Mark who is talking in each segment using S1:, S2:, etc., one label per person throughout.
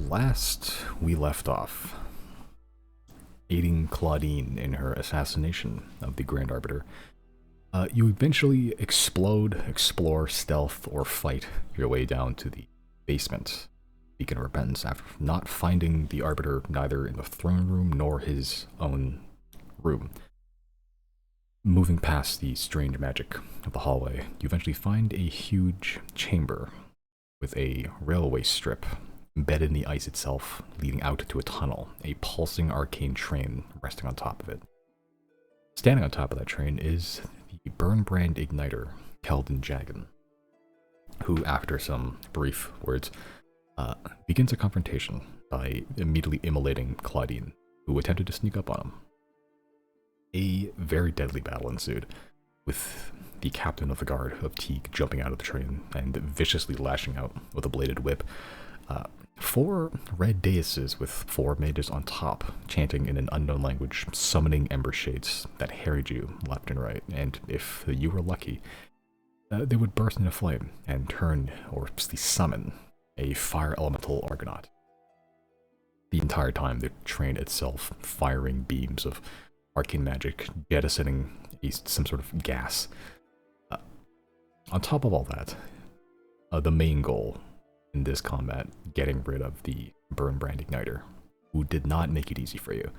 S1: Last we left off, aiding Claudine in her assassination of the Grand Arbiter, you eventually explore, stealth, or fight your way down to the basement Beacon of Repentance after not finding the Arbiter neither in the throne room nor his own room. Moving past the strange magic of the hallway, you eventually find a huge chamber with a railway strip embedded in the ice itself, leading out to a tunnel, a pulsing arcane train resting on top of it. Standing on top of that train is the Burnbrand Igniter, Keldon Jagan, who, after some brief words, begins a confrontation by immediately immolating Claudine, who attempted to sneak up on him. A very deadly battle ensued, with the captain of the guard of Teague jumping out of the train and viciously lashing out with a bladed whip. Four red daises with four mages on top, chanting in an unknown language, summoning ember shades that harried you left and right, and if you were lucky, they would burst into flame and turn, or summon, a fire elemental Argonaut. The entire time, the train itself firing beams of arcane magic, jettisoning some sort of gas. On top of all that, the main goal in this combat, getting rid of the Burnbrand Igniter, who did not make it easy for you.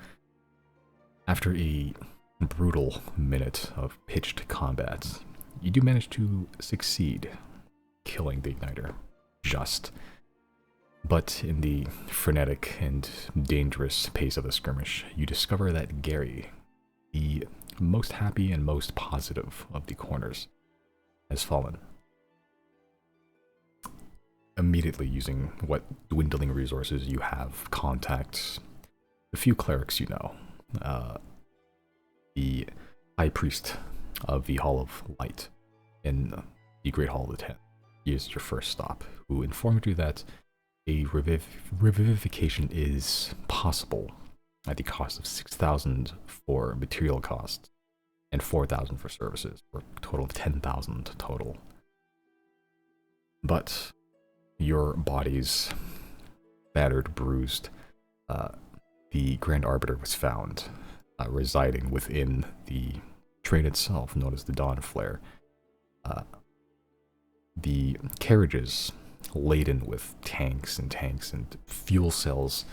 S1: After a brutal minute of pitched combat, you do manage to succeed, killing the Igniter, but in the frenetic and dangerous pace of the skirmish, you discover that Gary, the most happy and most positive of the corners, has fallen. Immediately using what dwindling resources you have, contact a few clerics you know. The High Priest of the Hall of Light in the Great Hall of the Ten is your first stop, who informed you that a revivification is possible at the cost of 6,000 for material costs and 4,000 for services, for a total of 10,000 total. But your bodies battered, bruised, the Grand Arbiter was found residing within the train itself, known as the Dawn Flare. The carriages laden with tanks and fuel cells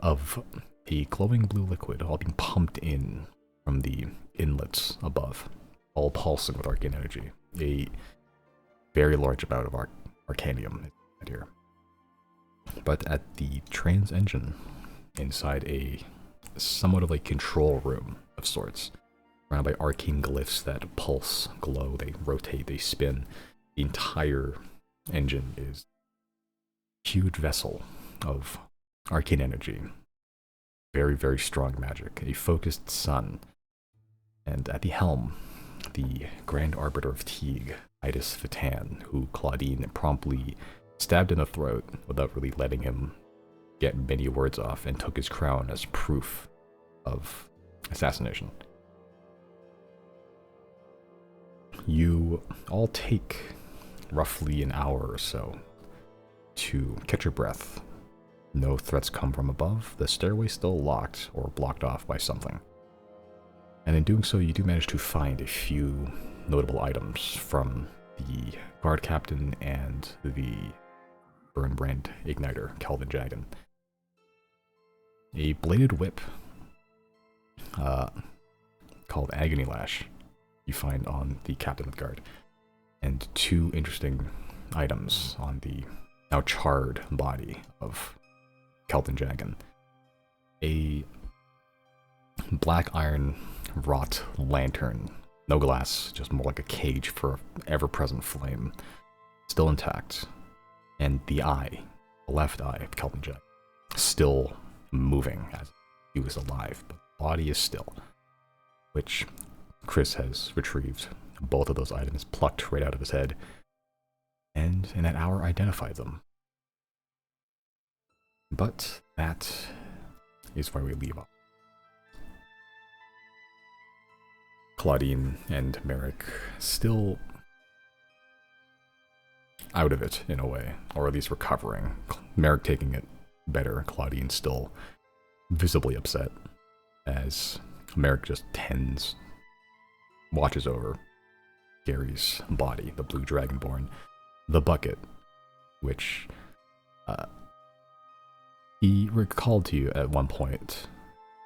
S1: of a glowing blue liquid, all being pumped in from the inlets above, all pulsing with arcane energy. A very large amount of arcanium here. But at the train's engine, inside a somewhat of a control room of sorts, surrounded by arcane glyphs that pulse, glow, they rotate, they spin. The entire engine is a huge vessel of arcane energy. Very, very strong magic. A focused sun. And at the helm, the Grand Arbiter of Teague, Idis Vatan, who Claudine promptly stabbed in the throat without really letting him get many words off, and took his crown as proof of assassination. You all take roughly an hour or so to catch your breath. No threats come from above, the stairway still locked or blocked off by something. And in doing so, you do manage to find a few notable items from the guard captain and the Burnbrand Igniter, Keldon Jagan. A bladed whip called Agony Lash you find on the captain of the guard, and two interesting items on the now charred body of Keldon Jagan. A black iron wrought lantern, no glass, just more like a cage for ever-present flame, still intact, and the eye, the left eye of Keldon Jagan, still moving as he was alive, but the body is still, which Chris has retrieved both of those items, plucked right out of his head, and in that hour identified them. But that is where we leave off. Claudine and Merrick still out of it in a way, or at least recovering. Merrick taking it better. Claudine still visibly upset as Merrick just watches over Gary's body, the blue dragonborn, the bucket, which he recalled to you at one point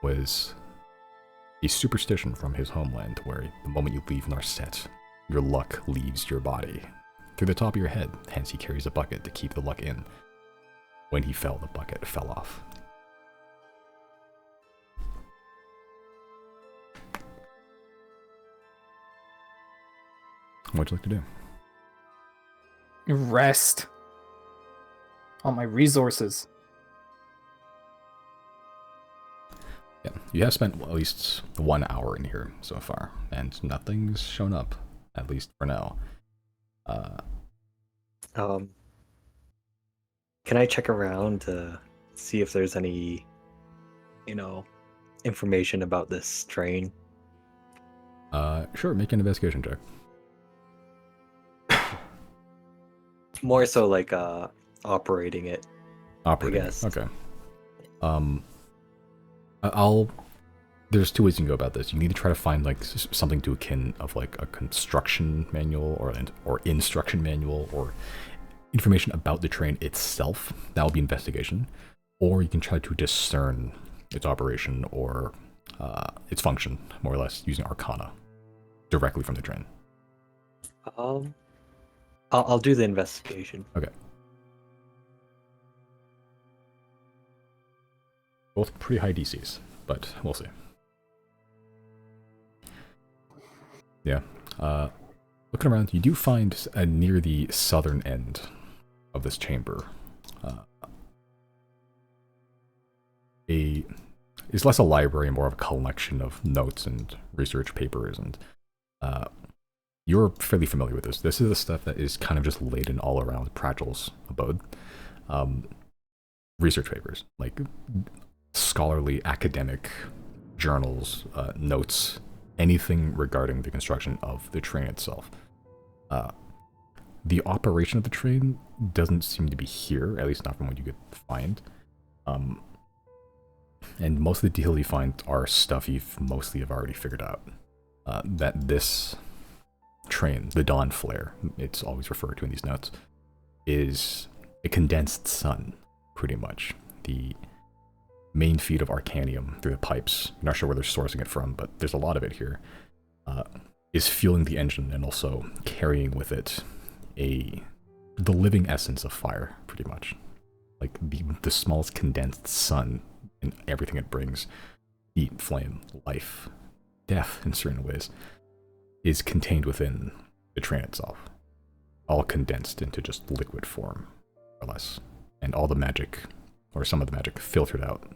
S1: was a superstition from his homeland where the moment you leave Narset, your luck leaves your body through the top of your head. Hence, he carries a bucket to keep the luck in. When he fell, the bucket fell off. What'd you like to do?
S2: Rest. All my resources.
S1: Yeah, you have spent at least 1 hour in here so far, and nothing's shown up, at least for now.
S3: Can I check around to see if there's any, information about this train?
S1: Sure, make an investigation check.
S3: More so like operating it.
S1: Operating.
S3: I guess.
S1: Okay. There's two ways you can go about this. You need to try to find like something to akin of like a construction manual or instruction manual or information about the train itself. That will be investigation. Or you can try to discern its operation or its function, more or less, using Arcana directly from the train.
S3: I'll do the investigation.
S1: Okay. Both pretty high DCs, but we'll see. Yeah. Looking around, you do find near the southern end of this chamber it's less a library, more of a collection of notes and research papers, and you're fairly familiar with this. This is the stuff that is kind of just laden all around Pratchell's abode. Research papers, like scholarly academic journals, notes, anything regarding the construction of the train itself. The operation of the train doesn't seem to be here, at least not from what you could find. And most of the details you find are stuff you've mostly have already figured out. That this train, the Dawn Flare, it's always referred to in these notes, is a condensed sun, pretty much. The main feed of Arcanium through the pipes, I'm not sure where they're sourcing it from, but there's a lot of it here, is fueling the engine and also carrying with it the living essence of fire, pretty much. Like the smallest condensed sun and everything it brings, heat, flame, life, death in certain ways, is contained within the train itself. All condensed into just liquid form, more or less. And all the magic, or some of the magic, filtered out,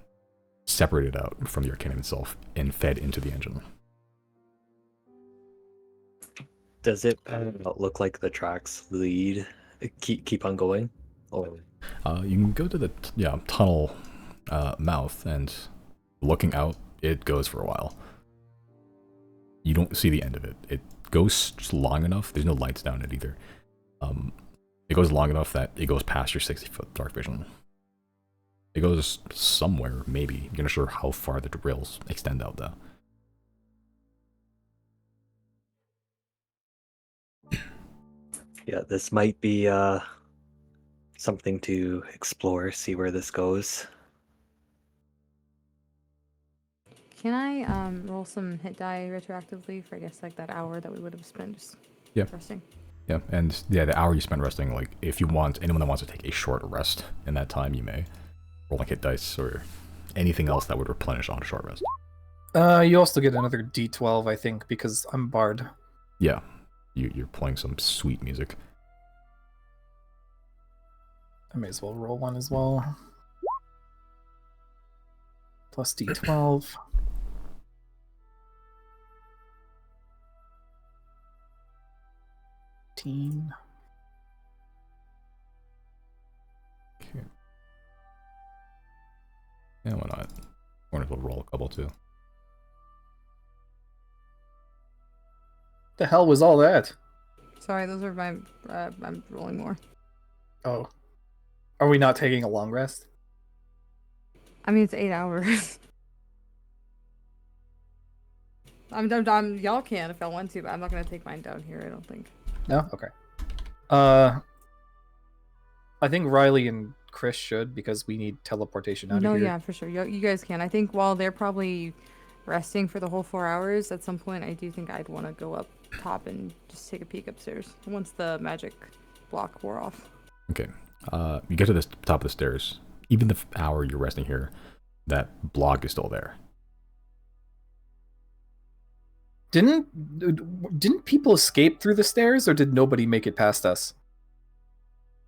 S1: separated out from the Arcanium itself, and fed into the engine.
S3: Does it look like the tracks lead, keep on going? Or
S1: you can go to the tunnel mouth, and looking out, it goes for a while. You don't see the end of it. It goes just long enough. There's no lights down it either. It goes long enough that it goes past your 60-foot dark vision. It goes somewhere, maybe. You're not sure how far the rails extend out, though.
S3: Yeah, this might be something to explore, see where this goes.
S4: Can I roll some hit die retroactively for, I guess, like that hour that we would have spent just resting?
S1: Yeah, and yeah, the hour you spent resting, like, if you want, anyone that wants to take a short rest in that time, you may roll like hit dice or anything else that would replenish on a short rest.
S2: You also get another D12, I think, because I'm Bard.
S1: Yeah, you're playing some sweet music.
S2: I may as well roll one as well. Plus D12. Okay.
S1: Yeah, why not? Wonder if we'll roll a couple too.
S2: The hell was all that?
S4: Sorry, those are my. I'm rolling more.
S2: Oh. Are we not taking a long rest?
S4: I mean, it's 8 hours. Y'all can if y'all want to, but I'm not gonna take mine down here. I don't think.
S2: No? Okay. I think Riley and Chris should, because we need teleportation out
S4: No,
S2: of here.
S4: yeah, for sure. You guys can. I think while they're probably resting for the whole 4 hours, at some point I do think I'd want to go up top and just take a peek upstairs once the magic block wore off.
S1: Okay. You get to the top of the stairs. Even the hour you're resting here, that block is still there.
S2: Didn't people escape through the stairs, or did nobody make it past us?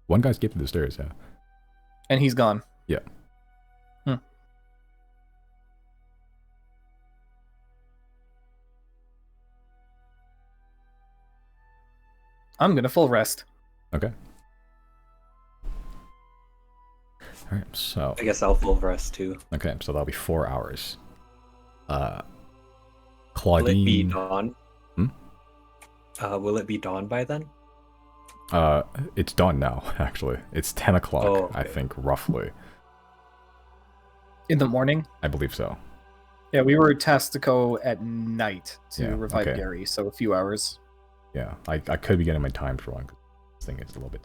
S1: One guy skipped the stairs, yeah.
S2: And he's gone.
S1: Yeah.
S2: I'm gonna full rest.
S1: Okay. Alright, so...
S3: I guess I'll full rest too.
S1: Okay, so that'll be 4 hours.
S3: Will
S1: Claudine...
S3: it be dawn?
S1: Hmm?
S3: Will it be dawn by then?
S1: It's dawn now, actually. It's 10 o'clock,
S3: Oh, okay.
S1: I think, roughly.
S2: In the morning?
S1: I believe so.
S2: Yeah, we were tasked to go at night to
S1: Yeah,
S2: revive
S1: okay.
S2: Gary, so a few hours.
S1: Yeah, I could be getting my times wrong. This thing is a little bit...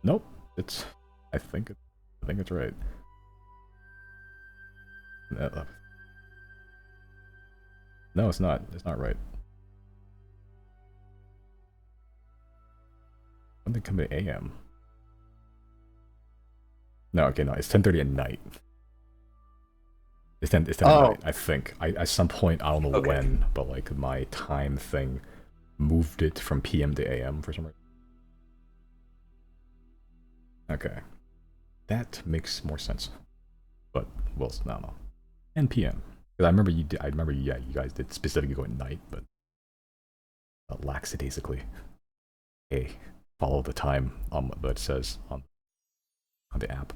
S1: Nope, it's... I think it's right. No, it's not. It's not right. When did it come to AM? No, okay, no, it's 10:30 at night. It's 10 at night, I think. At some point, I don't know
S3: Okay.
S1: when, but like my time thing moved it from PM to AM for some reason. Okay. That makes more sense. But, well, no. 10 PM. Because I remember yeah, you guys did specifically go at night, but lackadaisically. Hey, follow the time that it says on the app.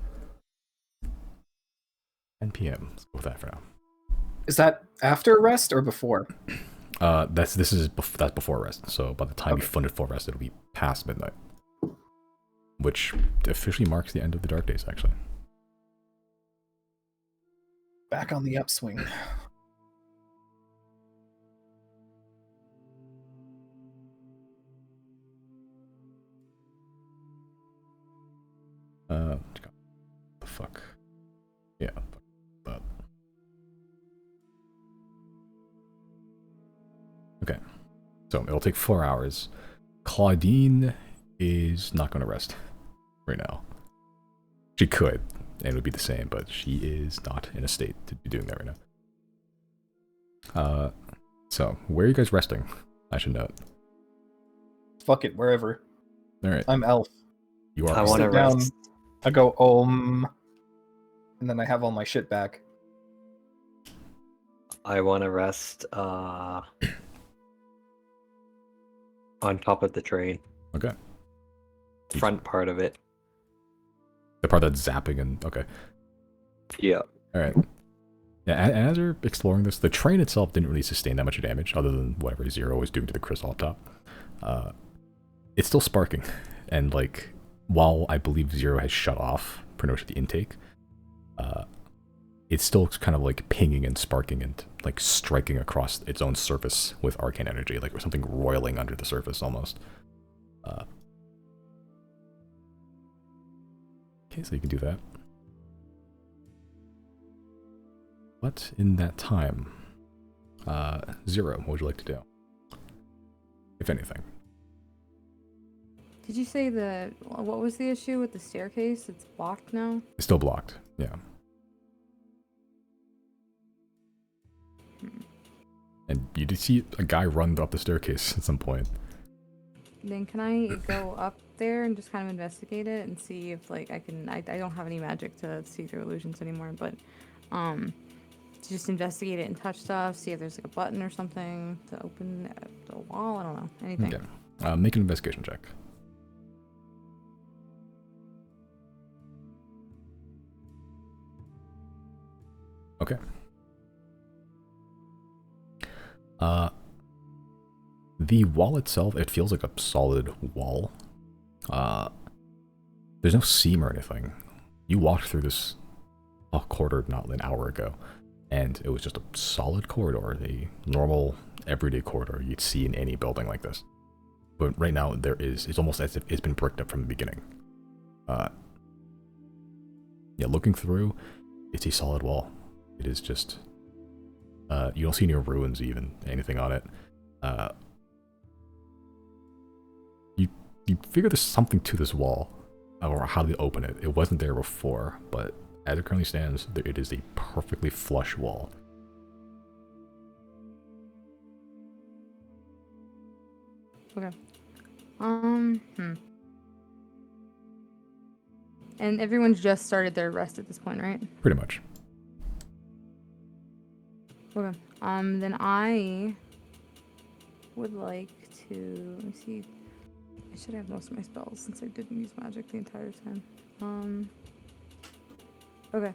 S1: 10 PM. Let's go with that for now.
S2: Is that after rest or before?
S1: That's before rest. So by the time you
S2: Okay.
S1: funded full rest, it'll be past midnight, which officially marks the end of the dark days. Actually,
S2: Back on the upswing.
S1: the fuck, yeah, but okay. So it'll take 4 hours. Claudine is not going to rest right now. She could, and it would be the same, but she is not in a state to be doing that right now. So where are you guys resting? I should note.
S2: Fuck it, wherever.
S1: All right,
S2: I'm elf.
S1: you are.
S3: I want to
S2: Sit down.
S3: rest.
S2: I go, and then I have all my shit back.
S3: I want to rest on top of the train.
S1: Okay.
S3: Front part of it.
S1: The part that's zapping and okay.
S3: Yeah.
S1: All right. Yeah, and as you're exploring this, the train itself didn't really sustain that much damage, other than whatever Zero was doing to the crystal up top. It's still sparking, and like while I believe Zero has shut off pretty much the intake, it's still kind of like pinging and sparking and like striking across its own surface with arcane energy, like there's something roiling under the surface almost. Okay, so you can do that. But in that time, Zero, what would you like to do? If anything.
S4: Did you say what was the issue with the staircase? It's blocked now?
S1: It's still blocked, yeah. And you did see a guy run up the staircase at some point.
S4: Then can I go up there and just kind of investigate it and see if like I don't have any magic to see through illusions anymore, but to just investigate it and touch stuff, see if there's like a button or something to open the wall, I don't know, anything.
S1: Okay. Make an investigation check. Okay. The wall itself, it feels like a solid wall. There's no seam or anything. You walked through this a corridor not an hour ago, and it was just a solid corridor, a normal everyday corridor you'd see in any building like this. But right now it's almost as if it's been bricked up from the beginning. Yeah, looking through, it's a solid wall. It is just, you don't see any ruins even, anything on it. You figure there's something to this wall, or how they open it. It wasn't there before, but as it currently stands, it is a perfectly flush wall.
S4: Okay. And everyone's just started their rest at this point, right?
S1: Pretty much.
S4: Okay. Then I would like to, let me see. I should have most of my spells since I didn't use magic the entire time. Okay.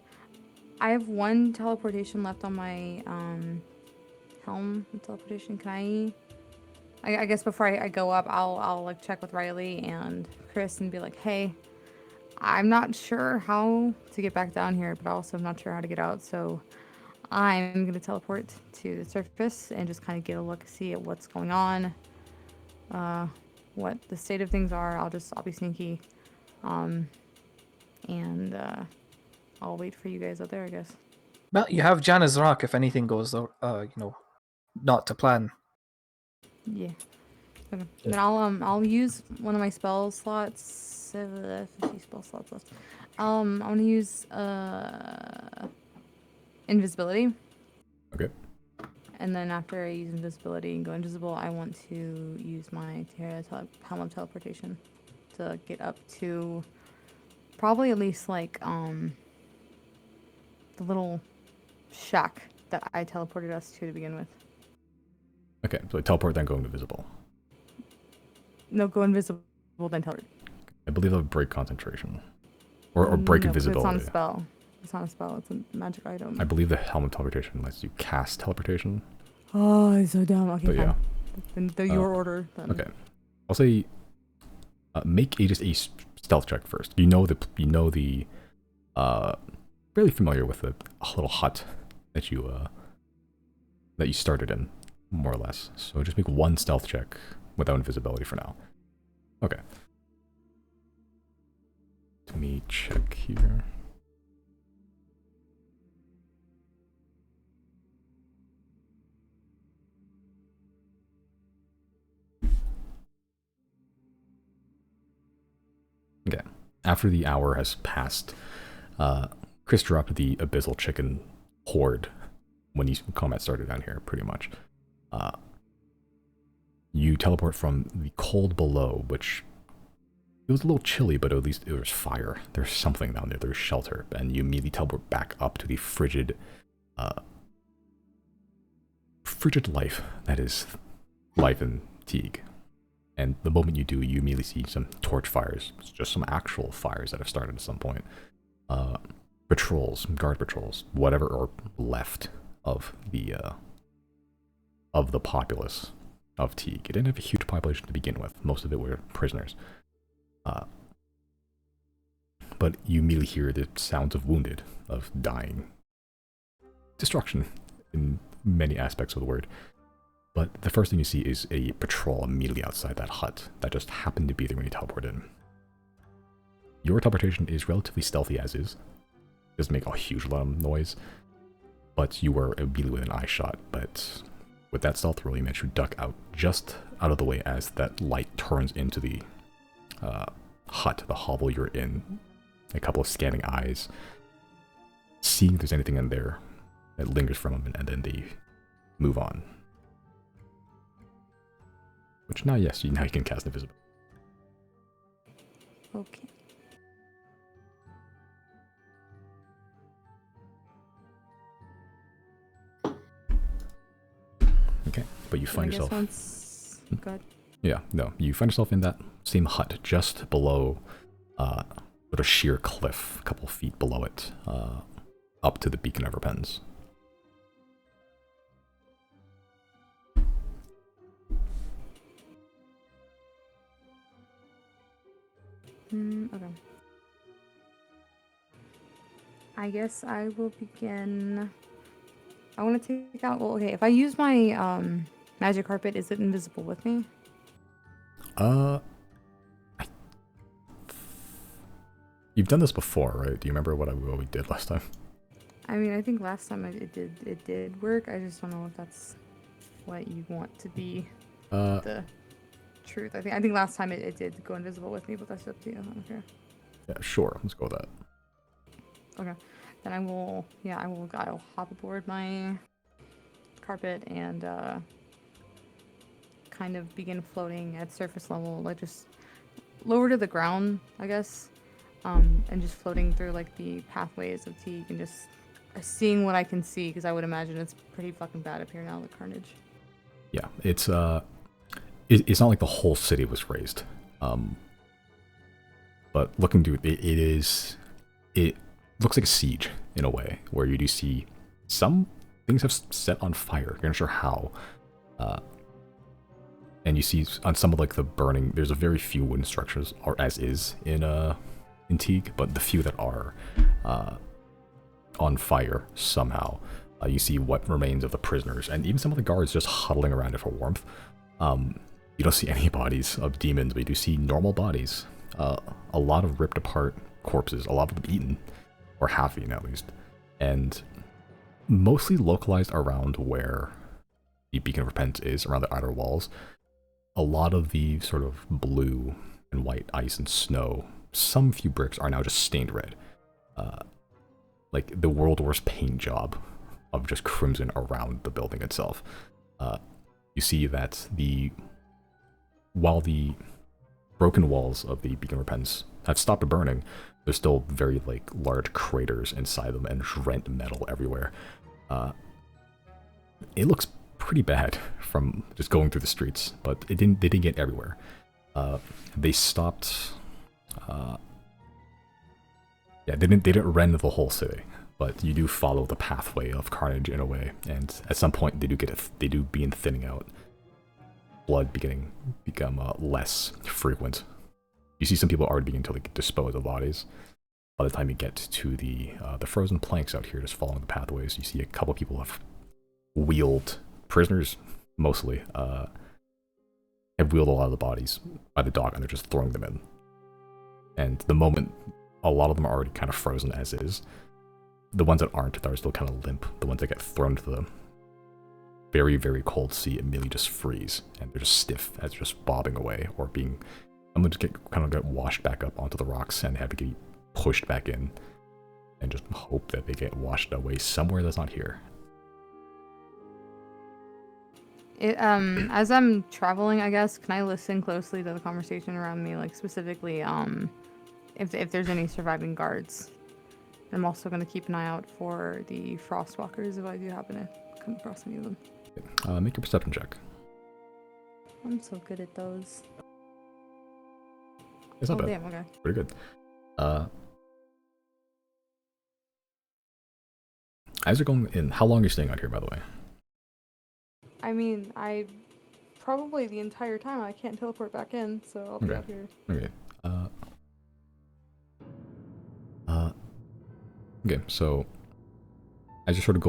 S4: I have one teleportation left on my helm teleportation. Can I guess before I go up, I'll like check with Riley and Chris and be like, hey, I'm not sure how to get back down here, but also I'm not sure how to get out, so I'm gonna teleport to the surface and just kind of get a look, see at what's going on, what the state of things are. I'll be sneaky, and I'll wait for you guys out there, I guess.
S2: Well, you have Janna's Rock if anything goes, not to plan.
S4: Yeah. Okay. Then I'll use one of my spell slots. 50 spell slots left. I'm gonna use invisibility.
S1: Okay.
S4: And then after I use invisibility and go invisible, I want to use my helm of teleportation to get up to probably at least like the little shack that I teleported us to begin with.
S1: Okay, so teleport, then go invisible.
S4: No, go invisible, then teleport.
S1: I believe that would break concentration. Or break
S4: No,
S1: invisibility.
S4: It's not a spell. It's not a spell. It's a magic item.
S1: I believe the helmet teleportation lets you cast teleportation.
S4: Oh, it's so dumb. Okay,
S1: But
S4: fine.
S1: yeah.
S4: Then your order. Then.
S1: Okay. I'll say make just a stealth check first. You know the fairly familiar with the little hut that you started in, more or less. So just make one stealth check without invisibility for now. Okay. Let me check here. Okay. After the hour has passed, Chris dropped the abyssal chicken horde when combat started down here, pretty much. You teleport from the cold below, which it was a little chilly, but at least it was fire. There's something down there. There's shelter, and you immediately teleport back up to the frigid life that is life in Teague. And the moment you do, you immediately see some torch fires. It's just some actual fires that have started at some point. Patrols, guard patrols, whatever are left of the populace of Teague. It didn't have a huge population to begin with. Most of it were prisoners. But you immediately hear the sounds of wounded, of dying. Destruction, in many aspects of the word. But the first thing you see is a patrol immediately outside that hut that just happened to be there when you teleport in. Your teleportation is relatively stealthy as is. It doesn't make a huge lot of noise, but you were immediately within eye shot. But with that stealth roll, you managed to duck out just out of the way as that light turns into the hut, the hovel you're in. A couple of scanning eyes, seeing if there's anything in there that lingers from them, and then they move on. Which now, yes, now you can cast invisibility.
S4: Okay.
S1: Okay, but you find yourself.
S4: Go ahead.
S1: Yeah, no, you find yourself in that same hut just below, sort of sheer cliff, a couple feet below it, up to the beacon of her pens.
S4: Okay. I guess I will begin. I want to take out. Well, okay. If I use my magic carpet, is it invisible with me?
S1: I- You've done this before, right? Do you remember what we did last time?
S4: I mean, I think last time it did work. I just don't know if that's what you want to be the truth. I think last time it did go invisible with me, but that's up to you. I don't care.
S1: Yeah, sure. Let's go with that.
S4: Okay. Then I'll hop aboard my carpet and kind of begin floating at surface level, like just lower to the ground, I guess. And just floating through like the pathways of Teague and just seeing what I can see, because I would imagine it's pretty fucking bad up here now, the carnage.
S1: Yeah, it's it's not like the whole city was razed, but looking through it looks like a siege in a way, where you do see some things have set on fire. You're not sure how, and you see on some of like the burning. There's a very few wooden structures, or as is in Teague, but the few that are on fire somehow. You see what remains of the prisoners, and even some of the guards just huddling around it for warmth. You don't see any bodies of demons, but you do see normal bodies. A lot of ripped apart corpses, a lot of them eaten, or half eaten at least, and mostly localized around where the Beacon of Repentance is, around the outer walls. A lot of the sort of blue and white ice and snow, some few bricks are now just stained red. Like the World War's paint job of just crimson around the building itself. You see that while the broken walls of the Beacon of Repentance have stopped burning, there's still very like large craters inside them and rent metal everywhere. It looks pretty bad from just going through the streets, but they didn't get everywhere. They stopped. Yeah, they didn't rend the whole city, but you do follow the pathway of carnage in a way, and at some point they do begin thinning out. Blood become less frequent. You see some people already begin to like dispose of bodies. By the time you get to the frozen planks out here, just following the pathways, you see a couple people have wheeled prisoners, mostly, have wheeled a lot of the bodies by the dock, and they're just throwing them in. And the moment, a lot of them are already kind of frozen as is. The ones that aren't, that are still kind of limp, the ones that get thrown to the very, very cold sea immediately just freeze, and they're just stiff as they're just bobbing away, or being, I'm gonna just get washed back up onto the rocks and have to get pushed back in, and just hope that they get washed away somewhere that's not here.
S4: As I'm traveling, I guess, can I listen closely to the conversation around me, like specifically, if there's any surviving guards? I'm also going to keep an eye out for the Frostwalkers if I do happen to come across any of them.
S1: Make your perception check.
S4: I'm so good at those.
S1: It's not bad.
S4: Damn, okay.
S1: Pretty good. As you're going in, how long are you staying out here, by the way?
S4: I mean, probably the entire time. I can't teleport back in, so I'll be out here.
S1: Okay. Okay, so as you're sort of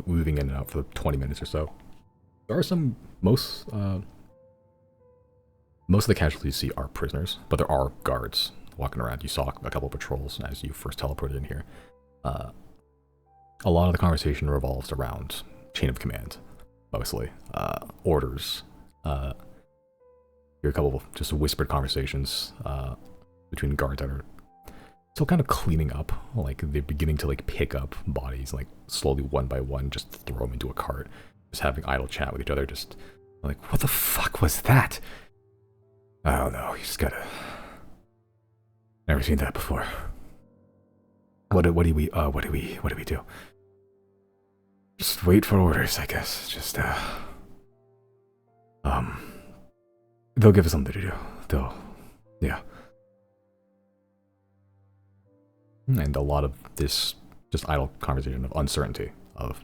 S1: moving in and out for 20 minutes or so, there are some most of the casualties you see are prisoners, but there are guards walking around. You saw a couple of patrols as you first teleported in here. A lot of the conversation revolves around chain of command, mostly orders. Hear a couple of just whispered conversations between guards that are still kind of cleaning up, like they're beginning to like pick up bodies, like slowly one by one, just throw them into a cart, just having idle chat with each other, just like, what the fuck was that? I don't know, you just gotta, never seen that before. What do we do? Just wait for orders, I guess. Just they'll give us something to do. Yeah. And a lot of this just idle conversation of uncertainty, of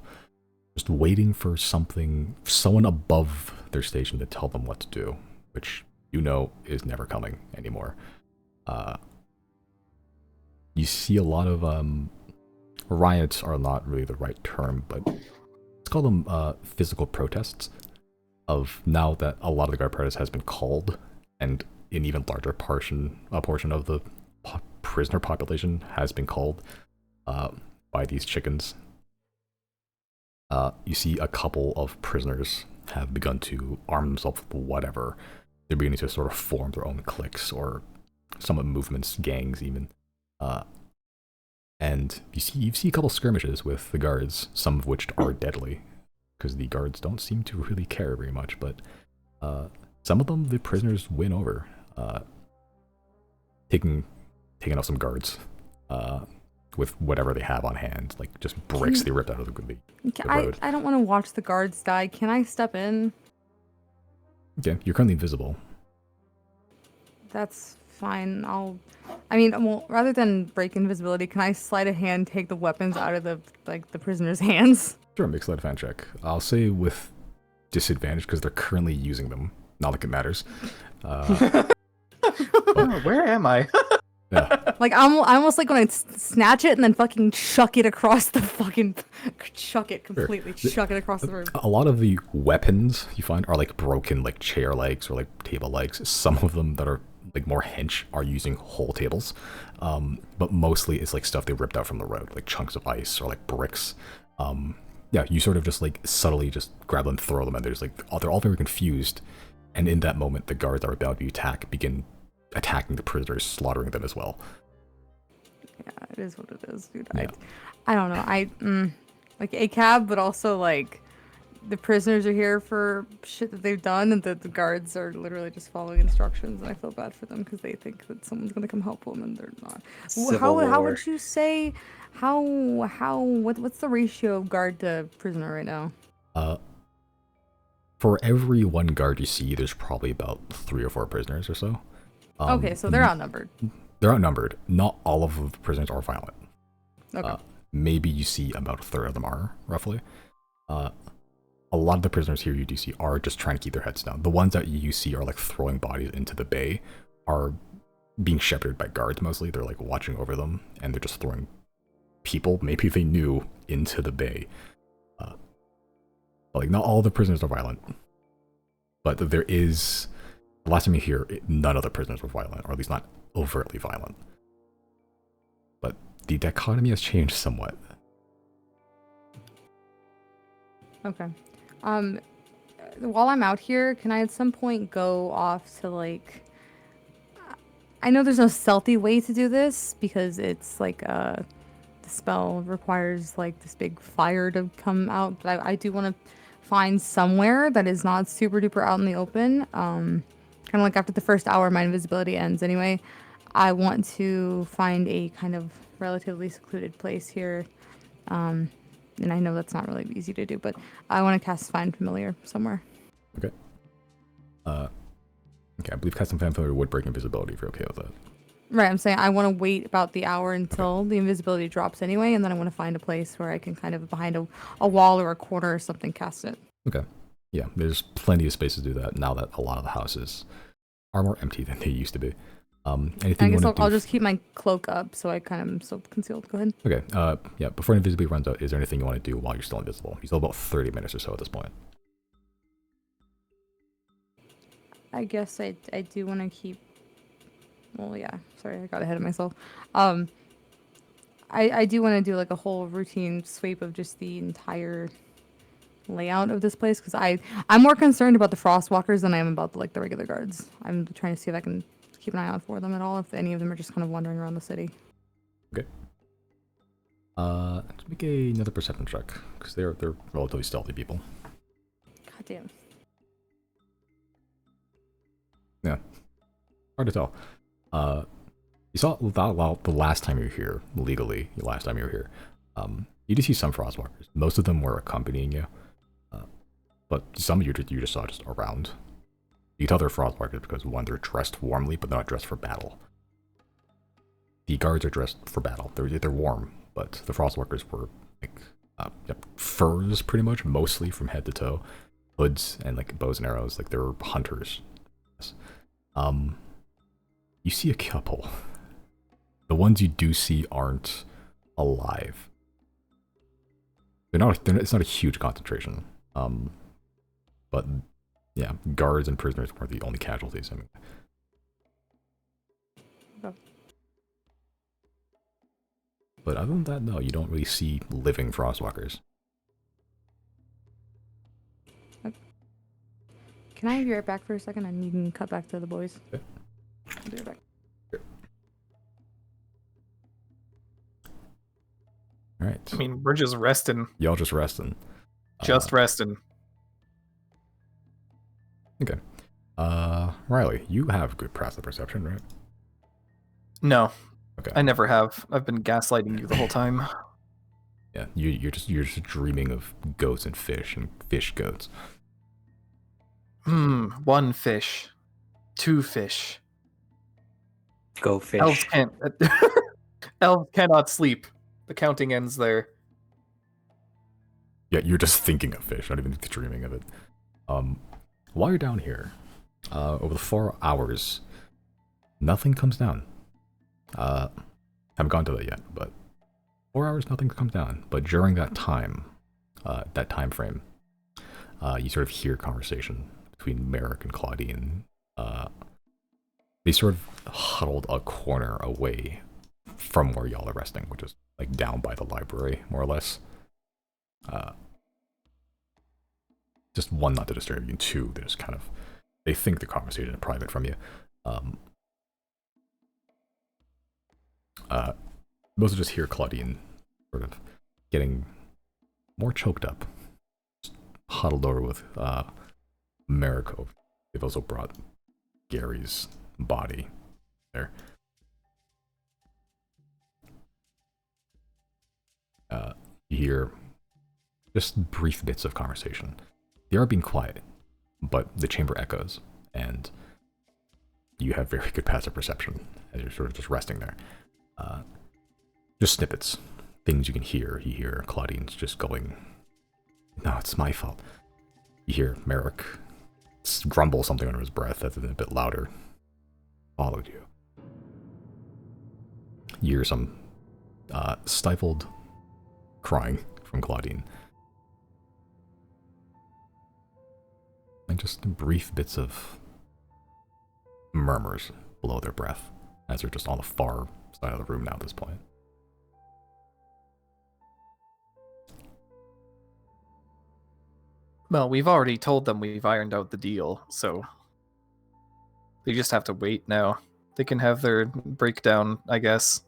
S1: just waiting for someone above their station to tell them what to do, which you know is never coming anymore. You see a lot of riots are not really the right term, but let's call them physical protests of now that a lot of the guard protest has been called, and an even larger portion of the prisoner population has been called by these chickens. You see a couple of prisoners have begun to arm themselves with whatever. They're beginning to sort of form their own cliques or somewhat movements, gangs even. And you see a couple skirmishes with the guards, some of which are deadly, because the guards don't seem to really care very much, but some of them the prisoners win over, taking out some guards with whatever they have on hand, like just bricks they ripped out of the road.
S4: I don't want to watch the guards die. Can I step in?
S1: Yeah, you're currently invisible.
S4: That's fine. Well, rather than break invisibility, can I sleight of hand take the weapons out of the prisoners' hands?
S1: Sure, make a sleight of hand check. I'll say with disadvantage because they're currently using them. Not like it matters.
S2: Where am I?
S1: Yeah.
S4: Like I'm almost like when I snatch it and then fucking chuck it across the fucking chuck it completely,
S1: Sure.
S4: chuck it across the room.
S1: A lot of the weapons you find are like broken, like chair legs or like table legs. Some of them that are like more hench are using whole tables, but mostly it's like stuff they ripped out from the road, like chunks of ice or like bricks. Yeah, you sort of just like subtly just grab them, throw them, and they're just like they're all very confused. And in that moment, the guards that are about to attack begin attacking the prisoners, slaughtering them as well.
S4: Yeah, it is what it is, dude.
S1: Yeah.
S4: I don't know. Like a cab, but also like the prisoners are here for shit that they've done, and the guards are literally just following instructions, and I feel bad for them because they think that someone's gonna come help them, and they're not. How
S3: War.
S4: would you say? What's the ratio of guard to prisoner right now?
S1: For every one guard you see, there's probably about 3 or 4 prisoners or so.
S4: Okay, so they're outnumbered.
S1: They're outnumbered. Not all of the prisoners are violent.
S4: Okay.
S1: Maybe you see about a third of them are, roughly. A lot of the prisoners here you do see are just trying to keep their heads down. The ones that you see are like throwing bodies into the bay are being shepherded by guards mostly. They're like watching over them, and they're just throwing people, maybe they knew, into the bay. Like, not all the prisoners are violent, but there is, the last time you hear, none of the prisoners were violent, or at least not overtly violent. But the dichotomy has changed somewhat.
S4: Okay. While I'm out here, can I at some point go off to like, I know there's no stealthy way to do this because it's like the spell requires like this big fire to come out, but I do want to find somewhere that is not super duper out in the open. Kind of like after the first hour my invisibility ends anyway. I want to find a kind of relatively secluded place here. And I know that's not really easy to do, but I want to cast Find Familiar somewhere.
S1: Okay. Okay, I believe casting Find Familiar would break invisibility if you're okay with that.
S4: Right, I'm saying I want to wait about the hour until the invisibility drops anyway, and then I want to find a place where I can kind of behind a wall or a corner or something cast it.
S1: Okay. Yeah, there's plenty of space to do that now that a lot of the houses are more empty than they used to be. Anything
S4: I
S1: you
S4: guess
S1: want to do?
S4: I'll just keep my cloak up so I kind of am still concealed. Go ahead.
S1: Okay, yeah, before invisibility runs out, is there anything you want to do while you're still invisible? You still have about 30 minutes or so at this point.
S4: I guess I do want to keep. Well, yeah. Sorry, I got ahead of myself. I do want to do like a whole routine sweep of just the entire layout of this place because I'm more concerned about the Frostwalkers than I am about the regular guards. I'm trying to see if I can keep an eye out for them at all. If any of them are just kind of wandering around the city.
S1: Okay. Let's make another perception check because they're relatively stealthy people.
S4: God damn.
S1: Yeah, hard to tell. You saw the last time you were here, legally, the last time you were here, you did see some Frostwalkers. Most of them were accompanying you, but some you just saw just around. You can tell they're Frostwalkers because, one, they're dressed warmly, but they're not dressed for battle. The guards are dressed for battle. They're warm, but the Frostwalkers were like furs, pretty much, mostly from head to toe, hoods and like bows and arrows. Like they're hunters. You see a couple. The ones you do see aren't alive. It's not a huge concentration. But yeah, guards and prisoners were the only casualties. I mean,
S4: Okay.
S1: but other than that, no, you don't really see living frostwalkers.
S4: Can I be right back for a second and you can cut back to the boys?
S1: Okay.
S4: I'll be right back.
S1: All right.
S2: I mean, we're just resting.
S1: Y'all just resting.
S2: Just resting.
S1: Okay. Riley, you have good passive perception, right?
S2: No,
S1: Okay.
S2: I never have. I've been gaslighting you the whole time.
S1: Yeah, you're just dreaming of goats and fish goats.
S2: One fish. Two fish.
S3: Go fish.
S2: Elves can't. Elves cannot sleep. The counting ends there.
S1: Yeah, you're just thinking of fish, not even dreaming of it. While you're down here, over the 4 hours, nothing comes down. Haven't gone to that yet, but 4 hours, nothing comes down. But during that time frame, you sort of hear conversation between Merrick and Claudine. They sort of huddled a corner away from where y'all are resting, which is like down by the library, more or less. Just one, not to disturb you, and two, they just kind of, they think the conversation is private from you. Most of just hear Claudine sort of getting more choked up, just huddled over with Merrick. They've also brought Gary's body there. You hear just brief bits of conversation. They are being quiet, but the chamber echoes, and you have very good passive perception as you're sort of just resting there. Just snippets, things you can hear. You hear Claudine's just going, "No, it's my fault." You hear Merrick grumble something under his breath that's a bit louder. "Followed you." You hear some stifled crying from Claudine. And just brief bits of murmurs below their breath, as they're just on the far side of the room now at this point.
S2: Well, we've already told them we've ironed out the deal, so they just have to wait now. They can have their breakdown, I guess.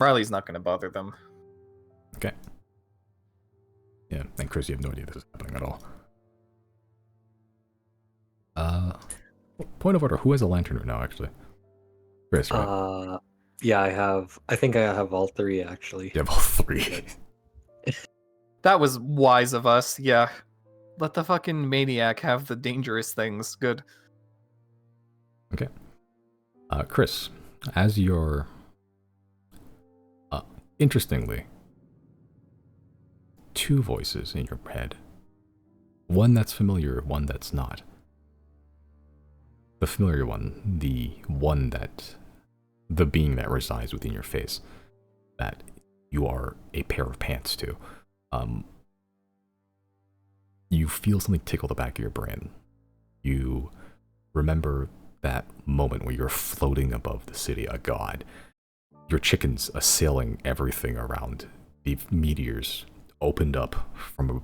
S2: Riley's not going to bother them.
S1: Okay. Yeah, and Chris, you have no idea this is happening at all. Point of order, who has a lantern right now, actually? Chris, right?
S3: Yeah, I think I have all three, actually.
S1: You have all three.
S2: That was wise of us, yeah. Let the fucking maniac have the dangerous things. Good.
S1: Okay. Chris, as your... interestingly, two voices in your head. One that's familiar, one that's not. The familiar one, the one that... the being that resides within your face, that you are a pair of pants to. You feel something tickle the back of your brain. You remember that moment where you're floating above the city, a god. Your chickens assailing everything around. The meteors opened up from a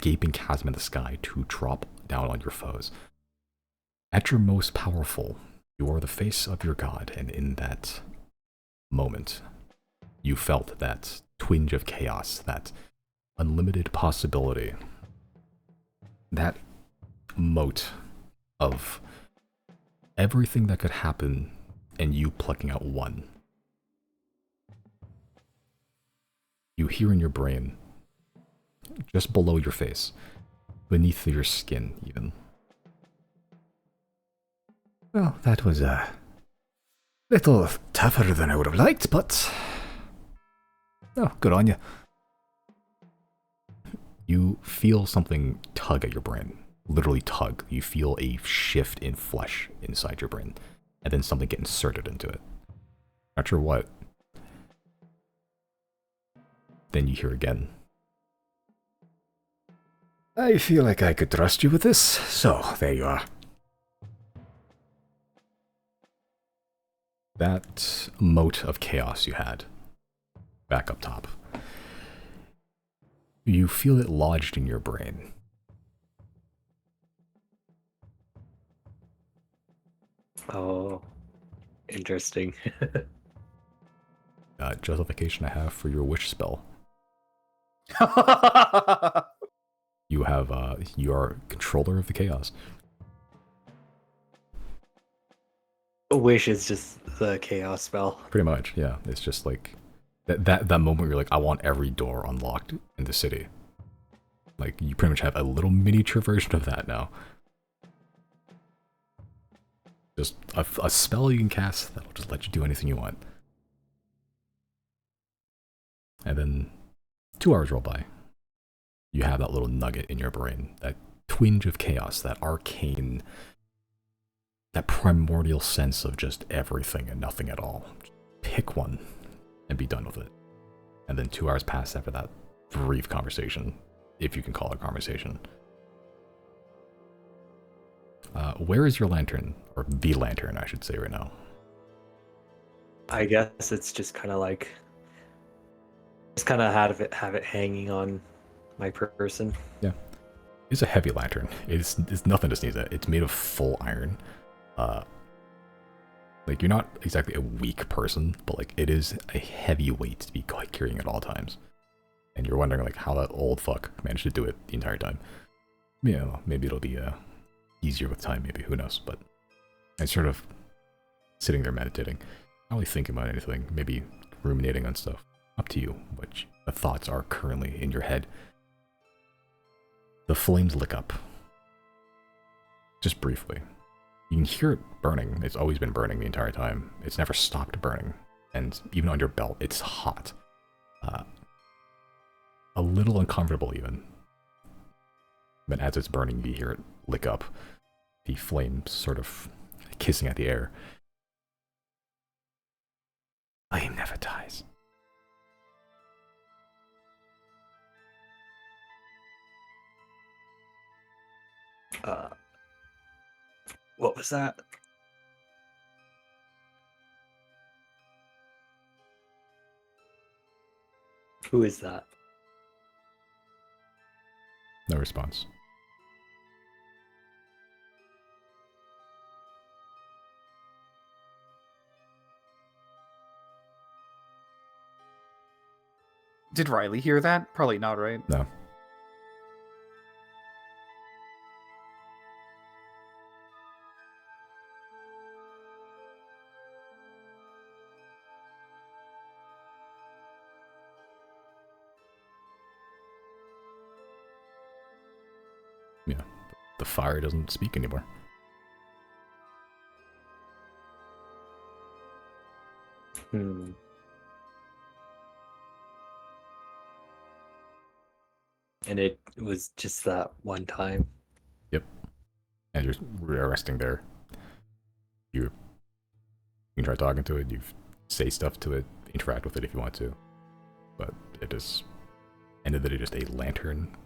S1: gaping chasm in the sky to drop down on your foes. At your most powerful, you are the face of your god, and in that moment, you felt that twinge of chaos, that unlimited possibility, that moat of everything that could happen and you plucking out one. You hear in your brain, just below your face, beneath your skin even. Well, that was a little tougher than I would have liked, but... oh, good on you. You feel something tug at your brain. Literally tug. You feel a shift in flesh inside your brain. And then something get inserted into it. Not sure what. then you hear again. I feel like I could trust you with this, so there you are. That mote of chaos you had back up top. You feel it lodged in your brain.
S3: Oh, interesting.
S1: Justification I have for your wish spell. You have, you are controller of the chaos.
S3: Wish is just the chaos spell.
S1: Pretty much, yeah. It's just like that moment where you're like, I want every door unlocked in the city. Like, you pretty much have a little miniature version of that now. Just a spell you can cast that'll just let you do anything you want. And then 2 hours roll by. You have that little nugget in your brain, that twinge of chaos, that arcane, that primordial sense of just everything and nothing at all. Just pick one and be done with it. And then 2 hours pass after that brief conversation, if you can call it a conversation. Where is your lantern? Or the lantern, I should say right now.
S3: I guess it's just kind of like, just kind of have it hanging on my person.
S1: Yeah. It's a heavy lantern. It's nothing to sneeze at. It's made of full iron. Like, you're not exactly a weak person, but like, it is a heavy weight to be carrying at all times. And you're wondering like how that old fuck managed to do it the entire time. You know, maybe it'll be easier with time, maybe, who knows. But I'm sort of sitting there meditating, not really thinking about anything, maybe ruminating on stuff. Up to you, which the thoughts are currently in your head. The flames lick up. Just briefly. You can hear it burning. It's always been burning the entire time. It's never stopped burning. And even on your belt, it's hot. A little uncomfortable even. But as it's burning, you hear it lick up. The flames sort of kissing at the air. Flame never dies.
S3: What was that? Who is that?
S1: No response.
S2: Did Riley hear that? Probably not, right?
S1: No. Yeah, the fire doesn't speak anymore.
S3: And it was just that one time.
S1: Yep. And you're resting there. You can try talking to it, you say stuff to it, interact with it if you want to. But it is, end of the day, just a lantern.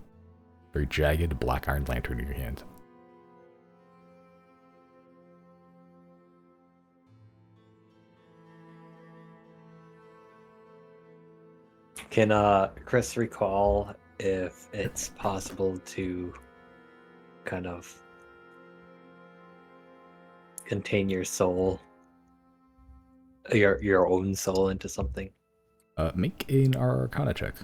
S1: Very jagged black iron lantern in your hand.
S3: Can Chris recall if it's possible to kind of contain your soul, your own soul into something?
S1: Make an Arcana check.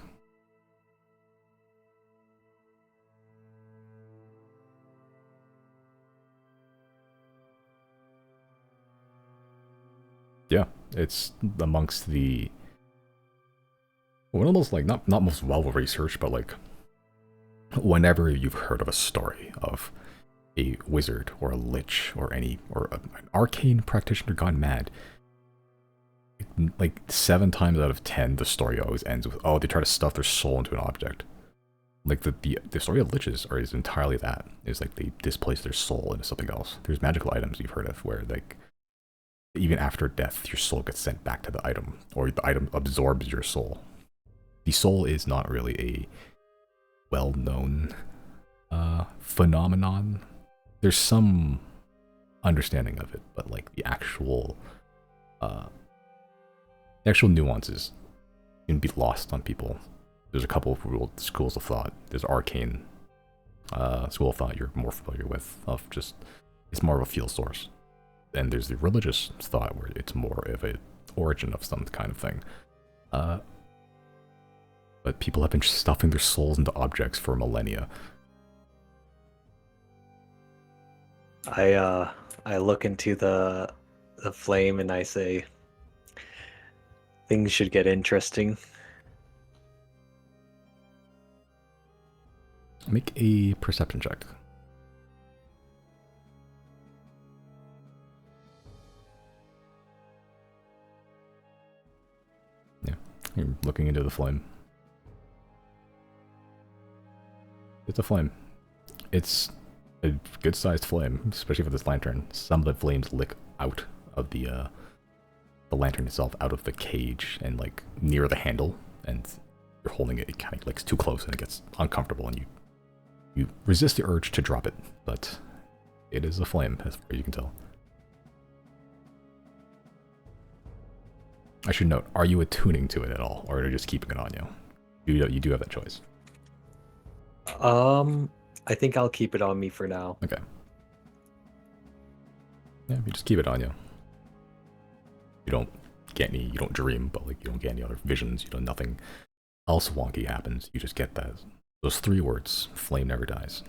S1: Yeah, it's amongst the almost like not most well researched, but like whenever you've heard of a story of a wizard or a lich or an arcane practitioner gone mad, like 7 times out of 10 the story always ends with, oh, they try to stuff their soul into an object. Like the story of liches is entirely that. It's like they displace their soul into something else. There's magical items you've heard of where like even after death your soul gets sent back to the item, or the item absorbs your soul. The soul is not really a well-known phenomenon. There's some understanding of it, but like the actual nuances can be lost on people. There's a couple of schools of thought. There's arcane school of thought you're more familiar with, of just it's more of a field source. And there's the religious thought where it's more of a origin of some kind of thing. But people have been stuffing their souls into objects for millennia.
S3: I look into the flame and I say, things should get interesting.
S1: Make a perception check. Yeah, you're looking into the flame. It's a flame. It's a good-sized flame, especially for this lantern. Some of the flames lick out of the lantern itself, out of the cage, and like near the handle, and you're holding it, it kind of like too close, and it gets uncomfortable, and you resist the urge to drop it, but it is a flame, as far as you can tell. I should note, are you attuning to it at all, or are you just keeping it on you? You do have that choice.
S3: I think I'll keep it on me for now.
S1: Okay. Yeah, you just keep it on you. You don't get any, you don't dream, but like you don't get any other visions, you know, nothing else wonky happens. You just get those 3 words, flame never dies.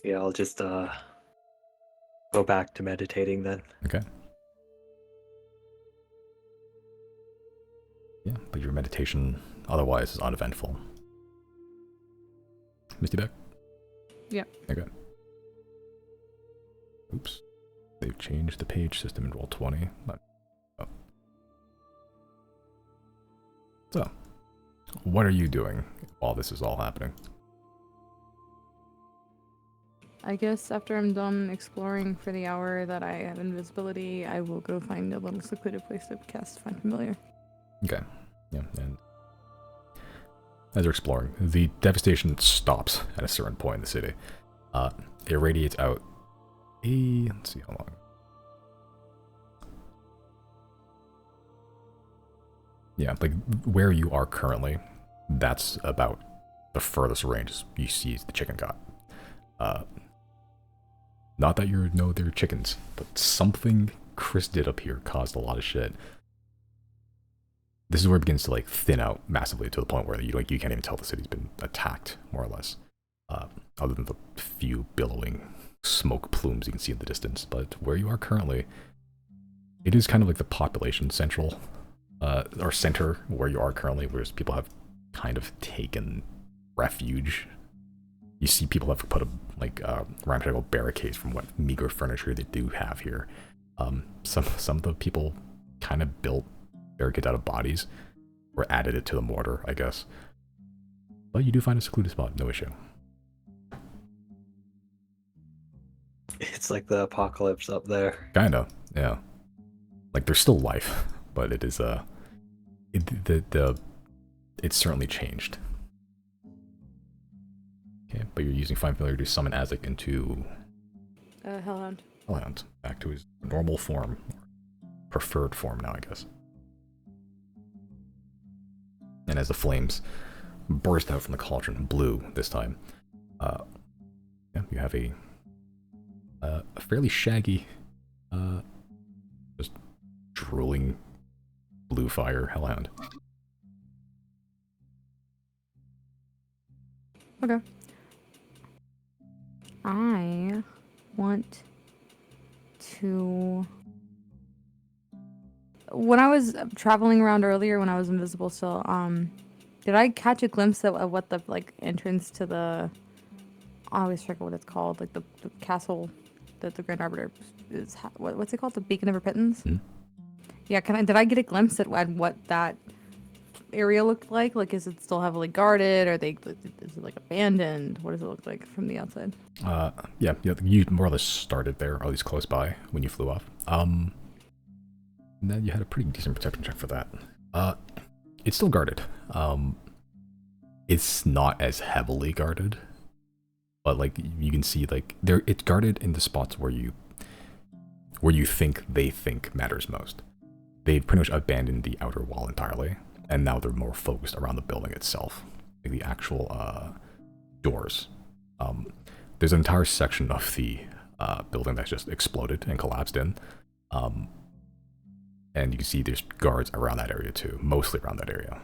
S3: Yeah, I'll just go back to meditating then.
S1: Okay. Yeah, but your meditation otherwise is uneventful. Misty back?
S4: Yeah.
S1: Okay. Oops. They've changed the page system in Roll20. Oh. So, what are you doing while this is all happening?
S4: I guess after I'm done exploring for the hour that I have invisibility, I will go find a little secluded place to cast Find Familiar.
S1: Okay. Yeah, and as you're exploring, the devastation stops at a certain point in the city. It radiates out let's see how long. Yeah, like where you are currently, that's about the furthest range you see the chicken got. Not that you know they're chickens, but something Chris did up here caused a lot of shit. This is where it begins to like thin out massively to the point where you can't even tell the city's been attacked, more or less. Other than the few billowing smoke plumes you can see in the distance. But where you are currently, it is kind of like the population central, or center where you are currently, whereas people have kind of taken refuge. You see people have put ramshackle barricades from what meager furniture they do have here. Some of the people kind of built barricades out of bodies, or added it to the mortar, I guess. But you do find a secluded spot, no issue.
S3: It's like the apocalypse up there.
S1: Kinda, yeah. Like there's still life, but it is it's certainly changed. Okay, but you're using Find Familiar to summon Azek into
S4: Hellhound.
S1: Hellhound, back to his normal form, preferred form now, I guess. And as the flames burst out from the cauldron, blue this time, yeah, you have a fairly shaggy, just drooling blue fire hellhound.
S4: Okay. I want to... When I was traveling around earlier, when I was invisible still, did I catch a glimpse of what the entrance to the... I always forget what it's called, like the castle that the Grand Arbiter is. What's it called? The Beacon of Repentance.
S1: Mm-hmm.
S4: Yeah, did I get a glimpse at what that area look like? Like, is it still heavily guarded? Is it like abandoned? What does it look like from the outside?
S1: Yeah, you more or less started there, or at least close by when you flew off. And then you had a pretty decent perception check for that. It's still guarded. It's not as heavily guarded, but like you can see, like it's guarded in the spots where you think they think matters most. They've pretty much abandoned the outer wall entirely, and now they're more focused around the building itself, like the actual doors. There's an entire section of the building that's just exploded and collapsed in, and you can see there's guards around that area too, mostly around that area,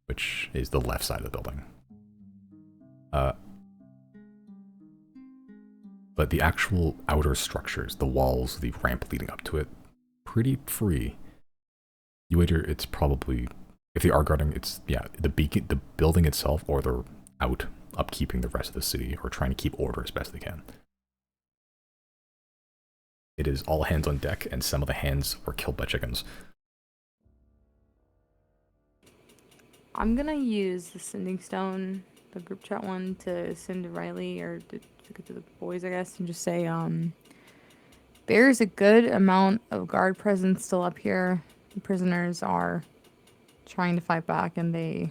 S1: which is the left side of the building. But the actual outer structures, the walls, the ramp leading up to it, pretty free. You wager it's probably, if they are guarding, it's, yeah, the building itself, or they're out upkeeping the rest of the city, or trying to keep order as best they can. It is all hands on deck, and some of the hands were killed by chickens.
S4: I'm gonna use the sending stone, the group chat one, to send to Riley, or to the boys, I guess, and just say, there's a good amount of guard presence still up here. The prisoners are trying to fight back, and they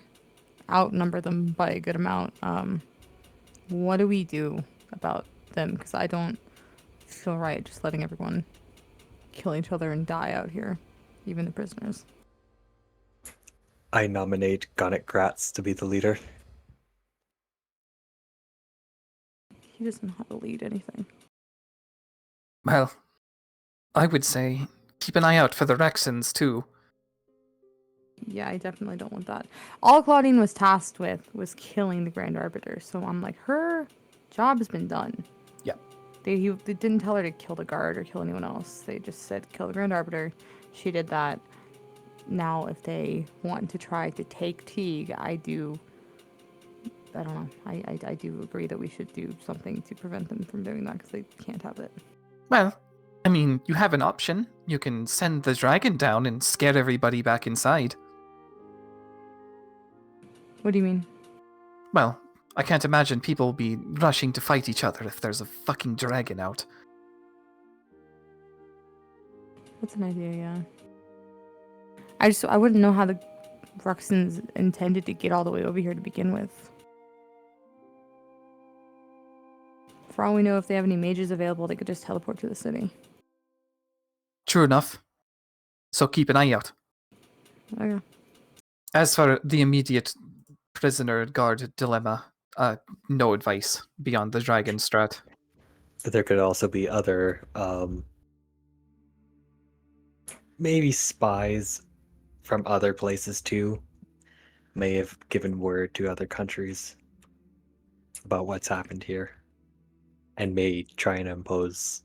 S4: outnumber them by a good amount. What do we do about them? Because I don't feel right just letting everyone kill each other and die out here, even the prisoners.
S3: I nominate Gonnet Gratz to be the leader.
S4: He doesn't know how to lead anything.
S2: Well, I would say keep an eye out for the Rexons, too.
S4: Yeah, I definitely don't want that. All Claudine was tasked with was killing the Grand Arbiter, so I'm like, her job has been done.
S2: Yep.
S4: They didn't tell her to kill the guard or kill anyone else. They just said kill the Grand Arbiter. She did that. Now, if they want to try to take Teague, I don't know. I do agree that we should do something to prevent them from doing that, because they can't have it.
S2: Well, I mean, you have an option. You can send the dragon down and scare everybody back inside.
S4: What do you mean?
S2: Well, I can't imagine people will be rushing to fight each other if there's a fucking dragon out.
S4: That's an idea, yeah. I wouldn't know how the Ruxons intended to get all the way over here to begin with. For all we know, if they have any mages available, they could just teleport to the city.
S2: True enough. So keep an eye out.
S4: Okay.
S2: As for the immediate prisoner guard dilemma, no advice beyond the dragon strat.
S3: But there could also be other, maybe spies from other places too. May have given word to other countries about what's happened here, and may try and impose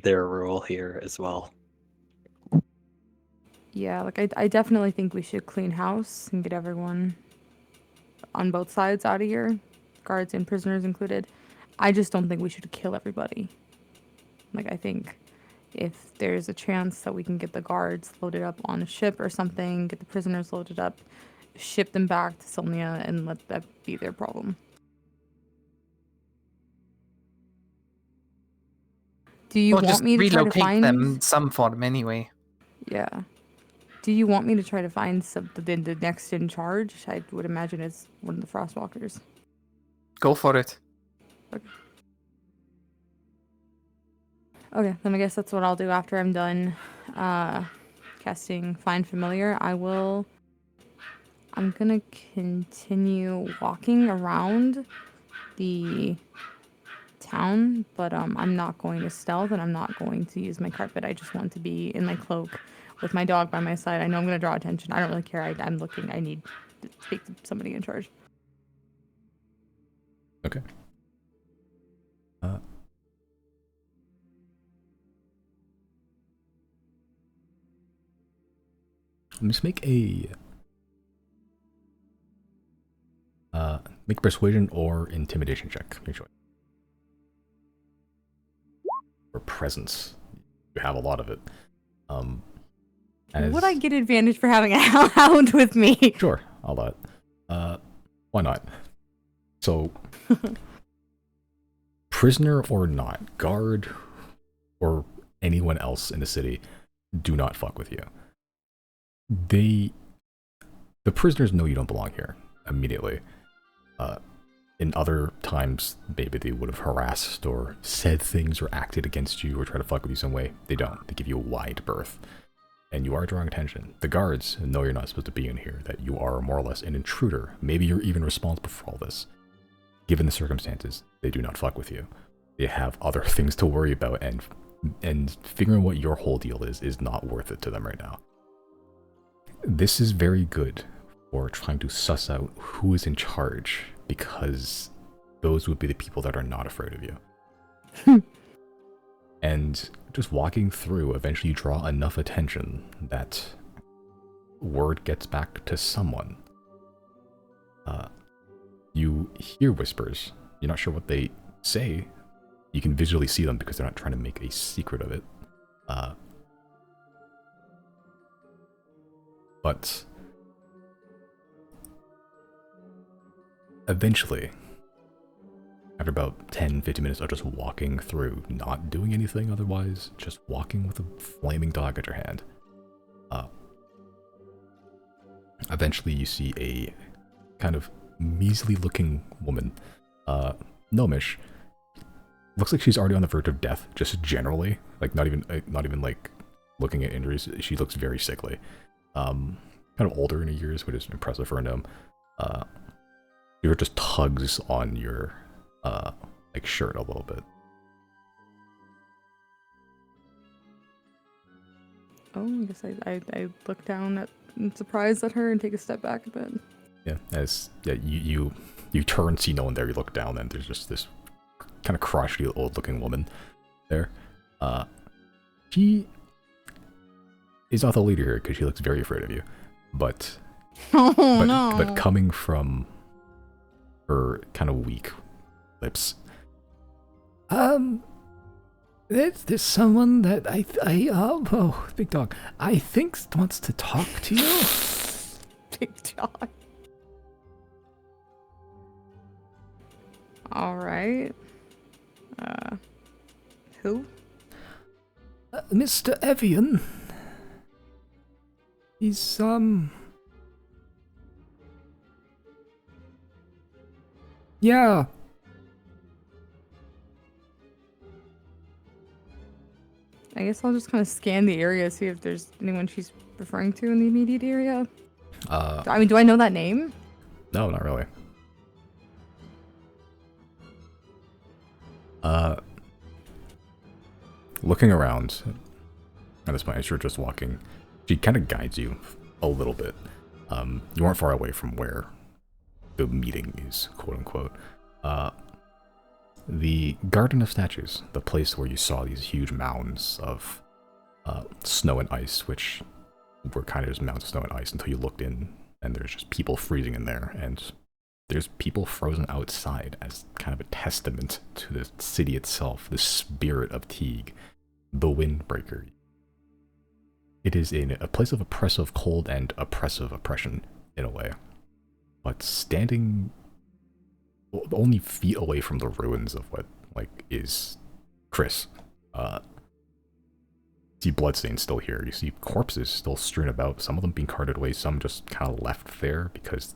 S3: their rule here as well.
S4: Yeah, like I definitely think we should clean house and get everyone on both sides out of here, guards and prisoners included. I just don't think we should kill everybody. Like, I think if there's a chance that we can get the guards loaded up on a ship or something, get the prisoners loaded up, ship them back to Sylnia, and let that be their problem. Do you want
S2: just
S4: me to try to
S2: relocate
S4: find
S2: them in some form anyway.
S4: Yeah. Do you want me to try to find the next in charge? I would imagine it's one of the Frostwalkers.
S2: Go for it.
S4: Okay, then I guess that's what I'll do after I'm done casting Find Familiar. I'm gonna continue walking around the town, but I'm not going to stealth, and I'm not going to use my carpet. I just want to be in my cloak with my dog by my side. I know I'm gonna draw attention. I don't really care. I'm looking. I need to speak to somebody in charge.
S1: Okay. Let's make a persuasion or intimidation check. Your choice. Or presence. You have a lot of it.
S4: Would I get advantage for having a hound with me?
S1: Sure, I'll let. Why not? So, prisoner or not, guard or anyone else in the city, do not fuck with you. The prisoners know you don't belong here immediately. In other times, maybe they would have harassed or said things or acted against you or tried to fuck with you some way. They don't. They give you a wide berth. And you are drawing attention. The guards know you're not supposed to be in here, that you are more or less an intruder. Maybe you're even responsible for all this. Given the circumstances, they do not fuck with you. They have other things to worry about, and figuring what your whole deal is not worth it to them right now. This is very good for trying to suss out who is in charge, because those would be the people that are not afraid of you. And just walking through, eventually you draw enough attention that word gets back to someone. You hear whispers. You're not sure what they say. You can visually see them because they're not trying to make a secret of it. But eventually, after about 10-15 minutes of just walking through, not doing anything otherwise, just walking with a flaming dog at your hand, eventually you see a kind of measly looking woman, gnomish. Looks like she's already on the verge of death, just generally, like not even like looking at injuries. She looks very sickly. Kind of older in her years, which is impressive for a gnome. It just tugs on your like shirt a little bit.
S4: Oh, I guess I look down at in surprise at her and take a step back a bit.
S1: Yeah, you turn, see no one there. You look down, and there's just this kind of crotchety old-looking woman there. She is not the leader here because she looks very afraid of you, but but coming from her kind of weak lips, there's someone that oh, big dog, I think wants to talk to you.
S4: Big dog. All right. Who?
S1: Mr. Evian. He's yeah.
S4: I guess I'll just kind of scan the area, see if there's anyone she's referring to in the immediate area. I mean, do I know that name?
S1: No, not really. Looking around, at this point, as you're just walking, she kind of guides you a little bit. You weren't far away from where the meeting is, quote unquote. The Garden of Statues, the place where you saw these huge mounds of snow and ice, which were kind of just mounds of snow and ice until you looked in, and there's just people freezing in there, and there's people frozen outside as kind of a testament to the city itself, the spirit of Teague, the Windbreaker. It is a place of oppressive cold and oppressive oppression, in a way. But standing only feet away from the ruins of what, like, is Chris. You see bloodstains still here. You see corpses still strewn about, some of them being carted away, some just kind of left there because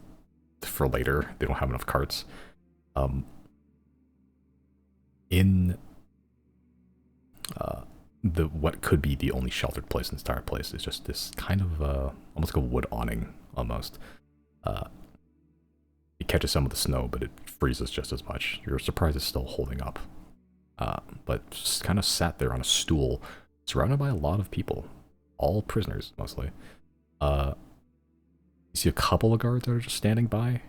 S1: for later they don't have enough carts. In the what could be the only sheltered place in this entire place is just this kind of almost like a wood awning almost. It catches some of the snow, but it freezes just as much. You're surprised it's still holding up. But just kind of sat there on a stool, surrounded by a lot of people, all prisoners mostly. You see a couple of guards that are just standing by.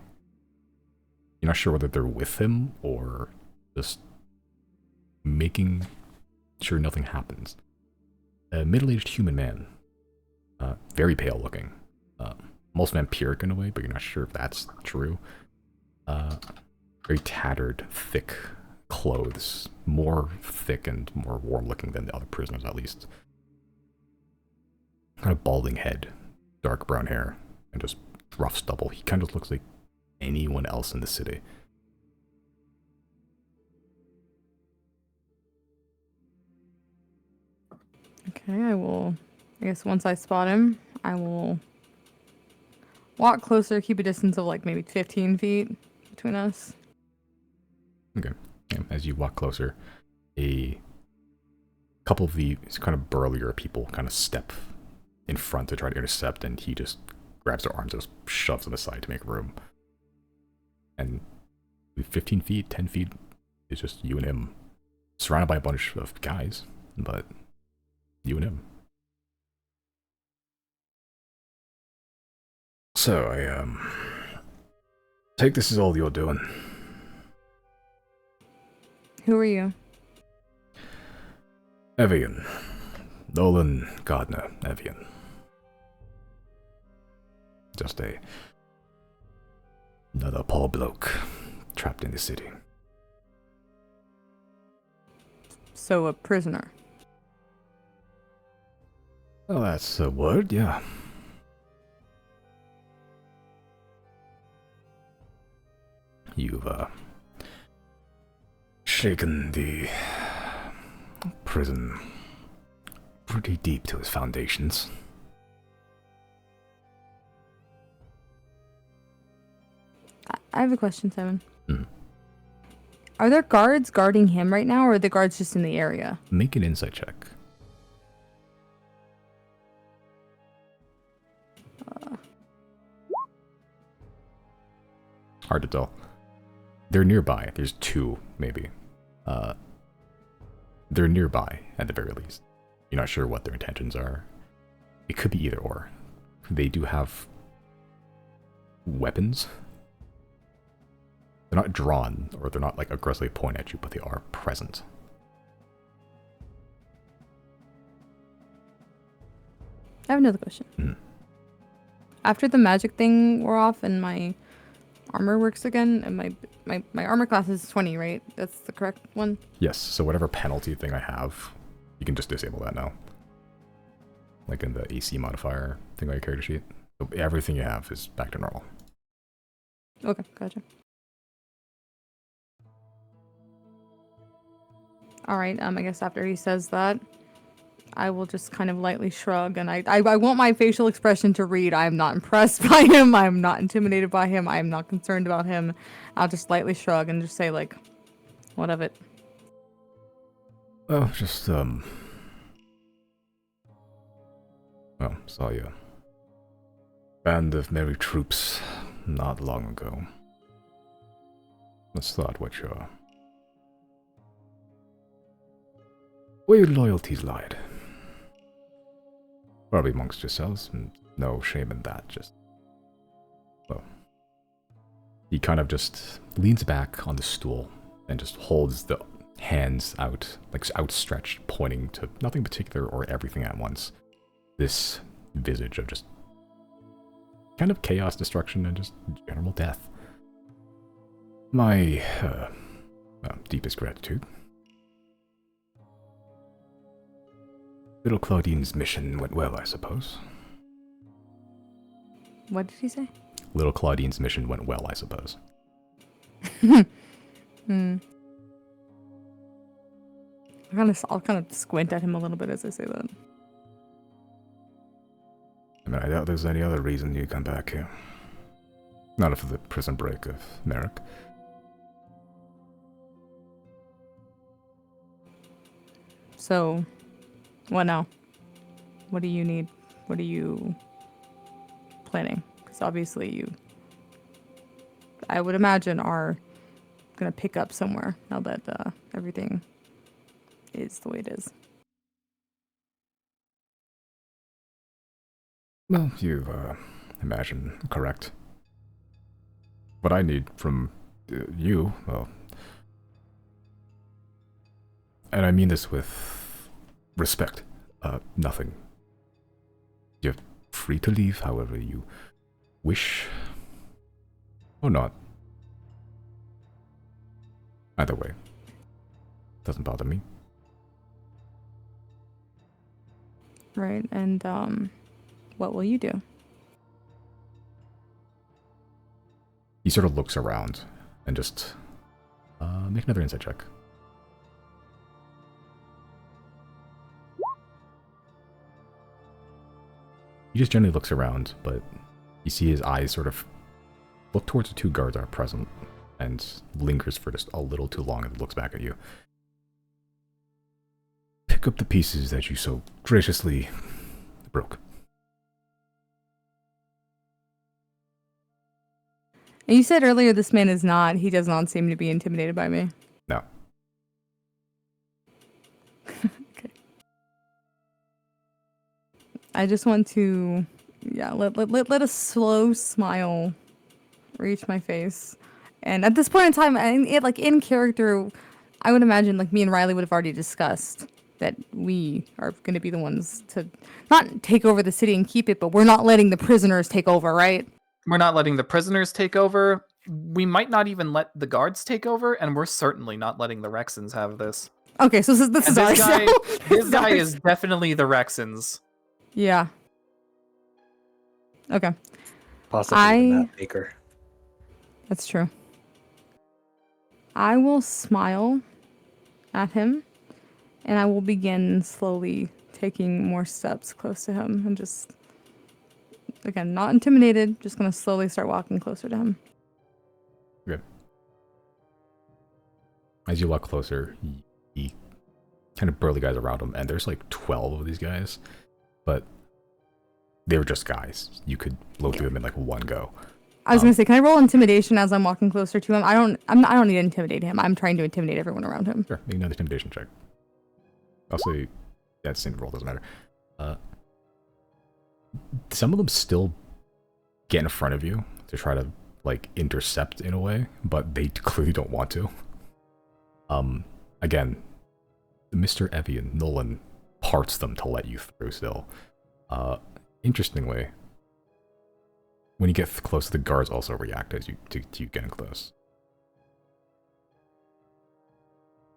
S1: You're not sure whether they're with him or just making sure nothing happens. A middle-aged human man, very pale looking, almost vampiric in a way, but you're not sure if that's true. Very tattered, thick clothes, more thick and more warm looking than the other prisoners at least. kind of balding head, dark brown hair, and just rough stubble. He kind of looks like anyone else in the city.
S4: Okay, I guess once I spot him, I will walk closer, keep a distance of like maybe 15 feet between us.
S1: Okay. Yeah, as you walk closer, a couple of the kind of burlier people kind of step in front to try to intercept, and he just grabs their arms and just shoves them aside to make room. And 15 feet, 10 feet is just you and him, surrounded by a bunch of guys, but you and him. So I take this as all you're doing.
S4: Who are you?
S1: Evian. Nolan Gardner Evian. Just another poor bloke trapped in the city.
S4: So a prisoner.
S1: Well, that's a word, yeah. You've shaken the prison pretty deep to its foundations.
S4: I have a question, Simon.
S1: Mm.
S4: Are there guards guarding him right now, or are the guards just in the area?
S1: Make an insight check. Hard to tell. They're nearby. There's two, maybe. They're nearby, at the very least. You're not sure what their intentions are. It could be either or. They do have weapons. They're not drawn, or they're not like aggressively pointing at you, but they are present.
S4: I have another question.
S1: Mm.
S4: After the magic thing wore off and my armor works again, and my armor class is 20, right? That's the correct one?
S1: Yes, so whatever penalty thing I have, you can just disable that now. Like in the AC modifier thing on your character sheet. So everything you have is back to normal.
S4: Okay, gotcha. Alright, I guess after he says that, I will just kind of lightly shrug, and I want my facial expression to read, I'm not impressed by him, I'm not intimidated by him, I'm not concerned about him. I'll just lightly shrug and just say, like, what of it?
S1: Well, just, well, saw you. Band of merry troops not long ago. Let's start what where your loyalties lied. Probably amongst yourselves, and no shame in that, just... Well... He kind of just leans back on the stool, and just holds the hands out, like outstretched, pointing to nothing particular or everything at once. This visage of just... kind of chaos, destruction, and just general death. My, deepest gratitude. Little Claudine's mission went well, I suppose.
S4: What did he say?
S1: Little Claudine's mission went well, I suppose.
S4: Hmm. I'll kind of squint at him a little bit as I say that.
S1: I mean, I doubt there's any other reason you come back here. Not for the prison break of Merrick.
S4: So, what now? What do you need? What are you planning? Because obviously you, I would imagine, are gonna pick up somewhere now that everything is the way it is.
S1: Well, you imagine correct. What I need from you, well... And I mean this with respect. Nothing. You're free to leave however you wish. Or not. Either way. Doesn't bother me.
S4: Right, and what will you do?
S1: He sort of looks around and just make another insight check. He just generally looks around, but you see his eyes sort of look towards the two guards that are present and lingers for just a little too long and looks back at you. Pick up the pieces that you so graciously broke.
S4: And you said earlier this man is not, he does not seem to be intimidated by me.
S1: No.
S4: Okay. I just want to, yeah, let a slow smile reach my face. And at this point in time, like in character, I would imagine like me and Riley would have already discussed that we are going to be the ones to not take over the city and keep it, but we're not letting the prisoners take over, right?
S2: We're not letting the prisoners take over. We might not even let the guards take over, and we're certainly not letting the Rexons have this.
S4: Okay, so this is ours
S2: guy,
S4: now.
S2: this guy is definitely the Rexons.
S4: Yeah. Okay.
S3: Possibly the map maker.
S4: That's true. I will smile at him, and I will begin slowly taking more steps close to him, and just, again, not intimidated, just gonna slowly start walking closer to him.
S1: Okay. As you walk closer, he kind of burly guys around him, and there's like 12 of these guys, but they were just guys. You could blow through them in like one go.
S4: I was gonna say, can I roll intimidation as I'm walking closer to him? I don't need to intimidate him. I'm trying to intimidate everyone around him.
S1: Sure, make another intimidation check. I'll say that same roll, doesn't matter. Some of them still get in front of you to try to like intercept in a way, but they clearly don't want to. Again, Mr. Evian Nolan parts them to let you through still. Interestingly, when you get close, the guards also react as you getting close.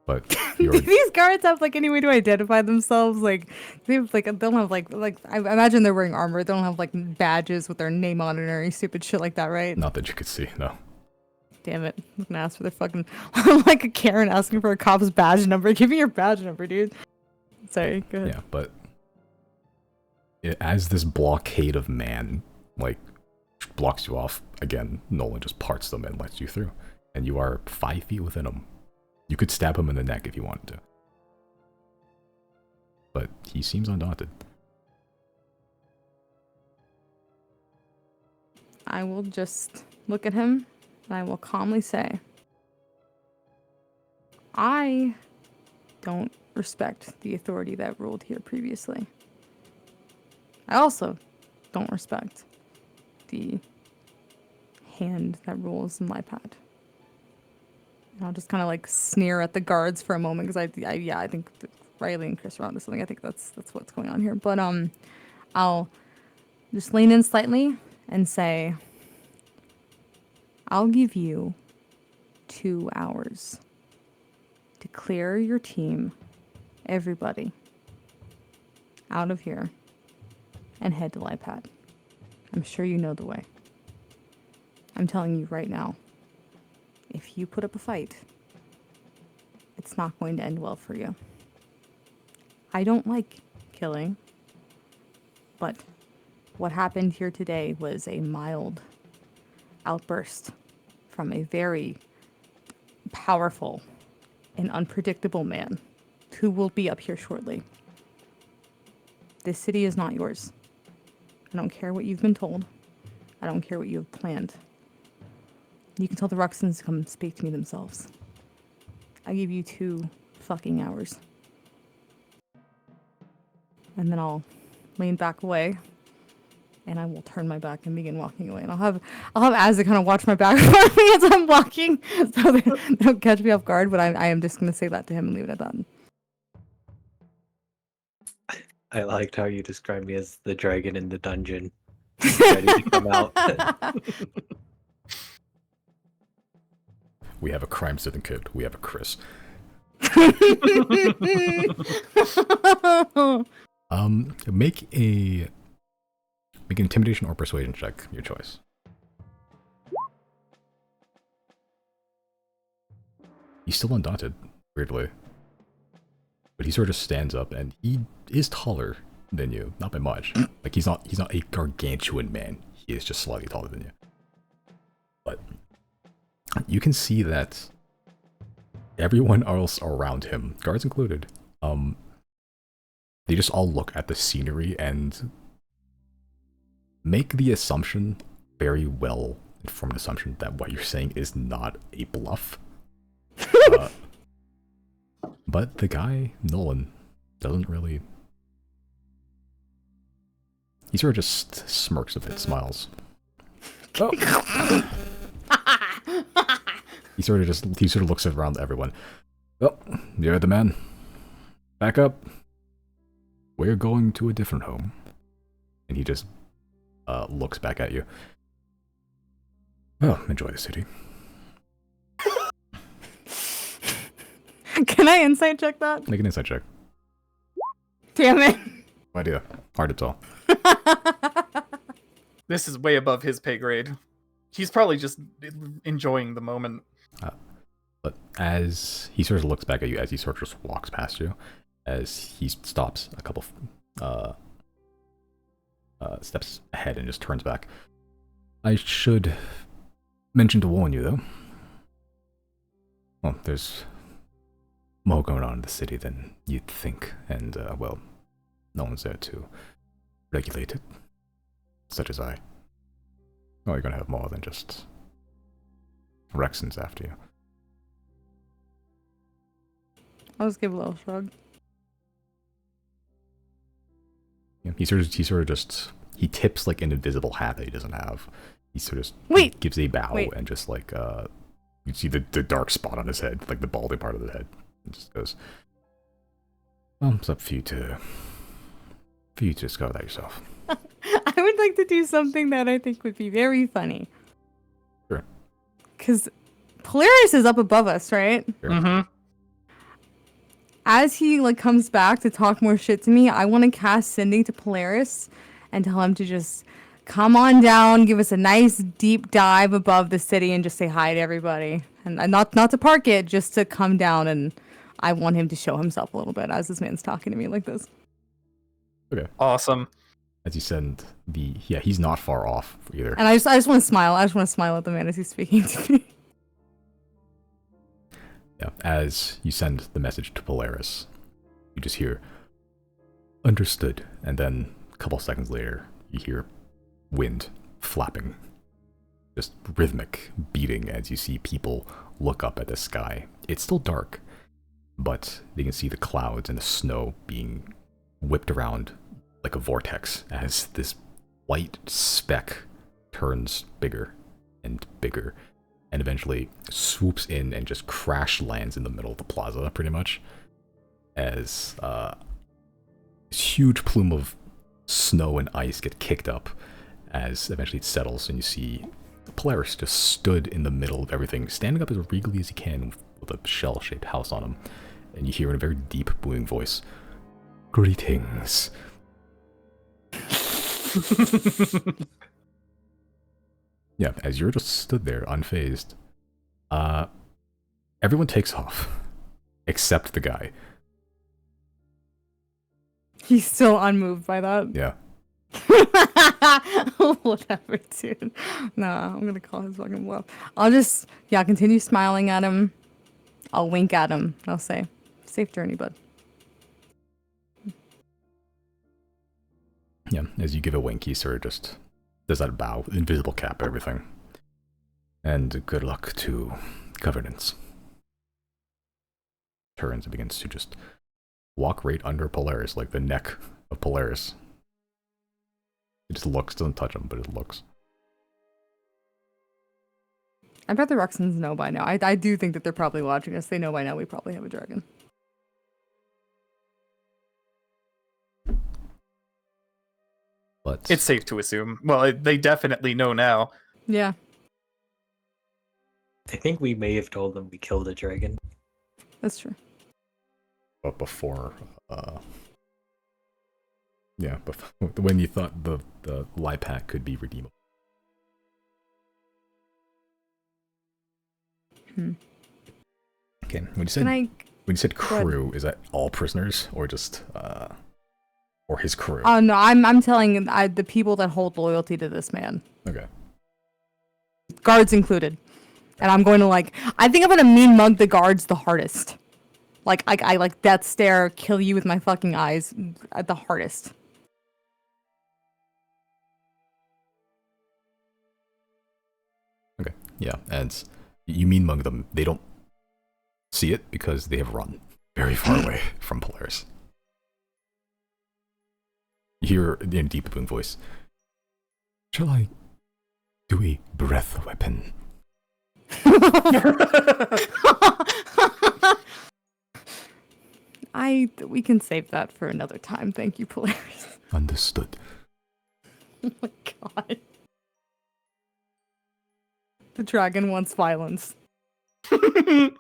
S1: But
S4: Do these guards have like any way to identify themselves? Like they have, like, they don't have like I imagine they're wearing armor. They don't have like badges with their name on it or any stupid shit like that, right?
S1: not that you could see, no.
S4: Damn it! I'm gonna ask for their fucking. I'm like a Karen asking for a cop's badge number. Give me your badge number, dude. Sorry, go ahead.
S1: Yeah, but as this blockade of man like blocks you off again, Nolan just parts them and lets you through, and you are 5 feet within him. You could stab him in the neck if you wanted to, but he seems undaunted.
S4: I will just look at him and I will calmly say, I don't respect the authority that ruled here previously. I also don't respect the hand that rules my pad. And I'll just kind of like sneer at the guards for a moment because I think Riley and Chris are onto something. I think that's what's going on here. But I'll just lean in slightly and say, I'll give you 2 hours to clear your team, everybody, out of here and head to Lipad. I'm sure you know the way. I'm telling you right now, if you put up a fight, it's not going to end well for you. I don't like killing, but what happened here today was a mild outburst from a very powerful and unpredictable man who will be up here shortly. This city is not yours. I don't care what you've been told. I don't care what you have planned. You can tell the Ruxins to come speak to me themselves. I give you 2 fucking hours. And then I'll lean back away, and I will turn my back and begin walking away. And I'll have Azza kind of watch my back for me as I'm walking, so they don't catch me off guard. But I am just going to say that to him and leave it at that.
S3: I liked how you described me as the dragon in the dungeon, ready to come out.
S1: We have a crime syndicate. We have a Chris. Make a Make an intimidation or persuasion check, your choice. He's still undaunted, weirdly. But he sort of just stands up, and he is taller than you, not by much. Like he's not a gargantuan man. He is just slightly taller than you. But you can see that everyone else around him, guards included, they just all look at the scenery and make the assumption, very well informed assumption, that what you're saying is not a bluff. But the guy, Nolan, doesn't really... He sort of just smirks a bit, smiles. Oh. He sort of looks around at everyone. Well, you're the man. Back up. We're going to a different home. And he just looks back at you. Well, enjoy the city.
S4: Can I insight check that?
S1: Make an insight check.
S4: Damn it.
S1: No idea. Hard to tell.
S2: This is way above his pay grade. He's probably just enjoying the moment.
S1: But as he sort of looks back at you, as he sort of just walks past you, as he stops a couple steps ahead and just turns back. I should mention to warn you, though. Well, there's more going on in the city than you'd think, and, well, no one's there to regulate it, such as I. Well, you're gonna have more than just Rexons after you.
S4: I'll just give a little shrug.
S1: Yeah, he sort of just, he tips like an invisible hat that he doesn't have. He sort of gives a bow and just like, you see the dark spot on his head, like the balding part of the head. And just goes, well, it's up for you to discover that yourself.
S4: I would like to do something that I think would be very funny.
S1: Sure.
S4: Because Polaris is up above us, right?
S1: Sure.
S2: Mm-hmm.
S4: As he like comes back to talk more shit to me, I want to cast Sending to Polaris and tell him to just come on down, give us a nice deep dive above the city, and just say hi to everybody. And not to park it, just to come down, and I want him to show himself a little bit as this man's talking to me like this.
S1: Okay.
S2: Awesome.
S1: As you send he's not far off either.
S4: And I just want to smile. I just want to smile at the man as he's speaking to me.
S1: Yeah, as you send the message to Polaris, you just hear, understood, and then a couple seconds later, you hear wind flapping. Just rhythmic beating as you see people look up at the sky. It's still dark, but they can see the clouds and the snow being whipped around like a vortex as this white speck turns bigger and bigger and eventually swoops in and just crash lands in the middle of the plaza, pretty much, as this huge plume of snow and ice get kicked up as eventually it settles, and you see Polaris just stood in the middle of everything, standing up as regally as he can with a shell-shaped house on him, and you hear in a very deep, booming voice, "Greetings." Yeah, as you're just stood there, unfazed, everyone takes off, except the guy.
S4: He's still unmoved by that.
S1: Yeah.
S4: Whatever, dude. Nah, I'm gonna call his fucking bluff. I'll just, continue smiling at him. I'll wink at him. I'll say, safe journey, bud.
S1: Yeah, as you give a wink, he sort of just does that bow, invisible cap, everything. And good luck to Governance. Turns and begins to just walk right under Polaris, like the neck of Polaris. It just looks, doesn't touch him, but it looks.
S4: I bet the Ruxans know by now. I do think that they're probably watching us. They know by now we probably have a dragon.
S1: But
S2: It's safe to assume. Well, they definitely know now.
S4: Yeah.
S3: I think we may have told them we killed a dragon.
S4: That's true.
S1: But before Yeah, but when you thought the lie pack could be redeemable. Okay, when you said crew, is that all prisoners or just or his crew?
S4: Oh no, I'm telling the people that hold loyalty to this man.
S1: Okay.
S4: Guards included. And I'm going to I think I'm going to mean mug the guards the hardest. I like that stare, kill you with my fucking eyes at the hardest.
S1: Okay. Yeah, and you mean mug them. They don't see it because they have run very far away from Polaris. You hear in a deep boom voice, shall I do a breath weapon?
S4: We can save that for another time. Thank you, Polaris.
S1: Understood.
S4: Oh my god. The dragon wants violence.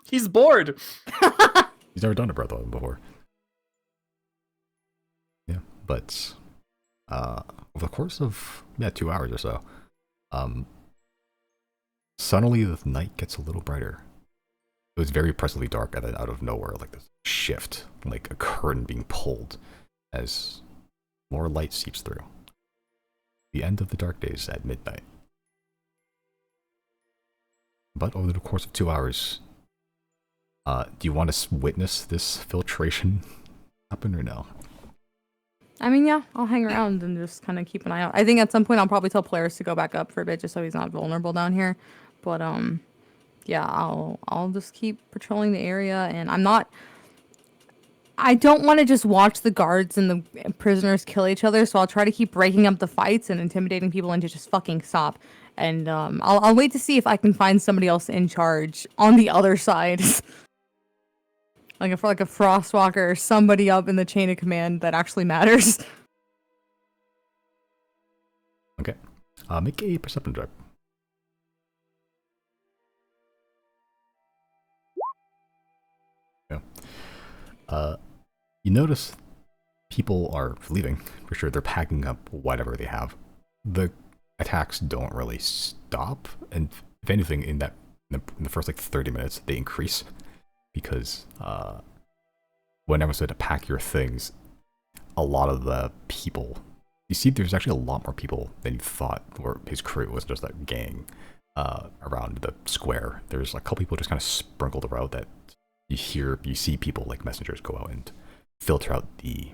S2: He's bored.
S1: He's never done a breath weapon before. Yeah, but over the course of 2 hours or so, suddenly the night gets a little brighter. It was very oppressively dark, and then out of nowhere, like this shift, like a curtain being pulled as more light seeps through. The end of the dark days at midnight. But over the course of 2 hours, do you want to witness this filtration happen or no?
S4: I mean, yeah, I'll hang around and just kind of keep an eye out. I think at some point I'll probably tell Polaris to go back up for a bit just so he's not vulnerable down here. But yeah, I'll just keep patrolling the area, and I don't want to just watch the guards and the prisoners kill each other, so I'll try to keep breaking up the fights and intimidating people into just fucking stop. And I'll wait to see if I can find somebody else in charge on the other side. like a Frostwalker or somebody up in the chain of command that actually matters.
S1: Okay. Make a perception check. Yeah. You notice people are leaving, for sure. They're packing up whatever they have. The attacks don't really stop, and if anything, in the first 30 minutes, they increase because when everyone said to pack your things, a lot of the people, you see, there's actually a lot more people than you thought, or his crew was just that gang around the square. There's a couple people just kind of sprinkled around that you see people like messengers go out and filter out the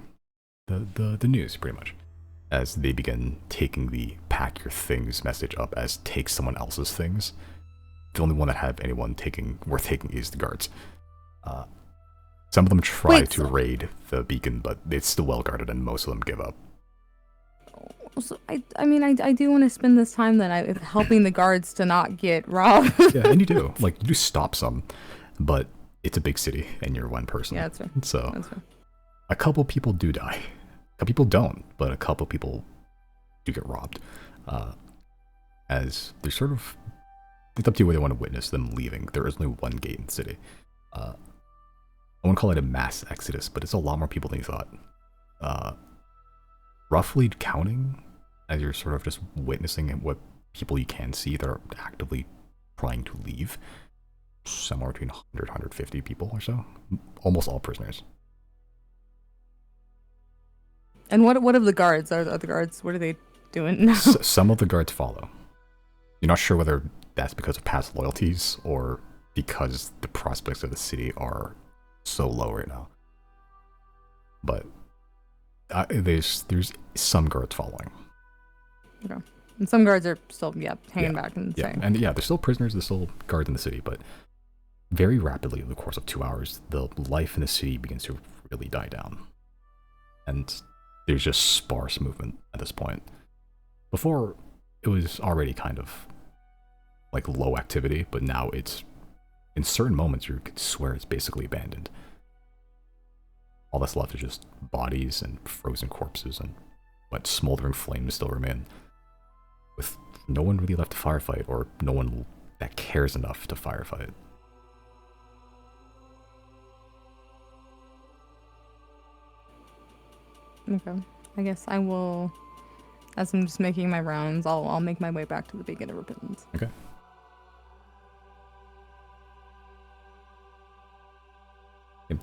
S1: news pretty much as they begin taking the pack your things message up as take someone else's things. The only one that have anyone worth taking is the guards. Some of them try to raid the beacon, but it's still well guarded and most of them give up.
S4: So I mean I do want to spend this time then helping the guards to not get robbed.
S1: Yeah, and you do. You do stop some, but it's a big city and you're one person.
S4: Yeah, that's fair.
S1: So
S4: That's fair.
S1: a couple people do die. A couple people don't, but a couple people do get robbed. As they're sort of, it's up to you whether you want to witness them leaving. There is only one gate in the city. I wouldn't call it a mass exodus, but it's a lot more people than you thought. Roughly counting, as you're sort of just witnessing what people you can see that are actively trying to leave, somewhere between 100, 150 people or so. Almost all prisoners.
S4: And what of the guards? Are the guards, what are they doing now?
S1: Some of the guards follow. You're not sure whether that's because of past loyalties or because the prospects of the city are so low right now. But there's some guards following.
S4: Okay. And some guards are still hanging back and saying.
S1: And they're still prisoners, there's still guards in the city, but very rapidly over the course of 2 hours, the life in the city begins to really die down. And there's just sparse movement at this point. Before, it was already kind of low activity, but now it's, in certain moments, you could swear it's basically abandoned. All that's left is just bodies and frozen corpses and what smoldering flames still remain. With no one really left to firefight, or no one that cares enough to firefight.
S4: Okay. I guess I will. As I'm just making my rounds, I'll make my way back to the Beacon of Repentance.
S1: Okay.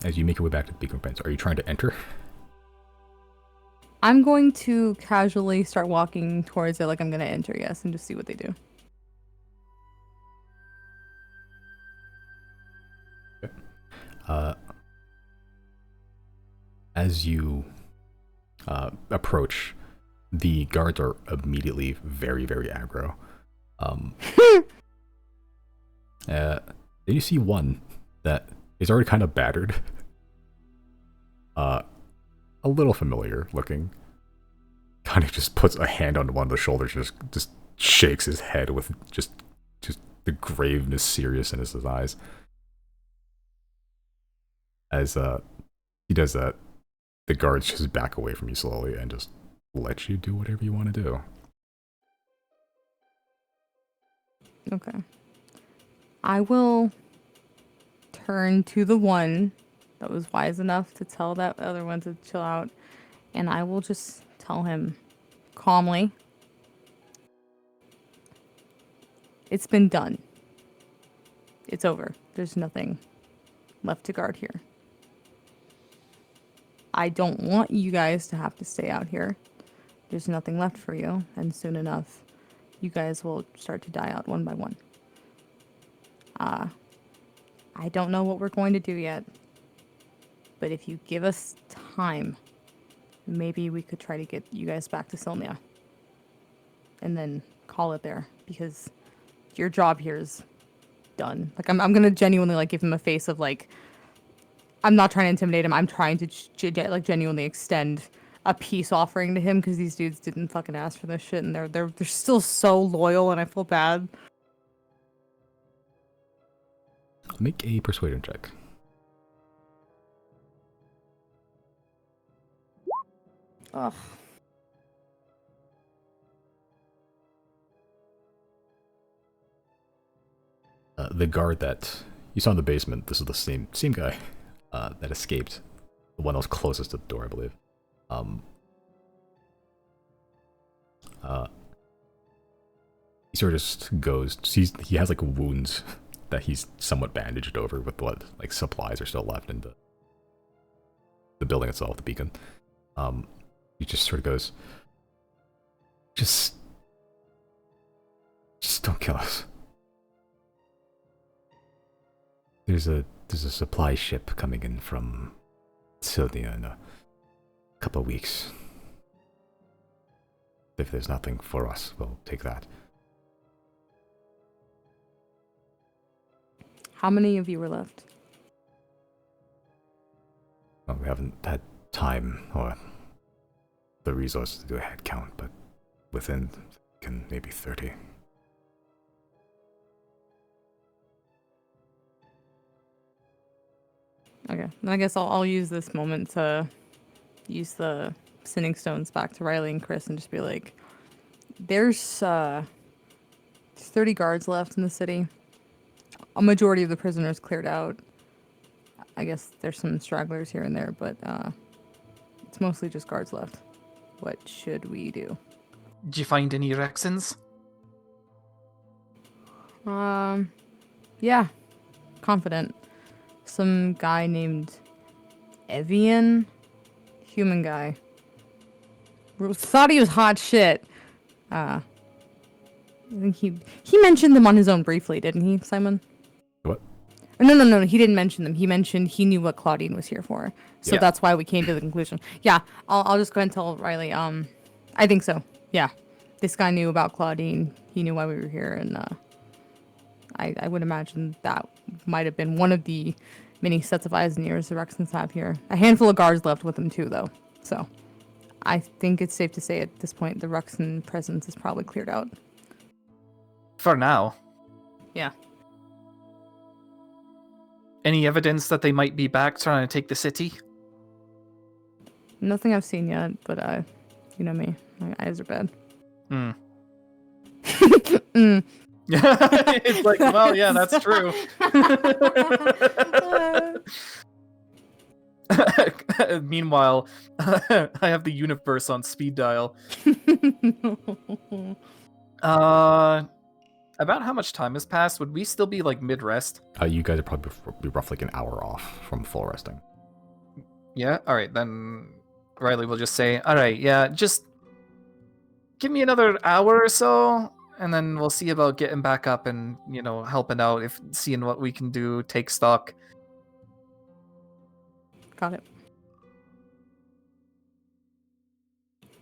S1: As you make your way back to the Beacon of Repentance, are you trying to enter?
S4: I'm going to casually start walking towards it like I'm going to enter, yes, and just see what they do.
S1: As you approach, the guards are immediately very, very aggro. Then you see one that is already kind of battered. A little familiar looking. Kind of just puts a hand on one of the shoulders, just shakes his head with just the graveness, seriousness in his eyes. As he does that, the guards just back away from you slowly and just let you do whatever you want to do.
S4: Okay. I will turn to the one that was wise enough to tell that other one to chill out, and I will just tell him calmly, it's been done. It's over. There's nothing left to guard here. I don't want you guys to have to stay out here. There's nothing left for you, and soon enough, you guys will start to die out one by one. I don't know what we're going to do yet, but if you give us time, maybe we could try to get you guys back to Sylnia. And then call it there, because your job here is done. Like, I'm gonna genuinely, like, give him a face of, like, I'm not trying to intimidate him. I'm trying to, genuinely extend a peace offering to him, because these dudes didn't fucking ask for this shit, and they're still so loyal, and I feel bad.
S1: Make a persuasion check.
S4: Ugh.
S1: The guard that you saw in the basement, this is the same guy that escaped. The one that was closest to the door, I believe. He sort of just goes. He has like wounds that he's somewhat bandaged over with blood. Like supplies are still left in the building itself, the beacon. He just sort of goes, just don't kill us. There's a supply ship coming in from Sylnia in a couple of weeks. If there's nothing for us, we'll take that.
S4: How many of you were left?
S1: Well, we haven't had time or the resources to do a head count, but within maybe 30.
S4: Okay, and I guess I'll use this moment to use the sending stones back to Riley and Chris and just be like, there's 30 guards left in the city. A majority of the prisoners cleared out. I guess there's some stragglers here and there, but it's mostly just guards left. What should we do?
S2: Did you find any Rexons?
S4: Yeah, confident. Some guy named Evian, human guy. Thought he was hot shit. I think he mentioned them on his own briefly, didn't he, Simon?
S1: What?
S4: No, he didn't mention them. He mentioned he knew what Claudine was here for. So
S2: Yeah.
S4: That's why we came to the conclusion. Yeah, I'll just go ahead and tell Riley. I think so. Yeah. This guy knew about Claudine. He knew why we were here, and I would imagine that might have been one of the many sets of eyes and ears the Rexons have here. A handful of guards left with them too, though. So I think it's safe to say at this point the Rexon presence is probably cleared out.
S2: For now.
S4: Yeah.
S2: Any evidence that they might be back trying to take the city?
S4: Nothing I've seen yet, but you know me, my eyes are bad.
S2: It's like, well, yeah, that's true. Meanwhile, I have the universe on speed dial. About how much time has passed? Would we still be like mid rest?
S1: You guys are probably be roughly like an hour off from full resting.
S2: Yeah. All right, then Riley will just say, "All right, yeah, just give me another hour or so, and then we'll see about getting back up and helping out, if seeing what we can do, take stock."
S4: Got it.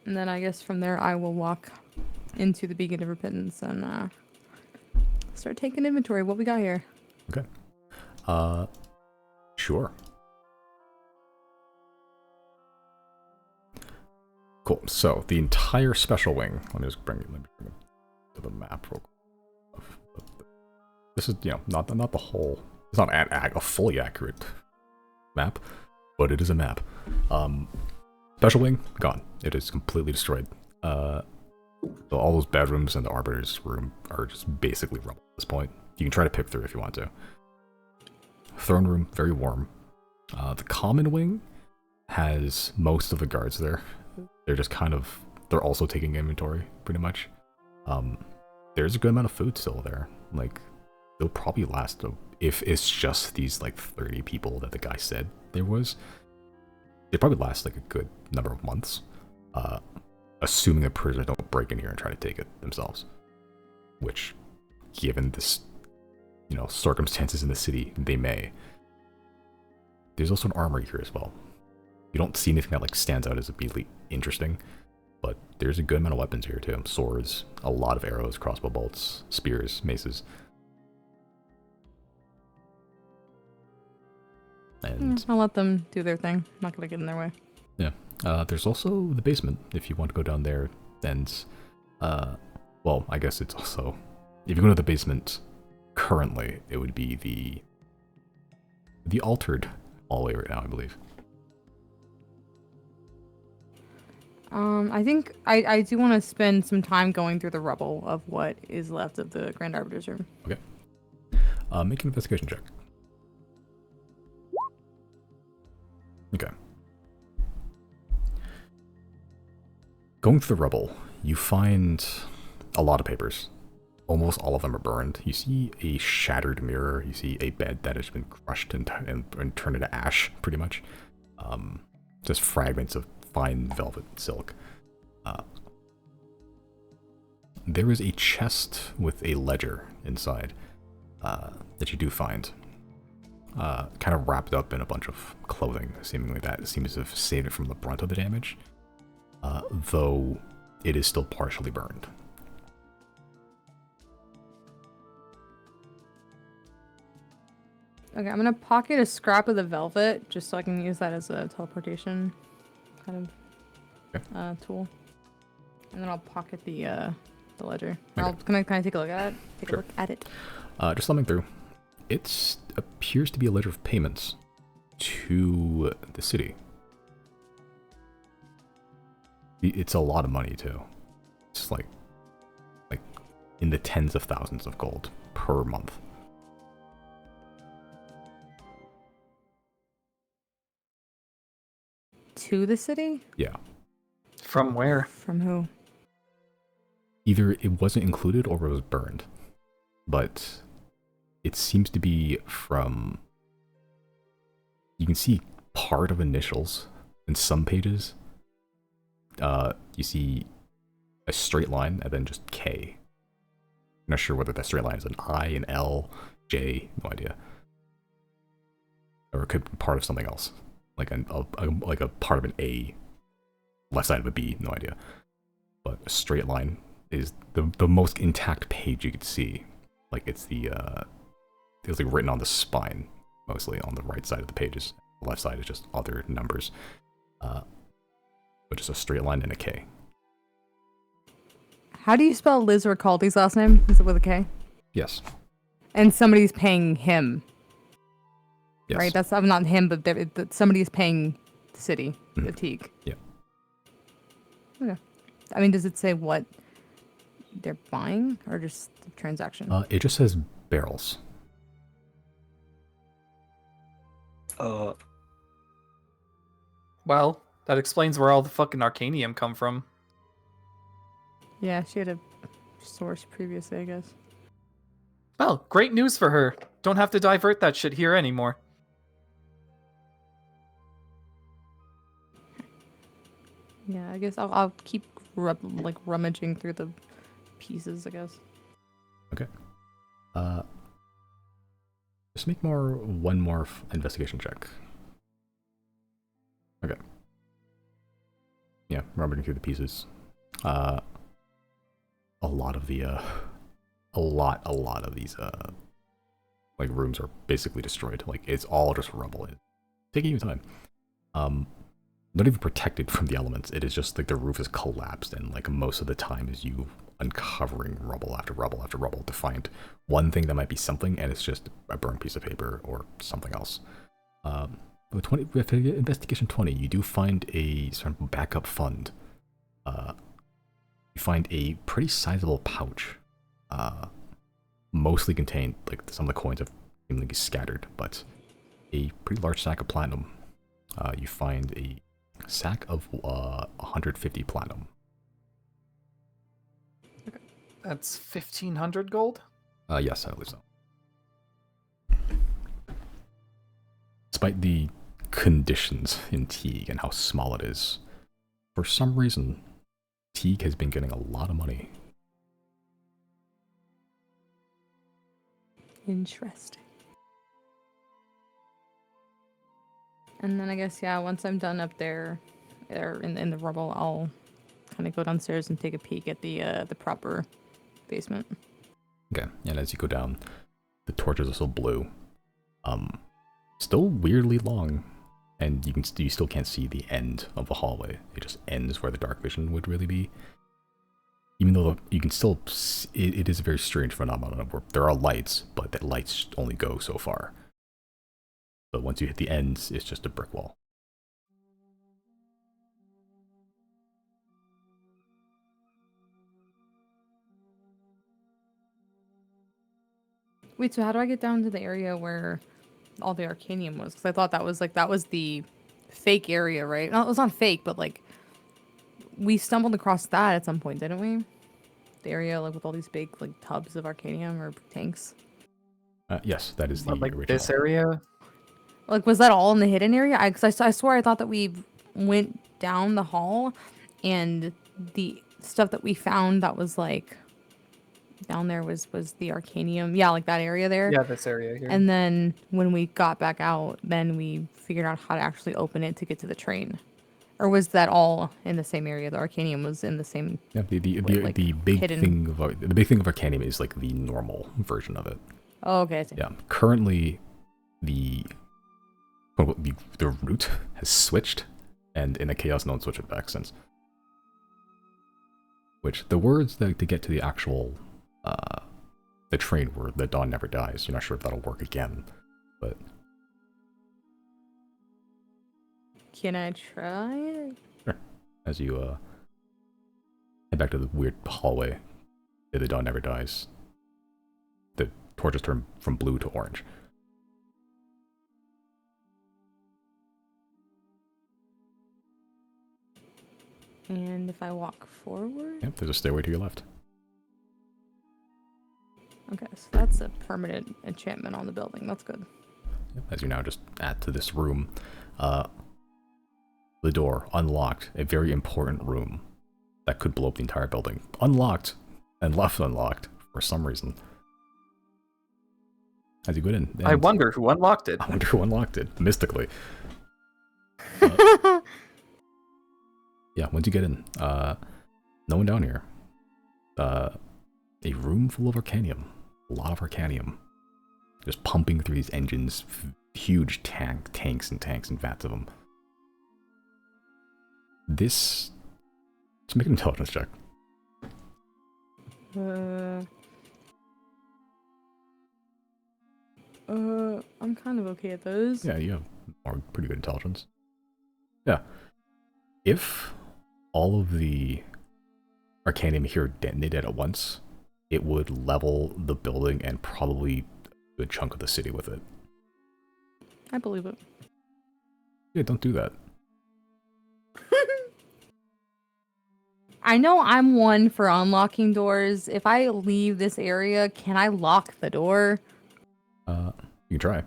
S4: And then I guess from there I will walk into the Beacon of Repentance and start taking inventory of what we got here.
S1: Okay. Sure. Cool. So the entire special wing. Let me bring it to the map real quick. This is not the whole. It's not a fully accurate map, but it is a map. Special wing gone. It is completely destroyed. So all those bedrooms and the Arbiter's room are just basically rubble at this point. You can try to pick through if you want to. Throne room, very warm. The common wing has most of the guards there. They're just they're also taking inventory, pretty much. There's a good amount of food still there. Like, they'll probably last, if it's just these, 30 people that the guy said there was, they probably last, a good number of months. Assuming the prisoners don't break in here and try to take it themselves. Which, given this, circumstances in the city, they may. There's also an armory here as well. You don't see anything that stands out as immediately interesting, but there's a good amount of weapons here too. Swords, a lot of arrows, crossbow bolts, spears, maces. And
S4: I'll let them do their thing. I'm not gonna get in their way.
S1: Yeah. There's also the basement if you want to go down there. And well, I guess it's also, if you go to the basement currently, it would be the altered hallway right now, I believe.
S4: I think I do want to spend some time going through the rubble of what is left of the Grand Arbiter's room.
S1: Okay. Make an investigation check. Okay. Going through the rubble, you find a lot of papers. Almost all of them are burned. You see a shattered mirror. You see a bed that has been crushed and turned into ash, pretty much. Just fragments of fine velvet silk. There is a chest with a ledger inside that you do find. Kind of wrapped up in a bunch of clothing, seemingly that seems to have saved it from the brunt of the damage. Though it is still partially burned.
S4: Okay, I'm gonna pocket a scrap of the velvet just so I can use that as a teleportation kind of tool, and then I'll pocket the ledger.
S1: Okay.
S4: Can I take a look at it?
S1: Sure.
S4: A look at it.
S1: Just thumbing through. It appears to be a ledger of payments to the city. It's a lot of money too. It's like in the tens of thousands of gold per month.
S4: To the city?
S1: Yeah.
S2: From where?
S4: From who?
S1: Either it wasn't included or it was burned. But it seems to be from... You can see part of initials in some pages. You see a straight line and then just K. I'm not sure whether that straight line is an I, an L, J, no idea. Or it could be part of something else. Like a part of an A, left side of a B, no idea. But a straight line is the most intact page you could see. Like it's like written on the spine, mostly on the right side of the pages. The left side is just other numbers. But just a straight line and a K.
S4: How do you spell Liz Ricaldi's last name? Is it with a K?
S1: Yes.
S4: And somebody's paying him.
S1: Yes.
S4: Right? That's not him, but somebody's paying the city, the Teague.
S1: Yeah.
S4: Okay. I mean, does it say what they're buying or just the transaction?
S1: It just says barrels.
S2: Well, that explains where all the fucking arcanium come from.
S4: Yeah, she had a source previously, I guess.
S2: Well, great news for her. Don't have to divert that shit here anymore.
S4: Yeah, I guess I'll keep rummaging through the pieces, I guess.
S1: Okay. Just make one more investigation check. Okay. Yeah, rummaging through the pieces. A lot of these like rooms are basically destroyed. Like it's all just rubble. It's taking you time. Not even protected from the elements. It is just like the roof is collapsed, and like most of the time is you uncovering rubble after rubble after rubble to find one thing that might be something, and it's just a burned piece of paper or something else. With investigation 20, you do find a sort of backup fund. You find a pretty sizable pouch, mostly contained, like some of the coins have seemingly scattered, but a pretty large sack of platinum. You find a sack of 150 platinum.
S2: That's 1,500 gold?
S1: Yes, I believe so. Despite the conditions in Teague and how small it is, for some reason, Teague has been getting a lot of money.
S4: Interesting. And then I guess, yeah, once I'm done up there, or in the rubble, I'll kind of go downstairs and take a peek at the proper basement.
S1: Okay, and as you go down, the torches are still blue. Still weirdly long, and you still can't see the end of the hallway. It just ends where the dark vision would really be. Even though you can still, it is a very strange phenomenon where there are lights, but that lights only go so far. But once you hit the ends, it's just a brick wall.
S4: Wait, so how do I get down to the area where all the arcanium was? Because I thought that was the fake area, right? No, it was not fake, but like we stumbled across that at some point, didn't we? The area like with all these big like tubs of arcanium or tanks.
S1: Yes, that is the
S2: What, like
S1: original.
S2: this area?
S4: Like, was that all in the hidden area? I swear I thought that we went down the hall, and the stuff that we found that was like down there was the arcanium. Yeah, like that area there.
S2: Yeah, this area here.
S4: And then when we got back out, then we figured out how to actually open it to get to the train. Or was that all in the same area? The arcanium was in the same.
S1: Yeah, the big
S4: hidden.
S1: thing of the big thing of arcanium is like the normal version of it.
S4: Oh, okay. I see.
S1: Yeah, currently the route has switched, and in the chaos, no one switched it back since. Which the words that to get to the actual the train were "the dawn never dies." You're not sure if that'll work again, but
S4: Can I try it?
S1: sure. As you head back to the weird hallway, the dawn never dies. The torches turn from blue to orange.
S4: And if I walk forward?
S1: Yep, there's a stairway to your left.
S4: Okay, so that's a permanent enchantment on the building. That's good.
S1: Yep, as you now just add to this room, the door unlocked, a very important room that could blow up the entire building. Unlocked and left unlocked for some reason. As you go in,
S2: I wonder who unlocked it.
S1: I wonder who unlocked it mystically. Yeah, once you get in, no one down here. A room full of arcanium. A lot of arcanium. Just pumping through these engines. Huge tanks and vats of them. Just make an intelligence check.
S4: I'm kind of okay at those.
S1: Yeah, you have pretty good intelligence. Yeah. If all of the arcanium here detonated at once, it would level the building and probably a good chunk of the city with it.
S4: I believe it.
S1: Yeah, don't do that.
S4: I know I'm one for unlocking doors. If I leave this area, can I lock the door?
S1: You can try.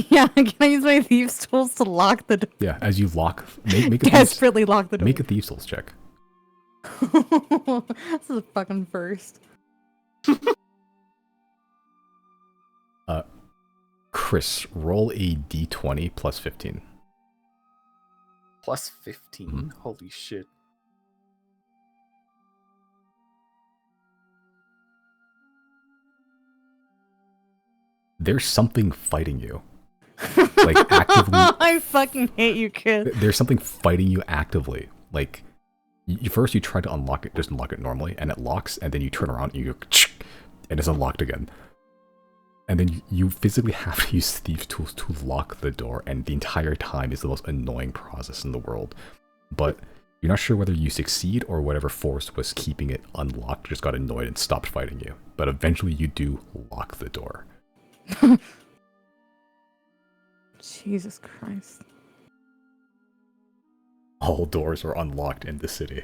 S4: Yeah, can I use my thieves' tools to lock the door?
S1: Yeah, as you lock, make a
S4: Desperately lock the door.
S1: make a thieves tools check.
S4: This is a fucking first.
S1: Chris, roll a d20 plus 15.
S2: Plus 15. Holy shit.
S1: There's something fighting you. Like, actively.
S4: I fucking hate you, kid.
S1: There's something fighting you actively. Like, first you try to unlock it, just unlock it normally, and it locks, and then you turn around and you go, and it's unlocked again. And then you physically have to use thieves' tools to lock the door, and the entire time is the most annoying process in the world. But you're not sure whether you succeed or whatever force was keeping it unlocked just got annoyed and stopped fighting you. But eventually you do lock the door.
S4: Jesus Christ.
S1: All doors are unlocked in the city.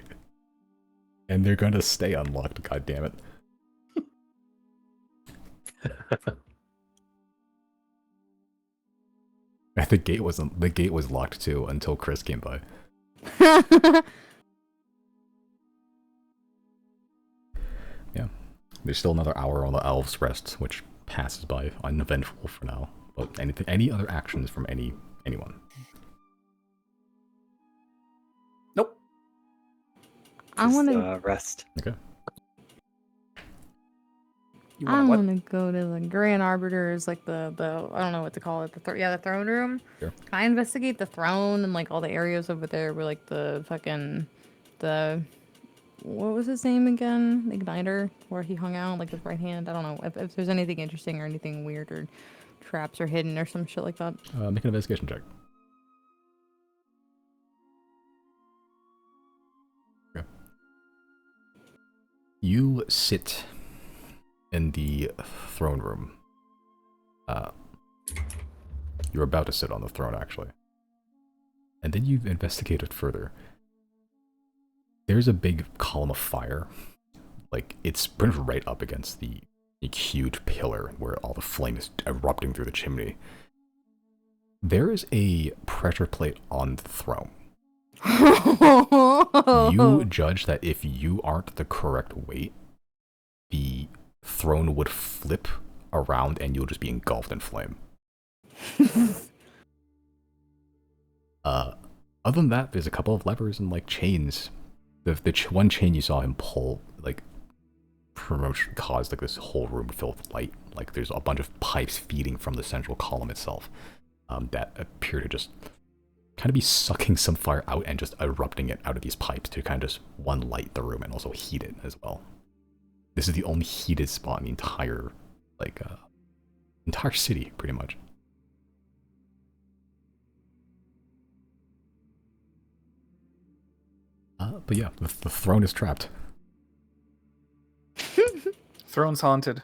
S1: And they're gonna stay unlocked, goddammit. The gate was locked too until Chris came by. Yeah. There's still another hour on the elves' rest, which passes by uneventful for now. But any other actions from anyone?
S2: Nope.
S4: I want to.
S3: Rest.
S1: Okay.
S4: I want to go to the Grand Arbiters, like the I don't know what to call it. The throne room.
S1: Sure.
S4: Can I investigate the throne and like all the areas over there where like the what was his name again? Igniter, where he hung out, like his right hand. I don't know if there's anything interesting or anything weird or traps are hidden or some shit like that.
S1: Make an investigation check. Okay. You sit in the throne room. You're about to sit on the throne, actually. And then you've investigated further. There's a big column of fire. Like, it's pretty much right up against the huge pillar where all the flame is erupting through the chimney. There is a pressure plate on the throne. You judge that if you aren't the correct weight, the throne would flip around and you'll just be engulfed in flame. Other than that, there's a couple of levers and like chains. The one chain you saw him pull, like, caused like this whole room to fill with light. Like there's a bunch of pipes feeding from the central column itself that appear to just kind of be sucking some fire out and just erupting it out of these pipes to kind of just light the room and also heat it as well. This is the only heated spot in the entire, like, entire city, pretty much. But yeah, the throne is trapped.
S2: Throne's haunted.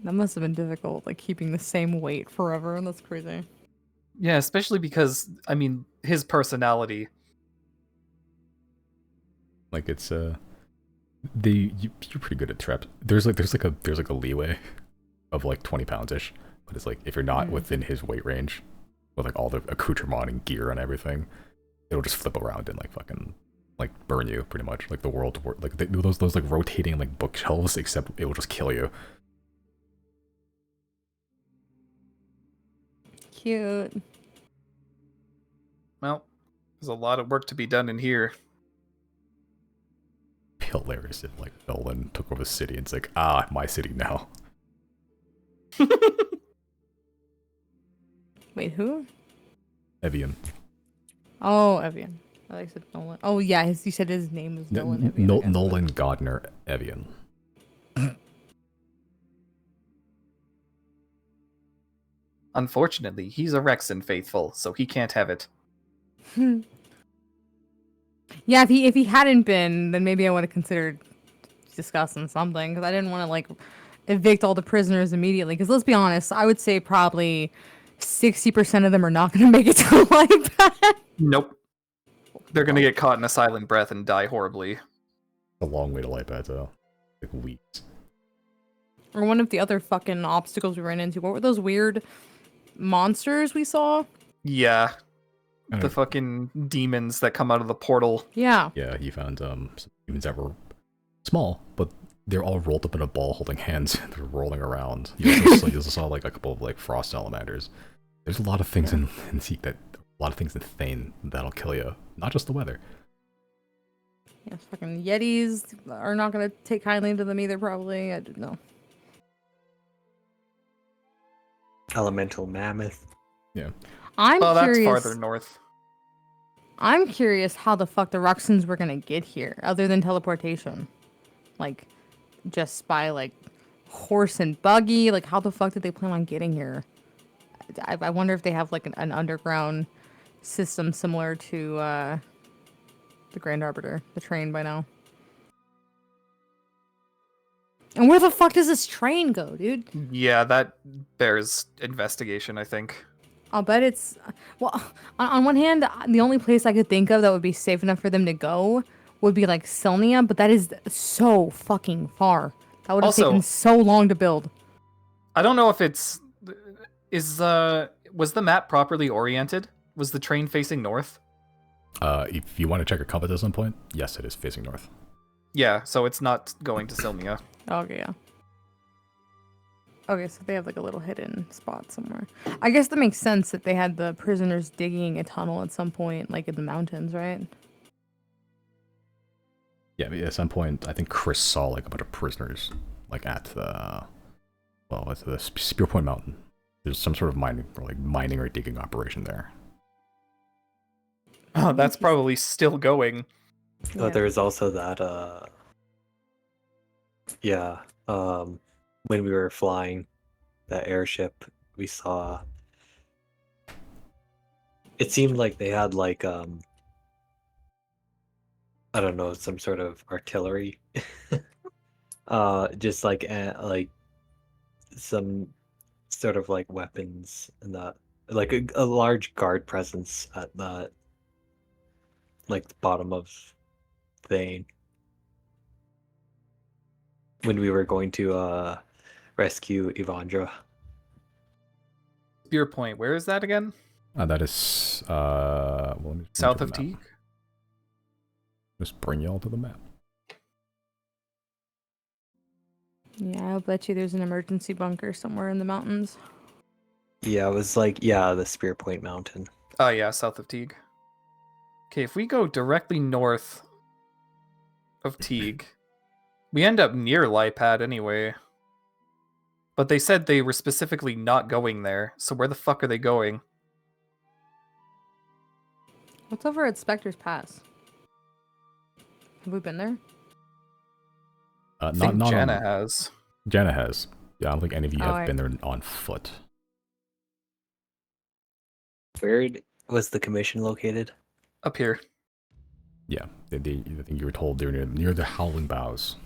S4: That must have been difficult, like keeping the same weight forever. That's crazy.
S2: Yeah, especially because, I mean, his personality.
S1: Like it's you're pretty good at traps. There's like a leeway of like 20 pounds ish, but it's like if you're not within his weight range with like all the accoutrement and gear and everything, it'll just flip around and like fucking like burn you pretty much. Like the world like those like rotating like bookshelves, except it will just kill you.
S4: Cute.
S2: Well, there's a lot of work to be done in here.
S1: Hilarious if like Nolan took over the city and it's like, my city now.
S4: Wait, who?
S1: Evian.
S4: Oh, Evian. I like said Nolan. Oh yeah, you said his name was Nolan. Evian.
S1: Nolan Godner Evian.
S2: Unfortunately, he's a Rexen faithful, so he can't have it.
S4: Yeah, if he hadn't been, then maybe I would have considered discussing something, because I didn't want to like evict all the prisoners immediately. Because let's be honest, I would say probably 60% of them are not going to make it to a life path.
S2: Nope. They're gonna get caught in a silent breath and die horribly.
S1: A long way to light that, though. Like weeks.
S4: Or one of the other fucking obstacles we ran into. What were those weird monsters we saw?
S2: Yeah.
S1: I
S2: The
S1: don't-
S2: fucking demons that come out of the portal.
S4: Yeah.
S1: Yeah, he found some demons that were small, but they're all rolled up in a ball holding hands. They're rolling around. You also saw like a couple of like frost salamanders. There's a lot of things in Seek that a lot of things in Thane that'll kill you. Not just the weather.
S4: Yeah, fucking Yetis are not going to take kindly to them either, probably. I don't know.
S3: Elemental mammoth.
S4: I'm
S2: Oh, that's
S4: curious.
S2: farther north.
S4: I'm curious how the fuck the Ruxins were gonna get here, other than teleportation. Like, just by, like, horse and buggy? Like, how the fuck did they plan on getting here? I wonder if they have, like, an underground system similar to, the Grand Arbiter, the train by now. And where the fuck does this train go, dude?
S2: Yeah, that bears investigation, I think.
S4: I'll bet it's... Well, on one hand, the only place I could think of that would be safe enough for them to go would be, like, Sylnia, but that is so fucking far. That would have
S2: Also-
S4: taken so long to build.
S2: I don't know if it's... Was the map properly oriented? Was the train facing north?
S1: If you want to check a compass at some point, yes, it is facing north.
S2: Yeah, so it's not going to Sylnia.
S4: Okay, yeah. Okay, so they have, like, a little hidden spot somewhere. I guess that makes sense that they had the prisoners digging a tunnel at some point, like, in the mountains, right?
S1: Yeah, but at some point, I think Chris saw like a bunch of prisoners, like at the, well, at the Spearpoint Mountain. There's some sort of mining or digging operation there.
S2: Oh, that's probably still going.
S3: Oh,
S4: Yeah.
S3: there's also that, yeah, when we were flying that airship, we saw, it seemed like they had like, I don't know, some sort of artillery, just like some sort of like weapons and that, like a large guard presence at the, like the bottom of Thane. When we were going to rescue Evandra.
S2: Spear Point, where is that again?
S1: That is, well, let me
S2: South
S1: to
S2: of
S1: the map.
S2: Teague?
S1: Just bring y'all to the map.
S4: Yeah, I'll bet you there's an emergency bunker somewhere in the mountains.
S3: Yeah, it was like, yeah, the Spearpoint Mountain.
S2: Oh yeah, south of Teague. Okay, if we go directly north of Teague, we end up near Lipad anyway. But they said they were specifically not going there, so where the fuck are they going?
S4: What's over at Spectre's Pass? Have we been there?
S2: I think
S1: Not
S2: Jana
S1: on,
S2: has.
S1: Jana has. Yeah, I don't think any of you
S4: Oh,
S1: have
S4: I-
S1: been there on foot.
S3: Where was the commission located?
S2: Up here.
S1: Yeah, I think you were told they were near the Howling Boughs.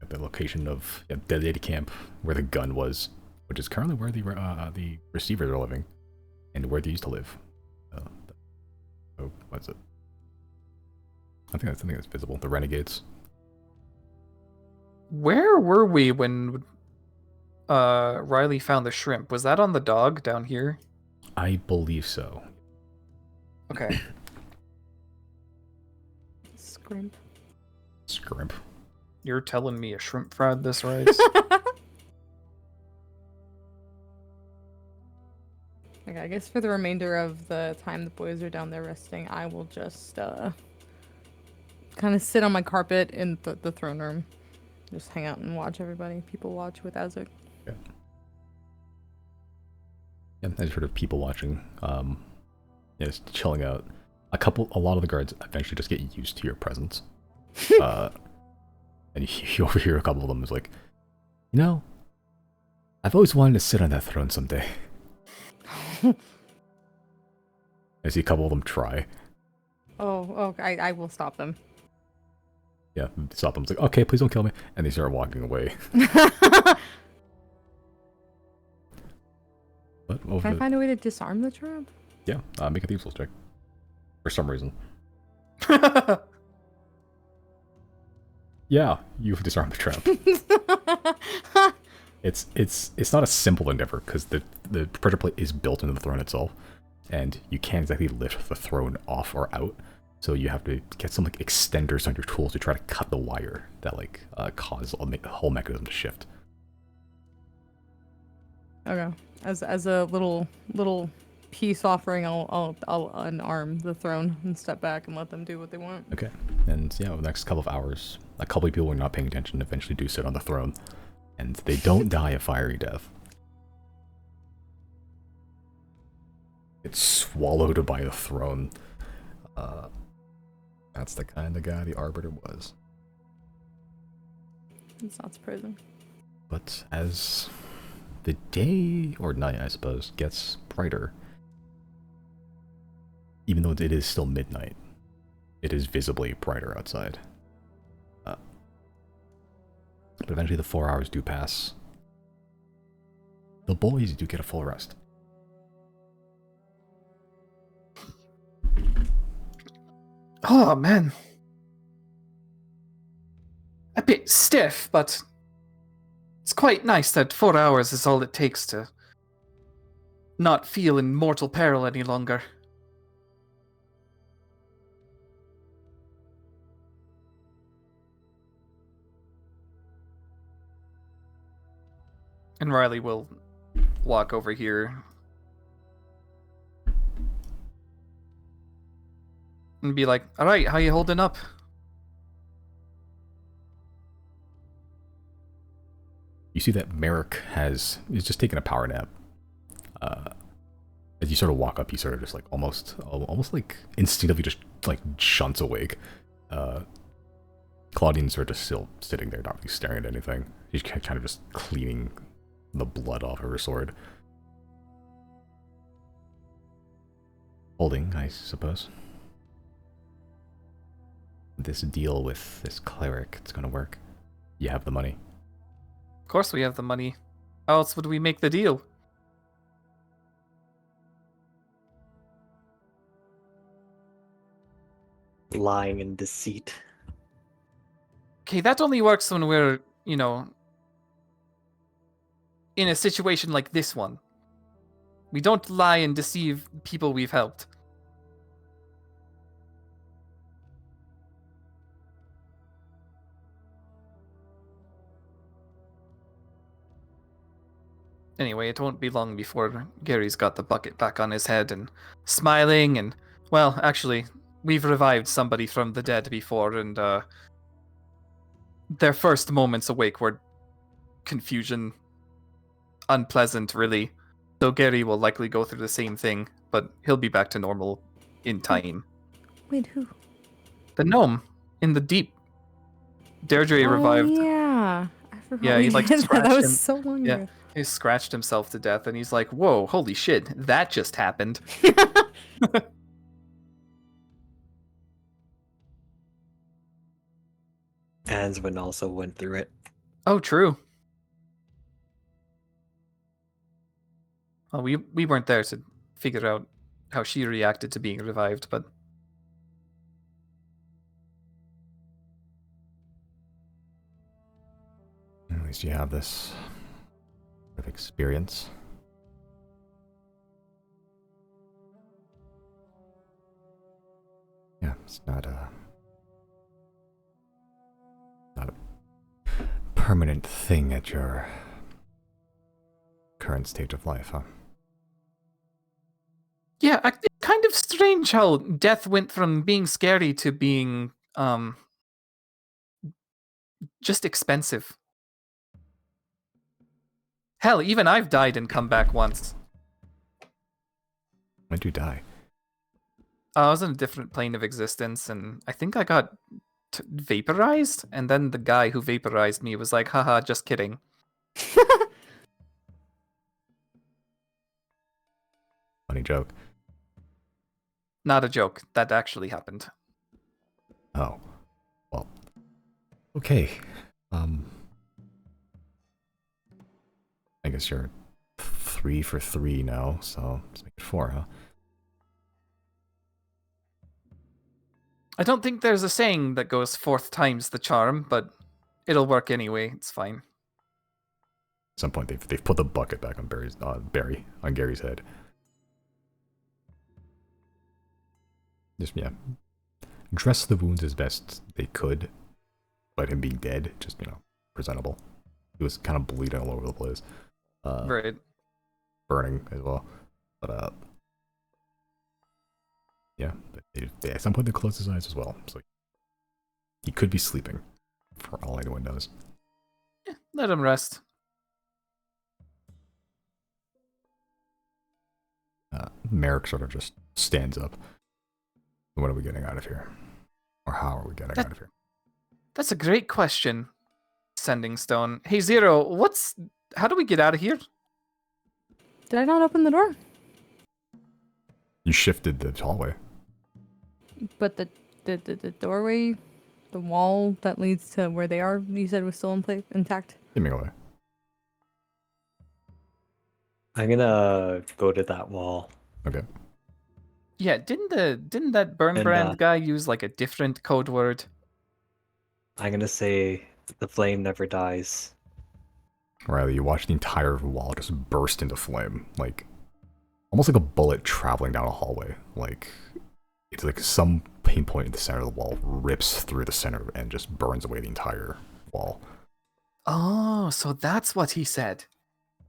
S1: At the location of the lady camp where the gun was, which is currently where the receivers are living, and where they used to live. Oh, what's it? I think that's something that's visible. The Renegades.
S2: Where were we when Riley found the shrimp? Was that on the dog down here?
S1: I believe so.
S2: Okay.
S4: Scrimp.
S1: Scrimp.
S2: You're telling me a shrimp fried this rice?
S4: Okay, I guess for the remainder of the time the boys are down there resting, I will just kind of sit on my carpet in the throne room. Just hang out and watch everybody. People watch with Azuk.
S1: Yeah, and sort of people watching, just chilling out. A lot of the guards eventually just get used to your presence. And you overhear a couple of them is like, you know, I've always wanted to sit on that throne someday. I see a couple of them try.
S4: Oh, I will stop them.
S1: Yeah, stop them. It's like, okay, please don't kill me. And they start walking away. But over
S4: Can I find a way to disarm the trap?
S1: yeah, make a thieves check. For some reason. Yeah, you've disarmed the trap. It's not a simple endeavor because the pressure plate is built into the throne itself, and you can't exactly lift the throne off or out. So you have to get some like extenders on your tools to try to cut the wire that like cause the whole mechanism to shift.
S4: Okay. As a little peace offering, I'll unarm the throne and step back and let them do what they want.
S1: Okay, and yeah, over the next couple of hours, a couple of people who are not paying attention eventually do sit on the throne, and they don't die a fiery death. It's swallowed by the throne. That's the kind of guy the Arbiter was.
S4: It's not surprising.
S1: But as the day, or night I suppose, gets brighter, even though it is still midnight, it is visibly brighter outside. But eventually the 4 hours do pass. The boys do get a full rest.
S2: Oh, man. A bit stiff, but it's quite nice that 4 hours is all it takes to not feel in mortal peril any longer. And Riley will walk over here and be like, all right, how you holding up?
S1: You see that Merrick is just taking a power nap. As you sort of walk up, he sort of just like almost like instinctively just like shunts awake. Claudine's sort of just still sitting there, not really staring at anything. She's kind of just cleaning the blood off of her sword. Holding, I suppose. This deal with this cleric, it's gonna work. You have the money.
S2: Of course we have the money. How else would we make the deal?
S3: Lying and deceit.
S2: Okay, that only works when we're, you know, in a situation like this one. We don't lie and deceive people we've helped. Anyway, it won't be long before Gary's got the bucket back on his head and smiling and, well, actually, we've revived somebody from the dead before, and their first moments awake were confusion, unpleasant, really. So Gary will likely go through the same thing, but he'll be back to normal in time.
S4: Wait, who?
S2: The gnome in the deep. Deirdre revived.
S4: Yeah. I forgot
S2: Yeah,
S4: we
S2: he like
S4: did that.
S2: scratched
S4: That was
S2: him.
S4: so long
S2: Yeah,
S4: ago.
S2: he scratched himself to death, and he's like, "Whoa, holy shit, that just happened."
S3: Answin also went through it.
S2: Oh, true. Well, we weren't there to figure out how she reacted to being revived, but
S1: At least you have this sort of experience. Yeah, it's not a permanent thing at your current stage of life, huh?
S2: yeah, it's kind of strange how death went from being scary to being just expensive. Hell, even I've died and come back once.
S1: When did you die?
S2: I was in a different plane of existence, and I think I got vaporized, and then the guy who vaporized me was like, haha, just kidding.
S1: Funny joke.
S2: Not a joke. That actually happened.
S1: Oh. Well. Okay. I guess you're 3 for 3 now, so let's make it 4, huh?
S2: I don't think there's a saying that goes 4th time's the charm, but it'll work anyway. It's fine.
S1: At some point, they've put the bucket back on Gary's head. Just, yeah. Dress the wounds as best they could, but him being dead, just, presentable. He was kind of bleeding all over the place.
S2: Right.
S1: Burning as well. But, yeah. At some point, they closed his eyes as well. So he could be sleeping, for all anyone knows.
S2: Yeah, let him rest.
S1: Merrick sort of just stands up. When are we getting out of here? Or how are we getting out of here?
S2: That's a great question, Sending Stone. Hey, Zero, how do we get out of here?
S4: Did I not open the door?
S1: You shifted the hallway.
S4: But the doorway, the wall that leads to where they are, you said was still intact?
S1: Give me away.
S3: I'm gonna go to that wall.
S1: Okay.
S2: Yeah, didn't that Burn
S3: And,
S2: Brand guy use like a different code word?
S3: I'm gonna say the flame never dies.
S1: Riley, you watch the entire wall just burst into flame. Like, almost like a bullet traveling down a hallway. Like, it's like some pain point in the center of the wall rips through the center and just burns away the entire wall.
S2: Oh, so that's what he said.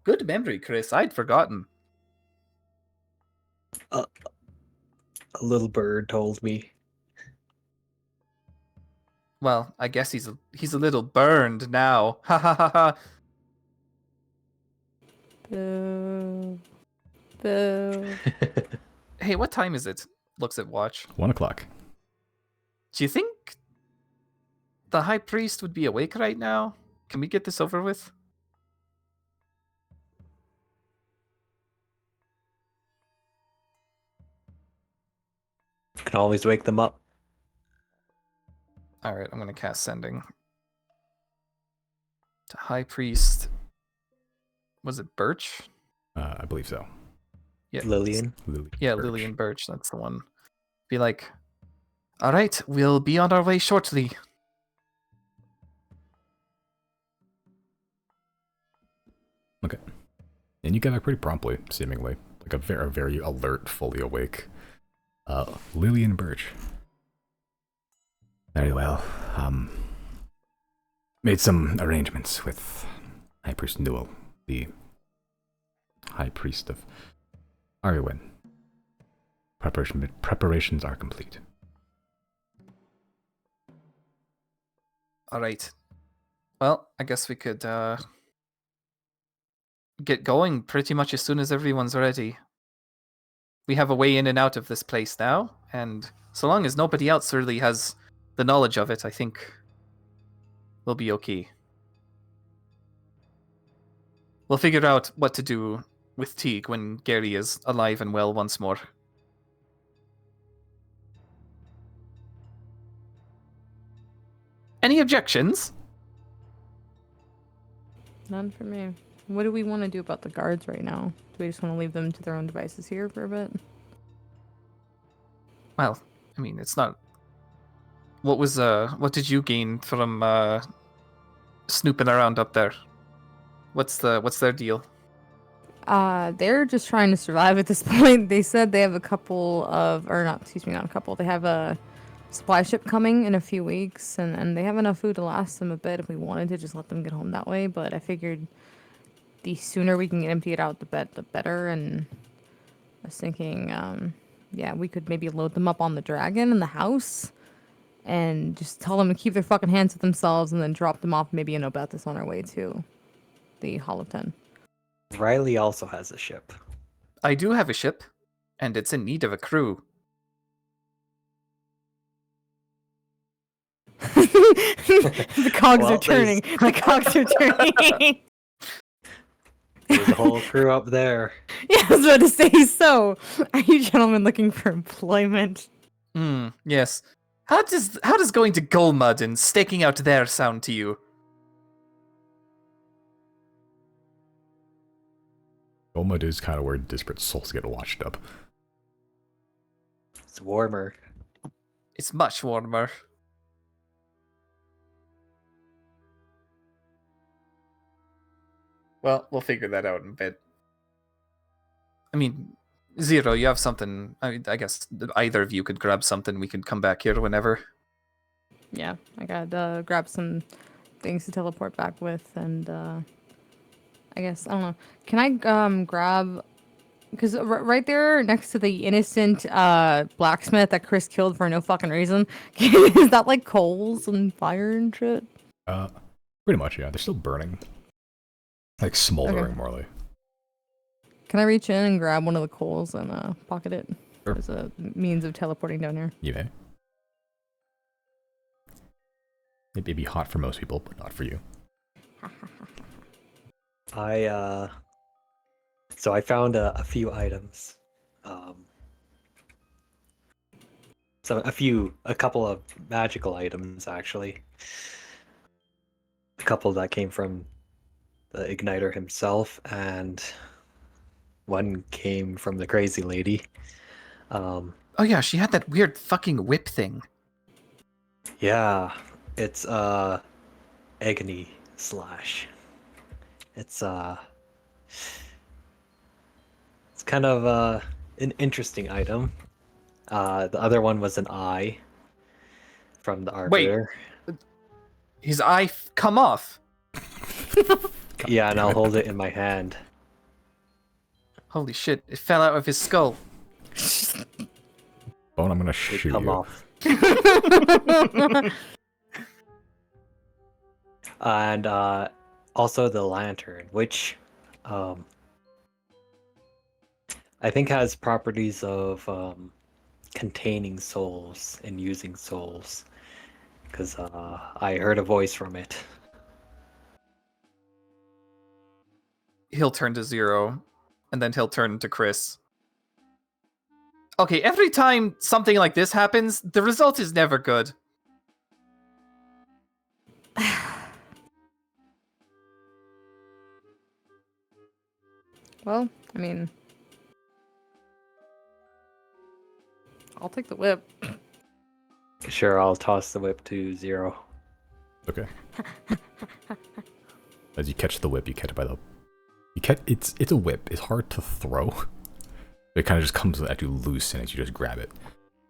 S2: Good memory, Chris. I'd forgotten.
S3: A little bird told me.
S2: Well, I guess he's a little burned now. Ha ha ha ha.
S4: Boo. Boo.
S2: Hey, what time is it? Looks at watch.
S1: 1 o'clock.
S2: Do you think the High Priest would be awake right now? Can we get this over with?
S3: Can always wake them up.
S2: Alright, I'm gonna cast Sending. To High Priest. Was it Birch?
S1: I believe so.
S2: Yeah.
S3: Lillian.
S2: Yeah,
S1: Birch.
S2: Lillian Birch, that's the one. Be like, alright, we'll be on our way shortly.
S1: Okay. And you get back pretty promptly, seemingly. Like a very alert, fully awake Lillian Birch. Very well. Made some arrangements with High Priest Newell, the High Priest of Arwen. Preparations are complete.
S2: Alright. Well, I guess we could get going pretty much as soon as everyone's ready. We have a way in and out of this place now, and so long as nobody else really has the knowledge of it, I think we'll be okay. We'll figure out what to do with Teague when Gary is alive and well once more. Any objections?
S4: None for me. What do we want to do about the guards right now? Do we just want to leave them to their own devices here for a bit?
S2: Well, I mean, it's not. What did you gain from snooping around up there? What's their deal?
S4: They're just trying to survive at this point. They said they have a couple of, or not, excuse me, not a couple. They have a supply ship coming in a few weeks, and they have enough food to last them a bit if we wanted to just let them get home that way. But I figured the sooner we can empty it out, the better. And I was thinking, yeah, we could maybe load them up on the dragon in the house and just tell them to keep their fucking hands to themselves and then drop them off maybe in Obethus on our way to the Hall of Ten.
S3: Riley also has a ship.
S2: I do have a ship, and it's in need of a crew.
S4: The cogs
S3: Well,
S4: are turning. The cogs are turning.
S3: There's a whole crew up there.
S4: Yeah, I was about to say so. Are you gentlemen looking for employment?
S2: Yes. How does going to Golmud and staking out there sound to you?
S1: Golmud is kind of where disparate souls get washed up.
S3: It's warmer.
S2: It's much warmer. Well, we'll figure that out in a bit. I mean, Zero, you have something. I guess either of you could grab something. We could come back here whenever.
S4: Yeah, I gotta grab some things to teleport back with, and I guess I don't know. Can I grab? Because right there next to the innocent blacksmith that Chris killed for no fucking reason, is that like coals and fire and shit?
S1: Pretty much, yeah. They're still burning. Like smoldering,
S4: Okay.
S1: more like.
S4: Can I reach in and grab one of the coals and pocket it
S1: Sure.
S4: as a means of teleporting down here?
S1: You may. It may be hot for most people, but not for you.
S3: So I found a few items. A couple of magical items actually. A couple that came from the Igniter himself, and one came from the crazy lady.
S2: Oh yeah, she had that weird fucking whip thing.
S3: Yeah, it's agony slash. It's kind of an interesting item. The other one was an eye from the Arbiter.
S2: His eye come off.
S3: Yeah, and
S1: damn
S3: I'll
S1: it.
S3: hold it in my hand.
S2: Holy shit! It fell out of his skull.
S1: Bone, I'm gonna
S3: It
S1: shoot
S3: come
S1: you.
S3: off. And also the lantern, which I think has properties of containing souls and using souls, because I heard a voice from it.
S2: He'll turn to Zero, and then he'll turn to Chris. Okay, every time something like this happens, the result is never good.
S4: Well, I mean, I'll take the whip.
S3: Sure, I'll toss the whip to Zero.
S1: Okay. As you catch the whip, you catch it by the. It's a whip. It's hard to throw. It kind of just comes at you loose, and as you just grab it,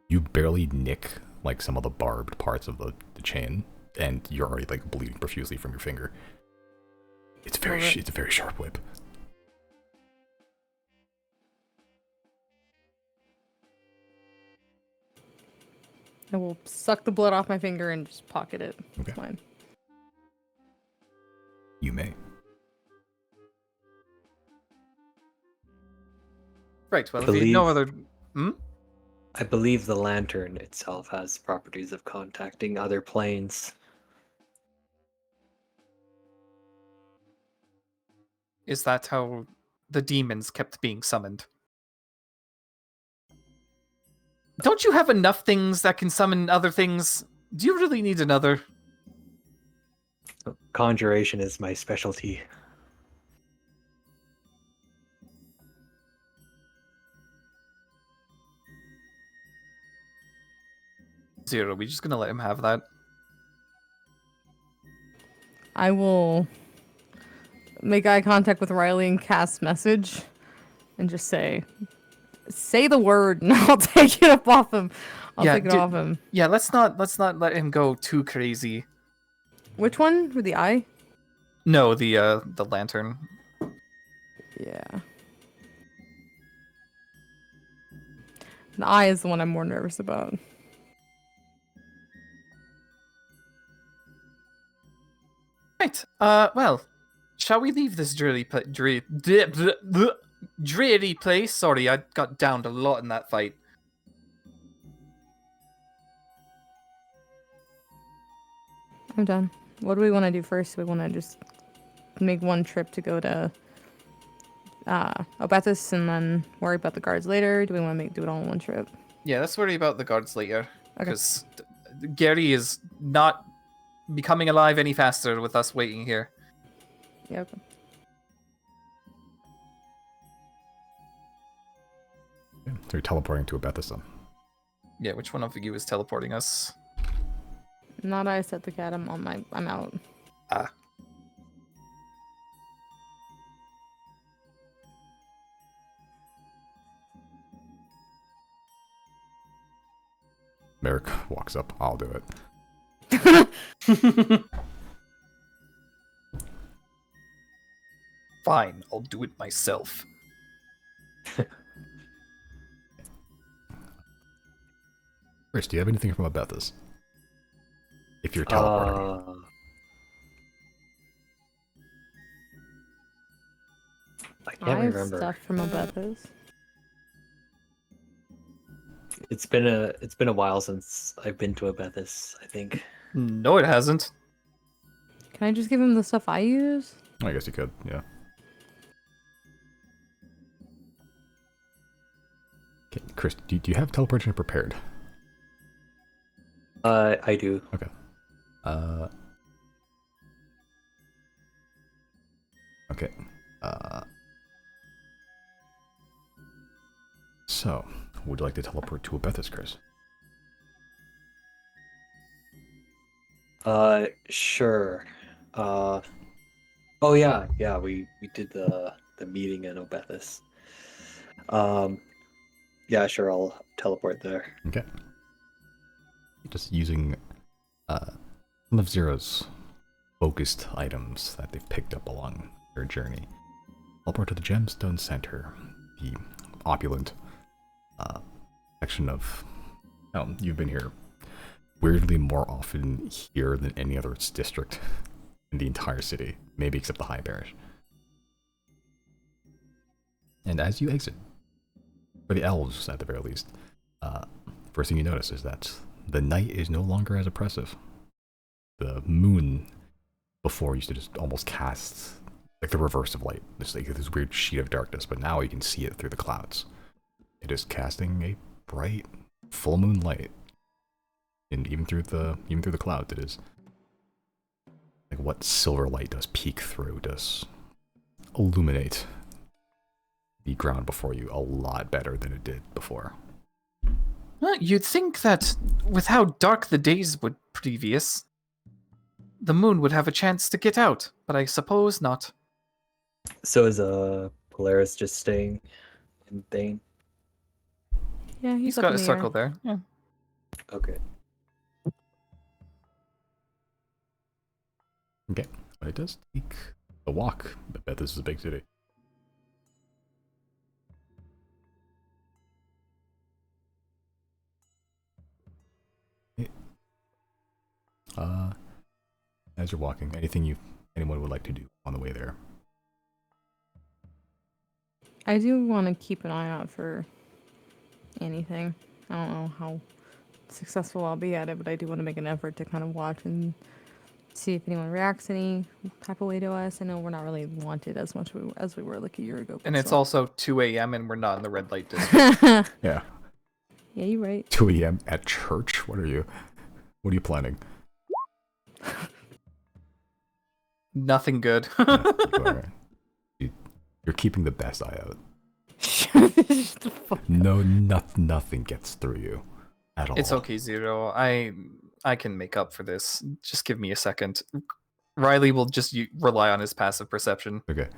S1: you barely nick like some of the barbed parts of the chain, and you're already like bleeding profusely from your finger. It's it's a very sharp whip.
S4: I will suck the blood off my finger and just pocket it.
S1: Okay.
S4: It's fine.
S1: You may.
S2: Right. Well, if you know other.
S3: I believe the lantern itself has properties of contacting other planes.
S2: Is that how the demons kept being summoned? Don't you have enough things that can summon other things? Do you really need another?
S3: Conjuration is my specialty.
S2: Zero, we just gonna let him have that?
S4: I will make eye contact with Riley and cast message and just say the word and I'll take it up off him. I'll take it off him.
S2: Yeah, let's not let him go too crazy.
S4: Which one? With the eye?
S2: No, the lantern.
S4: Yeah. The eye is the one I'm more nervous about.
S2: Right. Well, shall we leave this dreary place? Sorry, I got downed a lot in that fight.
S4: I'm done. What do we want to do first? We want to just make one trip to go to Obetis and then worry about the guards later? Do we want to do it all in one trip?
S2: Yeah, let's worry about the guards later.
S4: Okay.
S2: Because Gary is not becoming alive any faster with us waiting here.
S4: Yeah. Okay.
S1: So you're teleporting to Abethus then.
S2: Yeah, which one of you is teleporting us?
S4: Not I set the cat. I'm out.
S2: Ah.
S1: Merrick walks up. I'll do it.
S2: Fine, I'll do it myself.
S1: Chris, do you have anything from Abethus? If you're teleporting.
S3: I
S4: I
S3: can't
S4: have
S3: remember.
S4: stuff from Obetis.
S3: It's been a while since I've been to Abethus, I think.
S2: No, it hasn't.
S4: Can I just give him the stuff I use?
S1: I guess you could, yeah. Okay, Chris, do you have teleportation prepared?
S3: I do.
S1: Okay. Okay. So, would you like to teleport to Abethus, Chris?
S3: Sure. Oh yeah, we did the meeting in Obethus. Yeah, sure, I'll teleport there.
S1: Okay. Just using some of Zero's focused items that they've picked up along their journey. Teleport to the Gemstone Center, the opulent section of... Oh, you've been here weirdly more often here than any other district in the entire city, maybe except the High Parish. And as you exit, for the elves at the very least, first thing you notice is that the night is no longer as oppressive. The moon before used to just almost cast like the reverse of light. It's like this weird sheet of darkness, but now you can see it through the clouds. It is casting a bright full moon light. And even through the clouds, it is like what silver light does peek through, does illuminate the ground before you a lot better than it did before.
S2: Well, you'd think that with how dark the days were previous, the moon would have a chance to get out, but I suppose not.
S3: So is Polaris just staying in Thane?
S4: Yeah,
S2: He's
S4: up
S2: got
S4: in
S2: a
S4: the
S2: circle
S4: air.
S2: there. Yeah.
S3: Okay.
S1: Okay, but it does take a walk. I bet this is a big city. Okay. As you're walking, anyone would like to do on the way there?
S4: I do want to keep an eye out for anything. I don't know how successful I'll be at it, but I do want to make an effort to kind of watch and see if anyone reacts any type of way to us. I know we're not really wanted as much as we were like a year ago.
S2: And it's
S4: still.
S2: also 2 a.m. and we're not in the red light district.
S1: Yeah.
S4: Yeah, you're right.
S1: 2 a.m. at church? What are you planning?
S2: Nothing good.
S1: Yeah, alright. You're keeping the best eye out.
S4: Shut the fuck
S1: No, nothing gets through you at all.
S2: It's okay, Zero. I can make up for this. Just give me a second. Riley will just rely on his passive perception.
S1: Okay.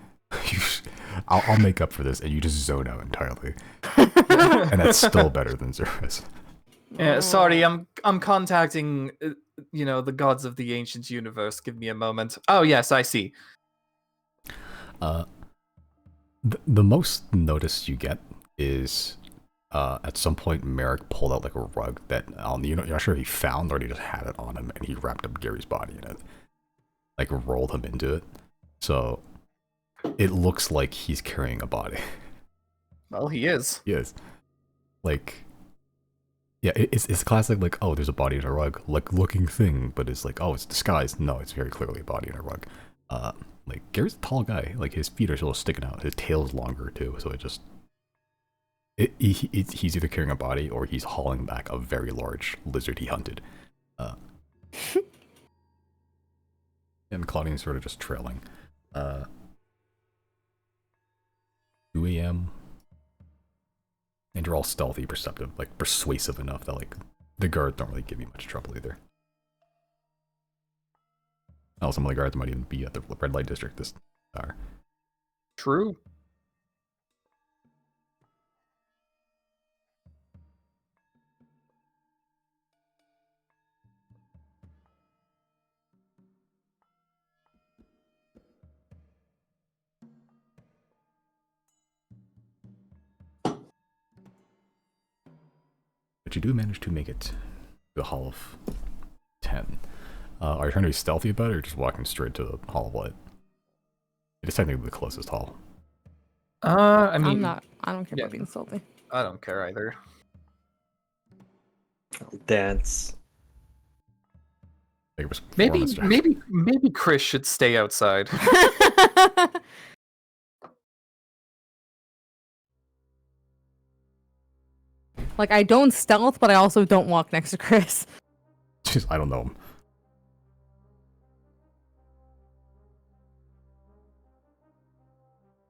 S1: I'll make up for this, and you just zone out entirely. And that's still better than Zero's.
S2: Yeah, sorry, I'm contacting, the gods of the ancient universe. Give me a moment. Oh yes, I see.
S1: The most notice you get is at some point Merrick pulled out like a rug that you're not sure if he found or he just had it on him, and he wrapped up Gary's body in it, like rolled him into it. So it looks like he's carrying a body.
S2: Well, he is.
S1: He is. Like, yeah, it's classic. Like, oh, there's a body in a rug, like looking thing, but it's like, oh, it's disguised. No, it's very clearly a body in a rug. Like, Gary's a tall guy. Like, his feet are still sticking out. His tail's longer, too. So it just... he's either carrying a body or he's hauling back a very large lizard he hunted. And Claudine's sort of just trailing. 2 a.m. And you're all stealthy, perceptive, like persuasive enough that like the guards don't really give you much trouble either. Oh, some of the guards might even be at the red light district this hour.
S2: True.
S1: But you do manage to make it to the Hall of 10. Are you trying to be stealthy about it or just walking straight to the Hall of Light? It is technically the closest hall.
S2: I mean,
S4: I don't care
S2: yeah.
S4: about being salty.
S2: I don't care either.
S3: I'll dance.
S1: Like it was
S2: Maybe Chris should stay outside.
S4: Like, I don't stealth, but I also don't walk next to Chris.
S1: Jeez, I don't know him.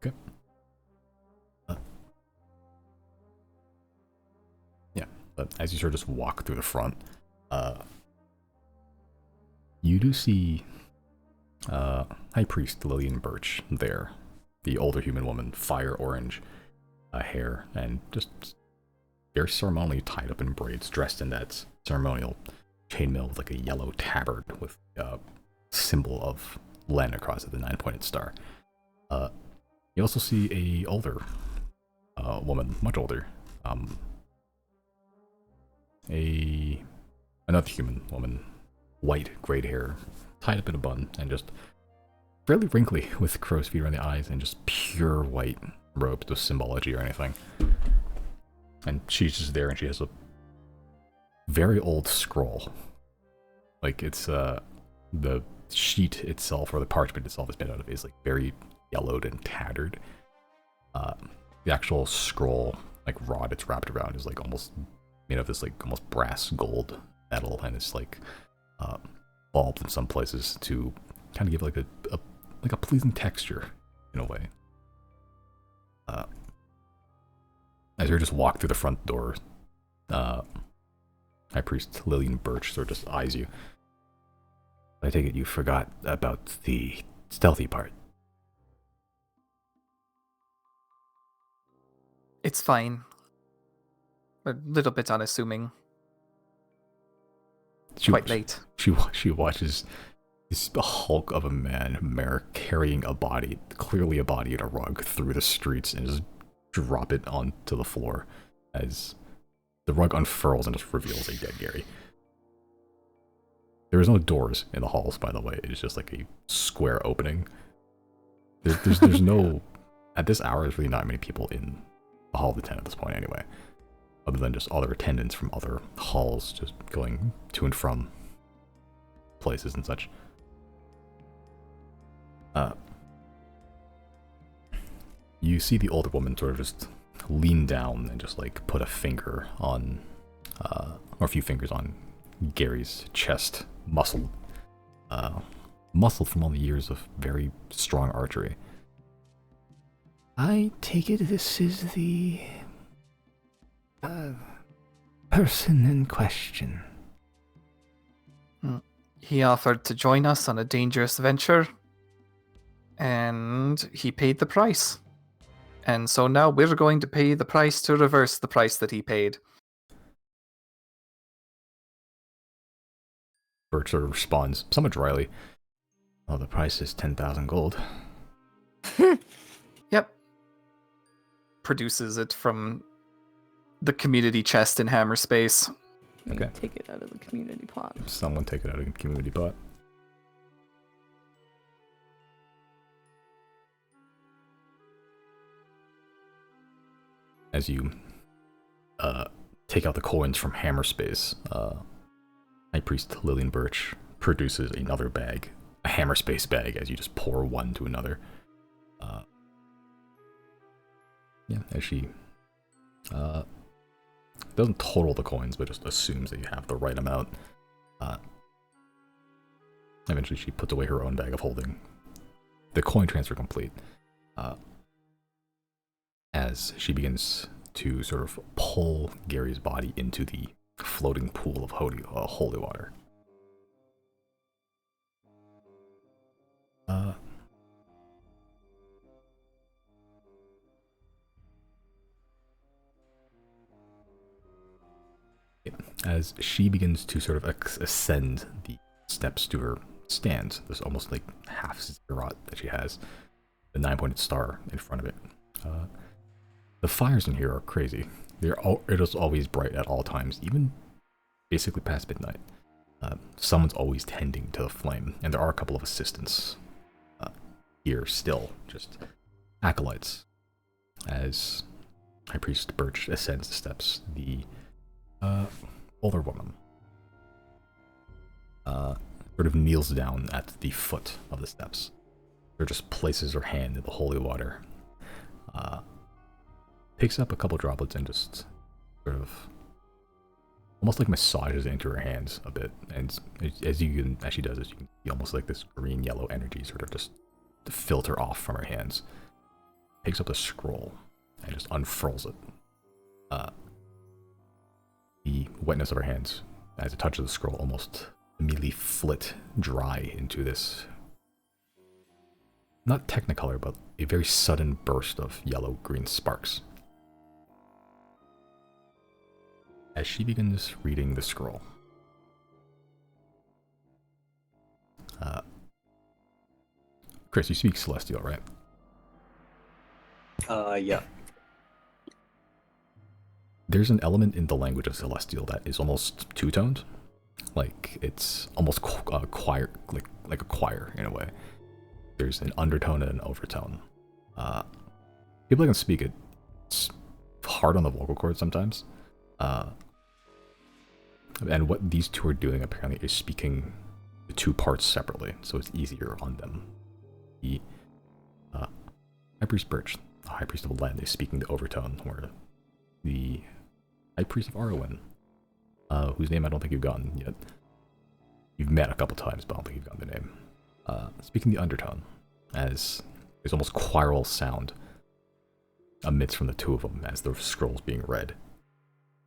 S1: Okay. Yeah, but as you sort of just walk through the front, you do see High Priest Lillian Birch there. The older human woman, fire orange hair, and just very ceremonially tied up in braids, dressed in that ceremonial chainmail with like a yellow tabard with a symbol of Len across it, the 9-pointed star. You also see a older woman, much older, another human woman, white, grayed hair, tied up in a bun, and just fairly wrinkly with crow's feet around the eyes, and just pure white robes, no symbology or anything. And she's just there, and she has a very old scroll. Like, it's, the sheet itself, or the parchment itself is made out of, is, like, very yellowed and tattered. The actual scroll, like, rod it's wrapped around is, like, almost made of this, like, almost brass gold metal, and it's, like, bulbed in some places to kind of give, like, a pleasing texture, in a way. As you just walk through the front door, High Priest Lillian Birch sort of just eyes you. I take it you forgot about the stealthy part.
S2: It's fine. A little bit unassuming. Quite late.
S1: She watches this hulk of a man, carrying a body, clearly a body in a rug, through the streets and just drop it onto the floor as the rug unfurls and just reveals a dead Gary. There is no doors in the halls, by the way. It is just like a square opening. There's no... At this hour, there's really not many people in the Hall of the 10 at this point anyway. Other than just other attendants from other halls just going to and from places and such. You see the older woman sort of just lean down and just like put a finger on, or a few fingers on Gary's chest, muscled from all the years of very strong archery. I take it this is the person in question.
S2: He offered to join us on a dangerous venture, and he paid the price. And so now we're going to pay the price to reverse the price that he paid.
S1: Birch sort of responds somewhat dryly. Well, the price is 10,000 gold.
S2: Yep. Produces it from the community chest in Hammerspace.
S1: Okay.
S4: Take it out of the community pot.
S1: Someone take it out of the community pot. As you take out the coins from Hammerspace, High Priest Lillian Birch produces another bag a hammer space bag as you just pour one to another. Yeah, as she doesn't total the coins, but just assumes that you have the right amount. Eventually, she puts away her own bag of holding. The coin transfer complete. As she begins to sort of pull Gary's body into the floating pool of holy water. As she begins to sort of ascend the steps to her stand, there's almost like half ziggurat that she has, the 9-pointed star in front of it. The fires in here are crazy. It is always bright at all times, even basically past midnight. Someone's always tending to the flame, and there are a couple of assistants here still, just acolytes. As High Priest Birch ascends the steps, the older woman sort of kneels down at the foot of the steps, or just places her hand in the holy water, picks up a couple droplets and just sort of almost like massages it into her hands a bit. And as she does this, you can see almost like this green-yellow energy sort of just to filter off from her hands. Picks up the scroll and just unfurls it. The wetness of her hands, as it touches the scroll, almost immediately flit dry into this, not technicolor, but a very sudden burst of yellow-green sparks. As she begins reading the scroll, Chris, you speak Celestial, right?
S3: Yeah.
S1: There's an element in the language of Celestial that is almost two-toned. Like, it's almost choir, like a choir in a way. There's an undertone and an overtone. People that can speak it, it's hard on the vocal cords sometimes. And what these two are doing apparently is speaking the two parts separately, so it's easier on them. The High Priest Birch, the High Priest of Len, is speaking the overtone, where the High Priest of Arwen, whose name I don't think you've gotten yet. You've met a couple times, but I don't think you've gotten the name. Speaking the undertone, as there's almost choral sound emits from the two of them as the scroll's being read.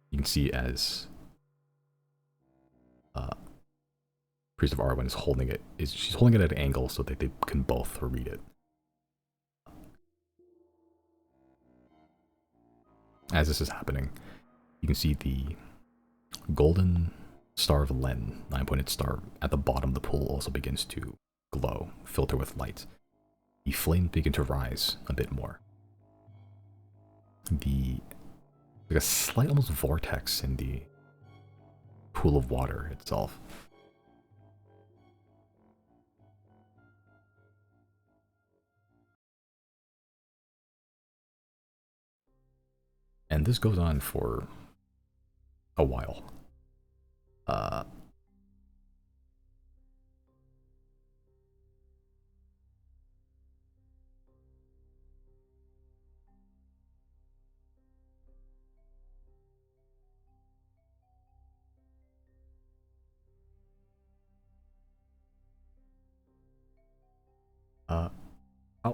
S1: You can see as Priest of Arwen is holding it. She's holding it at an angle so that they can both read it. As this is happening, you can see the golden star of Len, 9-pointed star, at the bottom of the pool also begins to glow, filter with light. The flames begin to rise a bit more. Like a slight almost vortex in the pool of water itself. And this goes on for a while.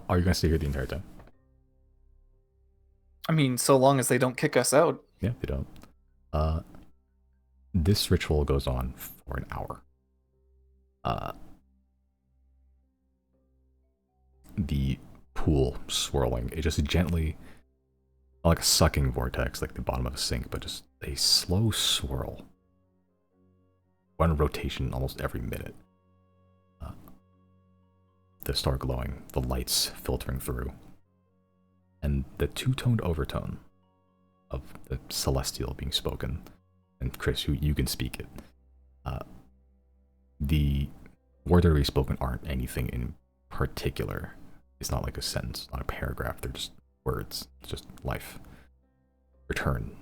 S1: Are you going to stay here the entire time?
S2: I mean, so long as they don't kick us out.
S1: Yeah, they don't. This ritual goes on for an hour. The pool swirling, it just gently, not like a sucking vortex like the bottom of a sink, but just a slow swirl. One rotation almost every minute. The star glowing, the lights filtering through, and the two-toned overtone of the celestial being spoken. And Chris, who you can speak it. The words that are being spoken aren't anything in particular. It's not like a sentence, not a paragraph. They're just words. It's just life. Return.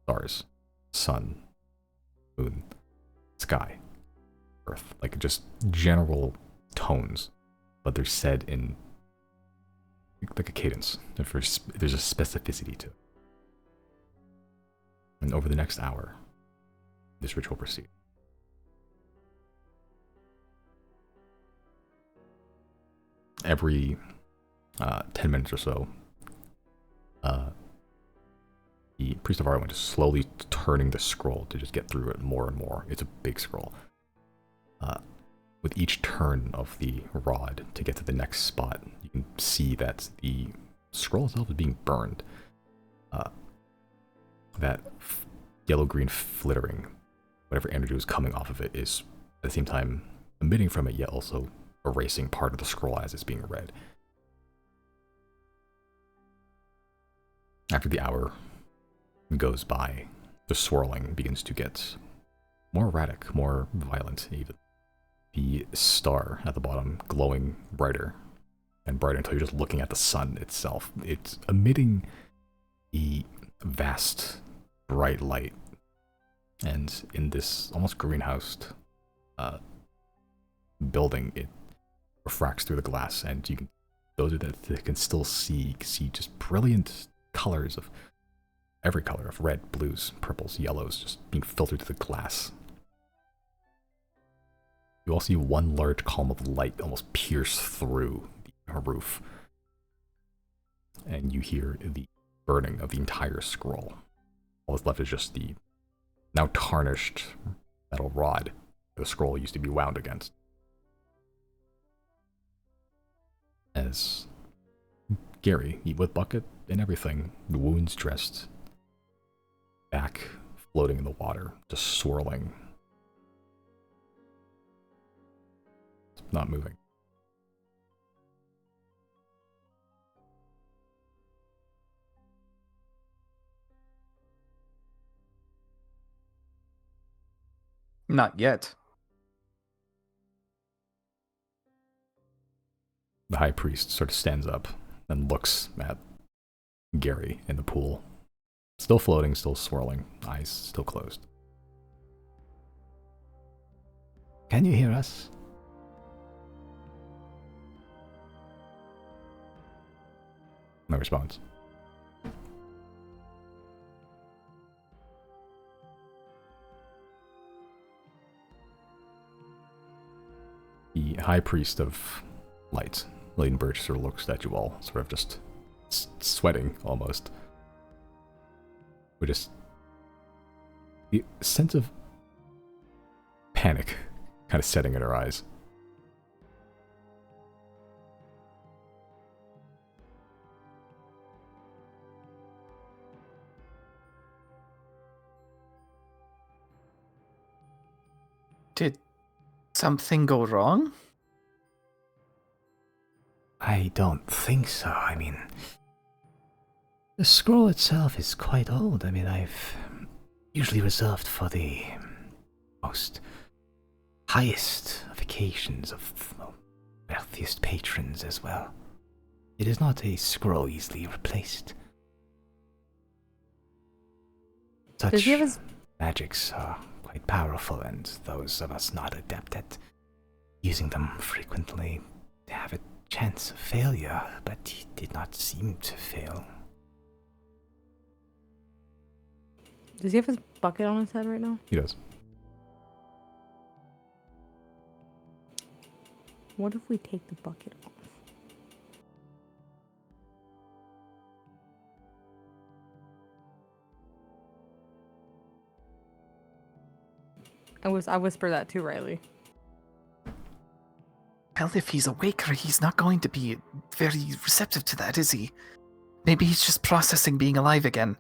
S1: Stars. Sun. Moon. Sky. earth, like just general tones, but they're said in like a cadence. There's a specificity to it. And over the next hour, this ritual proceeds. Every 10 minutes or so, the Priest of Arwen is slowly turning the scroll to just get through it more and more. It's a big scroll. With each turn of the rod to get to the next spot, you can see that the scroll itself is being burned. That yellow-green flittering, whatever energy was coming off of it, is at the same time emitting from it, yet also erasing part of the scroll as it's being read. After the hour goes by, the swirling begins to get more erratic, more violent even. The star at the bottom glowing brighter and brighter until you're just looking at the sun itself. It's emitting a vast, bright light. And in this almost greenhoused building, it refracts through the glass, and you can, those that can still see just brilliant colors of every color of red, blues, purples, yellows, just being filtered through the glass. You all see one large column of light almost pierce through the roof, and you hear the burning of the entire scroll. All that's left is just the now tarnished metal rod the scroll used to be wound against. As Gary, with bucket and everything, the wounds dressed, back floating in the water, just swirling, not moving.
S2: Not yet.
S1: The high priest sort of stands up and looks at Gary in the pool. Still floating, still swirling, eyes still closed. Can you hear us? No response. The high priest of light, Leighton Birch, sort of looks at you all, sort of just sweating almost. With just the sense of panic kind of setting in her eyes.
S2: Did something go wrong?
S5: I don't think so. I mean, the scroll itself is quite old. I mean, I've usually reserved for the most highest of occasions of wealthiest patrons as well. It is not a scroll easily replaced.
S4: Does he have
S5: Such
S4: his...
S5: magics are quite powerful, and those of us not adept at using them frequently have a chance of failure, but he did not seem to fail.
S4: Does he have his bucket on his head right now?
S1: He does.
S4: What if we take the bucket off? I whisper that to Riley.
S2: Well, if he's awake, he's not going to be very receptive to that, is he? Maybe he's just processing being alive again.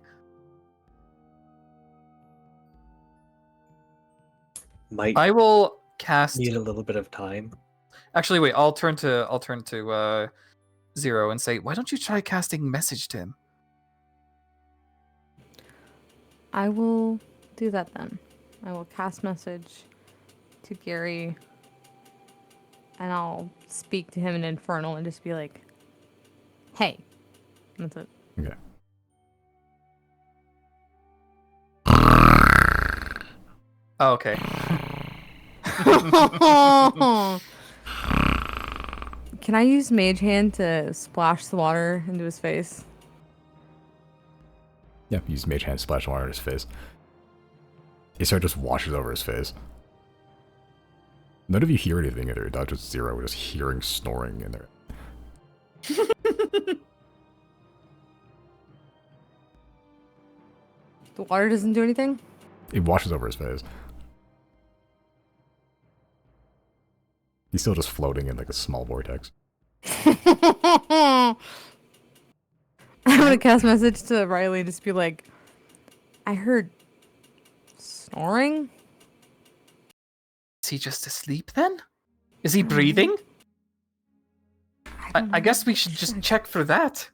S3: Might
S2: I will cast.
S3: need a little bit of time.
S2: Actually, wait. I'll turn to Zero and say, why don't you try casting message to him?
S4: I will do that then. I will cast message to Gary, and I'll speak to him in Infernal and just be like, "Hey," that's it.
S1: Okay.
S2: Oh, okay.
S4: Can I use Mage Hand to splash the water into his face?
S1: Yeah, use Mage Hand, splash water in his face. It sort of just washes over his face. None of you hear anything either. Not just zero. We're just hearing snoring in there.
S4: The water doesn't do anything?
S1: It washes over his face. He's still just floating in like a small vortex.
S4: I'm gonna cast message to Riley and just be like, I heard snoring?
S2: Is he just asleep then? Is he breathing? I guess we should just check for that.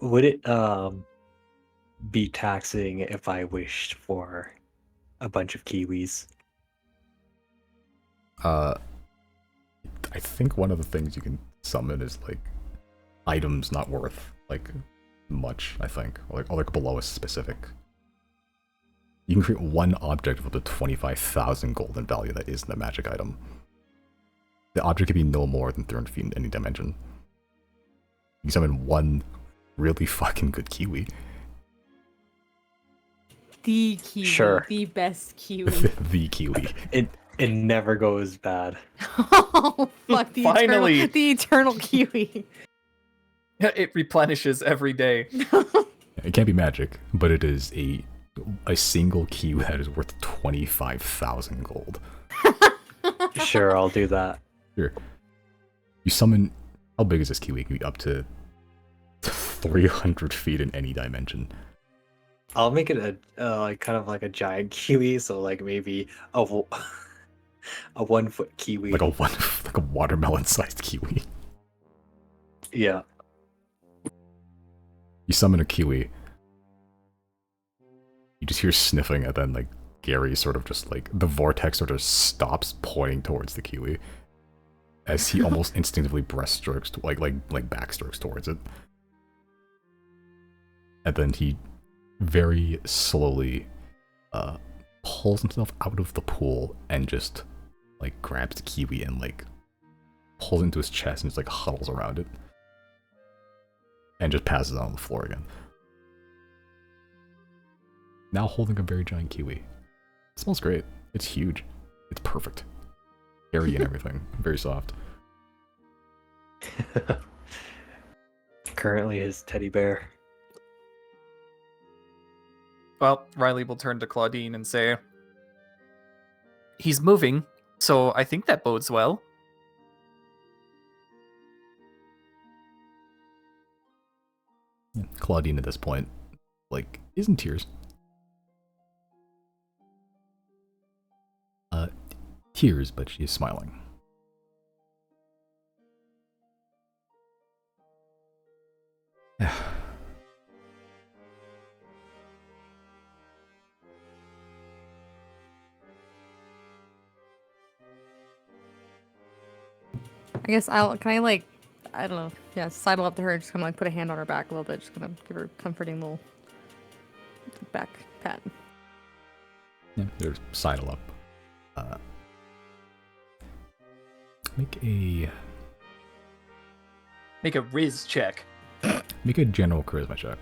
S3: Would it be taxing if I wished for a bunch of kiwis?
S1: I think one of the things you can summon is like items not worth like much, I think. Or like below a specific. You can create one object with up to 25,000 gold in value that isn't a magic item. The object can be no more than 300 feet in any dimension. You can summon one really fucking good kiwi.
S4: The kiwi.
S3: Sure.
S4: The best kiwi.
S1: The kiwi.
S3: It never goes bad.
S4: Oh, fuck.
S2: Finally.
S4: The eternal kiwi.
S2: It replenishes every day.
S1: It can't be magic, but it is a single kiwi that is worth 25,000 gold.
S3: Sure, I'll do that.
S1: Here. You summon... How big is this kiwi? It can be up to 300 feet in any dimension.
S3: I'll make it a like kind of like a giant kiwi, so like maybe a 1 foot kiwi.
S1: Like a watermelon-sized kiwi.
S3: Yeah.
S1: You summon a kiwi. You just hear sniffing, and then like Gary sort of just like the vortex sort of stops pointing towards the kiwi, as he almost instinctively breaststrokes, like backstrokes towards it, and then he very slowly pulls himself out of the pool and just like grabs the kiwi and like pulls into his chest and just like huddles around it, and just passes out on the floor again. Now holding a very giant kiwi. It smells great. It's huge. It's perfect. Airy and everything. Very soft.
S3: Currently his teddy bear.
S2: Well, Riley will turn to Claudine and say, he's moving, so I think that bodes well.
S1: Claudine at this point, like, is in tears. Tears, but she is smiling.
S4: I guess can I like, I don't know, yeah, sidle up to her and just kind of like put a hand on her back a little bit, just kind of give her a comforting little back pat.
S1: Yeah, there's sidle up.
S2: Make a Riz check.
S1: Make a general charisma check.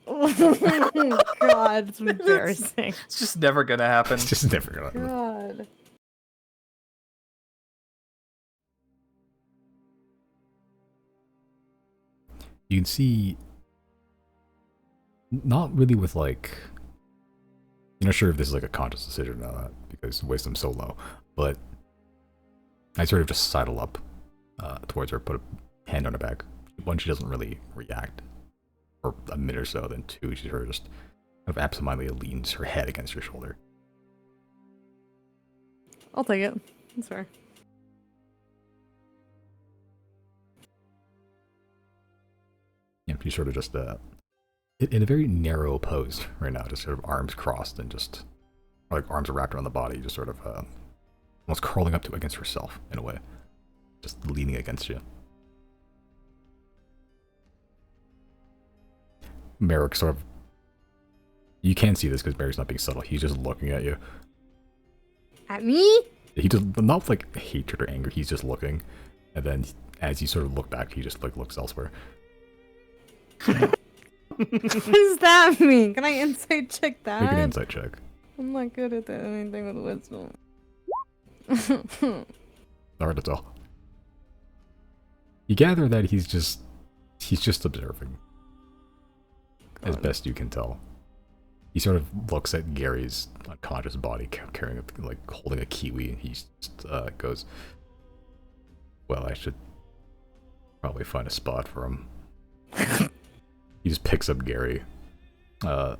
S4: Oh God, it's embarrassing.
S2: It's just never gonna happen.
S1: It's just never gonna happen.
S4: God.
S1: You can see, not really with like, you're not sure if this is like a conscious decision or not because wisdom's so low, but I sort of just sidle up towards her, put a hand on her back. One, she doesn't really react for a minute or so, then two, she sort of just kind of absentmindedly leans her head against your shoulder.
S4: I'll take it. That's fair.
S1: Yeah, she's sort of just in a very narrow pose right now, just sort of arms crossed and just like arms are wrapped around the body, just sort of almost curling up to against herself in a way, just leaning against you. Merrick sort of You can't see this because Barry's not being subtle. He's just looking at you.
S4: At me?
S1: He just, not with, like, hatred or anger. He's just looking. And then as you sort of look back, he just, like, looks elsewhere.
S4: What does that mean? Can I insight check that?
S1: Make an insight check.
S4: I'm not good at that, anything with wisdom.
S1: Not hard to tell. You gather that he's just observing. As best you can tell. He sort of looks at Gary's unconscious body carrying, like, holding a kiwi, and he just goes, well, I should probably find a spot for him. He just picks up Gary. Sort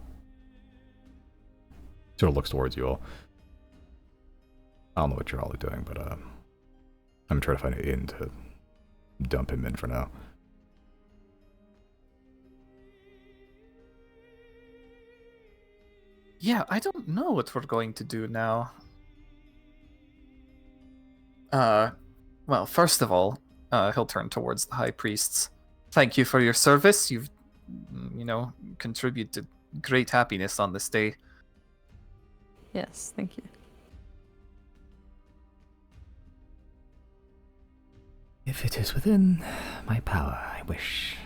S1: of looks towards you all. I don't know what you're all doing, but I'm trying to find an inn to dump him in for now.
S2: Yeah, I don't know what we're going to do now. Well, first of all, he'll turn towards the high priests. Thank you for your service. You've, contributed great happiness on this day.
S4: Yes, thank you.
S5: If it is within my power, I wish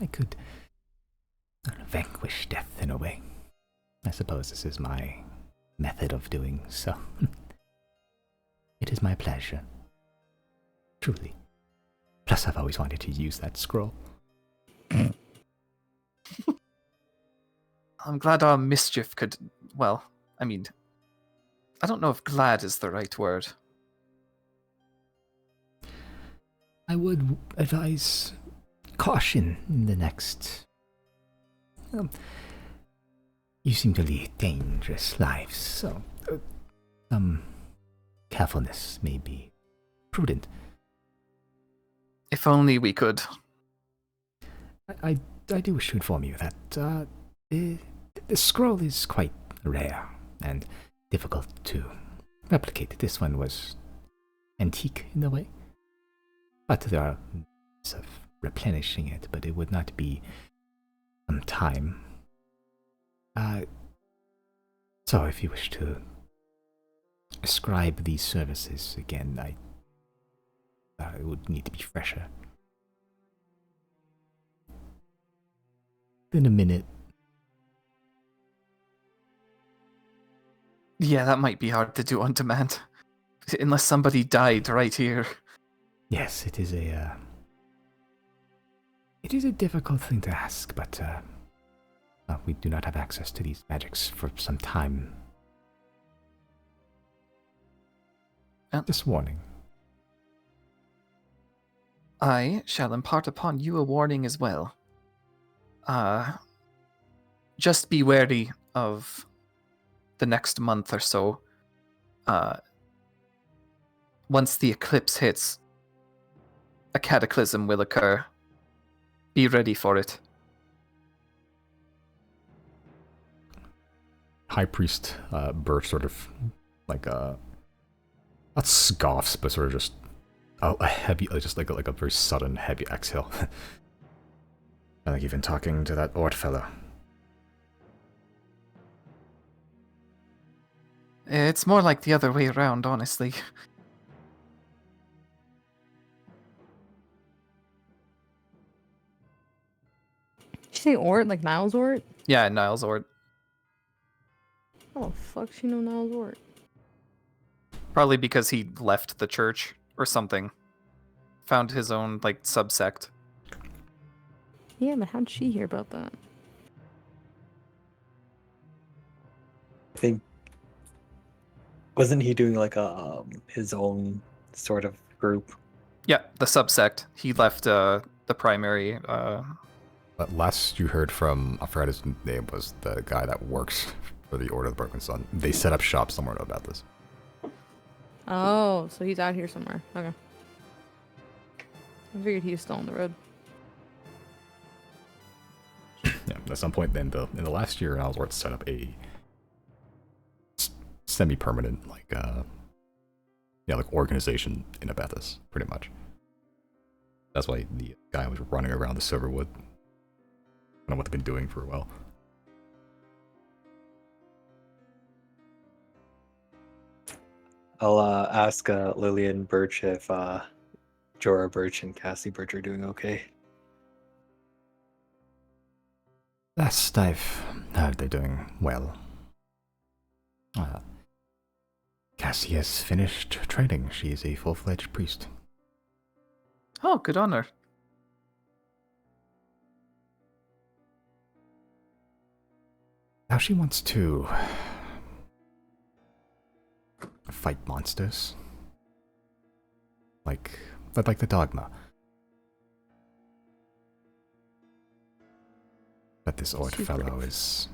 S5: I could vanquish death in a way. I suppose this is my method of doing so. It is my pleasure. Truly. Plus, I've always wanted to use that scroll.
S2: I'm glad our mischief could, well, I mean, I don't know if glad is the right word.
S5: I would advise caution in the next. You seem to lead dangerous lives, so some carefulness may be prudent.
S2: If only we could.
S5: I do wish to inform you that the scroll is quite rare and difficult to replicate. This one was antique in a way, but there are ways of replenishing it, but it would not be some time. So if you wish to ascribe these services again, it would need to be fresher. In a minute.
S2: Yeah, that might be hard to do on demand. Unless somebody died right here.
S5: Yes, it is a difficult thing to ask, but we do not have access to these magics for some time. This warning.
S2: I shall impart upon you a warning as well. Just be wary of the next month or so. Once the eclipse hits, a cataclysm will occur. Be ready for it.
S1: High Priest Birch sort of like not scoffs, but sort of just a heavy, just like a very sudden heavy exhale. I think you've been talking to that Ort fellow.
S2: It's more like the other way around, honestly.
S4: Did you say Ort, like Niles Ort?
S2: Yeah, Niles Ord.
S4: Oh, fuck, she know Niles Ort.
S2: Probably because he left the church or something. Found his own, like, subsect.
S4: Yeah, but how'd she hear about that?
S3: I think wasn't he doing like a his own sort of group?
S2: Yeah, the subsect. He left the primary.
S1: But last you heard from, I forgot his name, was the guy that works for the Order of the Broken Sun. They set up shop somewhere about this.
S4: Oh, so he's out here somewhere. Okay. I figured he was still on the road.
S1: Yeah, at some point then, in the last year, Ellsworth set up a semi-permanent, like organization in Abethus, pretty much. That's why the guy was running around the Silverwood. I don't know what they've been doing for a while.
S3: I'll ask Lillian Birch if Jorah Birch and Cassie Birch are doing okay.
S1: Last I've heard they're doing well. Cassie has finished training. She is a full-fledged priest.
S2: Oh, good on her.
S1: Now she wants to fight monsters. Like the dogma. But this Ord
S4: She's
S1: fellow
S4: brave.
S1: is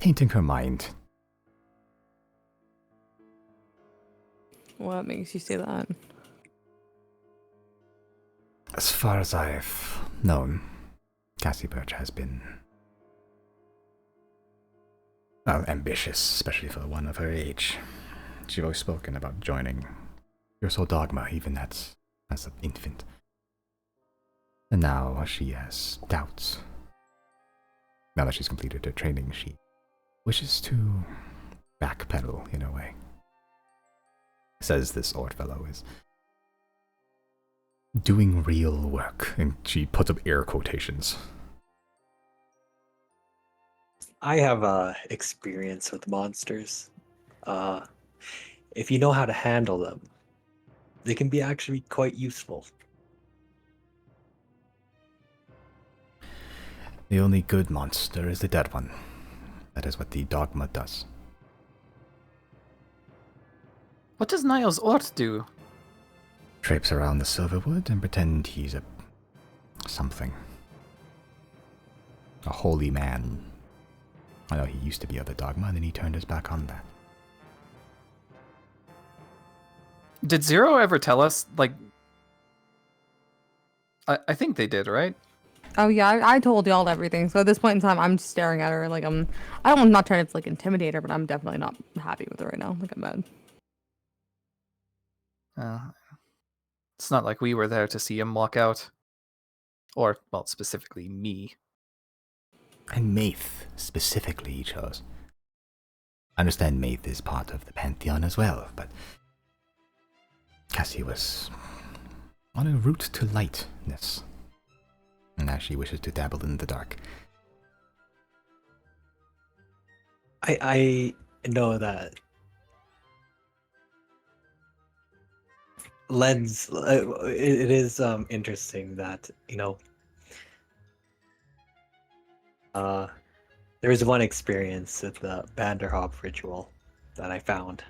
S1: tainting her mind.
S4: What makes you say that?
S1: As far as I've known, Cassie Birch has been, well, ambitious, especially for one of her age. She's always spoken about joining your soul dogma, even as an infant. And now she has doubts. Now that she's completed her training, she wishes to backpedal in a way. Says this Ord fellow is doing real work, and she puts up air quotations.
S3: I have experience with monsters. If you know how to handle them, they can be actually quite useful.
S1: The only good monster is the dead one. That is what the dogma does.
S2: What does Niles Ort do?
S1: Traipse around the Silverwood and pretend he's a something. A holy man. I know he used to be of the dogma, and then he turned his back on that.
S2: Did Zero ever tell us, like... I think they did, right?
S4: Oh yeah, I told y'all everything. So at this point in time, I'm just staring at her like I'm not trying to like intimidate her, but I'm definitely not happy with her right now. Like I'm mad.
S2: It's not like we were there to see him walk out. Or, well, specifically me.
S1: And Maith, specifically, he chose. I understand Maith is part of the Pantheon as well, but Cassie was on a route to lightness. And now she wishes to dabble in the dark.
S3: I know that Lens. It is interesting that there was one experience with the Vanderhop ritual that I found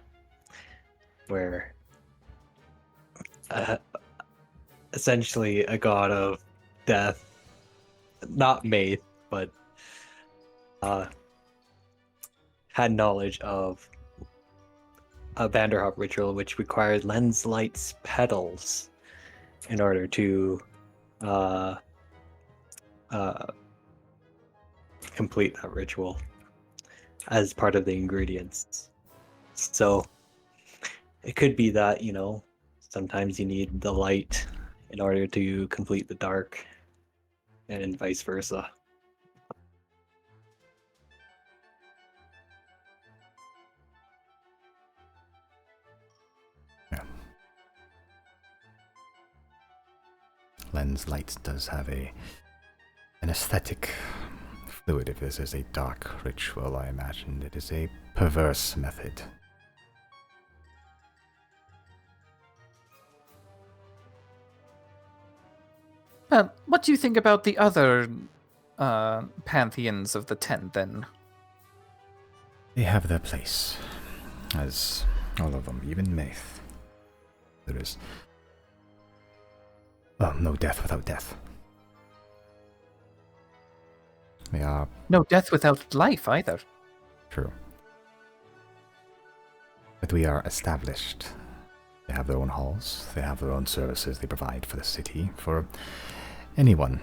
S3: where essentially a god of death, not Maith, but had knowledge of a Vanderhop ritual which required Lens Light's petals in order to complete that ritual as part of the ingredients. So it could be that, sometimes you need the light in order to complete the dark, and vice versa.
S1: Yeah. Lens Light does have an aesthetic fluid. If this is a dark ritual, I imagine it is a perverse method.
S2: What do you think about the other pantheons of the 10, then?
S1: They have their place, as all of them, even Maith. There is, well, no death without death. They are
S2: No death without life, either.
S1: true. But we are established. They have their own halls, they have their own services they provide for the city, for anyone.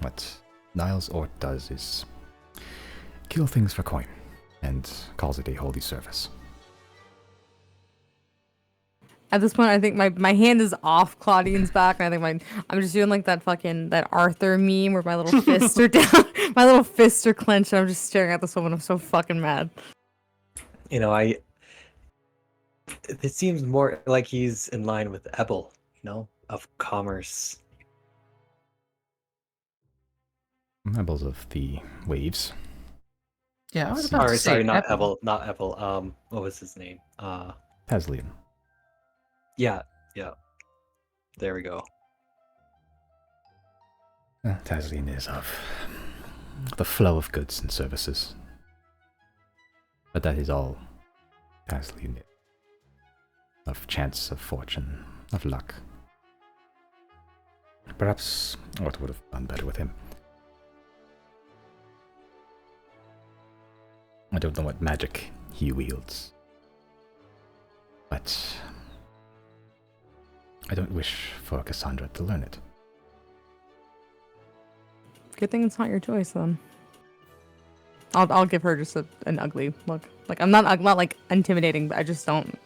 S1: What Niles Ort does is kill things for coin, and calls it a holy service.
S4: At this point, I think my hand is off Claudine's back, and I think I'm just doing like that Arthur meme where my little fists are down, my little fists are clenched, and I'm just staring at this woman. I'm so fucking mad.
S3: You know, it seems more like he's in line with Ebel, of commerce.
S1: Rebels of the waves.
S2: Yeah, I was about to say
S3: Sorry, not
S2: Ebel.
S3: Ebel. What was his name?
S1: Taslian.
S3: Yeah. There we go.
S1: Taslian is of the flow of goods and services. But that is all Taslian is. Of chance, of fortune, of luck. Perhaps what would have done better with him. I don't know what magic he wields. But I don't wish for Cassandra to learn it.
S4: Good thing it's not your choice, then. I'll give her just an ugly look. Like I'm not like intimidating, but I just don't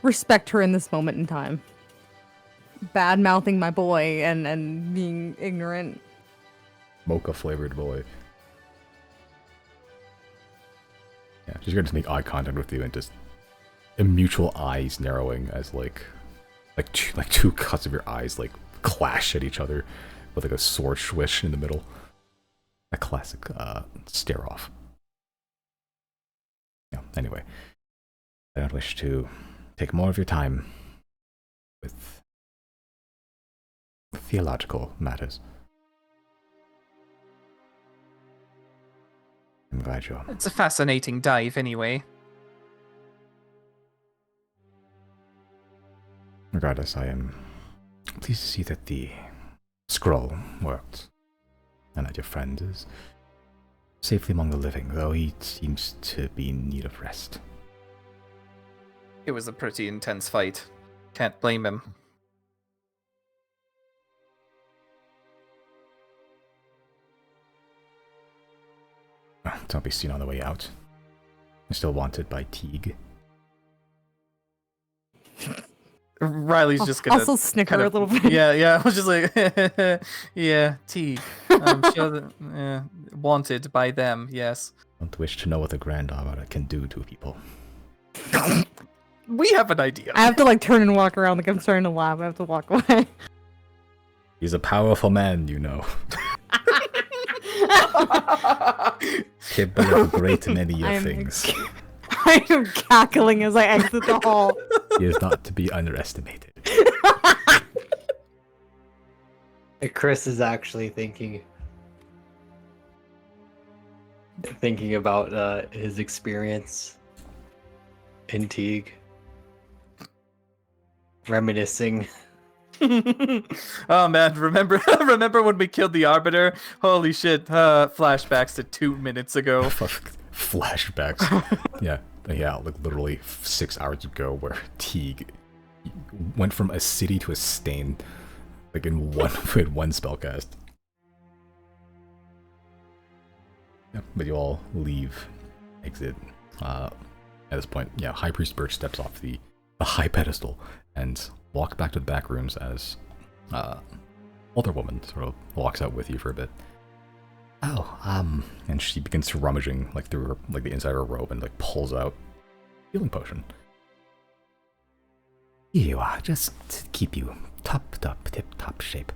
S4: respect her in this moment in time. Bad mouthing my boy and being ignorant.
S1: Mocha flavored boy. Yeah, she's gonna just make eye contact with you and just mutual eyes narrowing as like two cuts of your eyes like clash at each other with like a sword swish in the middle. A classic stare off. Yeah, anyway. I don't wish to take more of your time with theological matters. I'm glad you're...
S2: It's a fascinating dive, anyway.
S1: Regardless, I am pleased to see that the scroll worked, and that your friend is safely among the living, though he seems to be in need of rest.
S2: It was a pretty intense fight. Can't blame him.
S1: Don't be seen on the way out. You're still wanted by Teague.
S2: Riley's just gonna
S4: also snicker
S2: kind
S4: a
S2: of,
S4: little bit.
S2: Yeah. I was just like, yeah, Teague. I'm sure that, wanted by them. Yes.
S1: Don't wish to know what the Grand Arbiter can do to people.
S2: We have an idea.
S4: I have to like turn and walk around like I'm starting to laugh. I have to walk away.
S1: He's a powerful man, you know. Capable of a great many things.
S4: I am cackling as I exit the hall.
S1: He is not to be underestimated.
S3: Chris is actually thinking about his experience in Teague, reminiscing.
S2: Oh man, remember when we killed the Arbiter? Holy shit, flashbacks to 2 minutes ago.
S1: Flashbacks. Yeah, like literally 6 hours ago, where Teague went from a city to a stain, like in one spellcast. Yeah, but you all leave, exit. At this point, yeah, High Priest Birch steps off the high pedestal and walk back to the back rooms as older woman sort of walks out with you for a bit. Oh, and she begins rummaging like through her, like the inside of her robe and like pulls out healing potion.
S5: Here you are, just to keep you tip-top shape.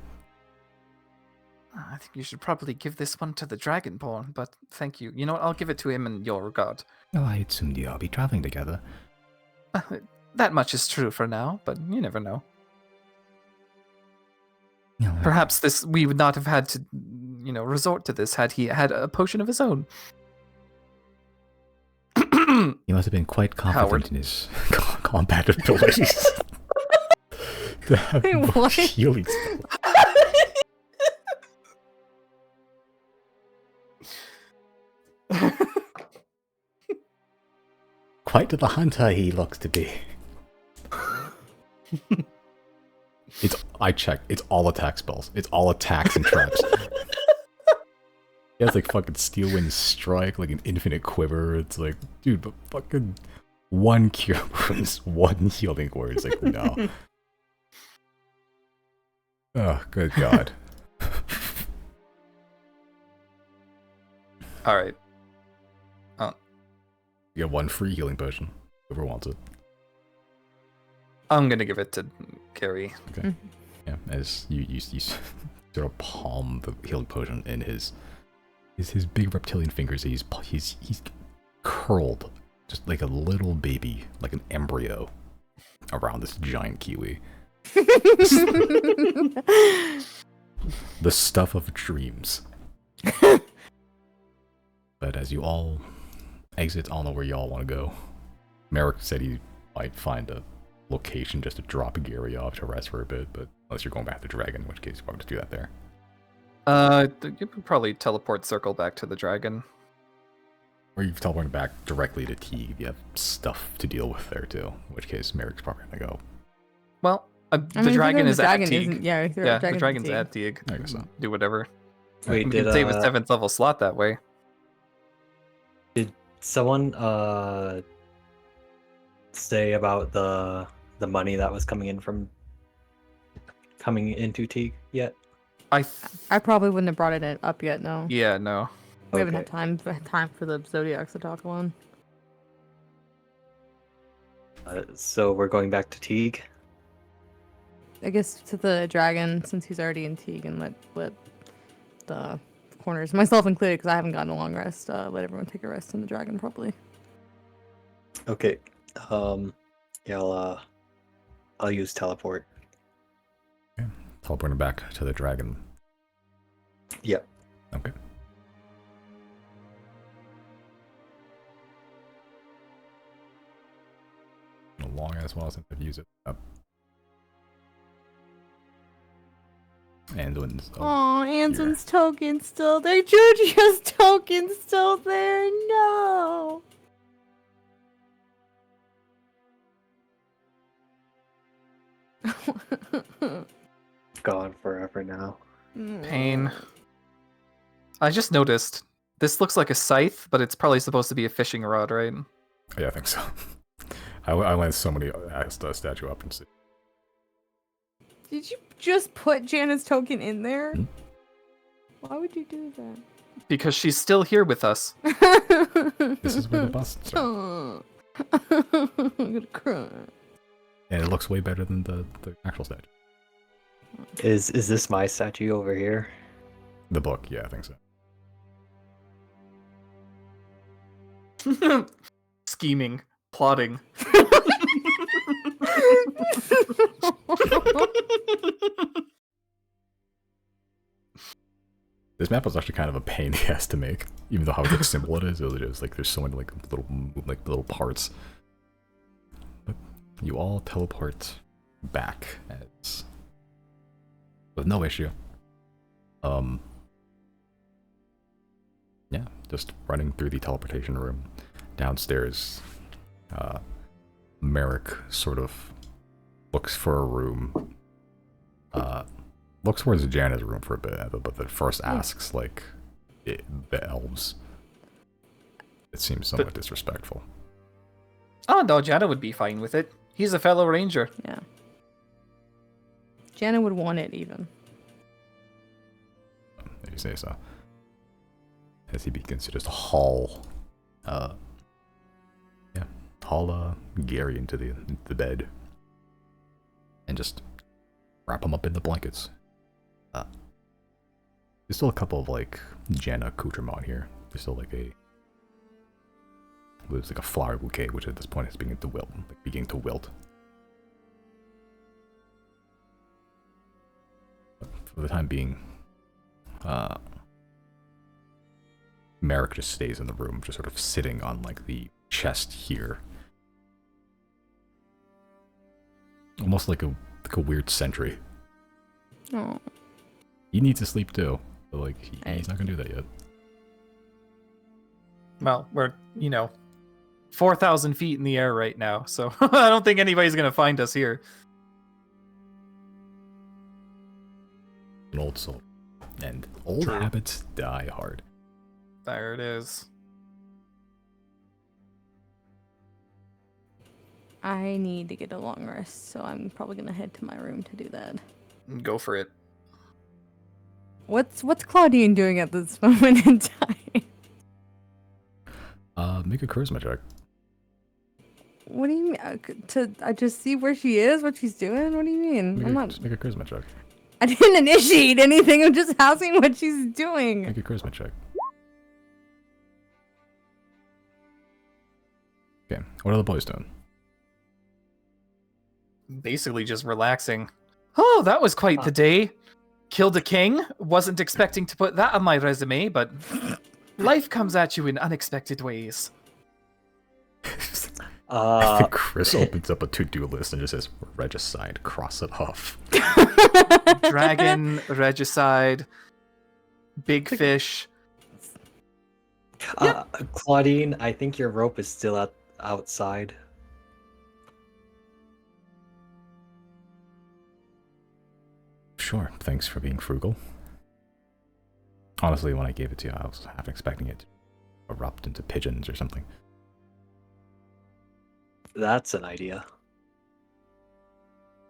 S2: I think you should probably give this one to the Dragonborn, but thank you. You know what, I'll give it to him in your regard.
S5: Oh, I assumed you'll be traveling together.
S2: That much is true for now, but you never know.
S5: No,
S2: Perhaps we would not have had to, resort to this had he had a potion of his own.
S5: he must have been quite confident
S2: Howard.
S5: in his
S1: Combat abilities. To have
S4: Wait,
S1: more
S4: what?
S1: healing spells.
S5: Quite the hunter he looks to be.
S1: I checked. It's all attack spells. It's all attacks and traps. He has like fucking Steel Wind Strike, like an infinite quiver. It's like, dude, but fucking 1 cure wounds, 1 healing word. It's like, no. Oh, good God.
S2: All right.
S1: You get 1 free healing potion. Whoever wants it.
S2: I'm gonna give it to Carrie.
S1: Okay. Yeah, as you sort of palm the healing potion in his big reptilian fingers. He's curled just like a little baby, like an embryo, around this giant kiwi. The stuff of dreams. But as you all exit, I don't know where y'all want to go. Merrick said he might find a location just to drop Gary off to rest for a bit, but unless you're going back to Dragon, in which case you probably just do that there.
S2: You could probably teleport circle back to the dragon.
S1: Or you've teleported back directly to Teague if you have stuff to deal with there too, in which case Merrick's probably gonna go.
S2: Well,
S4: I
S2: the
S4: mean,
S2: dragon is at
S4: dragon
S2: Teague.
S4: isn't- Yeah,
S2: The dragon's at Teague.
S1: I guess so.
S2: Do whatever.
S3: Wait,
S2: We
S3: did
S2: can save a 7th level slot that way.
S3: someone say about the money that was coming into Teague yet?
S4: I probably wouldn't have brought it up yet. No,
S2: Yeah, no.
S4: we haven't
S3: Okay.
S4: had time for the Zodiacs to talk alone.
S3: So we're going back to Teague.
S4: I guess to the dragon since he's already in Teague, and let the corners, myself included, because I haven't gotten a long rest. Let everyone take a rest in the dragon probably.
S3: Okay. Yeah, I'll use teleport.
S1: Teleporting back to the dragon.
S3: Yep.
S1: Okay. A long ass while since I've used it. Anduin's.
S4: Oh, Anson's token's still there. Juju's token's still there. No.
S3: Gone forever now.
S2: Pain. I just noticed. This looks like a scythe, but it's probably supposed to be a fishing rod, right?
S1: Yeah, I think so. I landed so many statue up and see.
S4: Did you just put Jana's token in there?
S1: Hmm?
S4: Why would you do that?
S2: Because she's still here with us.
S1: This is where the busts are.
S4: Oh. I'm gonna cry.
S1: And it looks way better than the actual statue.
S3: Is this my statue over here?
S1: The book, yeah, I think so.
S2: Scheming. Plotting.
S1: This map was actually kind of a pain in the ass to make, even though how like, simple it is. It is like there's so many little parts. But you all teleport back as with no issue. Yeah, just running through the teleportation room downstairs. Merrick sort of looks for a room. Looks towards Janet's room for a bit, but then first asks, like, the elves. It seems somewhat disrespectful.
S2: Oh, no, Jana would be fine with it. He's a fellow ranger.
S4: Yeah. Jana would want it even.
S1: If you say so. As he begins to just haul Gary into the bed. And just wrap him up in the blankets. There's still a couple of like Jana accoutrement here. There's still like a flower bouquet, which at this point is beginning to wilt. But for the time being, Merrick just stays in the room, just sort of sitting on like the chest here, almost like a weird sentry.
S4: Oh.
S1: He needs to sleep too, but like he's not gonna do that yet.
S2: Well, we're, 4,000 feet in the air right now, so I don't think anybody's gonna find us here.
S1: An old soul, and old
S2: True.
S1: habits die hard.
S2: There it is.
S4: I need to get a long rest, so I'm probably gonna head to my room to do that.
S2: Go for it.
S4: What's Claudine doing at this moment in time?
S1: Make a charisma check.
S4: What do you mean? I just see where she is, what she's doing? What do you mean?
S1: Just make a charisma check.
S4: I didn't initiate anything. I'm just asking what she's doing.
S1: Make a charisma check. Okay, what are the boys doing?
S2: Basically just relaxing. Oh, that was quite the day. Killed a king. Wasn't expecting to put that on my resume, but life comes at you in unexpected ways.
S1: Chris opens up a to-do list and just says, regicide, cross it off.
S2: Dragon, regicide, big fish.
S3: Claudine, I think your rope is still outside.
S1: Sure, thanks for being frugal. Honestly, when I gave it to you, I was half expecting it to erupt into pigeons or something.
S3: That's an idea.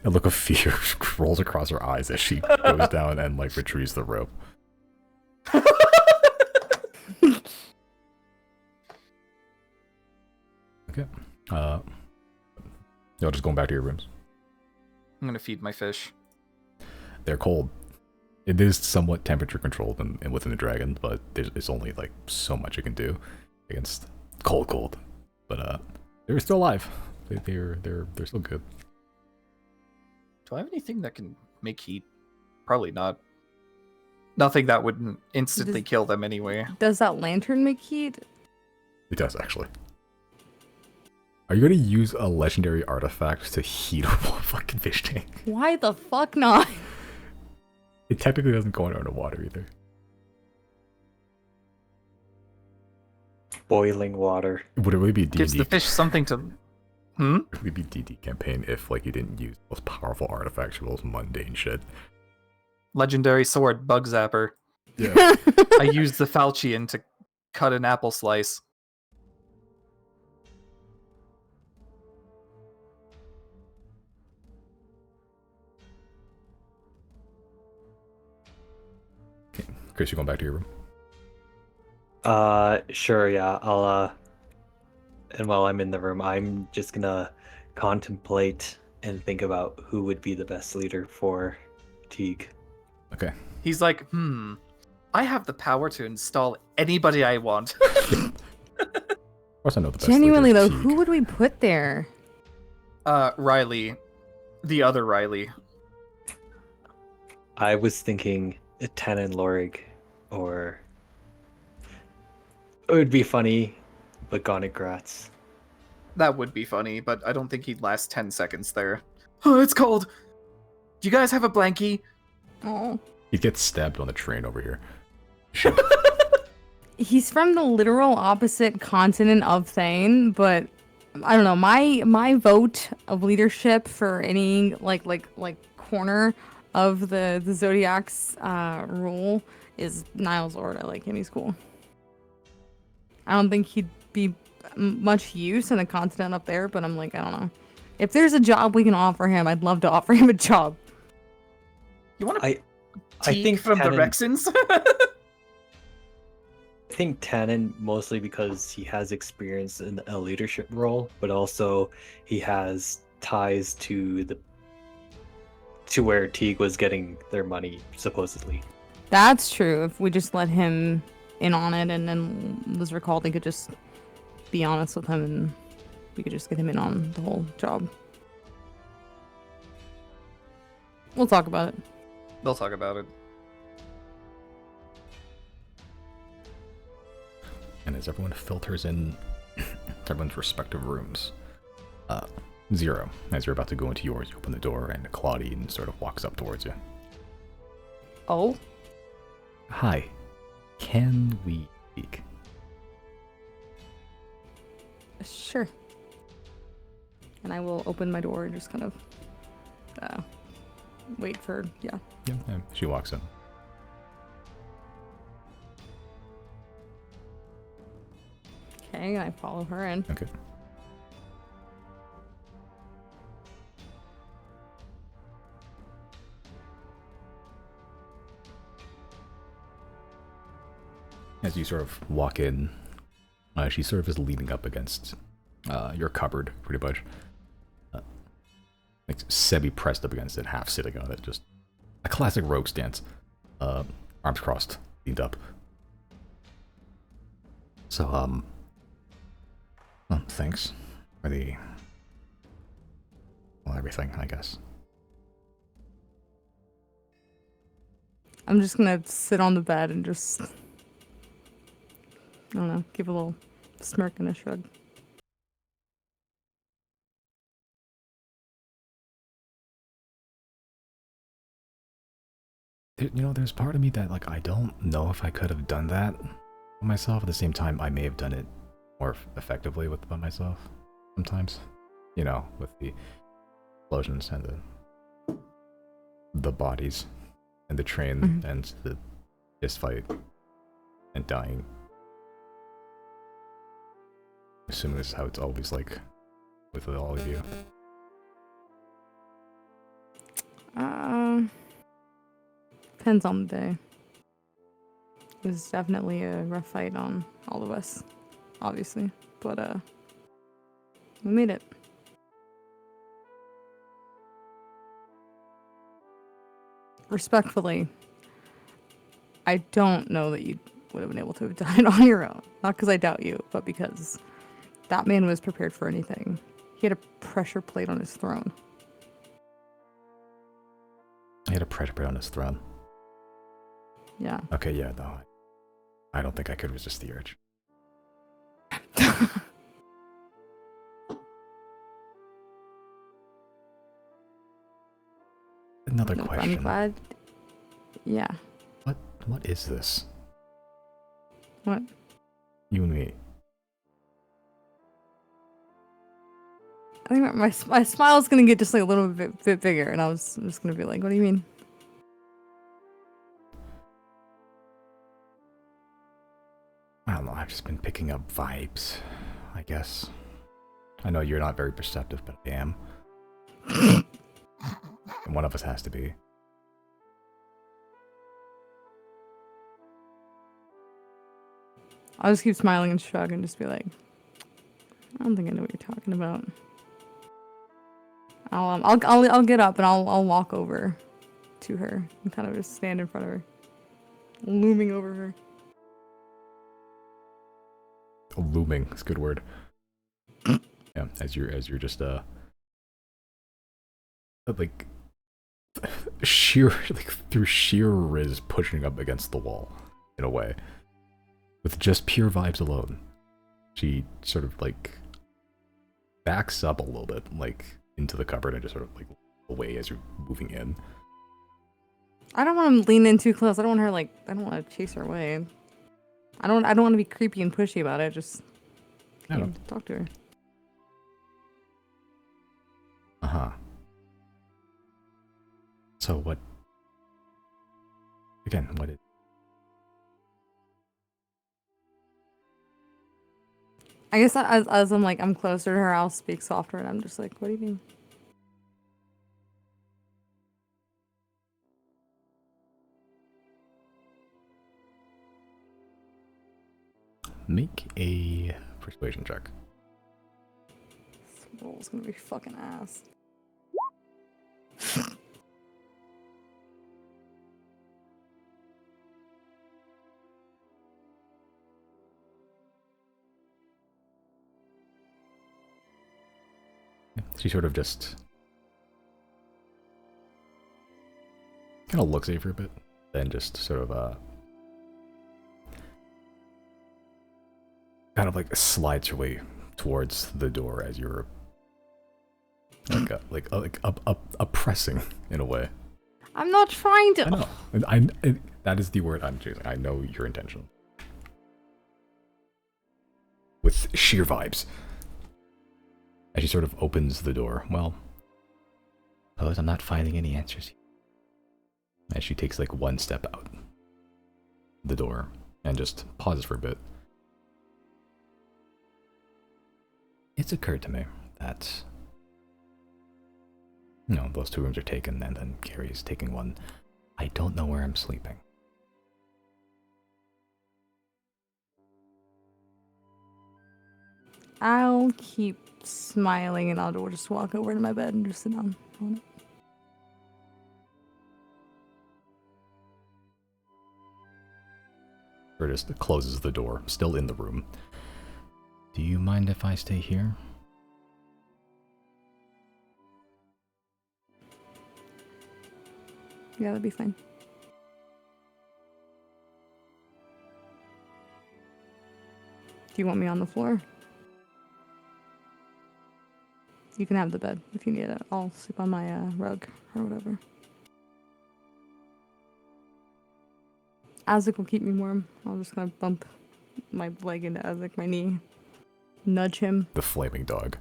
S1: A look of fear rolls across her eyes as she goes down and like retrieves the rope. Okay. Y'all just going back to your rooms.
S2: I'm gonna feed my fish.
S1: They're cold. It is somewhat temperature controlled and within the dragon, but there's only like so much it can do against cold. But they're still alive. They're still good.
S2: Do I have anything that can make heat? Probably not. Nothing that wouldn't instantly kill them anyway.
S4: Does that lantern make heat?
S1: It does actually. Are you gonna use a legendary artifact to heat a fucking fish tank?
S4: Why the fuck not?
S1: It technically doesn't go under water either.
S3: Boiling water.
S1: Would it really be D&D?
S2: Gives the fish something to...
S1: It would really be D&D campaign if like you didn't use those powerful artifacts for those mundane shit.
S2: Legendary sword, bug zapper.
S1: Yeah.
S2: I used the falchion to cut an apple slice.
S1: Okay. Chris, you going back to your room?
S3: Sure, yeah. I'll and while I'm in the room, I'm just gonna contemplate and think about who would be the best leader for Teague.
S1: Okay.
S2: He's like, I have the power to install anybody I want.
S1: Of course I know the best
S4: Genuinely
S1: leader,
S4: though,
S1: Teague.
S4: who would we put there?
S2: Riley. The other Riley.
S3: I was thinking Tannen Lorig, or it would be funny, but Gonic Gratz.
S2: That would be funny, but I don't think he'd last 10 seconds there. Oh, it's cold! Do you guys have a blankie?
S4: Oh.
S1: He gets stabbed on the train over here. Shit.
S4: He's from the literal opposite continent of Thane, but I don't know. My vote of leadership for any like corner of the Zodiacs rule is Niles Lord. I like him. He's cool. I don't think he'd be much use in a continent up there, but I'm like, I don't know. If there's a job we can offer him, I'd love to offer him a job.
S2: You want to
S3: I think
S2: from the
S3: Tannen-
S2: Rexons?
S3: I think Tannen, mostly because he has experience in a leadership role, but also he has ties to where Teague was getting their money, supposedly.
S4: That's true. If we just let him in on it and then was recalled, they could just be honest with him and we could just get him in on the whole job. We'll talk about it.
S2: They'll talk about it.
S1: And as everyone filters in everyone's respective rooms, Zero, as you're about to go into yours, you open the door and Claudine sort of walks up towards you.
S4: Oh?
S1: Hi, can we speak?
S4: Sure. And I will open my door and just kind of wait for, yeah.
S1: Yeah, she walks in.
S4: Okay, I follow her in.
S1: Okay. As you sort of walk in, she sort of is leaning up against your cupboard, pretty much. Like semi-pressed up against it, half sitting on it. Just a classic rogue stance. Arms crossed, leaned up. So, well, thanks for the... well, everything, I guess.
S4: I'm just gonna sit on the bed and just, I don't know, give a little smirk and a shrug.
S1: You know, there's part of me that, like, I don't know if I could have done that myself. At the same time, I may have done it more effectively by myself sometimes. You know, with the explosions and the bodies and the train and the fist fight and dying. Assuming this is how it's always like with all of you.
S4: Depends on the day. It was definitely a rough fight on all of us, obviously, but we made it. Respectfully, I don't know that you would have been able to have done it on your own. Not because I doubt you, but because that man was prepared for anything. He had a pressure plate on his throne.
S1: He had a pressure plate on his throne.
S4: Yeah.
S1: Okay, yeah, no. I don't think I could resist the urge. Another
S4: Nope,
S1: question.
S4: I'm glad. Yeah.
S1: What is this?
S4: What?
S1: You and me.
S4: I think my smile's gonna get just like a little bit bigger, and I'm just gonna be like, "What do you mean?"
S1: I don't know, I've just been picking up vibes, I guess. I know you're not very perceptive, but I am. And one of us has to be.
S4: I'll just keep smiling and shrug and just be like, "I don't think I know what you're talking about." I'll get up and I'll walk over to her and kind of just stand in front of her, looming over her.
S1: Oh, looming is a good word. Yeah, as you're just like through sheer riz pushing up against the wall in a way. With just pure vibes alone. She sort of like backs up a little bit, like into the cupboard and just sort of like away as you're moving in.
S4: I don't want to lean in too close. I don't want her I don't want to chase her away. I don't want to be creepy and pushy about it. Just talk to her.
S1: Uh-huh. So what? Again, what is...
S4: I guess as I'm closer to her, I'll speak softer, and I'm just like, "What do you mean?"
S1: Make a persuasion check.
S4: This roll's gonna be fucking ass.
S1: She sort of just kind of looks at you for a bit, then just sort of kind of like slides her way towards the door as you're oppressing in a way.
S4: I'm not trying to.
S1: I know. That is the word I'm choosing. I know your intention. With sheer vibes. As she sort of opens the door. Well, suppose I'm not finding any answers here. As she takes like one step out the door and just pauses for a bit. It's occurred to me that, you know, those two rooms are taken and then Carrie's taking one. I don't know where I'm sleeping.
S4: I'll keep smiling and I'll just walk over to my bed and just sit down on it.
S1: Curtis closes the door, still in the room. Do you mind if I stay here?
S4: Yeah, that'd be fine. Do you want me on the floor? You can have the bed if you need it. I'll sleep on my rug or whatever. Azek will keep me warm. I'll just kind of bump my leg into Azek, my knee. Nudge him.
S1: The flaming dog.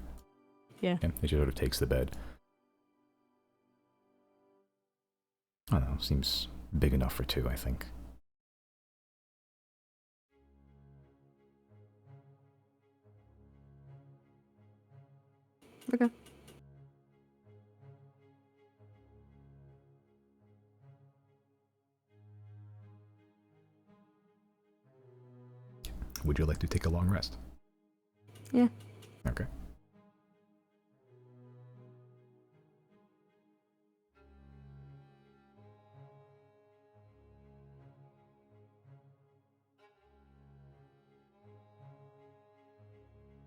S4: Yeah.
S1: Okay, he sort of takes the bed. I don't know, seems big enough for two, I think.
S4: Okay.
S1: Would you like to take a long rest?
S4: Yeah.
S1: Okay.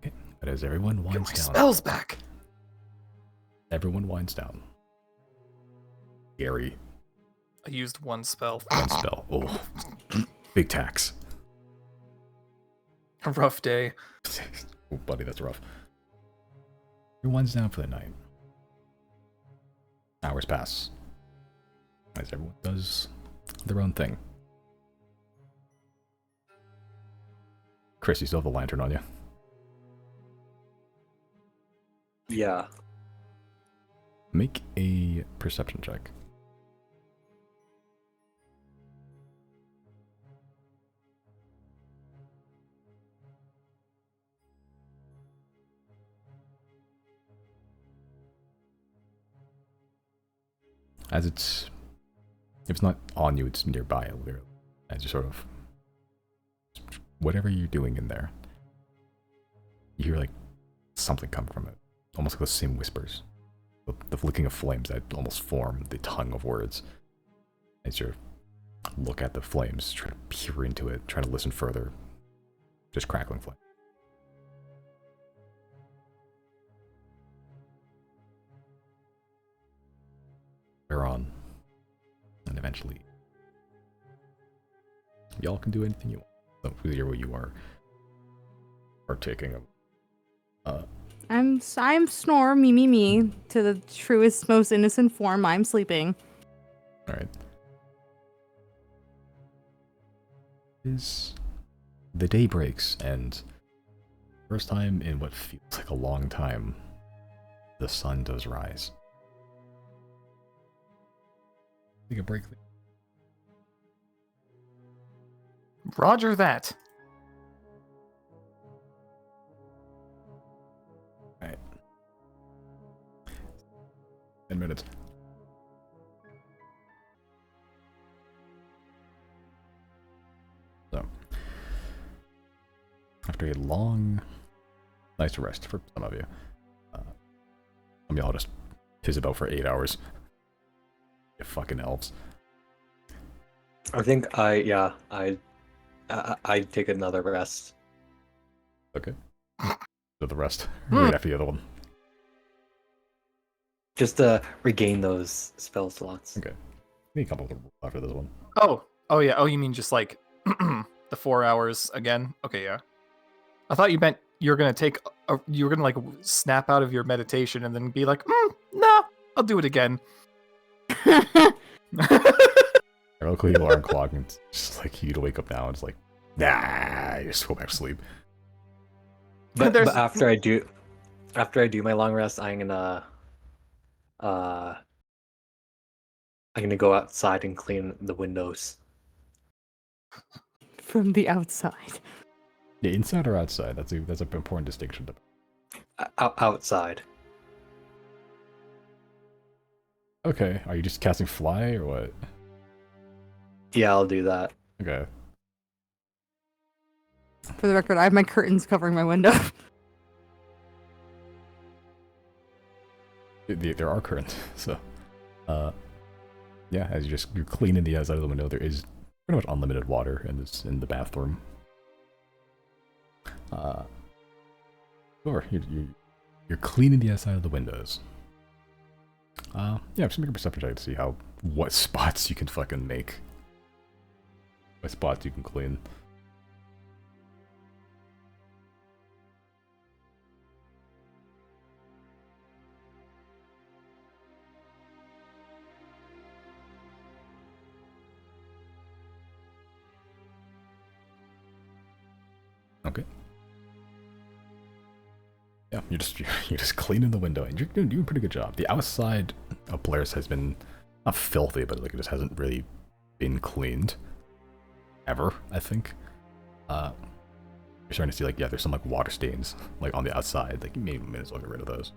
S1: Okay, but as everyone
S2: Get
S1: winds
S2: my
S1: down,
S2: spells back.
S1: everyone winds down. Gary,
S2: I used one spell.
S1: one spell. Oh, big tax.
S2: A rough day.
S1: Oh, buddy, that's rough. Everyone's down for the night. Hours pass. As everyone does their own thing. Chris, you still have a lantern on you?
S3: Yeah.
S1: Make a perception check. As it's... If it's not on you, it's nearby, literally. As you sort of... Whatever you're doing in there, you hear, like, something come from it. Almost like the same whispers. The flicking of flames that almost form the tongue of words. As you look at the flames, try to peer into it, try to listen further. Just crackling flame. We're on. And eventually, y'all can do anything you want. So, either what you are partaking of.
S4: I'm snore, me, to the truest, most innocent form. I'm sleeping.
S1: Alright. The day breaks, and first time in what feels like a long time, the sun does rise. Take a break.
S2: Roger that.
S1: Alright. 10 minutes. So, after a long night's rest for some of you, some of y'all just piss about for 8 hours. You fucking elves.
S3: I think I take another rest.
S1: Okay. So the rest, right after the other one.
S3: Just to regain those spell slots.
S1: Okay. Need a couple after this one.
S2: Oh yeah. Oh, you mean just like the 4 hours again? Okay, yeah. I thought you meant you're gonna take, you were gonna like snap out of your meditation and then be like, no, I'll do it again.
S1: Real quick alarm clock, and it's just like you to wake up now, and it's like, nah, you just go back to sleep.
S3: But after I do my long rest, I'm gonna go outside and clean the windows.
S4: From the outside.
S1: Yeah, inside or outside? That's an important distinction.
S3: Outside.
S1: Okay, are you just casting fly or what?
S3: Yeah, I'll do that.
S1: Okay.
S4: For the record, I have my curtains covering my window.
S1: There are currents, so yeah, as you're cleaning the outside of the window, there is pretty much unlimited water in the bathroom. Sure, you're cleaning the outside of the windows. Yeah, just make a perception check to see what spots you can fucking make. What spots you can clean. Okay. Yeah, you're just cleaning the window, and you're doing a pretty good job. The outside of Polaris has been not filthy, but like it just hasn't really been cleaned ever. I think. You're starting to see like there's some like water stains like on the outside. Like you may as well get rid of those.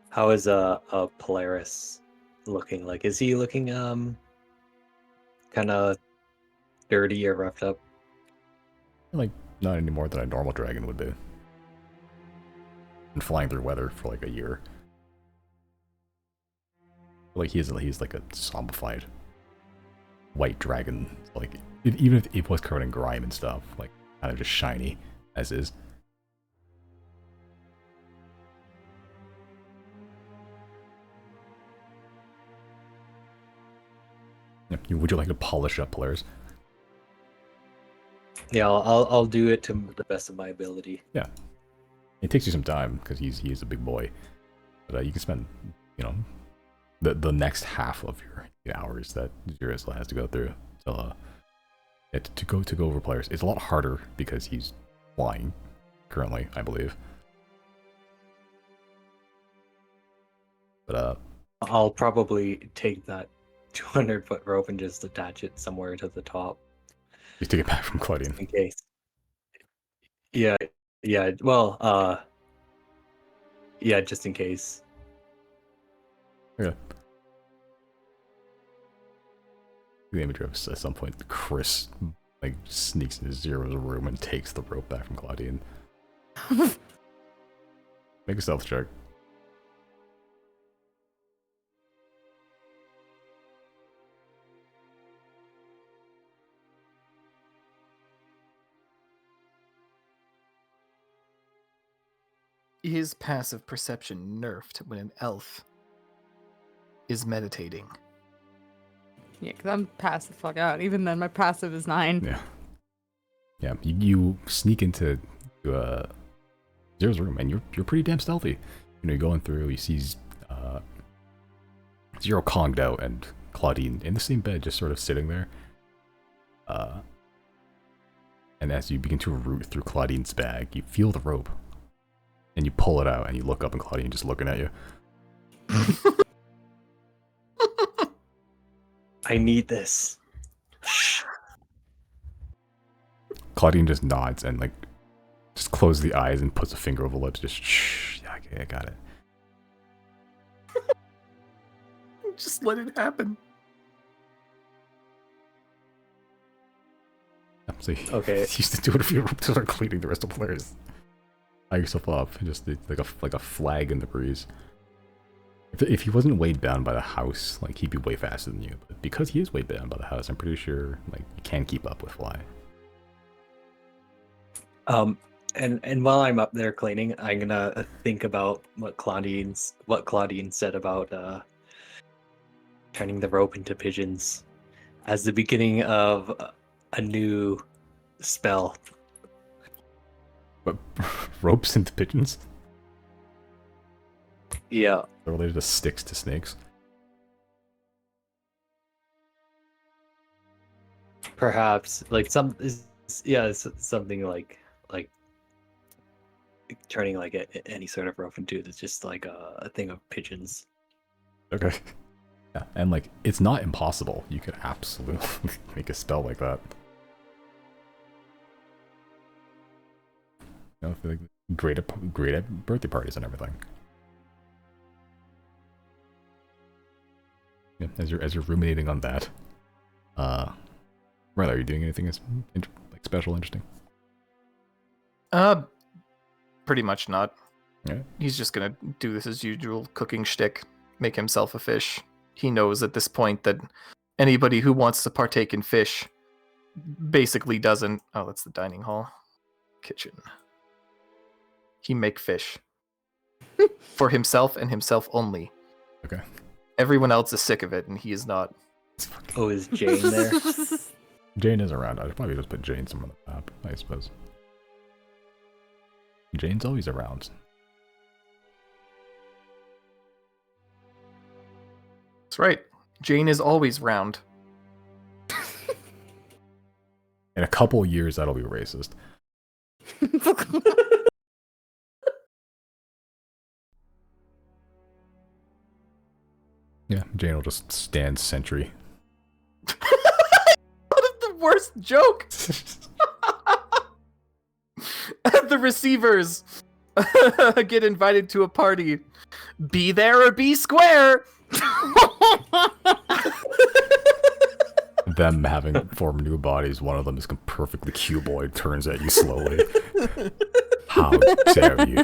S3: How is a Polaris looking? Like, is he looking kind of dirty or roughed up?
S1: Like not any more than a normal dragon would be. And flying through weather for like a year. Like he's like a zombified white dragon. Like even if it was covered in grime and stuff, like kind of just shiny as is. Would you like to polish up Polaris?
S3: Yeah, I'll do it to the best of my ability.
S1: Yeah, it takes you some time because he's a big boy, but you can spend the next half of your hours that Zero still has to go through. So to go over Polaris, it's a lot harder because he's flying currently, I believe. But
S3: I'll probably take that 200-foot rope and just attach it somewhere to the top.
S1: just to get back from Claudine.
S3: In case. Yeah, well, yeah, just in case.
S1: Yeah. The image of at some point Chris like sneaks into Zero's room and takes the rope back from Claudine. Make a stealth check.
S2: Is passive perception nerfed when an elf is meditating?
S4: Yeah, because I'm passed the fuck out. Even then, my passive is 9.
S1: Yeah. Yeah, you sneak into Zero's room and you're pretty damn stealthy. You're going through, you see Zero conged out and Claudine in the same bed, just sort of sitting there. And as you begin to root through Claudine's bag, you feel the rope. And you pull it out and you look up and Claudine just looking at you.
S3: I need this.
S1: Claudine just nods and like just closes the eyes and puts a finger over the lips. Just shh. Yeah, okay, I got it.
S2: Just let it happen.
S1: So
S3: Okay.
S1: you used to do it if you were to start cleaning the rest of the players. Tie yourself up, just like a flag in the breeze. If he wasn't weighed down by the house, like he'd be way faster than you. But because he is weighed down by the house, I'm pretty sure like you can keep up with Fly.
S3: And while I'm up there cleaning, I'm gonna think about what Claudine said about turning the rope into pigeons as the beginning of a new spell.
S1: But ropes into pigeons?
S3: Yeah,
S1: They're related to sticks to snakes.
S3: perhaps like something like turning like any sort of rope into it's just like a thing of pigeons.
S1: Okay. Yeah, and like it's not impossible. You could absolutely make a spell like that. You know, like great at birthday parties and everything. Yeah, as you're ruminating on that, Riley, are you doing anything as like special, interesting?
S2: Pretty much not.
S1: Yeah.
S2: He's just gonna do this as usual cooking shtick, make himself a fish. He knows at this point that anybody who wants to partake in fish basically doesn't. Oh, that's the dining hall. Kitchen. He make fish. For himself and himself only.
S1: Okay.
S2: Everyone else is sick of it, and he is not.
S3: Oh, is Jane there?
S1: Jane is around. I'd probably just put Jane somewhere on the map, I suppose. Jane's always around.
S2: That's right. Jane is always round.
S1: In a couple years, that'll be racist. Yeah, Jane will just stand sentry.
S2: What is the worst joke? The receivers get invited to a party. Be there or be square.
S1: Them having formed new bodies, one of them is perfectly cuboid, turns at you slowly. How dare you?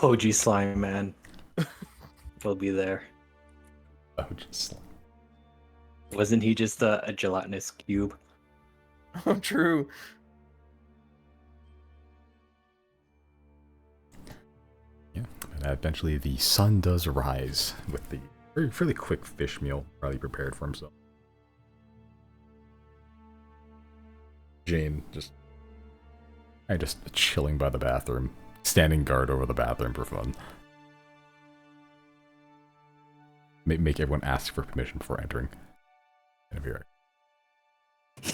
S3: OG Slime Man. He'll be there.
S1: Oh, just
S3: Wasn't he just a gelatinous cube?
S2: Oh, true.
S1: yeah. And eventually, the sun does rise with the fairly quick fish meal Riley prepared for himself. Jane just chilling by the bathroom, standing guard over the bathroom for fun. Make everyone ask for permission before entering. And be right.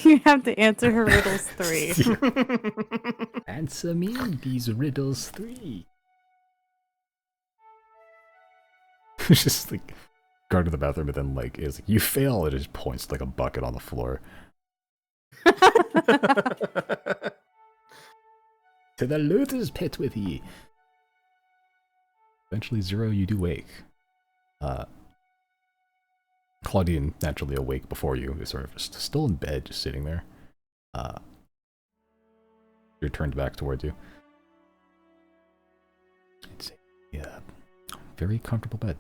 S4: You have to answer her riddles 3.
S1: Answer me these riddles 3. Just like guard in the bathroom, but then like is like, you fail. It just points like a bucket on the floor. To the looters pit with ye. Eventually, Zero, you do wake. Claudine, naturally awake before you, is sort of just still in bed, just sitting there. You're turned back towards you. It's a very comfortable bed.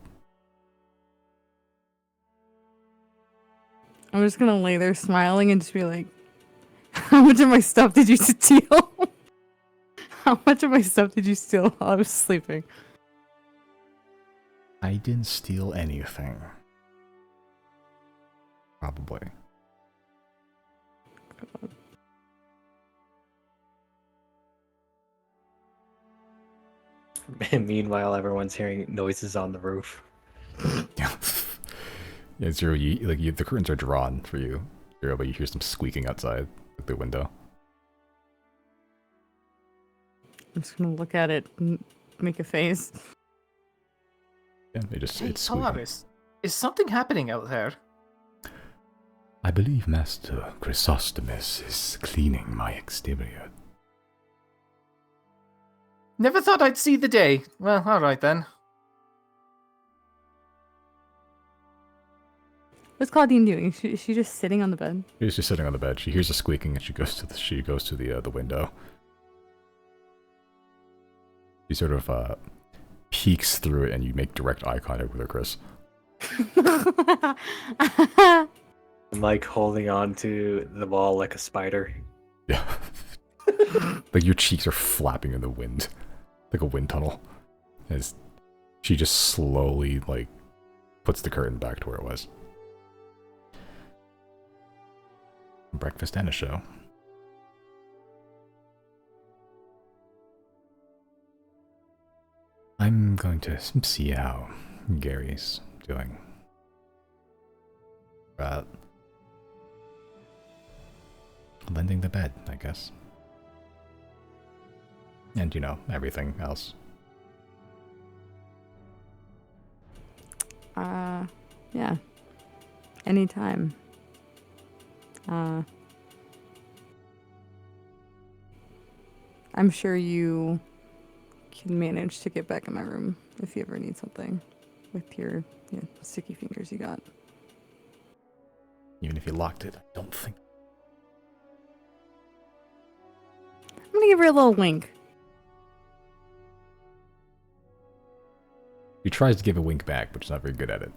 S4: I'm just gonna lay there smiling and just be like, how much of my stuff did you steal? How much of my stuff did you steal while I was sleeping?
S1: I didn't steal anything. Probably.
S3: And meanwhile, everyone's hearing noises on the roof.
S1: Yeah, Zero, the curtains are drawn for you, Zero, but you hear some squeaking outside the window.
S4: I'm just gonna look at it and make a face.
S1: Yeah,
S2: Hey,
S1: it's squeaking.
S2: Polaris, is something happening out there?
S1: I believe Master Chrysostomus is cleaning my exterior.
S2: Never thought I'd see the day. Well, alright then.
S4: What's Claudine doing? Is she just sitting on the bed?
S1: She's just sitting on the bed. She hears the squeaking and she goes to the window. She sort of peeks through it and you make direct eye contact with her, Chris.
S3: I'm like holding on to the wall like a spider.
S1: Yeah. Like your cheeks are flapping in the wind. Like a wind tunnel. As she just slowly like puts the curtain back to where it was. Breakfast and a show. I'm going to see how Gary's doing. Lending the bed, I guess. And, everything else.
S4: Yeah. Anytime. I'm sure you can manage to get back in my room if you ever need something with your sticky fingers you got.
S1: Even if you locked it, I don't think.
S4: I'm gonna give her a little wink.
S1: He tries to give a wink back, but she's not very good at it.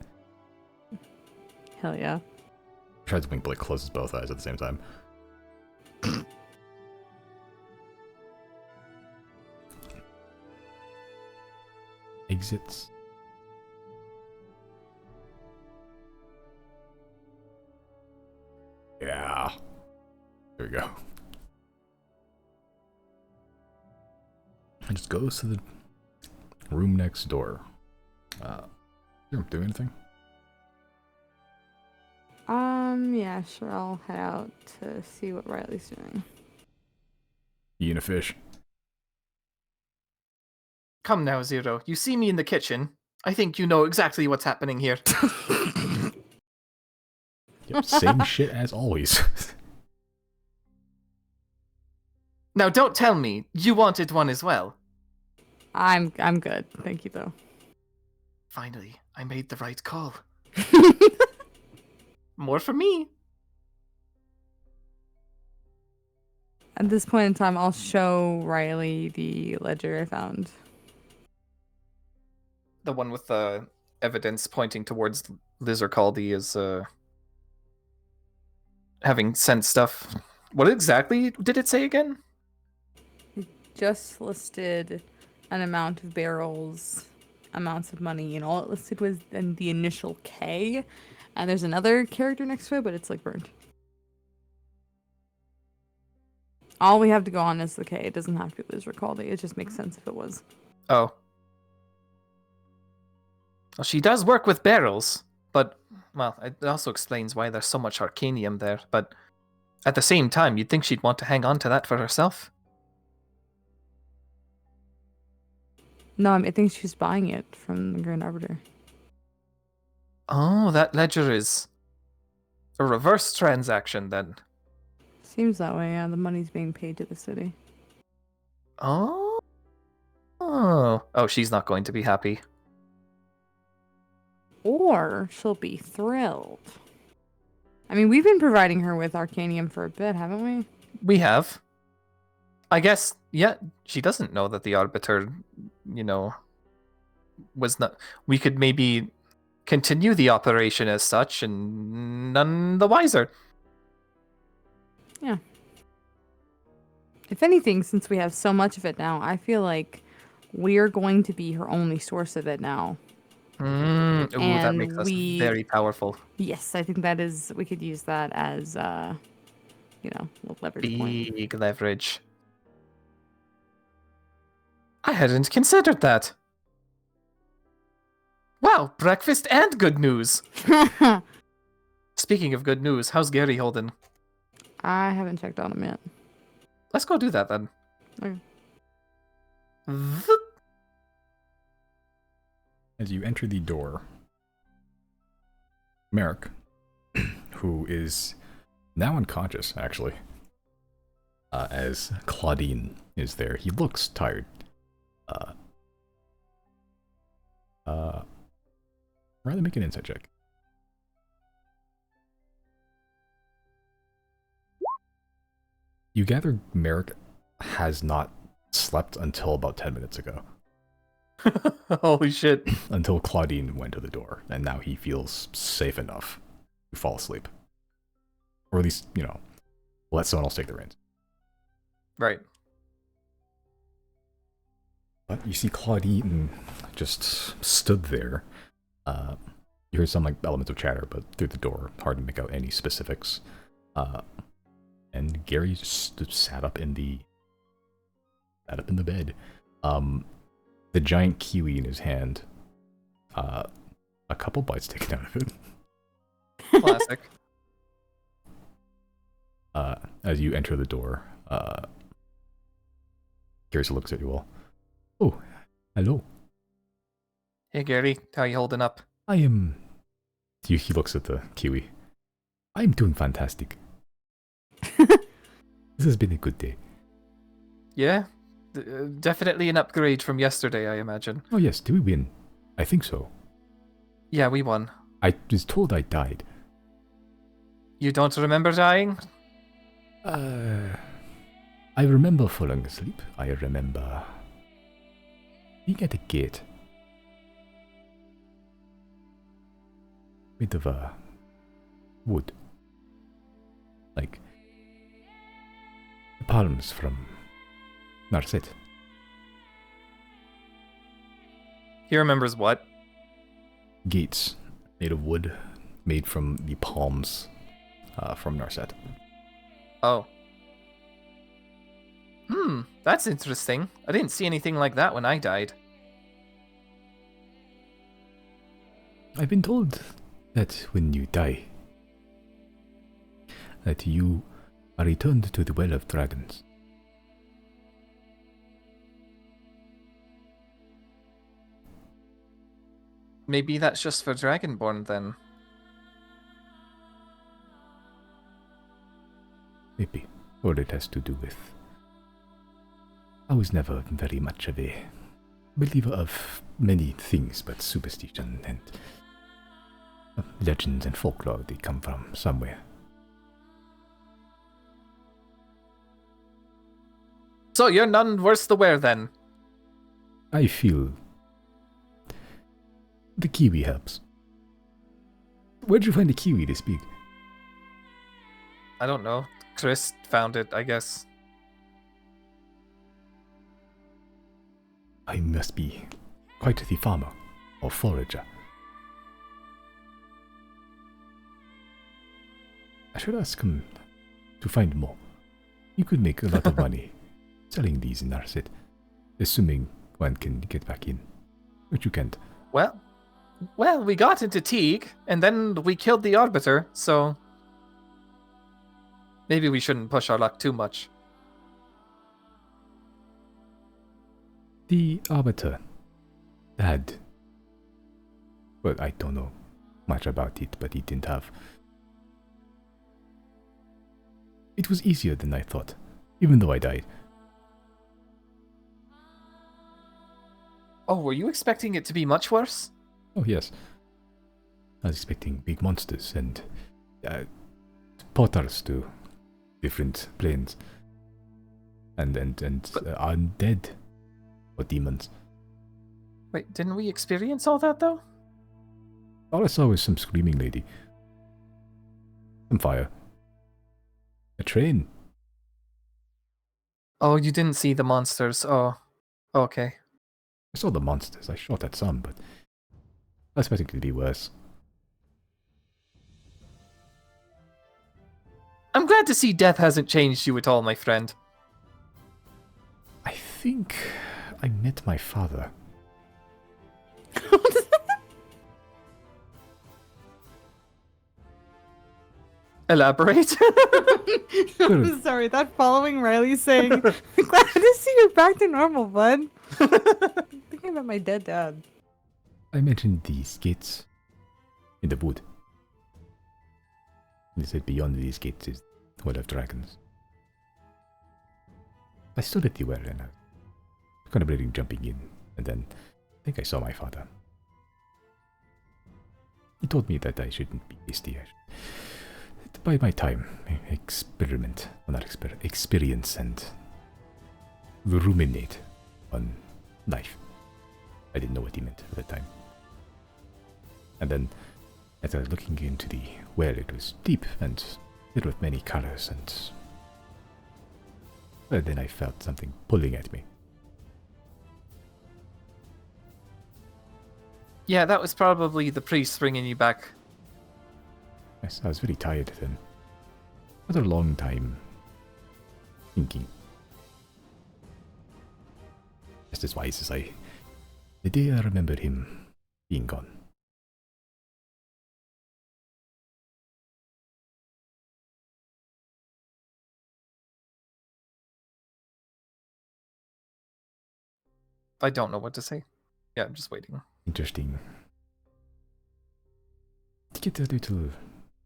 S4: Hell yeah.
S1: He tries to wink, but like closes both eyes at the same time. Exits. Yeah. There we go. And just goes to the room next door. You don't do anything?
S4: Yeah, sure. I'll head out to see what Riley's doing.
S1: Eating a fish.
S2: Come now, Zero. You see me in the kitchen. I think you know exactly what's happening here.
S1: Yep, same shit as always.
S2: Now, don't tell me you wanted one as well.
S4: I'm good. Thank you though.
S2: Finally, I made the right call. More for me.
S4: At this point in time, I'll show Riley the ledger I found.
S2: The one with the evidence pointing towards Lizardcaldy is having sent stuff. What exactly did it say again?
S4: Just listed an amount of barrels, amounts of money, and all it listed was in the initial K. And there's another character next to it, but it's like burned. All we have to go on is the K. It doesn't have to be Lizardcaldy. It just makes sense if it was.
S2: Oh. Well, she does work with barrels, but, well, it also explains why there's so much arcanium there, but at the same time, you'd think she'd want to hang on to that for herself.
S4: No, I think she's buying it from the Grand Arbiter.
S2: Oh, that ledger is a reverse transaction, then.
S4: Seems that way, yeah. The money's being paid to the city.
S2: Oh. Oh, she's not going to be happy.
S4: Or she'll be thrilled. I mean, we've been providing her with arcanium for a bit, haven't we?
S2: We have. I guess, yeah, she doesn't know that the Arbiter, was not... We could maybe continue the operation as such, and none the wiser.
S4: Yeah. If anything, since we have so much of it now, I feel like we're going to be her only source of it now.
S2: Ooh, that
S4: And
S2: makes us very powerful.
S4: Yes, I think that is... We could use that as, a leverage point.
S2: Big leverage. I hadn't considered that. Wow, breakfast and good news. Speaking of good news, how's Gary holding?
S4: I haven't checked on him yet.
S2: Let's go do that then.
S4: Okay.
S1: As you enter the door, Merrick, who is now unconscious, actually, as Claudine is there, he looks tired. Rather make an insight check. You gather Merrick has not slept until about 10 minutes ago.
S2: Holy shit.
S1: Until Claudine went to the door, and now he feels safe enough to fall asleep. Or at least, let someone else take the reins.
S2: Right.
S1: But you see Claudine just stood there. You heard some elements of chatter, but through the door, hard to make out any specifics. And Gary just sat up in the bed. The giant kiwi in his hand. A couple bites taken out of it.
S2: Classic.
S1: As you enter the door, Gary looks at you all. Oh, hello.
S2: Hey Gary, how you holding up?
S1: I am... He looks at the kiwi. I'm doing fantastic. This has been a good day.
S2: Yeah? Definitely an upgrade from yesterday, I imagine.
S1: Oh yes, did we win? I think so.
S2: Yeah, we won.
S1: I was told I died.
S2: You don't remember dying?
S5: I remember falling asleep. I remember being at a gate. Bit of a wood. Like the palms from Narset.
S2: He remembers what?
S1: Gates made of wood, made from the palms from Narset.
S2: Oh. That's interesting. I didn't see anything like that when I died.
S5: I've been told that when you die, that you are returned to the Well of Dragons.
S2: Maybe that's just for Dragonborn then.
S5: Maybe. Or it has to do with... I was never very much of a believer of many things but superstition and legends and folklore. They come from somewhere.
S2: So you're none worse the wear then?
S5: I feel the kiwi helps. Where'd you find a kiwi this big?
S2: I don't know. Chris found it, I guess.
S5: I must be quite the farmer or forager. I should ask him to find more. You could make a lot of money selling these in Narset, assuming one can get back in, but you can't.
S2: Well, we got into Teague, and then we killed the Arbiter, so... Maybe we shouldn't push our luck too much.
S5: The Arbiter had... Well, I don't know much about it, but it didn't have... It was easier than I thought, even though I died.
S2: Oh, were you expecting it to be much worse?
S5: Oh, yes. I was expecting big monsters and portals to different planes. And undead. Or demons.
S2: Wait, didn't we experience all that, though?
S5: All I saw was some screaming lady. Some fire. A train.
S2: Oh, you didn't see the monsters. Oh, okay.
S5: I saw the monsters. I shot at some, but I was expecting it to be worse.
S2: I'm glad to see death hasn't changed you at all, my friend.
S5: I think I met my father.
S2: Elaborate.
S4: I'm sorry, that following Riley saying, glad to see you're back to normal, bud. I'm thinking about my dead dad.
S5: I mentioned these gates in the wood. They said beyond these gates is the Well of Dragons. I stood at the well and I was contemplating jumping in, and then I think I saw my father. He told me that I shouldn't be hasty. By my time, experience and ruminate on life. I didn't know what he meant at the time. And then, as I was looking into the well, it was deep and filled with many colors, and well, then I felt something pulling at me.
S2: Yeah, that was probably the priest bringing you back.
S5: Yes, I was very tired then. It was a long time thinking. Just as wise as the day I remembered him being gone.
S2: I don't know what to say. Yeah, I'm just waiting.
S5: Interesting. To get a little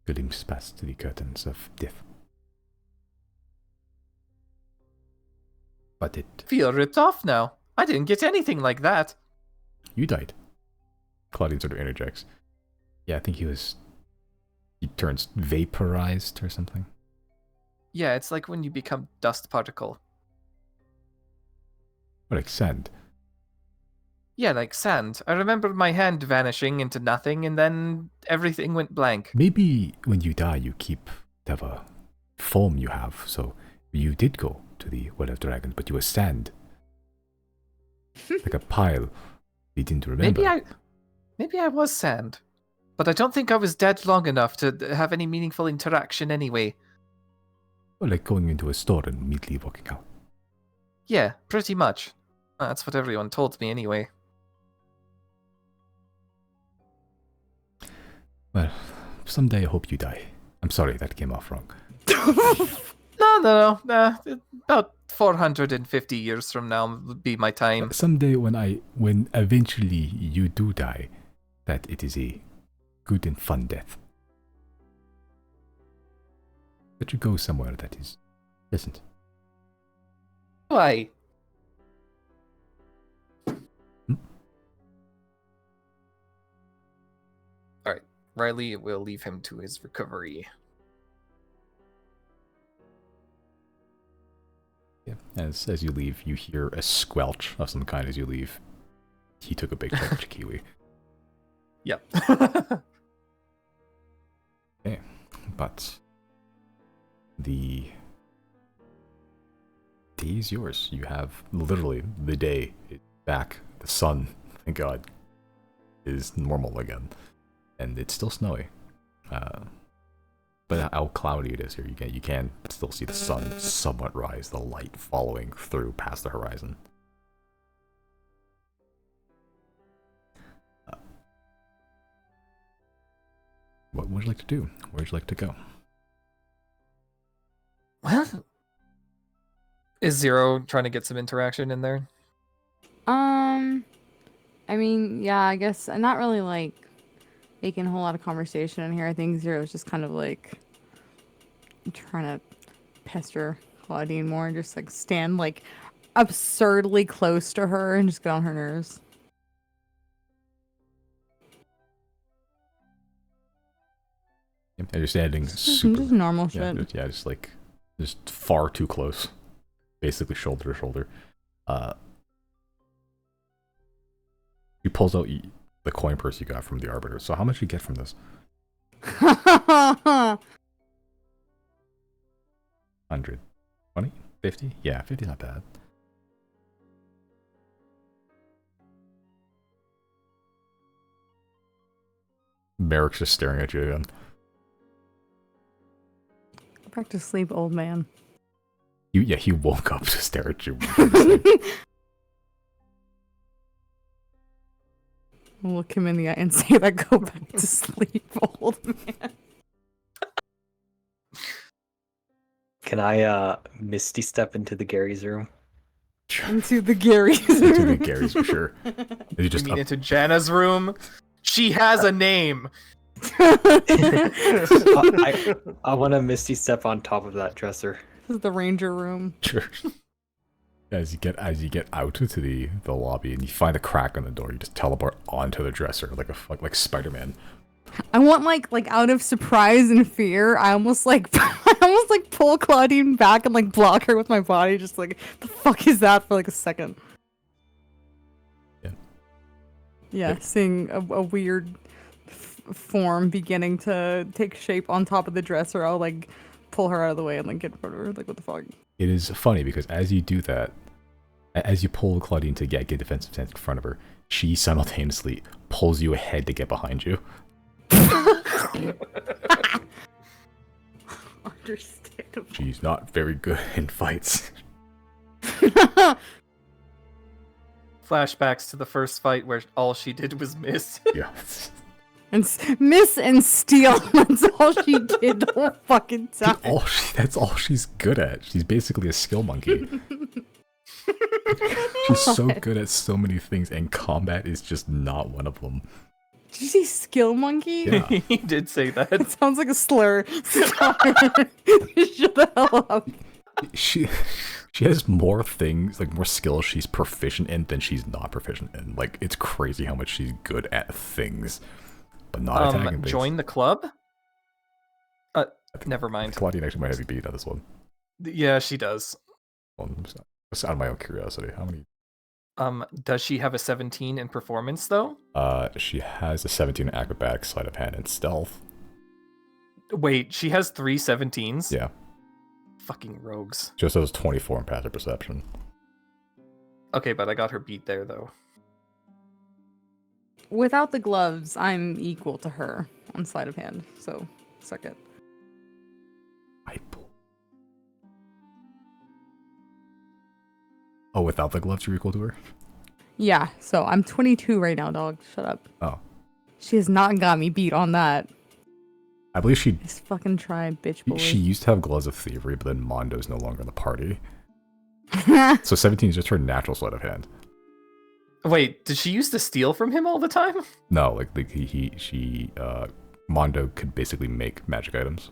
S5: glimpse past the curtains of death. But it...
S2: Feel ripped off now. I didn't get anything like that.
S5: You died. Claudine sort of interjects. Yeah, I think he was
S1: He turns vaporized or something.
S2: Yeah, it's like when you become dust particle.
S1: Like sand.
S2: Yeah, like sand. I remember my hand vanishing into nothing, and then everything went blank.
S1: Maybe when you die, you keep whatever form you have. So you did go to the Well of Dragons, but you were sand. Like a pile. You didn't remember.
S2: Maybe I was sand. But I don't think I was dead long enough to have any meaningful interaction anyway.
S1: Or like going into a store and immediately walking out.
S2: Yeah, pretty much. That's what everyone told me anyway.
S1: Well, someday I hope you die. I'm sorry that came off wrong.
S2: No. About 450 years from now would be my time.
S1: Someday when eventually you do die, that it is a good and fun death. That you go somewhere that is pleasant.
S2: Why? Alright, Riley will leave him to his recovery.
S1: Yeah. As you leave, you hear a squelch of some kind as you leave. He took a big chunk of kiwi.
S2: Yep.
S1: Okay, but the day is yours. You have literally the day back. The sun, thank God, is normal again, and it's still snowy. But how cloudy it is here, you can still see the sun somewhat rise, the light following through past the horizon. What would you like to do? Where would you like to go?
S2: Well, is Zero trying to get some interaction in there?
S4: I mean, yeah, I guess I'm not really like making a whole lot of conversation in here. I think Zero's just kind of like trying to pester Claudine more and just like stand like absurdly close to her and just get on her nerves.
S1: Yeah, you're standing super.
S4: Just normal shit.
S1: Just far too close. Basically shoulder to shoulder. He pulls out the coin purse you got from the Arbiter. So how much did you get from this? 100. 20? 50? Yeah, 50's not bad. Merrick's just staring at you again.
S4: Go back to sleep, old man.
S1: He woke up to stare at you.
S4: I'll look him in the eye and say that go back to sleep, old man.
S3: Can I Misty step into the Gary's room?
S4: Into the Gary's
S1: Into the Gary's for sure. You just
S2: You mean into Jana's room? She has a name.
S3: I want to Misty step on top of that dresser.
S4: This is the ranger room.
S1: Sure. As you get out to the lobby and you find a crack on the door, you just teleport onto the dresser like Spider-Man.
S4: I want like out of surprise and fear, I almost like pull Claudine back and like block her with my body, just like the fuck is that for like a second. Yeah, seeing a weird form beginning to take shape on top of the dresser, I'll like pull her out of the way and like get in front of her. Like, what the fuck?
S1: It is funny because as you do that, as you pull Claudine to get defensive stance in front of her, she simultaneously pulls you ahead to get behind you.
S4: Understandable.
S1: She's not very good in fights.
S2: Flashbacks to the first fight where all she did was miss.
S1: Yeah.
S4: And miss and steal. That's all she did the whole fucking time.
S1: That's all she's good at. She's basically a skill monkey. She's so good at so many things, and combat is just not one of them.
S4: Did you say skill monkey?
S1: Yeah.
S2: He did say that.
S4: It sounds like a slur. Stop it. Shut the hell up.
S1: She has more things, like more skills she's proficient in than she's not proficient in. Like, it's crazy how much she's good at things, but not attacking things.
S2: Join the club? Never mind.
S1: Claudine actually might have you beat on this one.
S2: Yeah, she does.
S1: Just out of my own curiosity, how many?
S2: Does she have a 17 in performance though?
S1: She has a 17 in acrobatics, sleight of hand, and stealth.
S2: Wait, she has 3 17s?
S1: Yeah.
S2: Fucking rogues.
S1: Just has 24 in passive perception.
S2: Okay, but I got her beat there though.
S4: Without the gloves, I'm equal to her on sleight of hand, so suck it.
S1: Oh, without the gloves, you're equal to her?
S4: Yeah, so I'm 22 right now, dog. Shut up.
S1: Oh.
S4: She has not got me beat on that.
S1: I believe she
S4: Just fucking try, bitch boy.
S1: She used to have Gloves of Thievery, but then Mondo's no longer in the party. So 17 is just her natural sleight of hand.
S2: Wait, did she used to steal from him all the time?
S1: No, like Mondo could basically make magic items.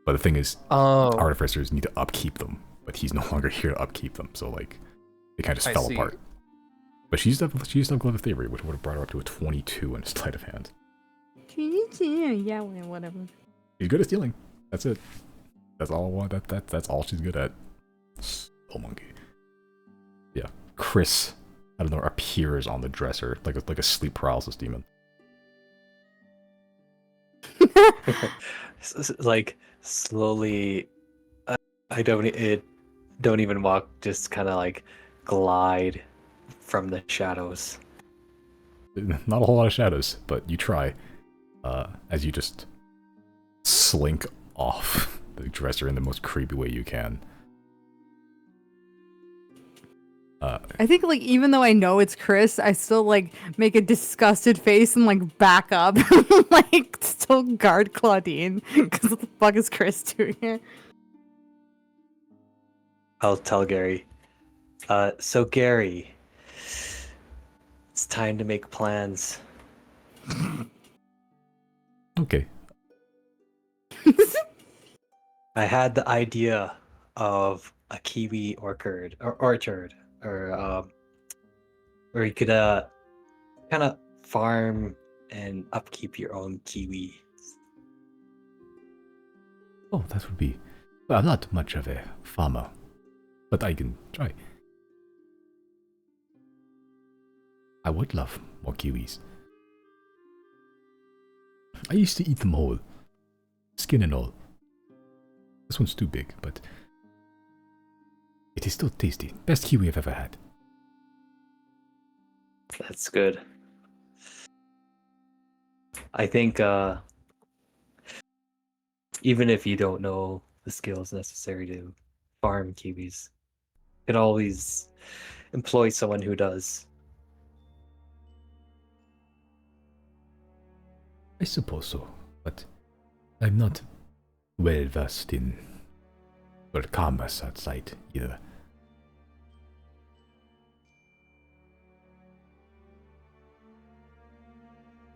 S1: But the thing is, artificers need to upkeep them. But he's no longer here to upkeep them, so like they kind of just fell apart. But she used to have Glove of Thievery, which would have brought her up to a 22 in sleight of hand.
S4: Yeah, whatever.
S1: She's good at stealing. That's it. That's all. That's all she's good at. Oh, monkey. Yeah, Chris, I don't know, appears on the dresser like a sleep paralysis demon.
S3: Like slowly, I don't even walk. Just kind of like glide from the shadows.
S1: Not a whole lot of shadows, but you try. As you just slink off the dresser in the most creepy way you can.
S4: I think, like, even though I know it's Chris, I still, like, make a disgusted face and, like, back up. Like, still guard Claudine. Because what the fuck is Chris doing here?
S3: I'll tell Gary. So Gary, it's time to make plans.
S1: Okay.
S3: I had the idea of a kiwi orchard, or you could kind of farm and upkeep your own kiwi.
S5: Oh, that would be... Well, I'm not much of a farmer, but I can try. I would love more kiwis. I used to eat them whole. Skin and all. This one's too big, but... it is still tasty. Best kiwi I've ever had.
S3: That's good. I think even if you don't know the skills necessary to farm kiwis, you can always employ someone who does.
S5: I suppose so, but I'm not well versed in commerce outside either.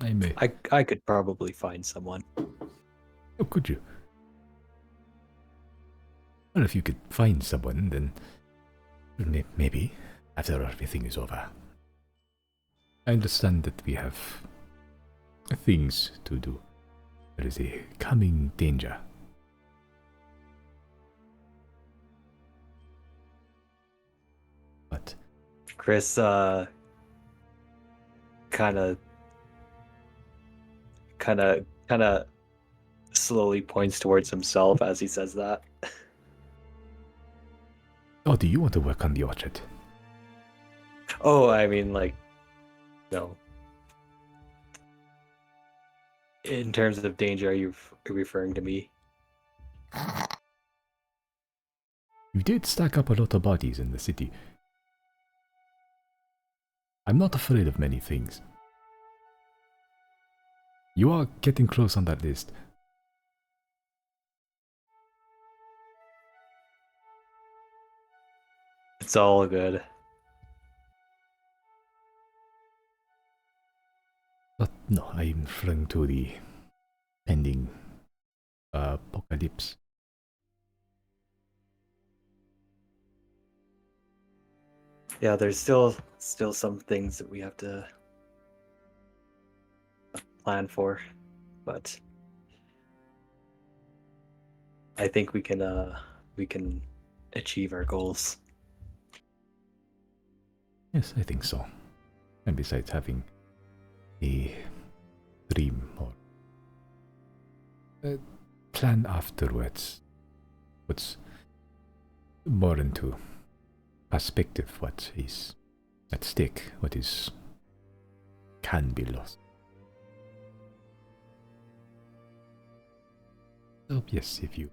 S3: I could probably find someone.
S5: Oh, could you? Well, if you could find someone, then maybe after everything is over. I understand that we have things to do. There is a coming danger. But
S3: Chris kind of slowly points towards himself as he says that.
S5: oh, do you want to work on the orchard?
S3: Oh, I mean, like, no. In terms of danger, are you referring to me?
S5: You did stack up a lot of bodies in the city. I'm not afraid of many things. You are getting close on that list.
S3: It's all good.
S5: But no, I'm referring to the pending apocalypse.
S3: Yeah, there's still some things that we have to plan for, but I think we can achieve our goals.
S1: Yes, I think so. And besides having a dream or a plan afterwards puts more into perspective what is at stake, what is can be lost. So yes, if you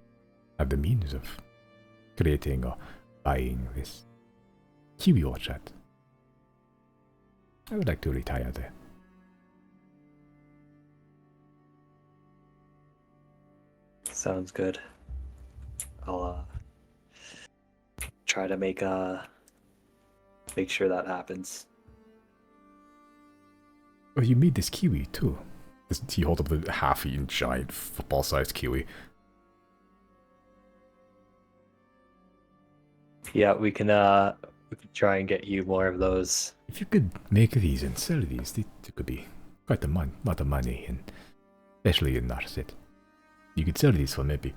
S1: have the means of creating or buying this kiwi orchard, I would like to retire there.
S3: Sounds good. I'll try to make sure that happens.
S1: Oh, you made this kiwi too. He holds up the half-eaten giant football-sized kiwi.
S3: Yeah, we can try and get you more of those.
S1: If you could make these and sell these, it could be quite a lot of money, and especially in Narset. You could sell these for maybe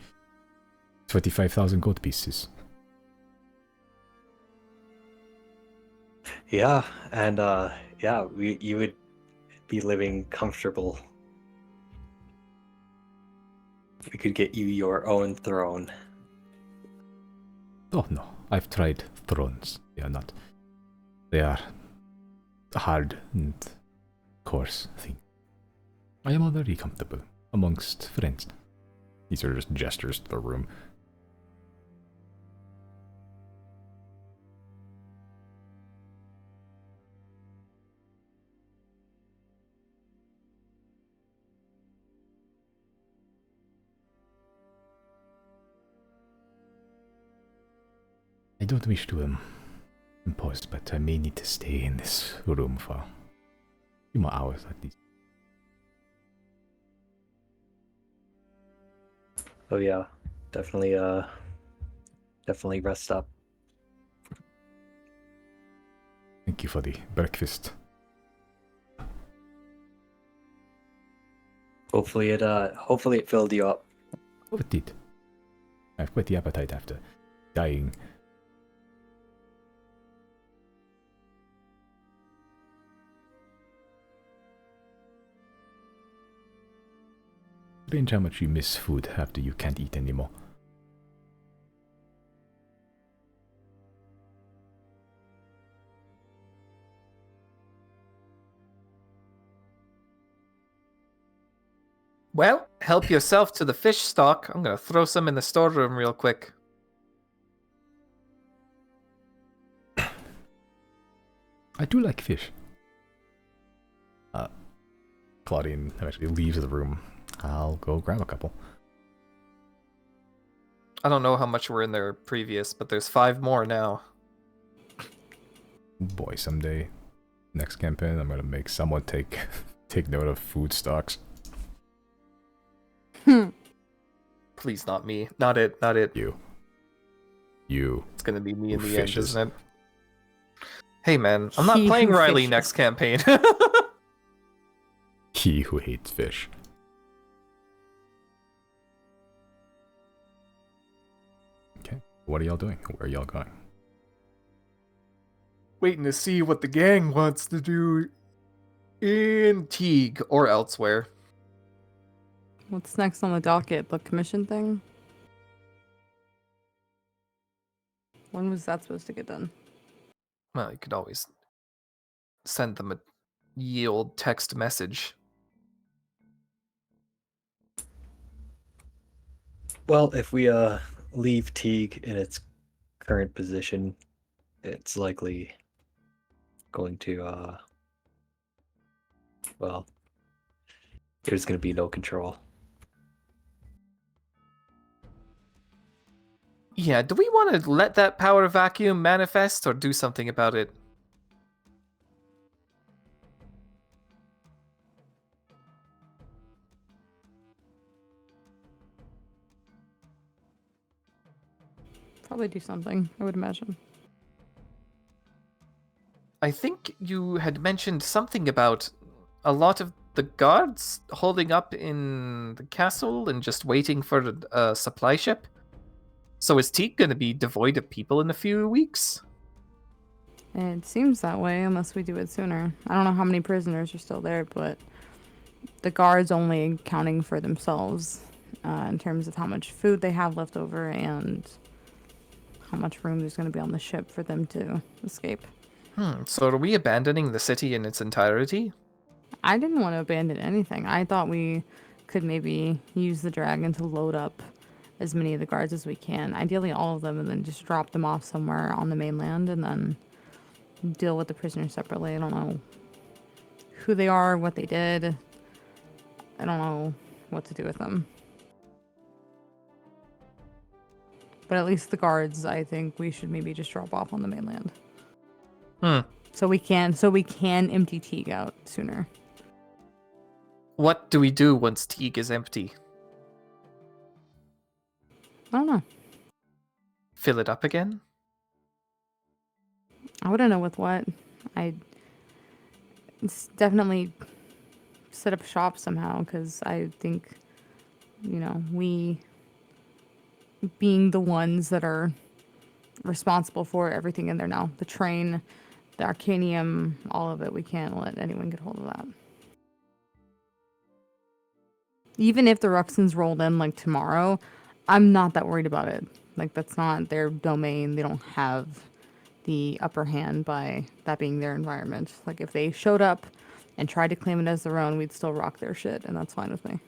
S1: 25,000 gold pieces.
S3: Yeah, and yeah, you would be living comfortable. We could get you your own throne.
S1: Oh no, I've tried thrones. They are hard and coarse thing. I am already comfortable amongst friends. These are just gestures to the room. I don't wish to impose, but I may need to stay in this room for a few more hours at least.
S3: Oh yeah, definitely rest up.
S1: Thank you for the breakfast.
S3: Hopefully it filled you up.
S1: Oh, it did. I have quite the appetite after dying. Strange how much you miss food after you can't eat anymore.
S2: Well, help yourself to the fish stock. I'm gonna throw some in the storeroom real quick.
S1: I do like fish. Claudine eventually leaves the room. I'll go grab a couple.
S2: I don't know how much were in there previous, but there's 5 more now.
S1: Boy, someday, next campaign, I'm gonna make someone take note of food stocks.
S2: Please, not me. Not it. Not it.
S1: You.
S2: It's gonna be me in
S1: Who
S2: the end,
S1: fishes.
S2: isn't it? Hey man, I'm not
S4: He
S2: playing
S4: who
S2: Riley
S4: fishes.
S2: next campaign.
S1: He who hates fish. Okay, what are y'all doing? Where are y'all going?
S2: Waiting to see what the gang wants to do in Teague or elsewhere.
S4: What's next on the docket? The commission thing? When was that supposed to get done?
S2: Well, you could always send them a ye old text message.
S3: Well, if we leave Teague in its current position, it's likely going to well, there's going to be no control.
S2: Yeah, do we want to let that power vacuum manifest or do something about it?
S4: Probably do something, I would imagine.
S2: I think you had mentioned something about a lot of the guards holding up in the castle and just waiting for a supply ship. So is Teak going to be devoid of people in a few weeks?
S4: It seems that way, unless we do it sooner. I don't know how many prisoners are still there, but the guards only accounting for themselves in terms of how much food they have left over and how much room there's going to be on the ship for them to escape.
S2: So are we abandoning the city in its entirety?
S4: I didn't want to abandon anything. I thought we could maybe use the dragon to load up as many of the guards as we can. Ideally all of them, and then just drop them off somewhere on the mainland and then deal with the prisoners separately. I don't know who they are, what they did. I don't know what to do with them. But at least the guards, I think we should maybe just drop off on the mainland. So we can empty Teague out sooner.
S2: What do we do once Teague is empty?
S4: I don't know.
S2: Fill it up again?
S4: I wouldn't know with what. It's definitely set up shop somehow, because I think, we being the ones that are responsible for everything in there now. The train, the arcanium, all of it. We can't let anyone get hold of that. Even if the Ruxins rolled in like tomorrow, I'm not that worried about it. Like, that's not their domain. They don't have the upper hand by that being their environment. Like, if they showed up and tried to claim it as their own, we'd still rock their shit, and that's fine with me.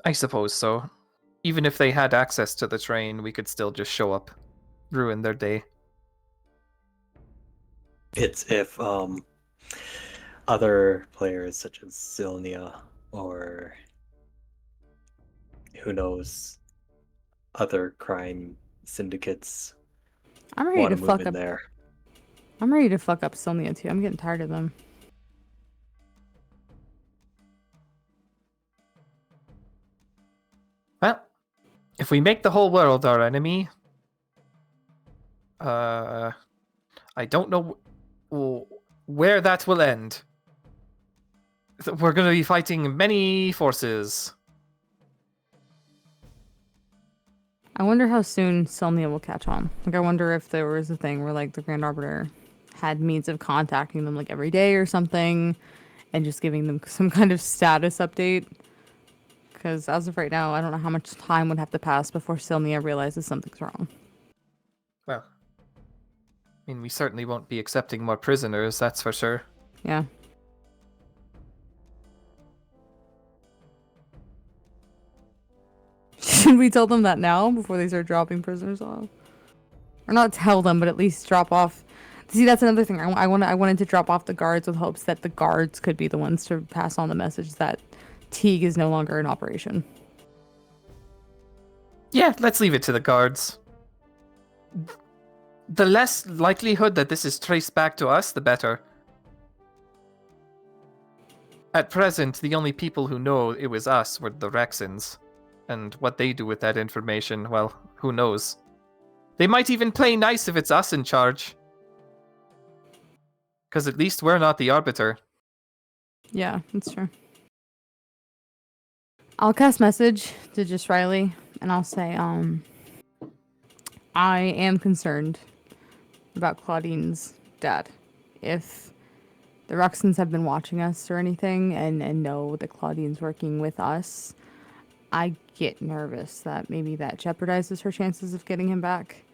S2: I suppose so. Even if they had access to the train, we could still just show up, ruin their day.
S3: It's if other players such as Sylnia or who knows, other crime syndicates
S4: I'm ready
S3: want
S4: to
S3: to move
S4: fuck
S3: in
S4: up.
S3: there.
S4: I'm ready to fuck up Sylnia too. I'm getting tired of them.
S2: Well, if we make the whole world our enemy, I don't know where that will end. We're going to be fighting many forces.
S4: I wonder how soon Sylnia will catch on. Like, I wonder if there was a thing where, like, the Grand Arbiter had means of contacting them, like, every day or something, and just giving them some kind of status update. Because as of right now, I don't know how much time would have to pass before Sylnia realizes something's wrong.
S2: Well, I mean, we certainly won't be accepting more prisoners, that's for sure.
S4: Yeah. Should we tell them that now before they start dropping prisoners off? Or not tell them, but at least drop off. See, that's another thing. I wanted to drop off the guards with hopes that the guards could be the ones to pass on the message that Teague is no longer in operation.
S2: Yeah, let's leave it to the guards. The less likelihood that this is traced back to us, the better. At present, the only people who know it was us were the Rexins. And what they do with that information, well, who knows? They might even play nice if it's us in charge. Because at least we're not the Arbiter.
S4: Yeah, that's true. I'll cast message to just Riley, and I'll say, I am concerned about Claudine's dad. If the Ruxins have been watching us or anything and know that Claudine's working with us, I get nervous that maybe that jeopardizes her chances of getting him back.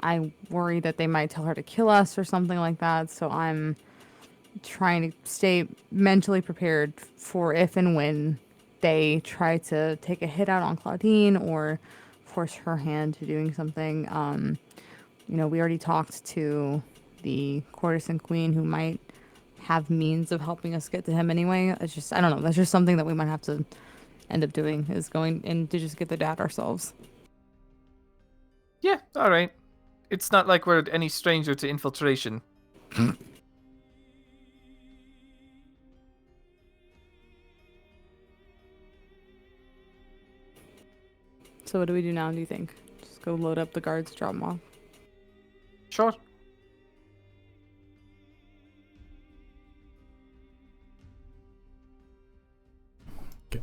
S4: I worry that they might tell her to kill us or something like that, so I'm trying to stay mentally prepared for if and when they try to take a hit out on Claudine or force her hand to doing something. We already talked to the courtesan queen who might have means of helping us get to him anyway. It's just, I don't know, that's just something that we might have to end up doing, is going in to just get the dad ourselves.
S2: Yeah, alright. It's not like we're any stranger to infiltration.
S4: So what do we do now, do you think? Just go load up the guards, drop them off?
S2: Sure.
S1: Okay.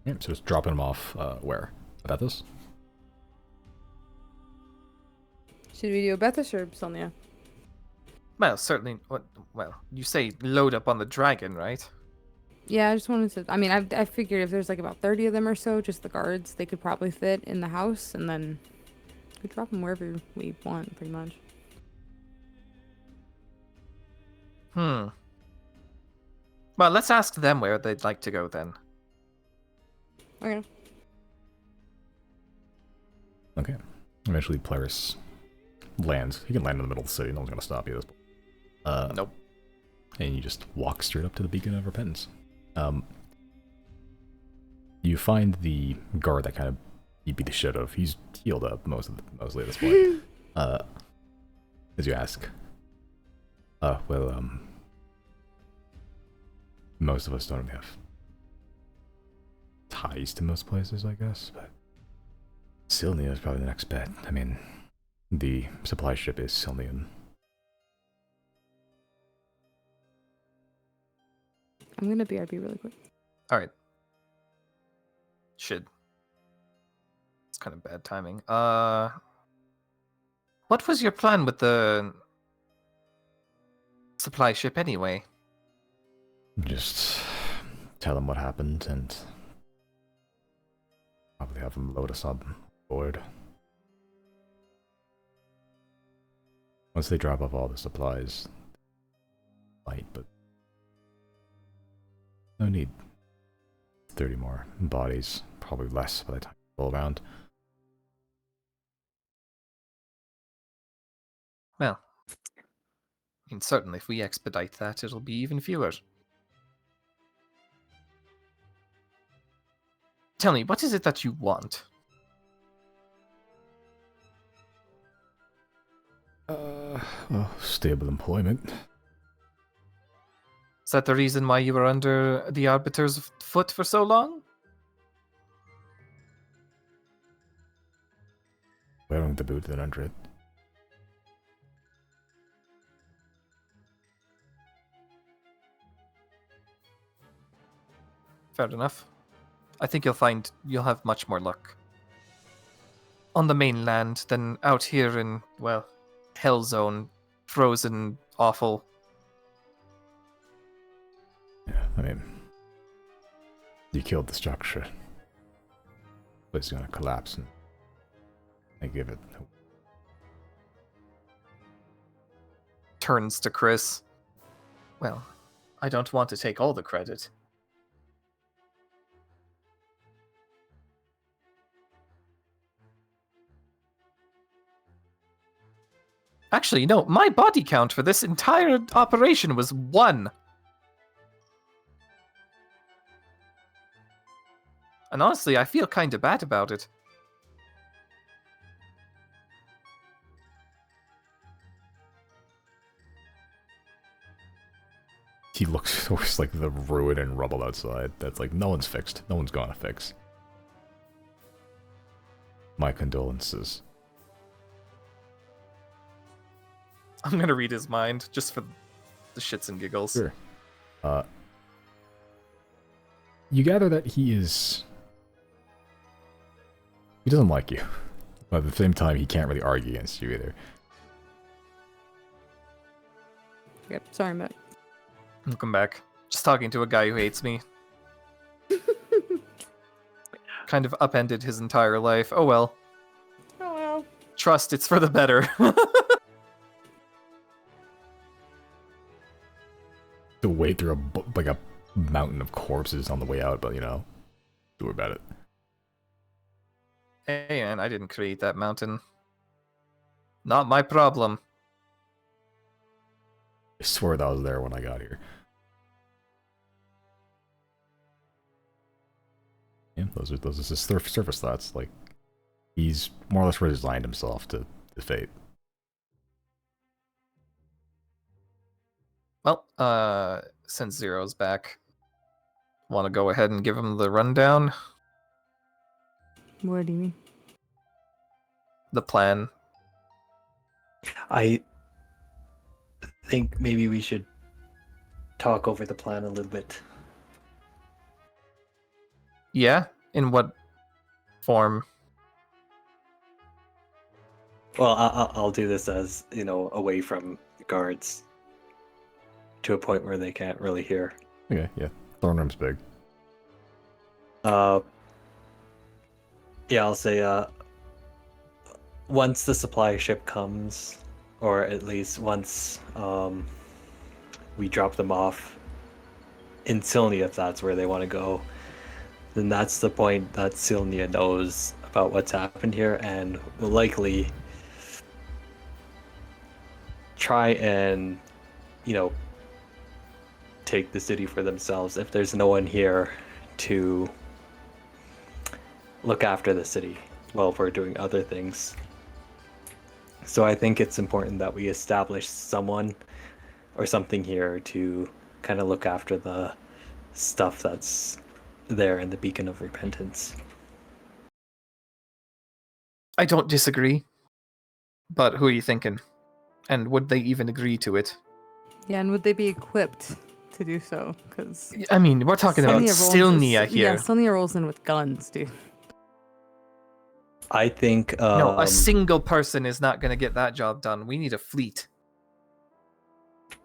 S1: Yeah, so just dropping them off where? About this?
S4: Should we do Bethis or Selnia?
S2: Well, certainly. Well, you say load up on the dragon, right?
S4: Yeah, I just wanted to. I mean, I figured if there's like about 30 of them or so, just the guards, they could probably fit in the house, and then we drop them wherever we want, pretty much.
S2: Well, let's ask them where they'd like to go then.
S4: Okay.
S1: Okay. Eventually, Polaris lands. He can land in the middle of the city. No one's gonna stop you.
S2: Nope.
S1: And you just walk straight up to the Beacon of Repentance. You find the guard that kind of you beat the shit of. He's healed up mostly at this point. As you ask, most of us don't really have ties to most places, I guess, but Silnia is probably the next bet. I mean, the supply ship is Silnian.
S4: I'm gonna BRB really quick.
S2: All right. Shit. It's kind of bad timing. What was your plan with the supply ship anyway?
S1: Just tell them what happened and probably have them load us on board. Once they drop off all the supplies, light, but no need. 30 more bodies, probably less by the time you roll around.
S2: Well, I mean, certainly if we expedite that, it'll be even fewer. Tell me, what is it that you want?
S1: Well, stable employment.
S2: Is that the reason why you were under the Arbiter's foot for so long?
S1: Wearing the boot than under it.
S2: Fair enough. I think you'll have much more luck on the mainland than out here in, well, Hellzone, frozen, awful.
S1: Yeah, I mean, you killed the structure. But it's gonna collapse and I give it.
S2: Turns to Chris. Well, I don't want to take all the credit. Actually, no, my body count for this entire operation was 1. And honestly, I feel kind of bad about it.
S1: He looks always like the ruin and rubble outside. That's like, no one's fixed. No one's gonna fix. My condolences.
S2: I'm gonna read his mind, just for the shits and giggles.
S1: Sure. You gather that he doesn't like you. But at the same time, he can't really argue against you either.
S4: Yep, sorry, Matt.
S2: Welcome back. Just talking to a guy who hates me. Kind of upended his entire life. Oh well.
S4: Oh well.
S2: Trust, it's for the better.
S1: To wade through a mountain of corpses on the way out, but you know, don't worry about it.
S2: Hey, man, I didn't create that mountain. Not my problem.
S1: I swear that was there when I got here. Yeah, those are his surface thoughts. Like, he's more or less resigned himself to fate.
S2: Well, since Zero's back, want to go ahead and give him the rundown?
S4: What do you mean?
S2: The plan.
S3: I think maybe we should talk over the plan a little bit.
S2: Yeah? In what form?
S3: Well, I'll do this as, away from guards to a point where they can't really hear.
S1: Okay, yeah. Throne room's big.
S3: Yeah, I'll say, once the supply ship comes, or at least once we drop them off in Silnia, if that's where they want to go, then that's the point that Silnia knows about what's happened here and will likely try and, take the city for themselves if there's no one here to look after the city while we're doing other things. So I think it's important that we establish someone or something here to kind of look after the stuff that's there in the Beacon of Repentance.
S2: I don't disagree. But who are you thinking? And would they even agree to it?
S4: Yeah, and would they be equipped to do so? Because
S2: I mean, we're talking about Silnia here.
S4: Yeah, Silnia rolls in with guns, dude.
S3: I think
S2: No, a single person is not going to get that job done. We need a fleet.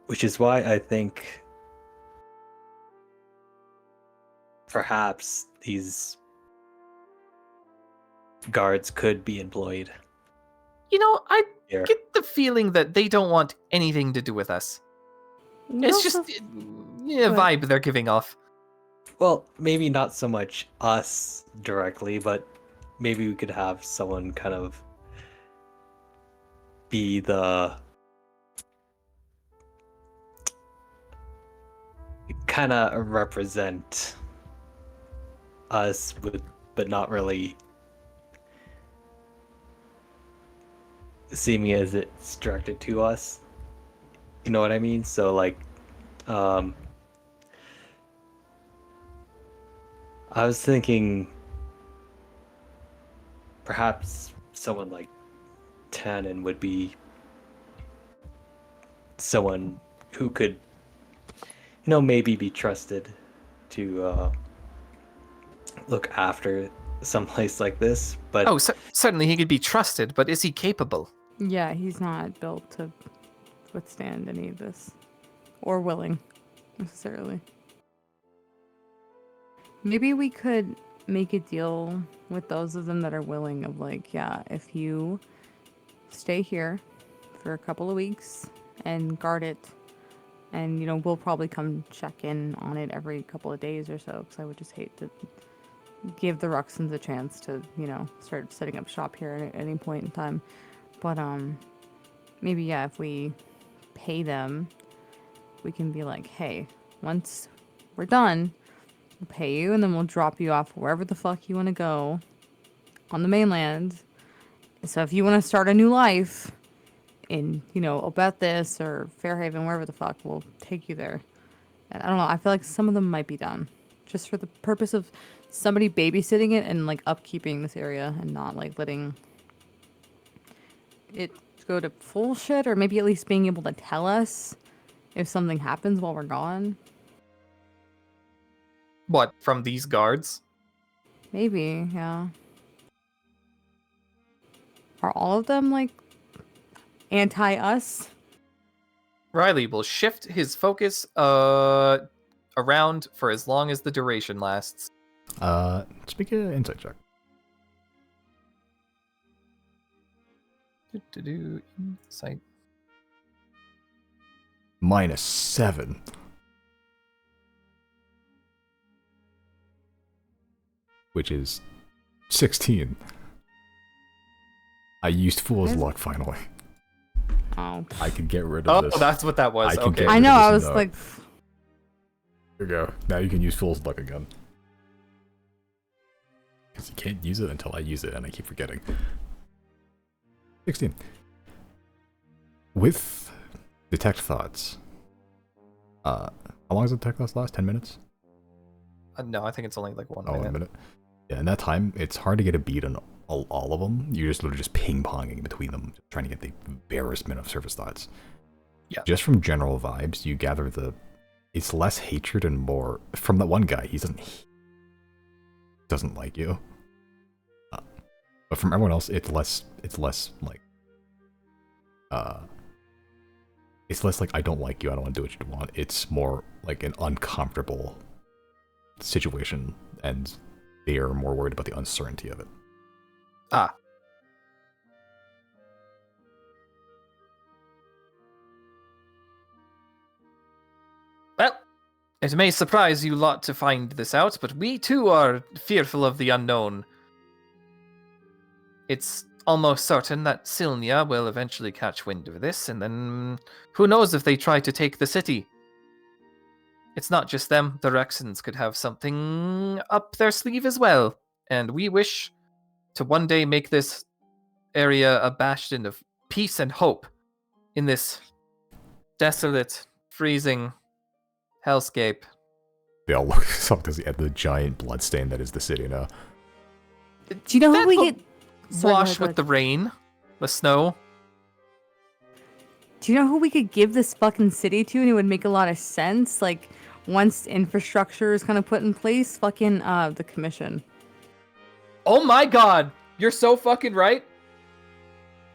S3: which is why I think perhaps these guards could be employed
S2: I
S3: here.
S2: get the feeling that they don't want anything to do with us. It's just a vibe they're giving off.
S3: Well, maybe not so much us directly, but maybe we could have someone kind of be the kind of represent us but not really seeming as it's directed to us. You know what I mean? So like I was thinking perhaps someone like Tannen would be someone who could, maybe be trusted to look after some place like this. But
S2: Certainly he could be trusted, but is he capable?
S4: Yeah, he's not built to withstand any of this. Or willing, necessarily. Maybe we could make a deal with those of them that are willing of like, yeah, if you stay here for a couple of weeks and guard it, and, we'll probably come check in on it every couple of days or so, because I would just hate to give the Ruxans a chance to, start setting up shop here at any point in time. But, maybe, yeah, if we pay them, we can be like, hey, once we're done, we'll pay you, and then we'll drop you off wherever the fuck you want to go on the mainland. So if you want to start a new life in, Obethis or Fairhaven, wherever the fuck, we'll take you there. And I don't know, I feel like some of them might be done. Just for the purpose of somebody babysitting it and, like, upkeeping this area and not, like, letting it go to full shit, or maybe at least being able to tell us if something happens while we're gone.
S2: What, from these guards?
S4: Maybe, yeah. Are all of them, like, anti-us?
S2: Riley will shift his focus around for as long as the duration lasts.
S1: Speak an insight check.
S2: Insight.
S1: -7. Which is 16. I used Fool's Luck finally.
S4: Oh.
S1: I could get rid of this.
S2: Oh, that's what that was. Okay.
S4: I know, I was like...
S1: Here you go. Now you can use Fool's Luck again. Because you can't use it until I use it, and I keep forgetting. 16. With Detect Thoughts. How long does Detect Thoughts last? 10 minutes?
S2: No, I think it's only like 1
S1: Oh,
S2: minute.
S1: 1 minute. Yeah, in that time, it's hard to get a beat on all of them. You're just literally just ping-ponging between them, trying to get the barest amount of surface thoughts.
S2: Yeah.
S1: Just from general vibes, you gather it's less hatred and more from that one guy. He doesn't like you. But from everyone else, it's less like It's less like I don't like you, I don't want to do what you want. It's more like an uncomfortable situation, and they are more worried about the uncertainty of it.
S2: Ah. Well, it may surprise you lot to find this out, but we too are fearful of the unknown. It's almost certain that Silnia will eventually catch wind of this, and then who knows if they try to take the city. It's not just them, the Rexans could have something up their sleeve as well, and we wish to one day make this area a bastion of peace and hope in this desolate, freezing hellscape.
S1: They all look at the giant bloodstain that is the city now.
S4: Do you know how we get
S2: Wash with the rain, the snow.
S4: Do you know who we could give this fucking city to, and it would make a lot of sense? Like, once infrastructure is kind of put in place, fucking the commission.
S2: Oh my god, you're so fucking right.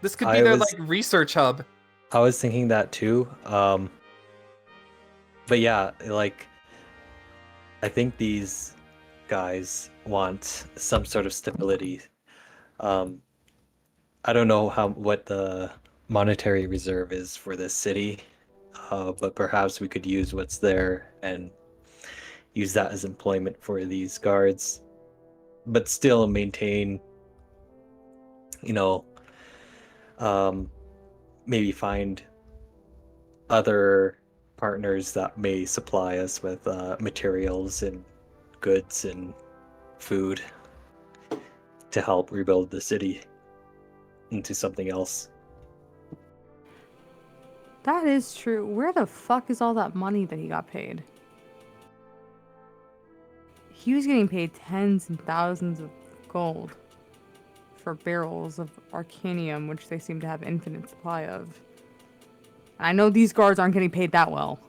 S2: This could be their like research hub.
S3: I was thinking that too. But yeah, like I think these guys want some sort of stability. I don't know what the monetary reserve is for this city, but perhaps we could use what's there and use that as employment for these guards, but still maintain, maybe find other partners that may supply us with materials and goods and food to help rebuild the city into something else.
S4: That is true. Where the fuck is all that money that he got paid? He was getting paid tens and thousands of gold for barrels of arcanium, which they seem to have infinite supply of. I know these guards aren't getting paid that well.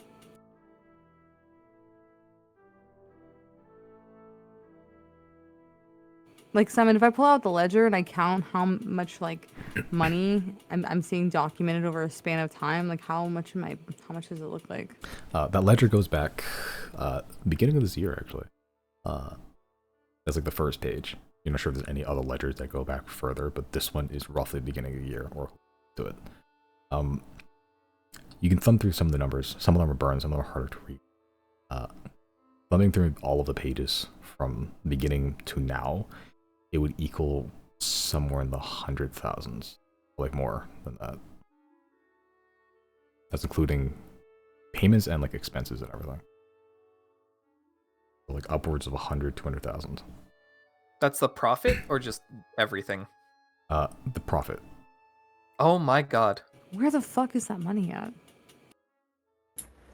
S4: Like, Simon, if I pull out the ledger and I count how much, like, money I'm seeing documented over a span of time, like, how much does it look like?
S1: That ledger goes back beginning of this year, actually. That's like the first page. You're not sure if there's any other ledgers that go back further, but this one is roughly the beginning of the year or to it. You can thumb through some of the numbers. Some of them are burned, some of them are harder to read. Thumbing through all of the pages from beginning to now, it would equal somewhere in the 100,000s, like more than that. That's including payments and like expenses and everything. So, like upwards of 100, 200,000.
S2: That's the profit or just everything?
S1: The profit.
S2: Oh my god.
S4: Where the fuck is that money at?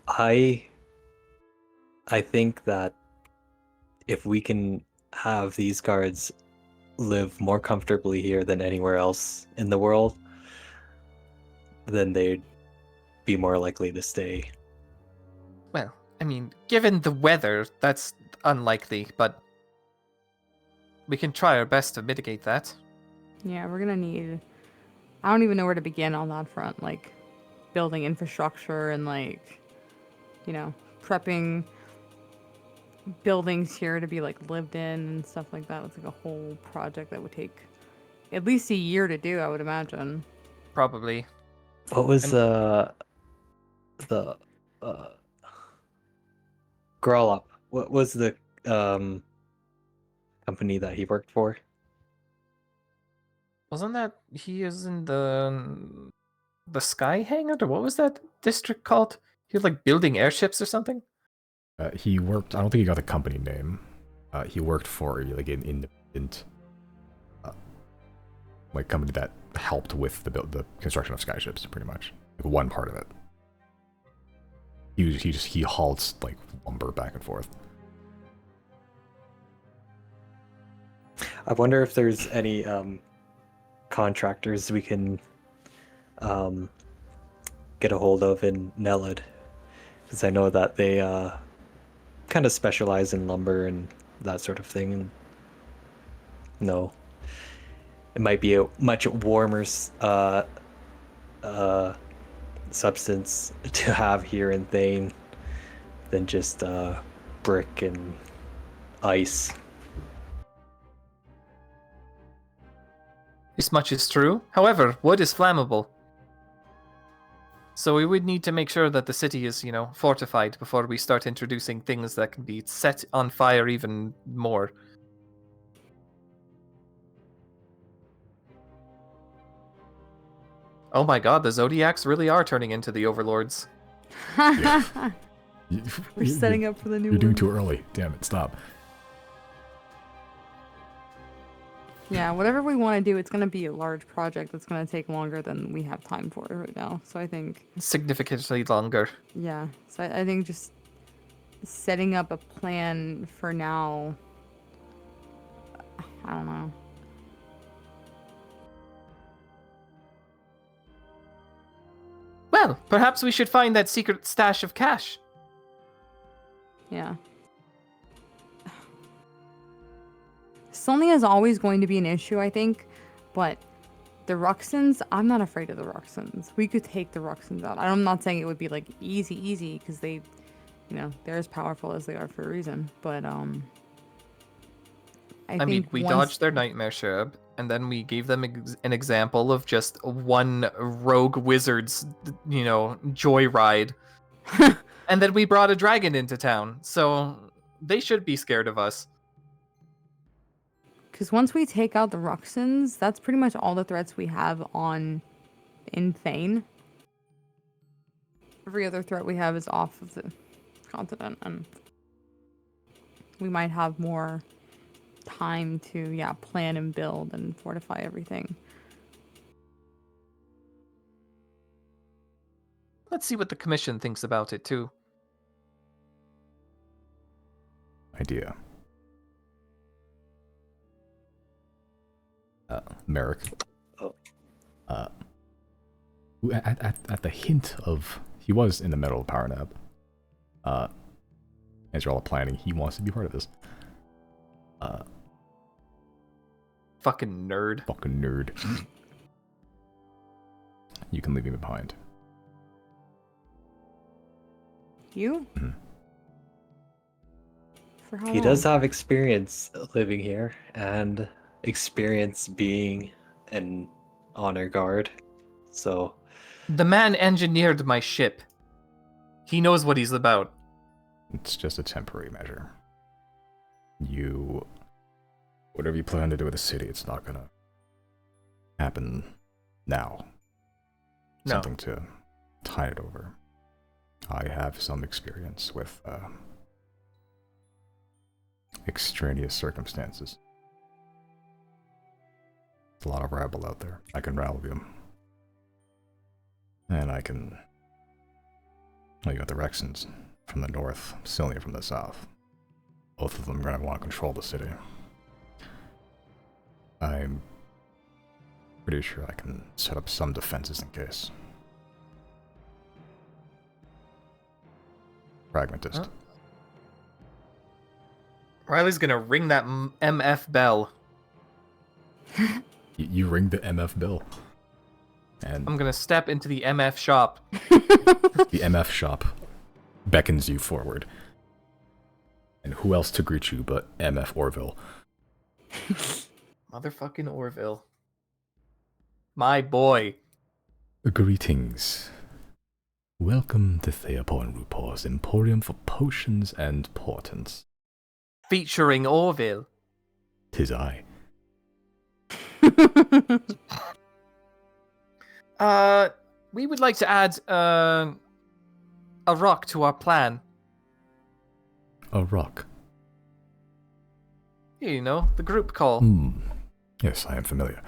S3: I think that if we can have these guards live more comfortably here than anywhere else in the world, then they'd be more likely to stay.
S2: Well, I mean, given the weather, that's unlikely, but we can try our best to mitigate that.
S4: Yeah, we're gonna need... I don't even know where to begin on that front. Like, building infrastructure and, like, prepping buildings here to be, like, lived in and stuff like that. It's like a whole project that would take at least a year to do, I would imagine.
S2: Probably.
S3: What was the Growlup? What was the company that he worked for?
S2: Wasn't that he is in the Sky Hangar, or what was that district called? He was like building airships or something.
S1: He worked. I don't think he got the company name. He worked for like an independent, like company that helped with the construction of skyships, pretty much. Like one part of it. He hauled like lumber back and forth.
S3: I wonder if there's any contractors we can get a hold of in Nelid, because I know that they kind of specialize in lumber and that sort of thing. And it might be a much warmer substance to have here in Thane than just brick and ice.
S2: This much is true. However, wood is flammable. So we would need to make sure that the city is, fortified before we start introducing things that can be set on fire even more. Oh my god, the Xodiacs really are turning into the overlords.
S4: We're
S1: You-
S4: setting up for the new
S1: You're doing
S4: one.
S1: too early. Damn it, stop.
S4: Yeah, whatever we want to do, it's going to be a large project that's going to take longer than we have time for right now. So I think,
S2: Significantly longer.
S4: yeah. So I think just setting up a plan for now. I don't know.
S2: Well, perhaps we should find that secret stash of cash.
S4: Yeah. Sonia is always going to be an issue, I think, but the Ruxins, I'm not afraid of the Ruxins. We could take the Ruxins out. I'm not saying it would be like easy, because they, they're as powerful as they are for a reason. But I
S2: I mean,
S4: think
S2: we
S4: once-
S2: dodged their nightmare ship, and then we gave them an example of just one rogue wizard's, joyride. And then we brought a dragon into town, so they should be scared of us.
S4: Because once we take out the Ruxins, that's pretty much all the threats we have in Thane. Every other threat we have is off of the continent, and we might have more time to, plan and build and fortify everything.
S2: Let's see what the commission thinks about it, too.
S1: Idea. Merrick.
S3: Oh.
S1: At the hint of he was in the middle of power nap. As you're all planning, he wants to be part of this.
S2: Fucking nerd.
S1: Fucking nerd. You can leave him behind.
S4: You?
S1: Mhm.
S4: For how
S3: He
S4: long?
S3: does have experience living here and experience being an honor guard. So
S2: The man engineered my ship. He knows what he's about.
S1: It's just a temporary measure. Whatever you plan to do with the city, it's not gonna happen now.
S2: No.
S1: Something to tide it over. I have some experience with extraneous circumstances. There's a lot of rabble out there. I can rally them. And I can... Well, you got the Rexons from the north, Cilia from the south. Both of them are going to want to control the city. I'm pretty sure I can set up some defenses in case. Pragmatist.
S2: Huh? Riley's gonna ring that MF bell.
S1: You ring the MF bell. And
S2: I'm gonna step into the MF shop.
S1: the MF shop beckons you forward. And who else to greet you but MF Orville?
S2: Motherfucking Orville. My boy.
S1: Greetings. Welcome to Theopon Rupor's Emporium for Potions and Portents.
S2: Featuring Orville.
S1: 'Tis I.
S2: We would like to add a rock to our plan.
S1: A rock.
S2: You know, the group call.
S1: Yes, I am familiar.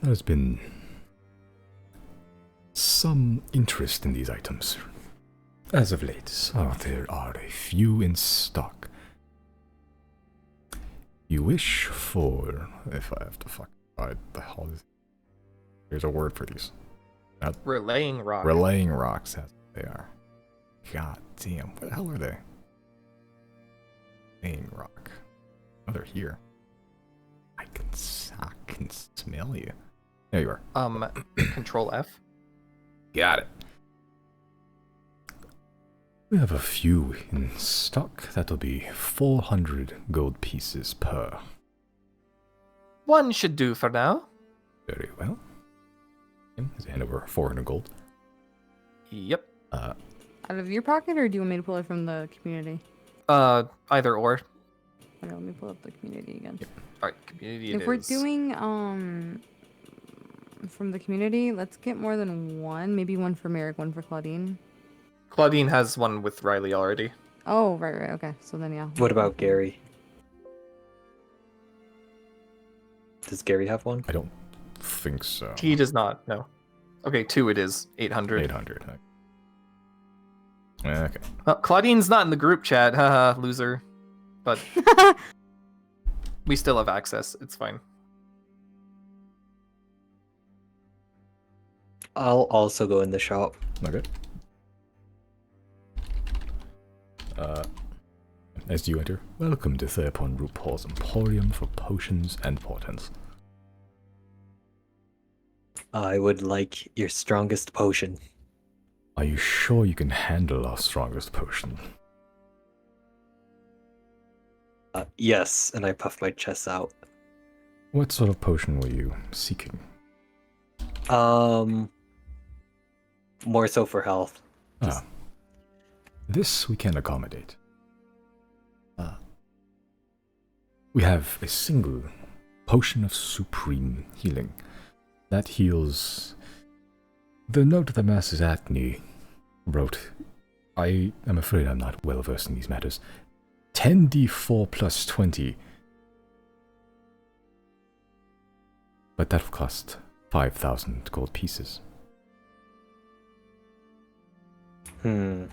S1: There's been some interest in these items as of late, so there are a few in stock. You wish for, if I have to the hell is, there's a word for these.
S2: Relaying rock.
S1: Relaying rocks, that's what they are. God damn, what the hell are they? Relaying rock. Oh, they're here. I can smell you. There you are.
S2: Control F.
S1: Got it. We have a few in stock. That'll be 400 gold pieces per.
S2: One should do for now.
S1: Very well. As I hand over 400 gold.
S2: Yep.
S4: Out of your pocket, or do you want me to pull it from the community?
S2: Either or.
S4: Okay, let me pull up the community again.
S2: All right, community.
S4: If we're doing from the community, let's get more than one. Maybe one for Merrick, one for Claudine.
S2: Claudine has one with Riley already.
S4: Oh, right. Okay. So then, yeah.
S3: What about Gary? Does Gary have one?
S1: I don't think so.
S2: He does not. No. Okay, 2 it is. 800.
S1: 800. Okay.
S2: Well, Claudine's not in the group chat. Haha, loser. But we still have access. It's fine.
S3: I'll also go in the shop.
S1: Okay. As you enter, welcome to Theopon RuPaul's Emporium for potions and portents.
S3: I would like your strongest potion.
S1: Are you sure you can handle our strongest potion?
S3: Yes, and I puff my chest out.
S1: What sort of potion were you seeking?
S3: More so for health.
S1: This we can accommodate. We have a single potion of supreme healing that heals. The note that Masters Atney wrote, I am afraid I'm not well versed in these matters. 10d4 plus 20. But that will cost 5,000 gold pieces.
S3: Is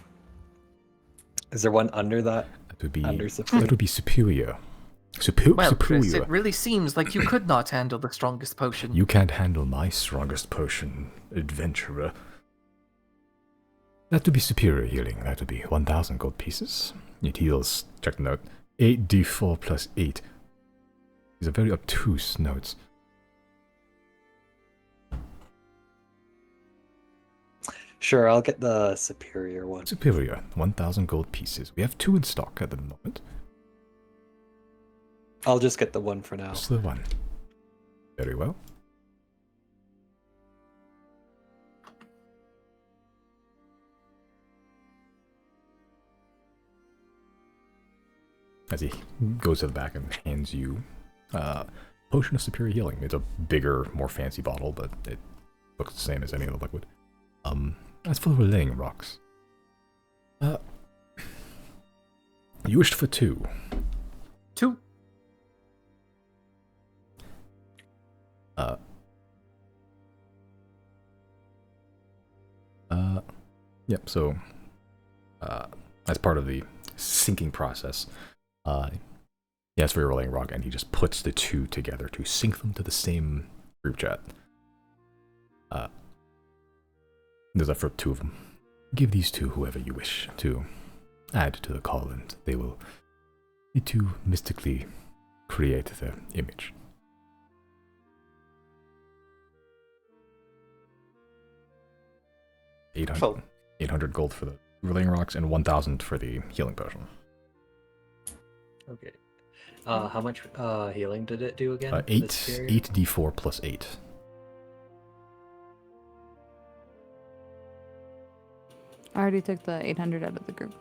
S3: there one under that?
S1: That would be
S3: Under supreme?
S1: That would be superior.
S2: Well, Chris,
S1: Superior.
S2: it really seems like you could not handle the strongest potion.
S1: You can't handle my strongest potion, adventurer. That would be superior healing. That would be 1,000 gold pieces. It heals, check the note, 8d4 plus 8. These are very obtuse notes.
S3: Sure, I'll get the superior one.
S1: Superior, 1,000 gold pieces. We have 2 in stock at the moment.
S3: I'll just get the one for now.
S1: Just the one. Very well. As he goes to the back and hands you potion of superior healing. It's a bigger, more fancy bottle, but it looks the same as any other liquid. As for the relaying rocks, you wished for 2.
S2: 2.
S1: Yep, so, as part of the syncing process, he asks for your relaying rock, and he just puts the 2 together to sync them to the same group chat. There's that for 2 of them. Give these to whoever you wish to add to the call, and they will need to mystically create the image.
S2: Cool.
S1: 800 gold for the relaying rocks and 1,000 for the healing potion.
S3: Okay. How much healing did it do again?
S1: 8d4 plus 8.
S4: I already took the 800 out of the group.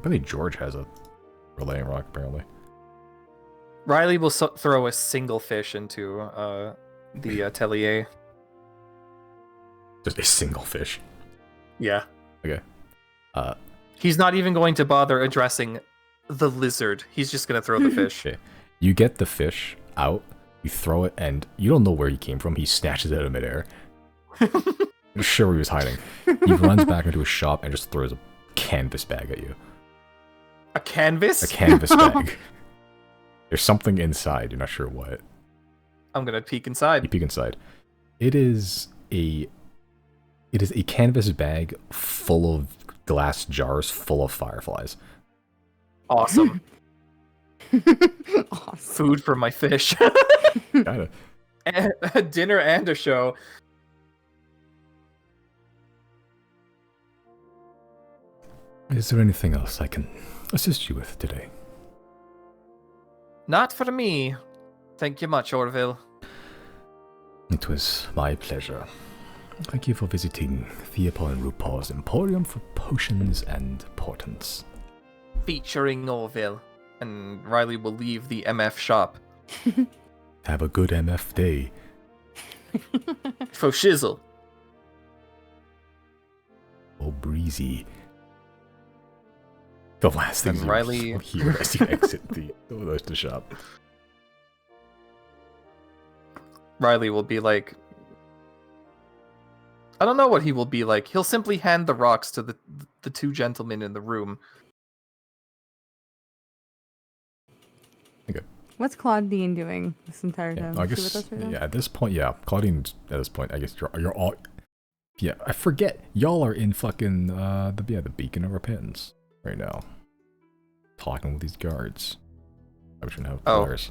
S1: I think George has a relaying rock, apparently.
S2: Riley will throw a single fish into the atelier.
S1: Just a single fish.
S2: Yeah.
S1: Okay.
S2: He's not even going to bother addressing the lizard. He's just going to throw the fish.
S1: Okay. You get the fish out, you throw it, and you don't know where he came from. He snatches it out of midair. I'm sure where he was hiding. He runs back into his shop and just throws a canvas bag at you.
S2: A canvas?
S1: A canvas bag. There's something inside. You're not sure what.
S2: I'm going to peek inside.
S1: You peek inside. It is a canvas bag full of glass jars full of fireflies.
S2: Awesome.
S4: Awesome.
S2: Food for my fish.
S1: Kinda.
S2: A dinner and a show.
S1: Is there anything else I can assist you with today?
S2: Not for me. Thank you much, Orville.
S1: It was my pleasure. Thank you for visiting Theopo and RuPaul's Emporium for Potions and Portents.
S2: Featuring Orville. And Riley will leave the MF shop.
S1: Have a good MF day.
S2: For shizzle.
S1: Oh, breezy. The last thing
S2: And
S1: you
S2: Riley-
S1: hear as you exit the shop.
S2: Riley will be like... I don't know what he will be like. He'll simply hand the rocks to the two gentlemen in the room.
S1: Okay.
S4: What's Claudine doing this entire
S1: Yeah,
S4: time?
S1: I
S4: Is she
S1: guess,
S4: with us right now?
S1: yeah, at this point, yeah, Claudine's at this point, I guess you're all, yeah, I forget, y'all are in fucking, the Beacon of Repentance right now. Talking with these guards. I shouldn't have
S2: Oh.
S1: Gary's.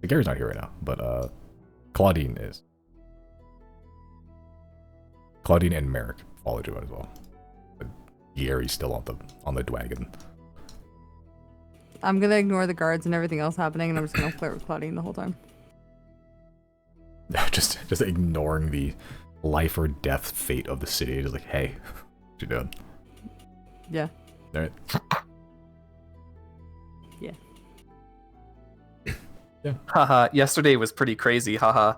S1: Gary's not here right now, but, Claudine is. Claudine and Merrick followed you out as well. But Gary's still on the wagon.
S4: I'm gonna ignore the guards and everything else happening, and I'm just gonna flirt with Claudine the whole time.
S1: just ignoring the life or death fate of the city. Just like, hey, what you doing?
S4: Yeah.
S1: Alright.
S4: Yeah.
S1: Yeah.
S2: Haha, yesterday was pretty crazy, haha.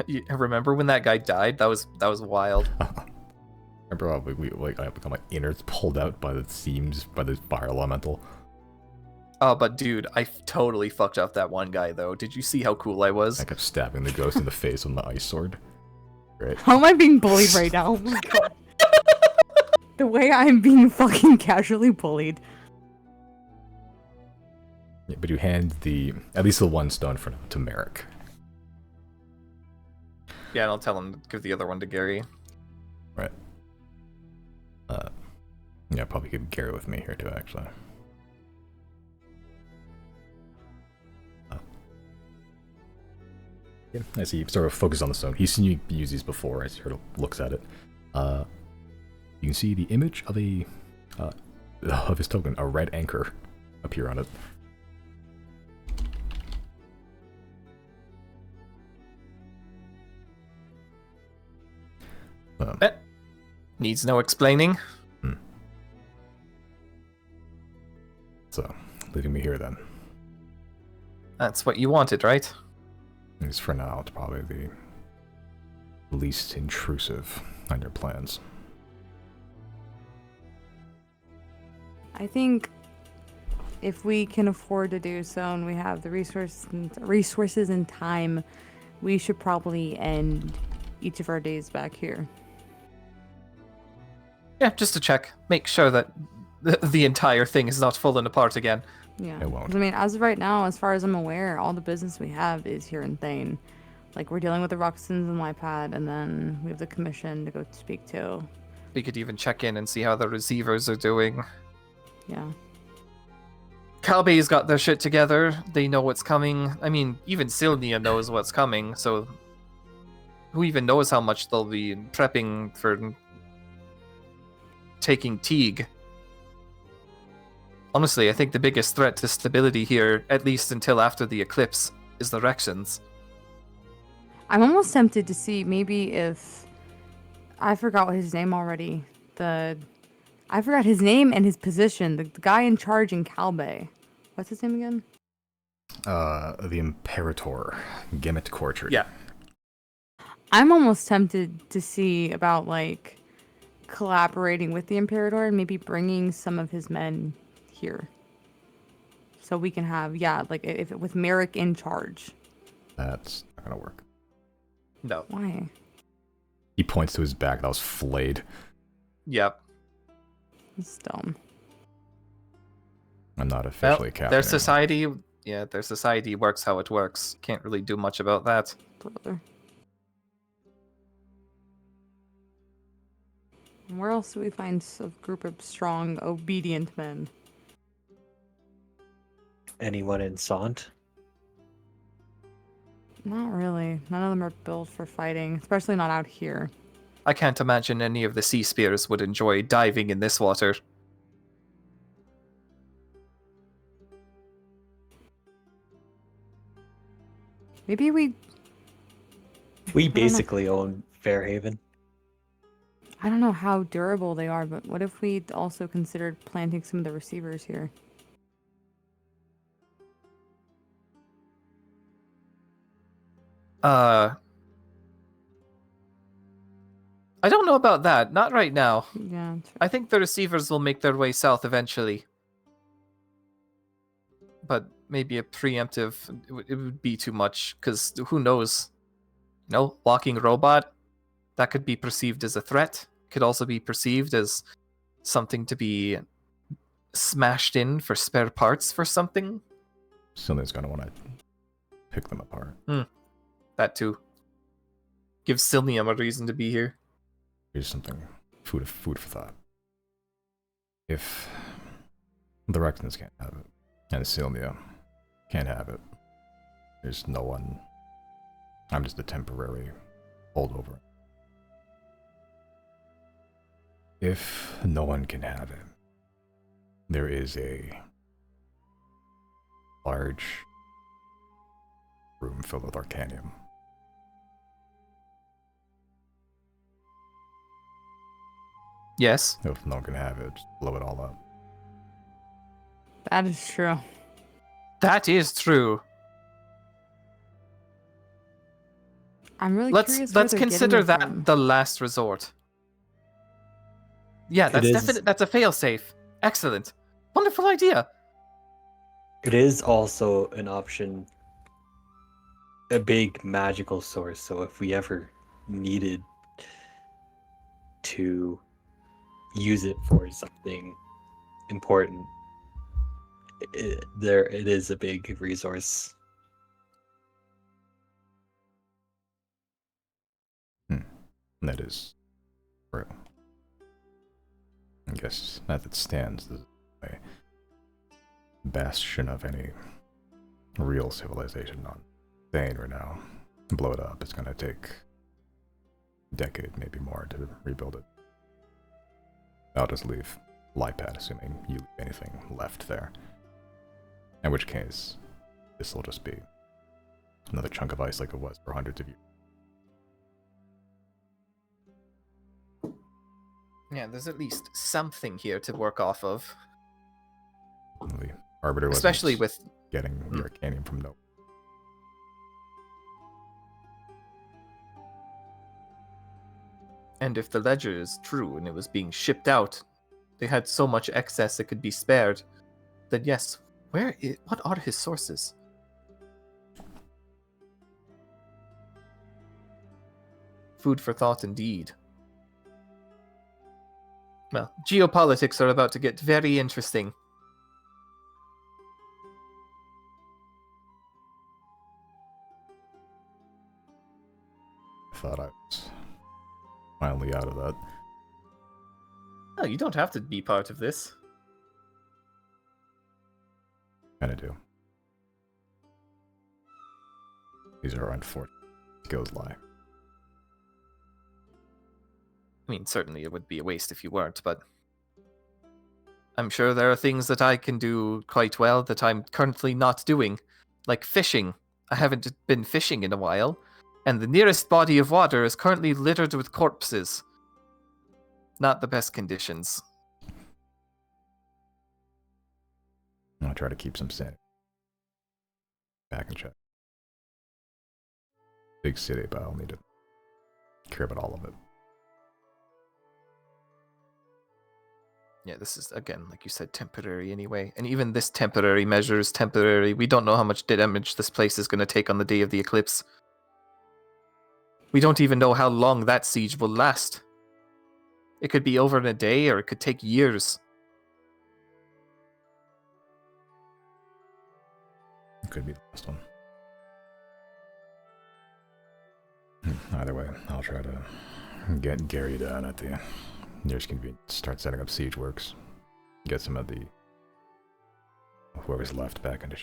S2: You remember when that guy died? That was wild.
S1: Remember how I got my innards pulled out by the seams by the fire elemental?
S2: Oh, but dude, I totally fucked up that one guy though. Did you see how cool I was?
S1: I kept stabbing the ghost in the face with my ice sword. Right.
S4: How am I being bullied right now? Oh my god. The way I'm being fucking casually bullied.
S1: Yeah, but you hand at least the one stone for now to Merrick.
S2: Yeah, and I'll tell him to give the other one to Gary.
S1: Right. Yeah, probably give Gary with me here too, actually. Yeah, as he sort of focuses on the stone. He's seen you use these before as he sort of looks at it. You can see the image of of his token, a red anchor, appear on it.
S2: Needs no explaining.
S1: So, leaving me here then.
S2: That's what you wanted, right?
S1: At least for now, it's probably the least intrusive on your plans.
S4: I think if we can afford to do so and we have the resources and time, we should probably end each of our days back here.
S2: Yeah, just to check. Make sure that the entire thing is not falling apart again.
S4: Yeah.
S1: It won't.
S4: 'Cause, I mean, as of right now, as far as I'm aware, all the business we have is here in Thane. Like, we're dealing with the Roxons and Lipad, and then we have the commission to go speak to.
S2: We could even check in and see how the receivers are doing.
S4: Yeah.
S2: Calbay's got their shit together. They know what's coming. I mean, even Sylvia knows what's coming, so who even knows how much they'll be prepping for taking Teague? Honestly, I think the biggest threat to stability here, at least until after the eclipse, is the Rexons.
S4: I'm almost tempted to see maybe if... I forgot what his name already. I forgot his name and his position. The guy in charge in Calbay. What's his name again?
S1: The Imperator, Gemmet Corchard.
S2: Yeah.
S4: I'm almost tempted to see about, like, collaborating with the Imperator and maybe bringing some of his men here. So we can have, with Merrick in charge.
S1: That's not gonna work.
S2: No.
S4: Why?
S1: He points to his back that was flayed.
S2: Yep.
S4: It's dumb.
S1: I'm not officially a captain.
S2: Their
S1: anymore.
S2: society, their society works how it works. Can't really do much about that.
S4: Brother. And where else do we find a group of strong, obedient men?
S3: anyone in Sant?
S4: Not really. None of them are built for fighting, especially not out here.
S2: I can't imagine any of the sea spears would enjoy diving in this water.
S4: Maybe we.
S3: We
S4: don't know.
S3: basically own Fairhaven.
S4: I don't know how durable they are, but what if we also considered planting some of the receivers here?
S2: I don't know about that. Not right now.
S4: Yeah.
S2: I think the receivers will make their way south eventually. But maybe a preemptive, it would be too much, because who knows? You know, walking robot, that could be perceived as a threat. Could also be perceived as something to be smashed in for spare parts for something.
S1: Something's gonna want to pick them apart.
S2: That too. Give Silnium a reason to be here.
S1: Here's something, food for thought. If the Rexons can't have it, and Sylnia can't have it, there's no one. I'm just a temporary holdover. If no one can have it, there is a large room filled with arcanium.
S2: Yes.
S1: If no one can have it, just blow it all up.
S4: That is true.
S2: That is true.
S4: I'm really
S2: Let's
S4: curious. Where they're getting
S2: consider
S4: it
S2: that
S4: from.
S2: the last resort. Yeah, that's
S3: is-
S2: definite. That's a failsafe. Excellent. Wonderful idea.
S3: It is also an option, a big magical source. So if we ever needed to use it for something important, it is a big resource.
S1: That is true. I guess as it stands, this is a bastion of any real civilization on Thane right now. Blow it up, it's gonna take a decade, maybe more, to rebuild it. I'll just leave Lipad, assuming you leave anything left there. In which case, this will just be another chunk of ice like it was for hundreds of years.
S2: Yeah, there's at least something here to work off of.
S1: The Arbiter wasn't
S2: Especially with...
S1: getting the Arcanium from nowhere.
S2: And if the ledger is true and it was being shipped out, they had so much excess it could be spared, then yes, what are his sources? Food for thought indeed. Well, geopolitics are about to get very interesting.
S1: I thought I was finally out of that.
S2: Oh, you don't have to be part of this.
S1: Kinda do. These are unfortunate skills lie.
S2: I mean, certainly it would be a waste if you weren't, but I'm sure there are things that I can do quite well that I'm currently not doing, like fishing. I haven't been fishing in a while, and the nearest body of water is currently littered with corpses. Not the best conditions.
S1: I'll try to keep some sanity. Back and check. Big city, but I'll need to care about all of it.
S2: Yeah, this is, again, like you said, temporary anyway. And even this temporary measure is temporary. We don't know how much damage this place is going to take on the day of the eclipse. We don't even know how long that siege will last. It could be over in a day, or it could take years.
S1: It could be the last one. Either way, I'll try to get Gary down at the nearest convenience, start setting up siege works, get some of the Whoever's left back into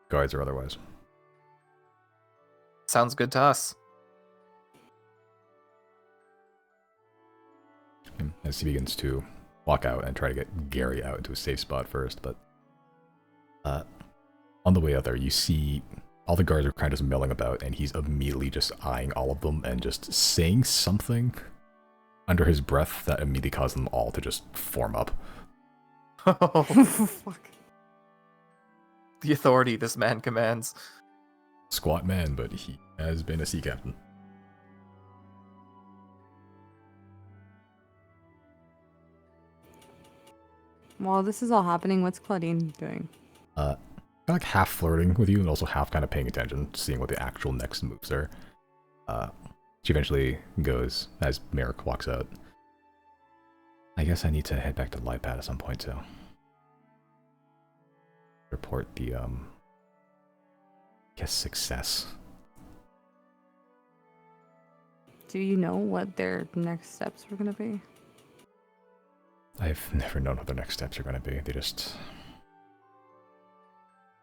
S1: guards or otherwise.
S2: Sounds good to us.
S1: As he begins to walk out and try to get Gary out into a safe spot first, but on the way out there, you see all the guards are kind of just milling about, and he's immediately just eyeing all of them and just saying something under his breath that immediately caused them all to just form up.
S4: Fuck.
S2: The authority this man commands.
S1: Squat man, but he has been a sea captain.
S4: While this is all happening, what's Claudine doing?
S1: Like half flirting with you and also half kind of paying attention, seeing what the actual next moves are. She eventually goes as Merrick walks out. I guess I need to head back to Lipad at some point too. Report the guess success.
S4: Do you know what their next steps were gonna be?
S1: I've never known what their next steps are going to be. They just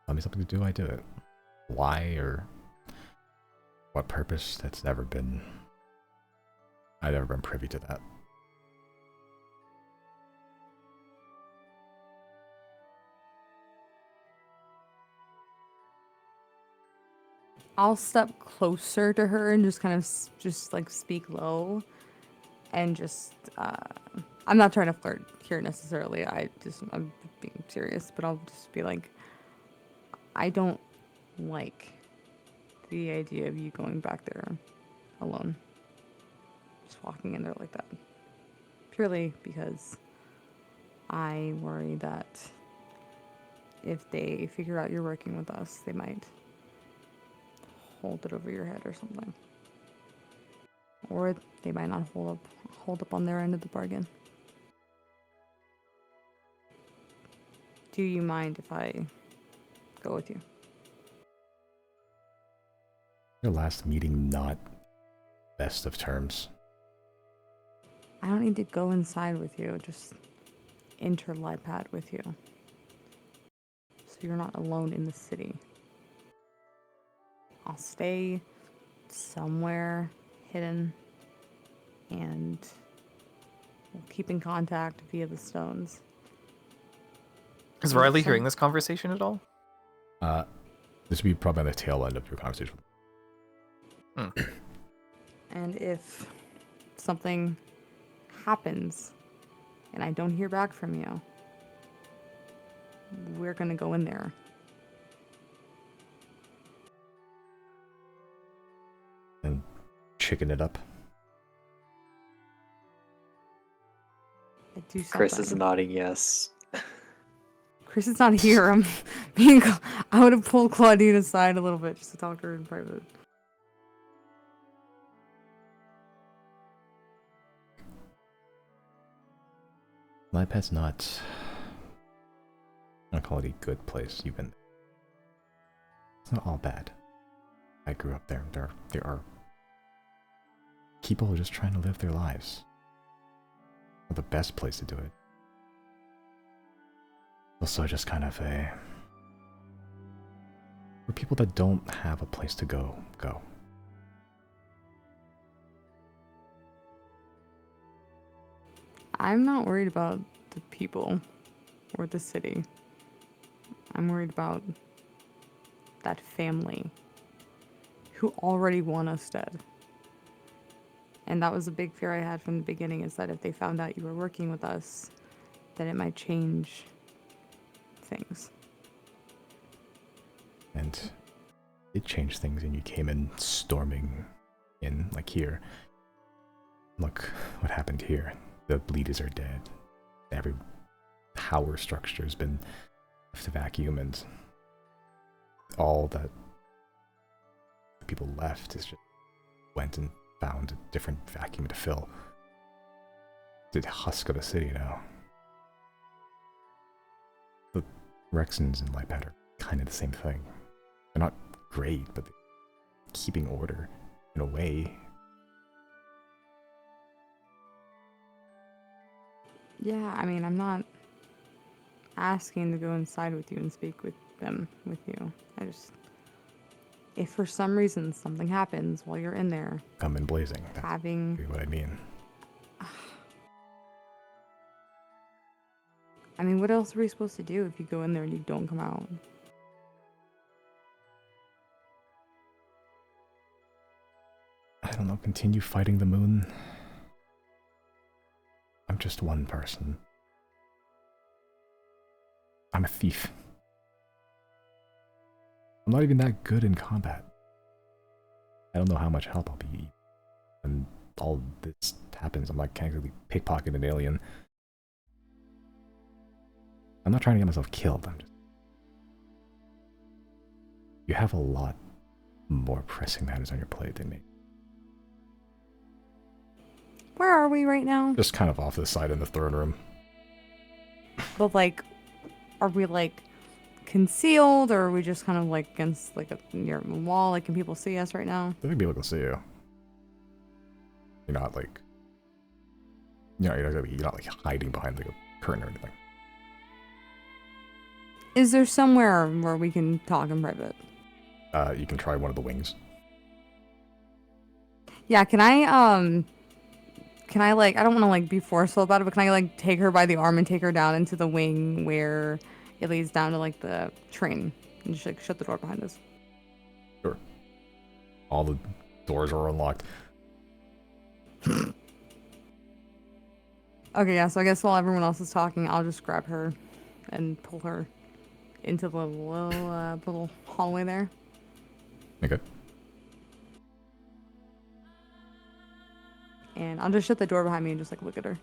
S1: tell me something to do, I do it. Why or what purpose? I've never been privy to that.
S4: I'll step closer to her and just kind of just like speak low, and just I'm not trying to flirt here necessarily. I'm being serious, but I'll just be like, I don't like the idea of you going back there alone, just walking in there like that. Purely because I worry that if they figure out you're working with us, they might hold it over your head or something. Or they might not hold up on their end of the bargain. Do you mind if I go with you?
S1: Your last meeting not best of terms.
S4: I don't need to go inside with you, just enter Lipad with you. So you're not alone in the city. I'll stay somewhere hidden, and we'll keep in contact via the stones.
S2: Is Riley hearing this conversation at all?
S1: This would be probably on the tail end of your conversation.
S4: And if something happens and I don't hear back from you, we're gonna go in there.
S1: And chicken it up.
S4: I do
S3: Chris
S4: something.
S3: is nodding yes.
S4: Chris is not here. I would have pulled Claudine aside a little bit just to talk to her in private.
S1: Lipad's not, I'll call it a good place. You've been. It's not all bad. I grew up there. There are people just trying to live their lives. Not the best place to do it. Also, just kind of for people that don't have a place to go.
S4: I'm not worried about the people or the city. I'm worried about that family who already want us dead. And that was a big fear I had from the beginning, is that if they found out you were working with us, then it might change things.
S1: And it changed things, and you came in storming in, like here. Look what happened here. The bleeders are dead. Every power structure has been left to vacuum, and all that people left is just went and found a different vacuum to fill. The husk of a city now. The Rexons and Lipad are kind of the same thing. They're not great, but they're keeping order in a way.
S4: Yeah, I mean, I'm not asking to go inside with you and speak with them with you. If for some reason something happens while you're in there,
S1: Come in blazing. That's
S4: having
S1: what I mean.
S4: I mean, what else are we supposed to do if you go in there and you don't come out?
S1: I don't know, continue fighting the moon. I'm just one person. I'm a thief. I'm not even that good in combat. I don't know how much help I'll be when all this happens. I'm like, can't really pickpocket an alien. I'm not trying to get myself killed. You have a lot more pressing matters on your plate than me.
S4: Where are we right now?
S1: Just kind of off to the side in the throne room.
S4: But like, are we like concealed, or are we just kind of like against like near a wall? Like, can people see us right now?
S1: I think people can see you. You're not like, you're not like hiding behind like a curtain or anything.
S4: Is there somewhere where we can talk in private?
S1: You can try one of the wings.
S4: Yeah, can I like, I don't want to like be forceful about it, but can I like take her by the arm and take her down into the wing where it leads down to like the train and just like shut the door behind us?
S1: Sure. All the doors are unlocked.
S4: Okay, yeah, so I guess while everyone else is talking, I'll just grab her and pull her into the little hallway there.
S1: Okay.
S4: And I'll just shut the door behind me and just like look at her.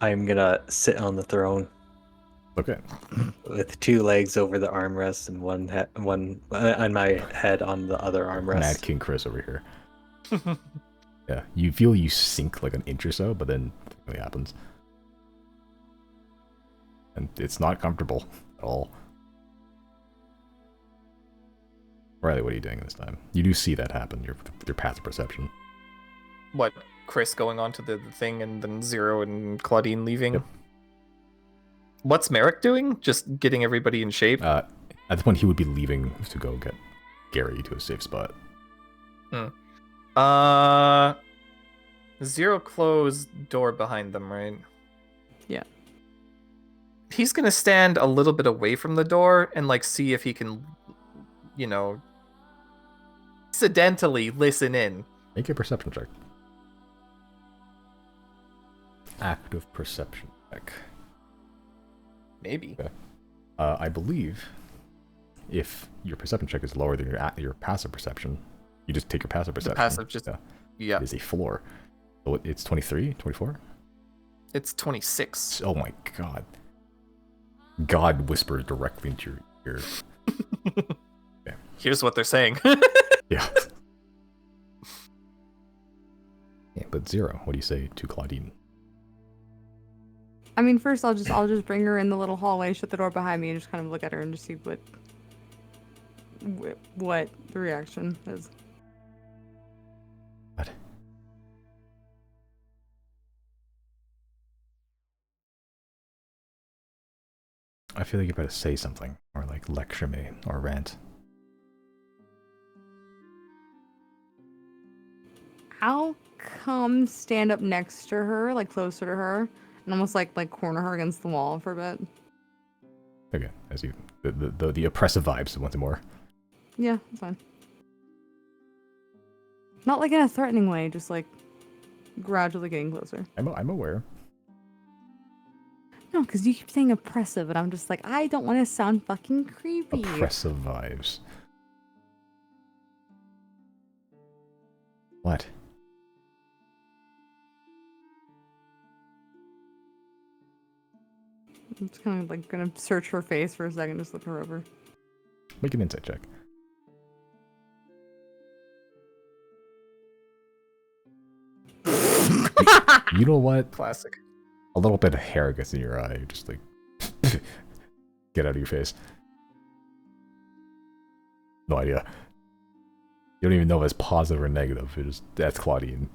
S3: I'm gonna sit on the throne
S1: Okay.
S3: with 2 legs over the armrest and one on my head on the other armrest.
S1: Mad King Chris over here. Yeah, you feel you sink like an inch or so, but then nothing happens. And it's not comfortable at all. Riley, what are you doing this time? You do see that happen, your passive perception.
S2: What, Chris going on to the thing and then Zero and Claudine leaving?
S1: Yep.
S2: What's Merrick doing? Just getting everybody in shape?
S1: At this point, he would be leaving to go get Gary to a safe spot.
S2: Zero closed door behind them, right?
S4: Yeah.
S2: He's gonna stand a little bit away from the door and like see if he can, accidentally listen in.
S1: Make a perception check. Active perception check.
S2: Maybe.
S1: Okay. I believe if your perception check is lower than your passive perception, you just take your passive perception.
S2: Passive just, yeah.
S1: It is a floor. So it's 23, 24?
S2: It's 26.
S1: Oh my god. God whispers directly into your ear. Okay.
S2: Here's what they're saying.
S1: Yeah. Yeah, but Zero, what do you say to Claudine?
S4: I mean, first I'll just bring her in the little hallway, shut the door behind me, and just kind of look at her and just see what the reaction is.
S1: What? I feel like you're about to say something, or like lecture me, or rant.
S4: I'll come stand up next to her, like closer to her, and almost like corner her against the wall for a bit.
S1: Okay, as you the oppressive vibes once more.
S4: Yeah, that's fine. Not like in a threatening way, just like gradually getting closer.
S1: I'm aware.
S4: No, because you keep saying oppressive, and I'm just like, I don't want to sound fucking creepy.
S1: Oppressive vibes. What?
S4: I'm just kind of like gonna search her face for a second, just look her over.
S1: Make an insight check. You know what?
S2: Classic.
S1: A little bit of hair gets in your eye. You're just like, get out of your face. No idea. You don't even know if it's positive or negative. That's Claudine.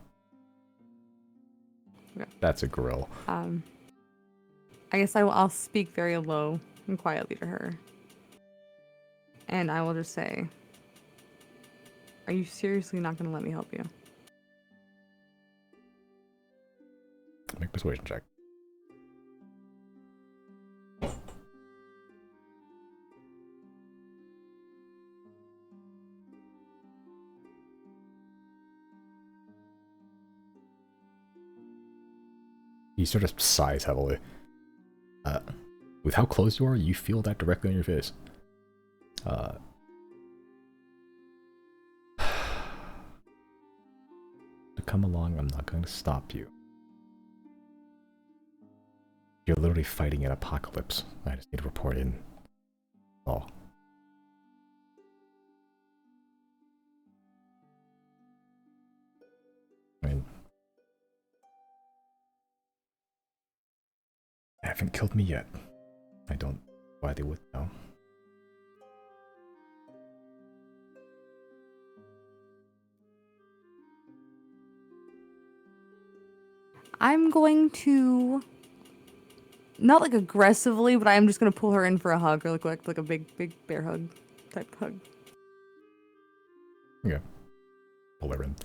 S4: Okay.
S1: That's a grill.
S4: I guess I'll speak very low and quietly to her. And I will just say, are you seriously not going to let me help you?
S1: Make persuasion check. He sort of sighs heavily. With how close you are, you feel that directly on your face. To come along, I'm not going to stop you. You're literally fighting an apocalypse. I just need to report in. Oh. I mean, they haven't killed me yet. I don't know why they would know.
S4: I'm going to, not like aggressively, but I'm just going to pull her in for a hug, or like a big bear hug type hug.
S1: Okay. Pull her in.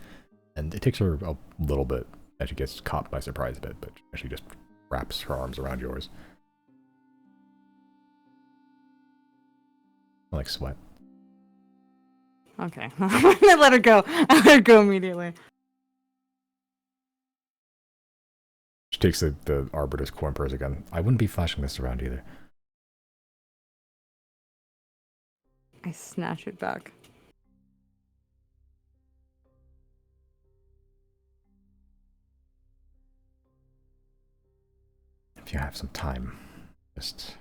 S1: And it takes her a little bit as she gets caught by surprise a bit, but she just wraps her arms around yours. I like sweat.
S4: Okay. I let her go. I let her go immediately.
S1: She takes the Arbiter's corn purse again. I wouldn't be flashing this around either.
S4: I snatch it back.
S1: If you have some time, just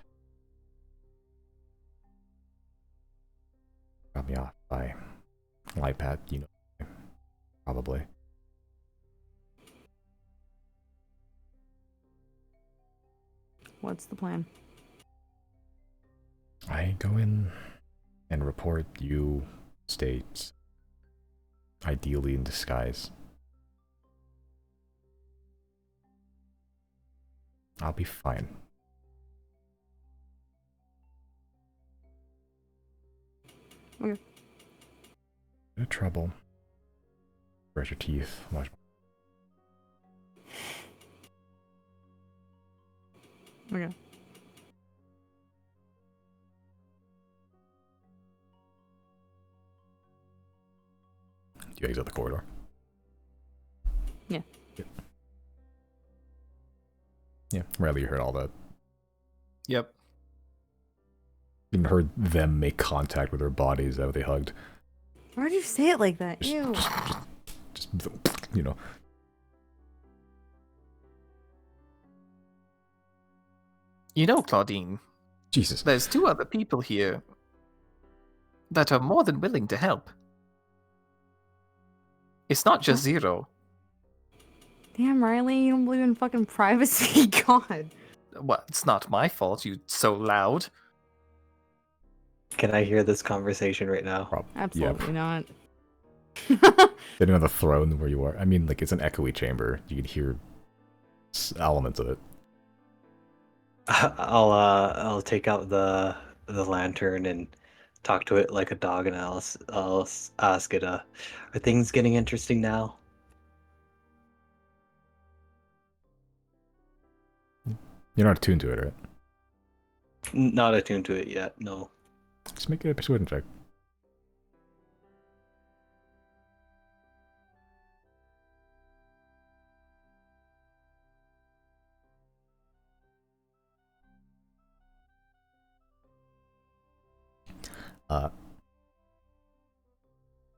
S1: drop me off by iPad, you know, probably.
S4: What's the plan?
S1: I go in and report you states, ideally in disguise. I'll be fine.
S4: Okay.
S1: Bit of trouble. Brush your teeth. Wash.
S4: Okay.
S1: Do you exit the corridor?
S4: Yeah.
S1: Yeah, Riley, you heard all that.
S2: Yep.
S1: You even heard them make contact with their bodies after they hugged.
S4: Why'd you say it like that? Ew.
S1: Just you know.
S2: You know, Claudine,
S1: Jesus.
S2: there's 2 other people here that are more than willing to help. It's not just Zero.
S4: Damn, Riley, you don't believe in fucking privacy? God.
S2: Well, it's not my fault you so loud.
S3: Can I hear this conversation right now?
S4: Absolutely not.
S1: Sitting on the throne where you are. I mean, like, it's an echoey chamber. You can hear elements of it.
S3: I'll take out the lantern and talk to it like a dog, and I'll ask it, are things getting interesting now?
S1: You're not attuned to it, right?
S3: Not attuned to it yet, no.
S1: Just make it a persuasion check.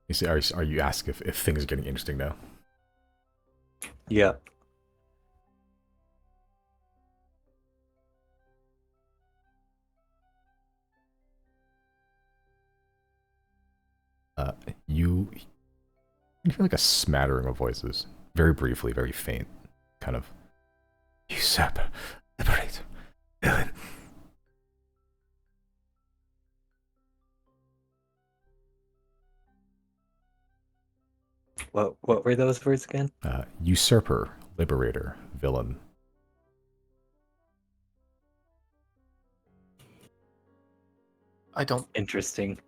S1: You see, are you asked if things are getting interesting now?
S3: Yeah.
S1: You hear like a smattering of voices. Very briefly, very faint. Kind of. Usurper, liberate, villain.
S3: What were those words again?
S1: Usurper, liberator, villain.
S2: I don't.
S3: Interesting.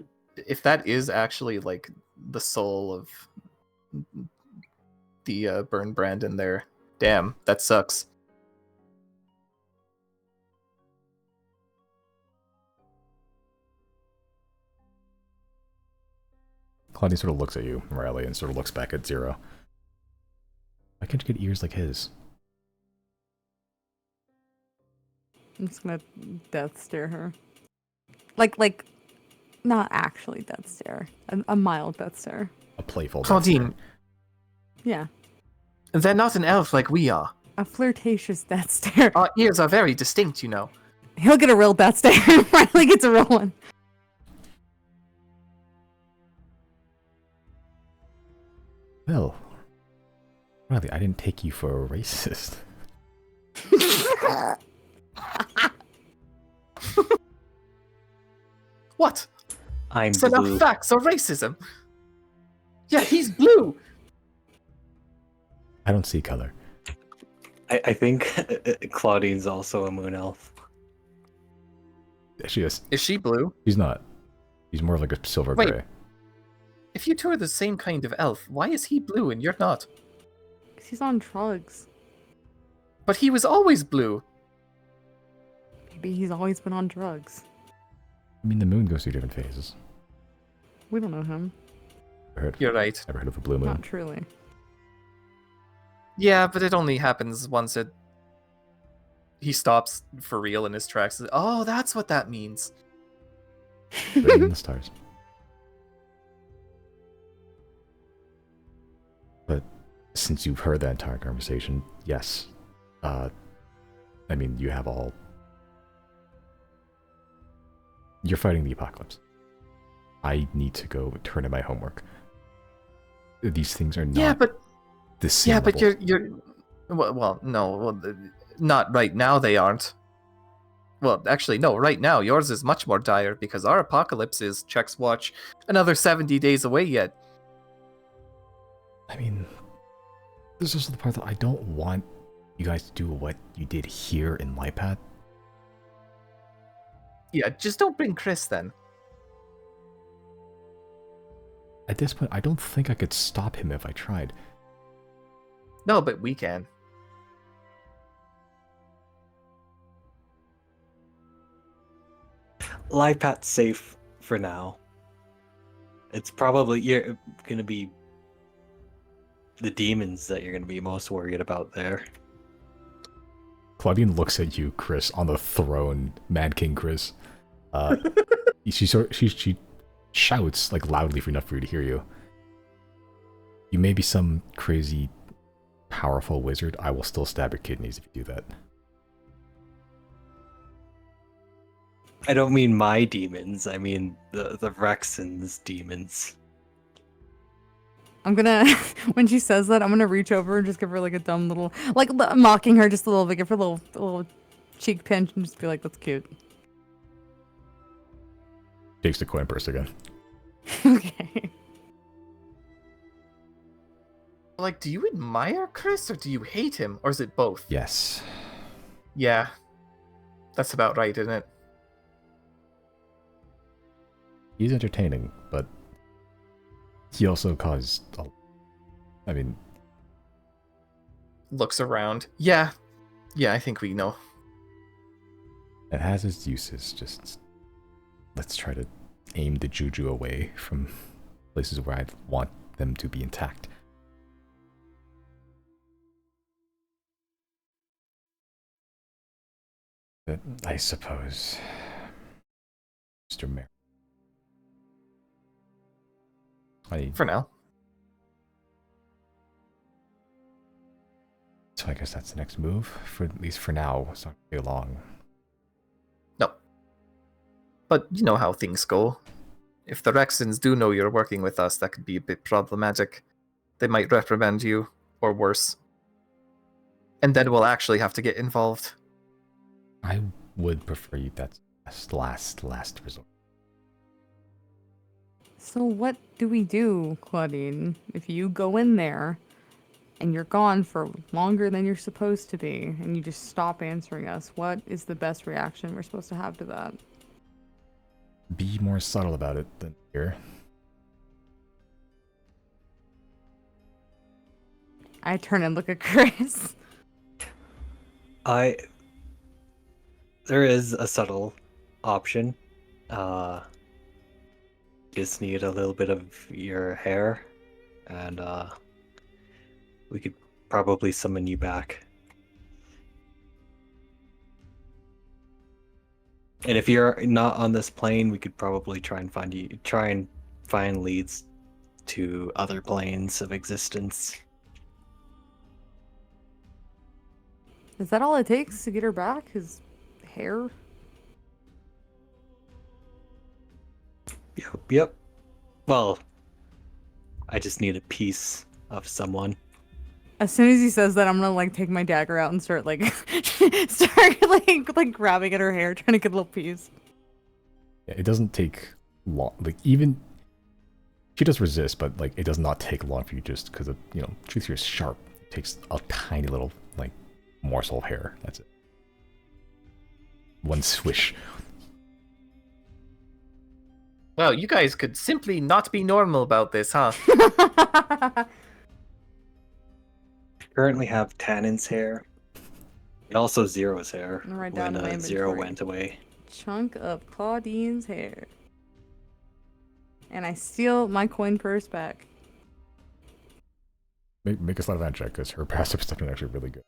S2: If that is actually like the soul of the burn brand in there, damn, that sucks.
S1: Claudia sort of looks at you, Riley, and sort of looks back at Zero. Why can't you get ears like his?
S4: I'm just gonna death stare her. Like, not actually death stare. A mild death stare.
S1: A playful
S2: Claudine,
S4: Yeah.
S2: they're not an elf like we are.
S4: A flirtatious death stare.
S2: Our ears are very distinct, you know.
S4: He'll get a real death stare. Riley gets a real one.
S1: Well, Riley, I didn't take you for a racist.
S2: What?
S3: I'm
S2: Set up
S3: blue.
S2: facts or racism? Yeah, he's blue.
S1: I don't see color.
S3: I think Claudine's also a moon elf.
S1: She is.
S2: Is she blue?
S1: She's not. He's more of like a silver
S2: Wait.
S1: gray.
S2: If you two are the same kind of elf, why is he blue and you're not?
S4: He's on drugs.
S2: But he was always blue.
S4: Maybe he's always been on drugs.
S1: I mean, the moon goes through different phases.
S4: We don't know him.
S2: You're right.
S1: Never heard of a blue moon.
S4: Not truly.
S2: Yeah, but it only happens once he stops for real in his tracks. Oh, that's what that means.
S1: Written in the stars. But since you've heard that entire conversation, yes. I mean, you have all... You're fighting the apocalypse. I need to go turn in my homework. These things are not...
S2: Yeah, but
S1: discernible.
S2: you're not right now. They aren't. Well, actually, no. Right now, yours is much more dire because our apocalypse is checks watch another 70 days away yet.
S1: I mean, this is the part that I don't want you guys to do what you did here in Lipat.
S2: Yeah, just don't bring Chris then.
S1: At this point, I don't think I could stop him if I tried.
S2: No, but we can.
S3: Lipat's safe for now. It's probably you're gonna be the demons that you're gonna be most worried about there.
S1: Claudine looks at you, Chris, on the throne, Mad King Chris. She shouts like loudly enough for you to hear you. You may be some crazy, powerful wizard. I will still stab your kidneys if you do that.
S3: I don't mean my demons. I mean the Rexon's demons.
S4: I'm gonna, when she says that, I'm gonna reach over and just give her like a dumb little, like mocking her just a little bit, give her a little cheek pinch and just be like, that's cute.
S1: Takes the coin purse again.
S4: Okay.
S2: Like, do you admire Chris or do you hate him? Or is it both?
S1: Yes.
S2: Yeah. That's about right, isn't it?
S1: He's entertaining, but he also caused I mean...
S2: Looks around. Yeah. Yeah, I think we know.
S1: It has its uses, just... Let's try to aim the juju away from places where I want them to be intact. But I suppose... Mr. Mayor.
S2: For now.
S1: So I guess that's the next move, for at least for now. It's not very long.
S2: No. But you know how things go. If the Rexons do know you're working with us, that could be a bit problematic. They might reprimand you, or worse. And then we'll actually have to get involved.
S1: I would prefer you that's last resort.
S4: So what do we do, Claudine, if you go in there and you're gone for longer than you're supposed to be and you just stop answering us? What is the best reaction we're supposed to have to that?
S1: be more subtle about it than here.
S4: I turn and look at Chris.
S3: There is a subtle option. Just need a little bit of your hair, and we could probably summon you back. And if you're not on this plane, we could probably try and find leads to other planes of existence.
S4: Is that all it takes to get her back? His hair?
S3: Yep. Well, I just need a piece of someone.
S4: As soon as he says that, I'm gonna like take my dagger out and start like like grabbing at her hair, trying to get a little piece.
S1: Yeah, it doesn't take long. Like, even she does resist, but like it does not take long for you, just because of, you know, truth here is sharp. It takes a tiny little like morsel of hair. That's it. One swish.
S2: Well, you guys could simply not be normal about this, huh?
S3: Currently have Tannen's hair, and also Zero's hair
S4: I'm gonna write down in my
S3: when Zero
S4: inventory.
S3: went away.
S4: Chunk of Claudine's hair. And I steal my coin purse back.
S1: Make a sleight of hand check, because her passive stuff is actually really good.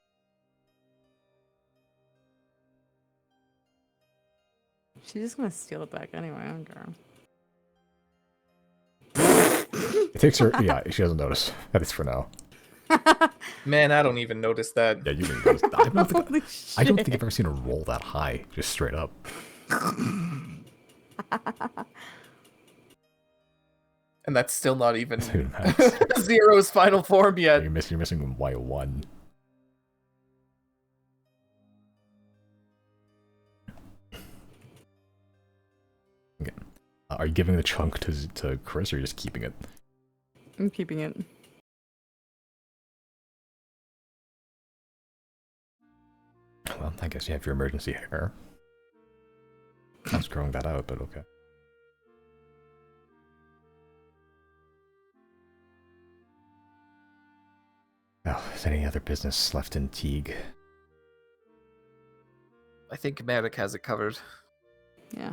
S4: She's just gonna steal it back anyway, I don't care.
S1: It takes her. Yeah, she doesn't notice. That is for now.
S2: Man, I don't even notice that.
S1: Yeah, you can notice. I don't think
S4: Holy
S1: I've
S4: shit.
S1: ever seen her roll that high, just straight up.
S2: And that's still not even
S1: Dude, Max,
S2: Zero's final form yet.
S1: you're missing Y1. Okay. Are you giving the chunk to Chris, or are you just keeping it?
S4: I'm keeping it.
S1: Well, I guess you have your emergency hair. I was growing that out, but okay. Well, is any other business left in Teague?
S2: I think Merrick has it covered.
S4: Yeah.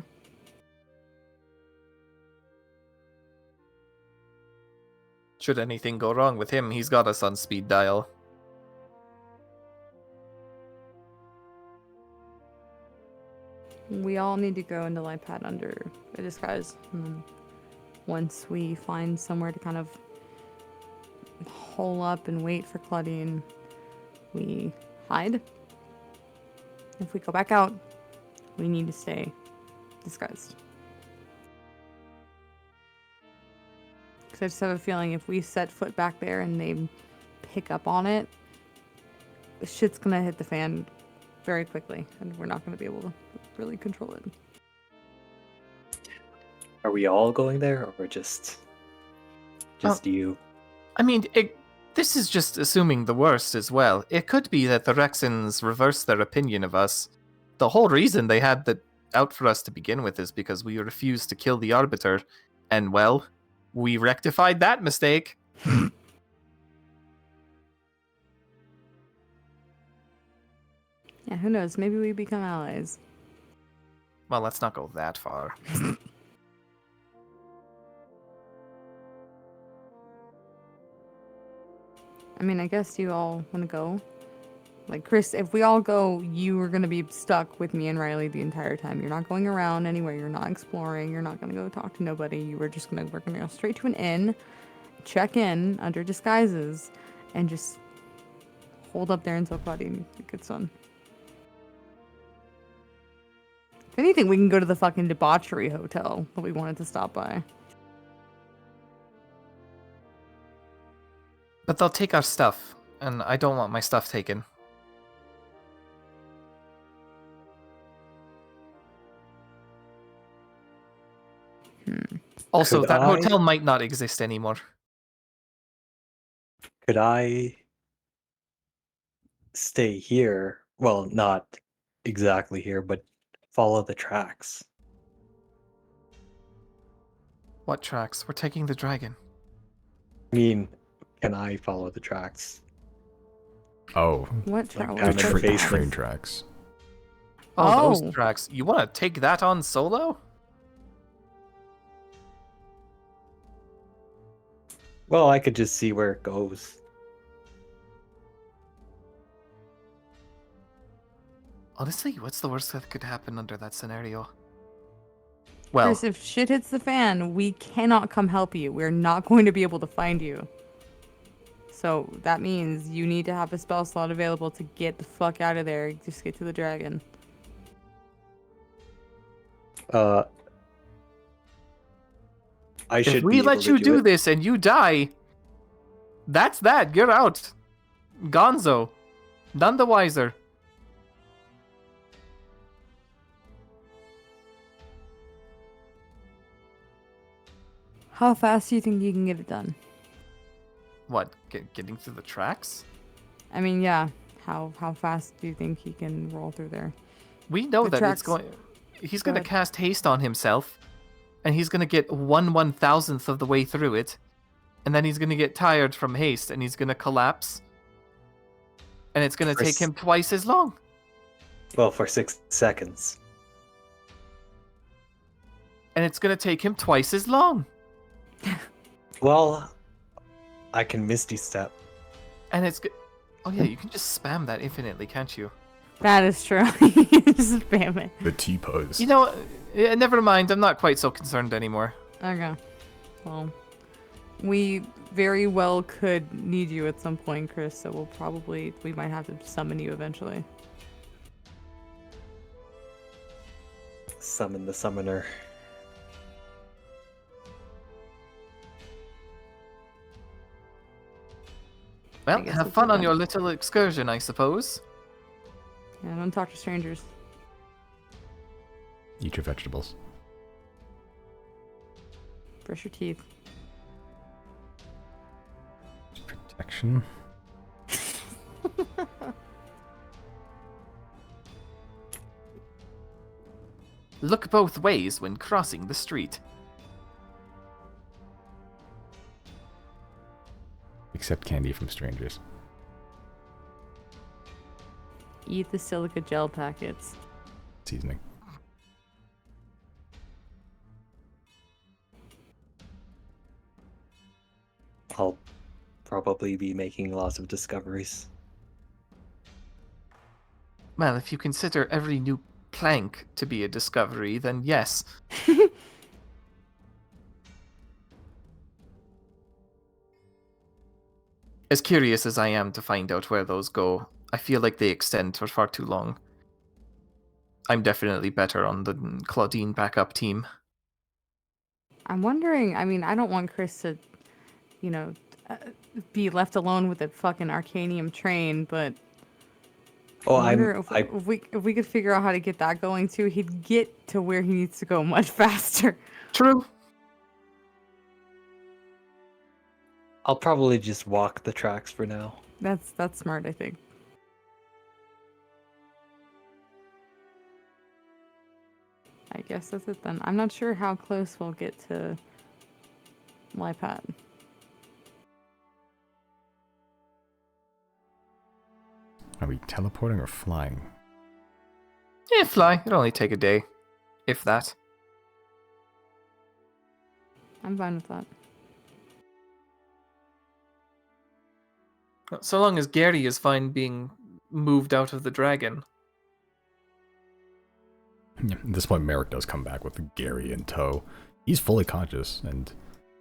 S2: Should anything go wrong with him, he's got us on speed dial.
S4: We all need to go into life pad under a disguise. And then once we find somewhere to kind of hole up and wait for Claudine, we hide. If we go back out, we need to stay disguised. Because I just have a feeling if we set foot back there and they pick up on it, shit's gonna hit the fan very quickly, and we're not gonna be able to really control it.
S3: Are we all going there, or just you?
S2: I mean, this is just assuming the worst as well. It could be that the Rexans reversed their opinion of us. The whole reason they had that out for us to begin with is because we refused to kill the Arbiter, and well, we rectified that mistake.
S4: Yeah, who knows? Maybe we become allies.
S2: Well, let's not go that far.
S4: I mean, I guess you all want to go. Like, Chris, if we all go, you are going to be stuck with me and Riley the entire time. You're not going around anywhere. You're not exploring. You're not going to go talk to nobody. We're going to go straight to an inn, check in under disguises, and just hold up there until Claudine gets done. If anything, we can go to the fucking debauchery hotel that we wanted to stop by.
S2: But they'll take our stuff, and I don't want my stuff taken. Also,
S3: Could
S2: that
S3: I-
S2: hotel might not exist anymore.
S3: Could I stay here? Well, not exactly here, but follow the tracks.
S2: What tracks? We're taking the dragon.
S3: I mean, can I follow the tracks?
S1: Oh,
S4: What tra-
S3: Like
S4: what
S3: down in the
S4: tracks?
S3: face.
S1: train tracks.
S2: Oh,
S4: Oh.
S2: those tracks. You want to take that on solo?
S3: Well, I could just see where it goes.
S2: Honestly, what's the worst that could happen under that scenario? Well,
S4: Chris, if shit hits the fan, we cannot come help you. We're not going to be able to find you. So that means you need to have a spell slot available to get the fuck out of there. Just get to the dragon.
S3: I should
S2: if we
S3: be able
S2: let
S3: to
S2: you do
S3: it.
S2: this and you die, that's that. You're out. Gonzo. None the wiser.
S4: How fast do you think you can get it done?
S2: What? Getting through the tracks?
S4: I mean, yeah. How fast do you think he can roll through there?
S2: We know
S4: The
S2: that
S4: tracks-
S2: it's going. He's
S4: Go
S2: going to
S4: ahead.
S2: cast haste on himself, and he's going to get 1/1000th of the way through it, and then he's going to get tired from haste, and he's going to collapse, and it's going to take
S3: Chris-
S2: him twice as long.
S3: Well, for 6 seconds.
S2: And it's going to take him twice as long.
S3: Well, I can Misty Step.
S2: And it's. Oh yeah, you can just spam that infinitely, can't you?
S4: That is true. Just spam it.
S1: The T-pose.
S2: You know, never mind. I'm not quite so concerned anymore.
S4: Okay. Well, we very well could need you at some point, Chris, so we might have to summon you eventually.
S3: Summon the summoner.
S2: Well,
S4: guess
S2: have
S4: we'll
S2: fun
S4: do
S2: on
S4: that.
S2: your little excursion, I suppose.
S4: Yeah, don't talk to strangers.
S1: Eat your vegetables.
S4: Brush your teeth.
S1: Protection.
S2: Look both ways when crossing the street.
S1: Accept candy from strangers.
S4: Eat the silica gel packets.
S1: Seasoning.
S3: I'll probably be making lots of discoveries.
S2: Well, if you consider every new plank to be a discovery, then yes. As curious as I am to find out where those go, I feel like they extend for far too long. I'm definitely better on the Claudine backup team.
S4: I'm wondering, I mean, I don't want Chris to, be left alone with the fucking Arcanium train, but
S3: Oh,
S4: I wonder if we could figure out how to get that going too, he'd get to where he needs to go much faster.
S2: True.
S3: I'll probably just walk the tracks for now.
S4: That's smart, I think. I guess that's it then. I'm not sure how close we'll get to Lipat.
S1: Are we teleporting or flying?
S2: Yeah, fly. It'll only take a day. If that.
S4: I'm fine with that.
S2: So long as Gary is fine being moved out of the dragon.
S1: Yeah, at this point, Merrick does come back with Gary in tow. He's fully conscious, and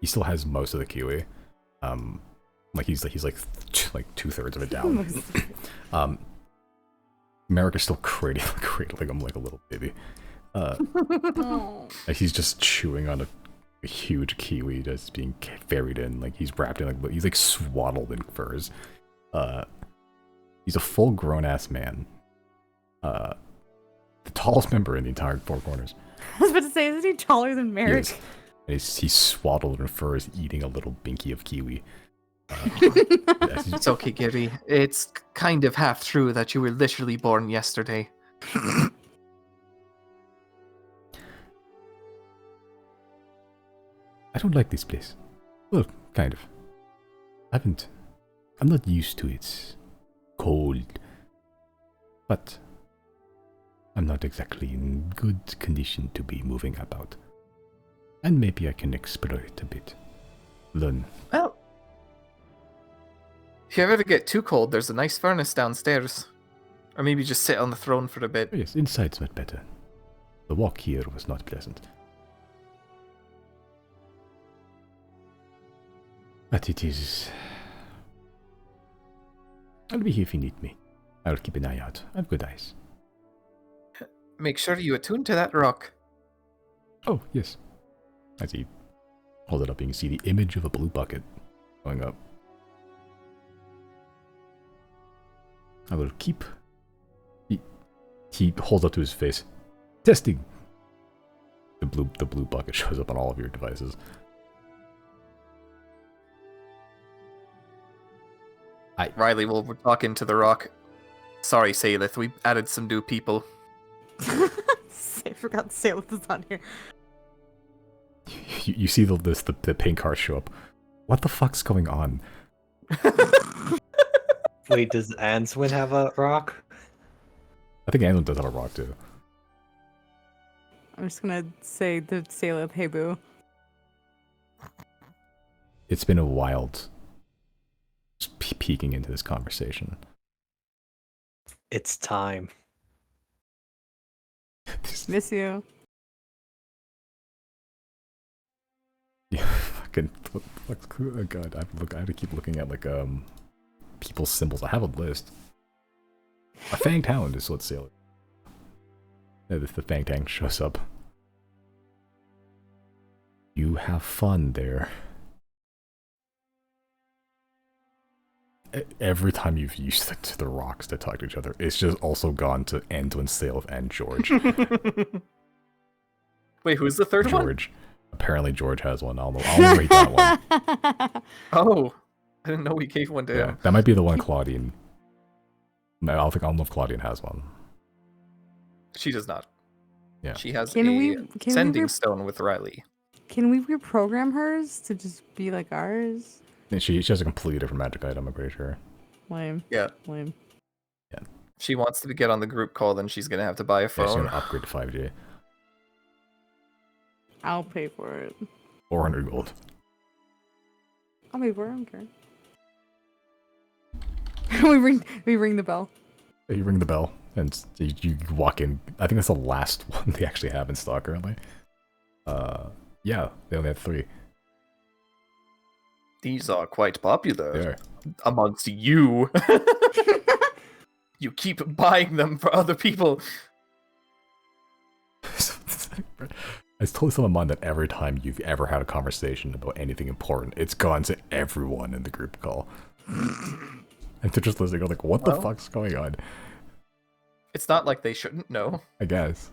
S1: he still has most of the Kiwi. He's like 2/3 of it down. Merrick is still cradling him like a little baby.
S4: Oh.
S1: Like he's just chewing on a huge Kiwi that's being ferried in. Like he's wrapped in he's like swaddled in furs. He's a full grown ass man. The tallest member in the entire Four Corners.
S4: I was about to say, isn't he taller than
S1: He
S4: Merrick?
S1: is. And he's swaddled in furs, eating a little binky of Kiwi.
S2: It's okay, Gary. It's kind of half true that you were literally born yesterday.
S1: I don't like this place. Well, kind of. I'm not used to its cold. But I'm not exactly in good condition to be moving about. And maybe I can explore it a bit. Learn.
S2: Well, if you ever get too cold, there's a nice furnace downstairs. Or maybe just sit on the throne for a bit.
S1: Oh yes, inside's much better. The walk here was not pleasant. But it is... I'll be here if you need me. I'll keep an eye out. I've good eyes.
S2: Make sure you attune to that rock.
S1: Oh, yes. As he holds it up, you can see the image of a blue bucket going up. I will keep... He holds up to his face. Testing! The blue bucket shows up on all of your devices.
S2: Riley will talk into the rock. Sorry, Salith, we added some new people.
S4: I forgot Salith is on here.
S1: You see the pink heart show up. What the fuck's going on?
S3: Wait, does Answin have a rock?
S1: I think Anlin does have a rock too.
S4: I'm just gonna say to Salith, hey boo.
S1: It's been a while just peeking into this conversation.
S3: It's time.
S4: Miss you.
S1: Yeah, fucking. Oh god, I have to keep looking at like people's symbols. I have a list. A fanged hound is what's Sailor. Yeah, the fanged hound shows up. You have fun there. Every time you've used the rocks to talk to each other, it's just also gone to Anduin, Salif, and George.
S2: Wait, who's the third one?
S1: George. Apparently George has one. I'll rate that one.
S2: Oh, I didn't know we gave one to
S1: Yeah,
S2: him.
S1: that might be the one Claudian. I don't know if Claudian has one.
S2: She does not.
S1: Yeah.
S2: She has
S4: Can
S2: a
S4: we
S2: sending stone with Riley.
S4: Can we reprogram hers to just be like ours?
S1: And she has a completely different magic item, I'm pretty sure.
S4: Lame.
S2: Yeah.
S4: Lame.
S2: She wants to get on the group call, then she's gonna have to buy a
S1: Yeah, she's
S2: phone.
S1: gonna upgrade to 5G.
S4: I'll pay for it.
S1: 400 gold.
S4: I'll pay for it. I don't care. we ring the bell.
S1: You ring the bell, and you walk in. I think that's the last one they actually have in stock currently. Yeah, they only have 3.
S2: These are quite popular
S1: There.
S2: amongst you. You keep buying them for other people.
S1: It's totally some of mine that every time you've ever had a conversation about anything important, it's gone to everyone in the group call. And they're just listening, like, what the fuck's going on?
S2: It's not like they shouldn't know.
S1: I guess.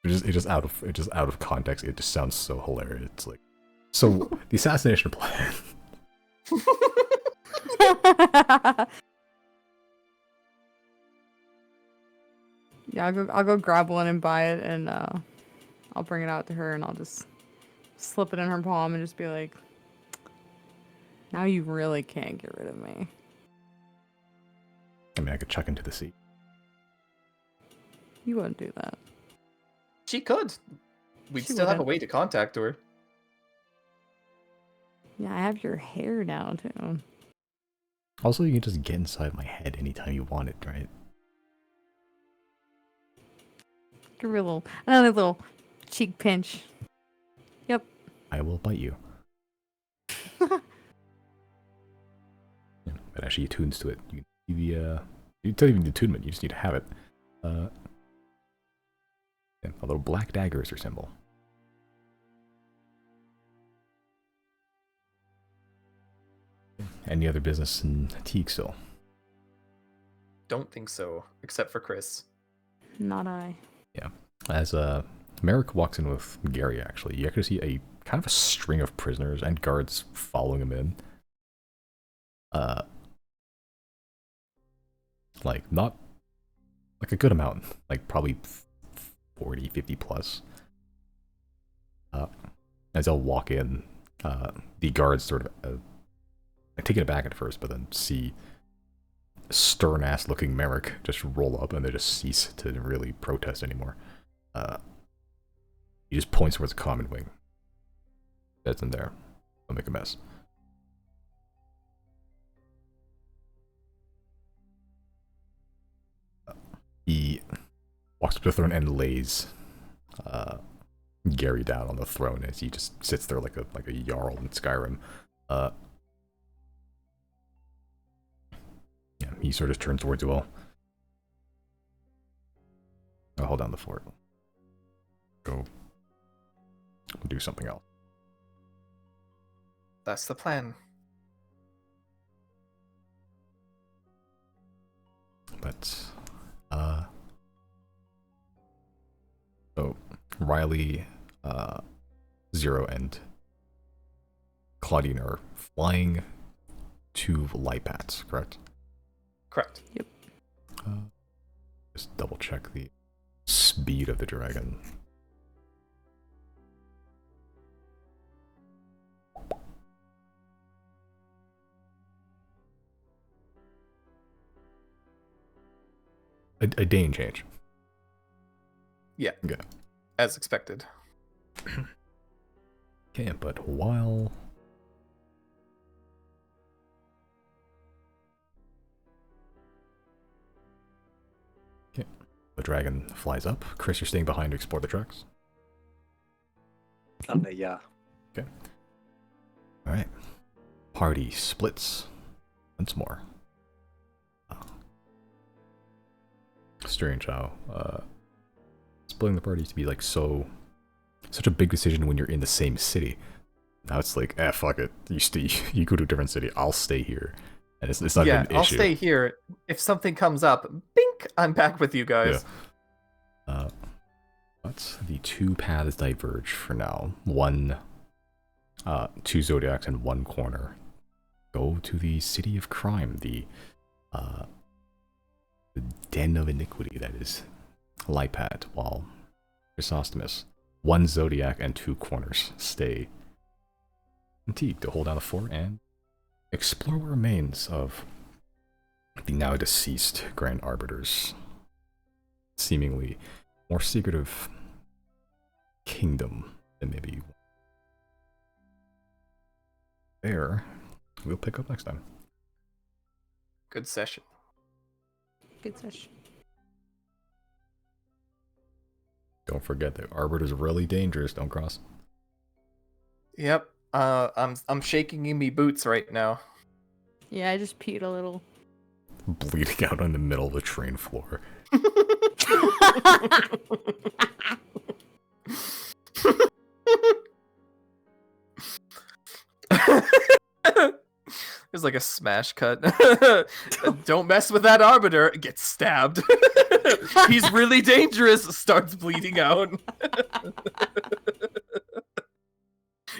S1: It just out of context, it just sounds so hilarious. It's like, so the assassination plan.
S4: Yeah, I'll go grab one and buy it, and I'll bring it out to her, and I'll just slip it in her palm and just be like, "Now you really can't get rid of me."
S1: I mean, I could chuck into the sea.
S4: You wouldn't do that.
S2: She could. We'd
S4: She
S2: still have a
S4: wouldn't.
S2: way to contact her.
S4: Yeah, I have your hair now too.
S1: Also, you can just get inside my head anytime you want it, right?
S4: Give her another little cheek pinch. Yep.
S1: I will bite you. Yeah, but actually, it tunes to it. You can see the you don't even need attunement. You just need to have it. Yeah, a little black dagger is your symbol. Any other business in Teague still?
S2: Don't think so, except for Chris.
S4: Not I.
S1: Yeah. As Merrick walks in with Gary, actually, you actually see a kind of a string of prisoners and guards following him in. Like, not like a good amount, like probably 40, 50 plus. As they'll walk in, the guards sort of taken aback at first, but then see stern-ass looking Merrick just roll up and they just cease to really protest anymore. He just points towards the common wing. That's in there. Don't make a mess. He walks up to the throne and lays Gary down on the throne as he just sits there like a Jarl in Skyrim. Yeah, he sort of turns towards you all. I'll hold down the fort. Go do something else.
S2: That's the plan.
S1: But so Riley, Zero, and Claudine are flying to Lipads, correct?
S2: Correct.
S4: Yep.
S1: Just double check the speed of the dragon. A Dane change.
S2: Yeah.
S1: Okay.
S2: As expected.
S1: Okay, but while the dragon flies up, Chris, you're staying behind to explore the tracks.
S3: Yeah.
S1: Okay. All right. Party splits once more. Strange how splitting the party used to be like such a big decision when you're in the same city. Now it's like, fuck it. You go to a different city. I'll stay here, and it's not even an issue.
S2: I'll stay here. If something comes up, bink, I'm back with you guys.
S1: Yeah. But the two paths diverge for now. One, two Xodiacs and one corner go to the city of crime, the den of iniquity that is Lipad, while Chrysostomus, one Zodiac and two corners, stay in Teague to hold down the fort and explore what remains of the now deceased Grand Arbiter's seemingly more secretive kingdom than maybe. There, we'll pick up next time.
S2: Good session.
S4: Good session.
S1: Don't forget that Arbiter's really dangerous. Don't cross.
S2: Yep. I'm shaking in me boots right now.
S4: Yeah, I just peed a little.
S1: Bleeding out in the middle of the train floor.
S2: There's like a smash cut. Don't mess with that Arbiter. Gets stabbed. He's really dangerous. Starts bleeding out.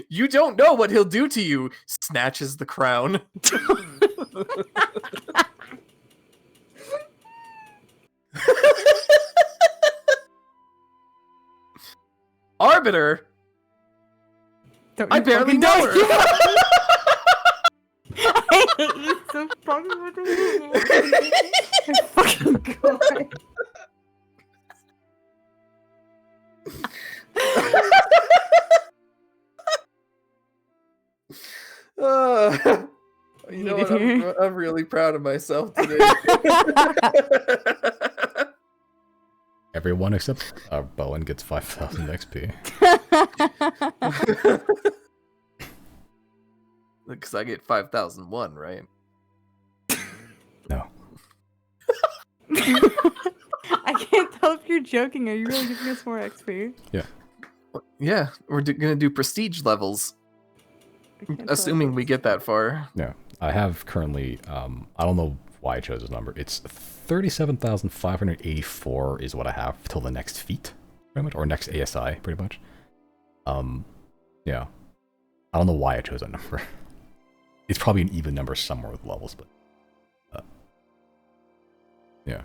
S2: You don't know what he'll do to you. Snatches the crown. Arbiter?
S4: Don't
S2: I
S4: you
S2: barely
S4: fucking
S2: know
S4: dare.
S2: her.
S4: I hate you so fucking much. I fucking god.
S2: You know what? I'm really proud of myself today.
S1: Everyone except Bowen gets 5,000 XP.
S2: Because I get 5,001, right?
S1: No.
S4: I can't tell if you're joking. Are you really giving us more XP?
S2: Yeah, we're gonna do prestige levels.
S4: I can't tell
S2: Assuming
S4: if
S2: we get that far.
S1: No. I have currently, I don't know why I chose this number. It's 37,584 is what I have till the next feat, pretty much, or next ASI, pretty much. Yeah. I don't know why I chose that number. It's probably an even number somewhere with levels, but yeah.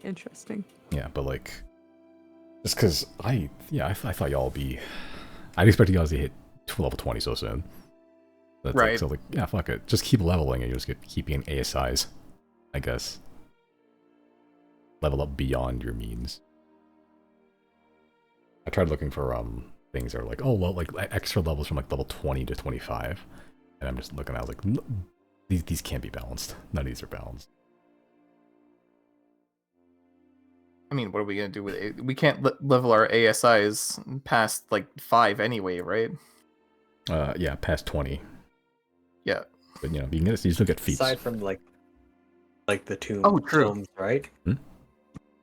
S4: Interesting.
S1: Yeah, but like, just because I thought y'all would be I'd expect you guys to hit level 20 so soon. That's
S2: Right.
S1: Like, so like, yeah, fuck it. Just keep leveling and you just get keeping ASIs, I guess. Level up beyond your means. I tried looking for things that are like, oh, well, like extra levels from like level 20 to 25. And I'm just looking, I was like, these can't be balanced. None of these are balanced.
S2: I mean, what are we gonna do with it? We can't level our ASIs past like 5 anyway, right?
S1: Yeah, past 20.
S2: Yeah.
S1: But you know, you still get feats.
S3: Aside from like the
S2: Oh, true.
S3: tomes, right?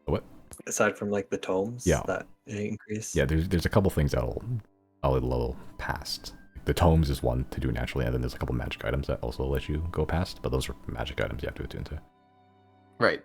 S1: What?
S3: Aside from like the tomes,
S1: Yeah.
S3: that increase.
S1: Yeah, there's a couple things that'll level past. The tomes is one to do naturally, and then there's a couple magic items that also let you go past, but those are magic items you have to attune to.
S2: Right.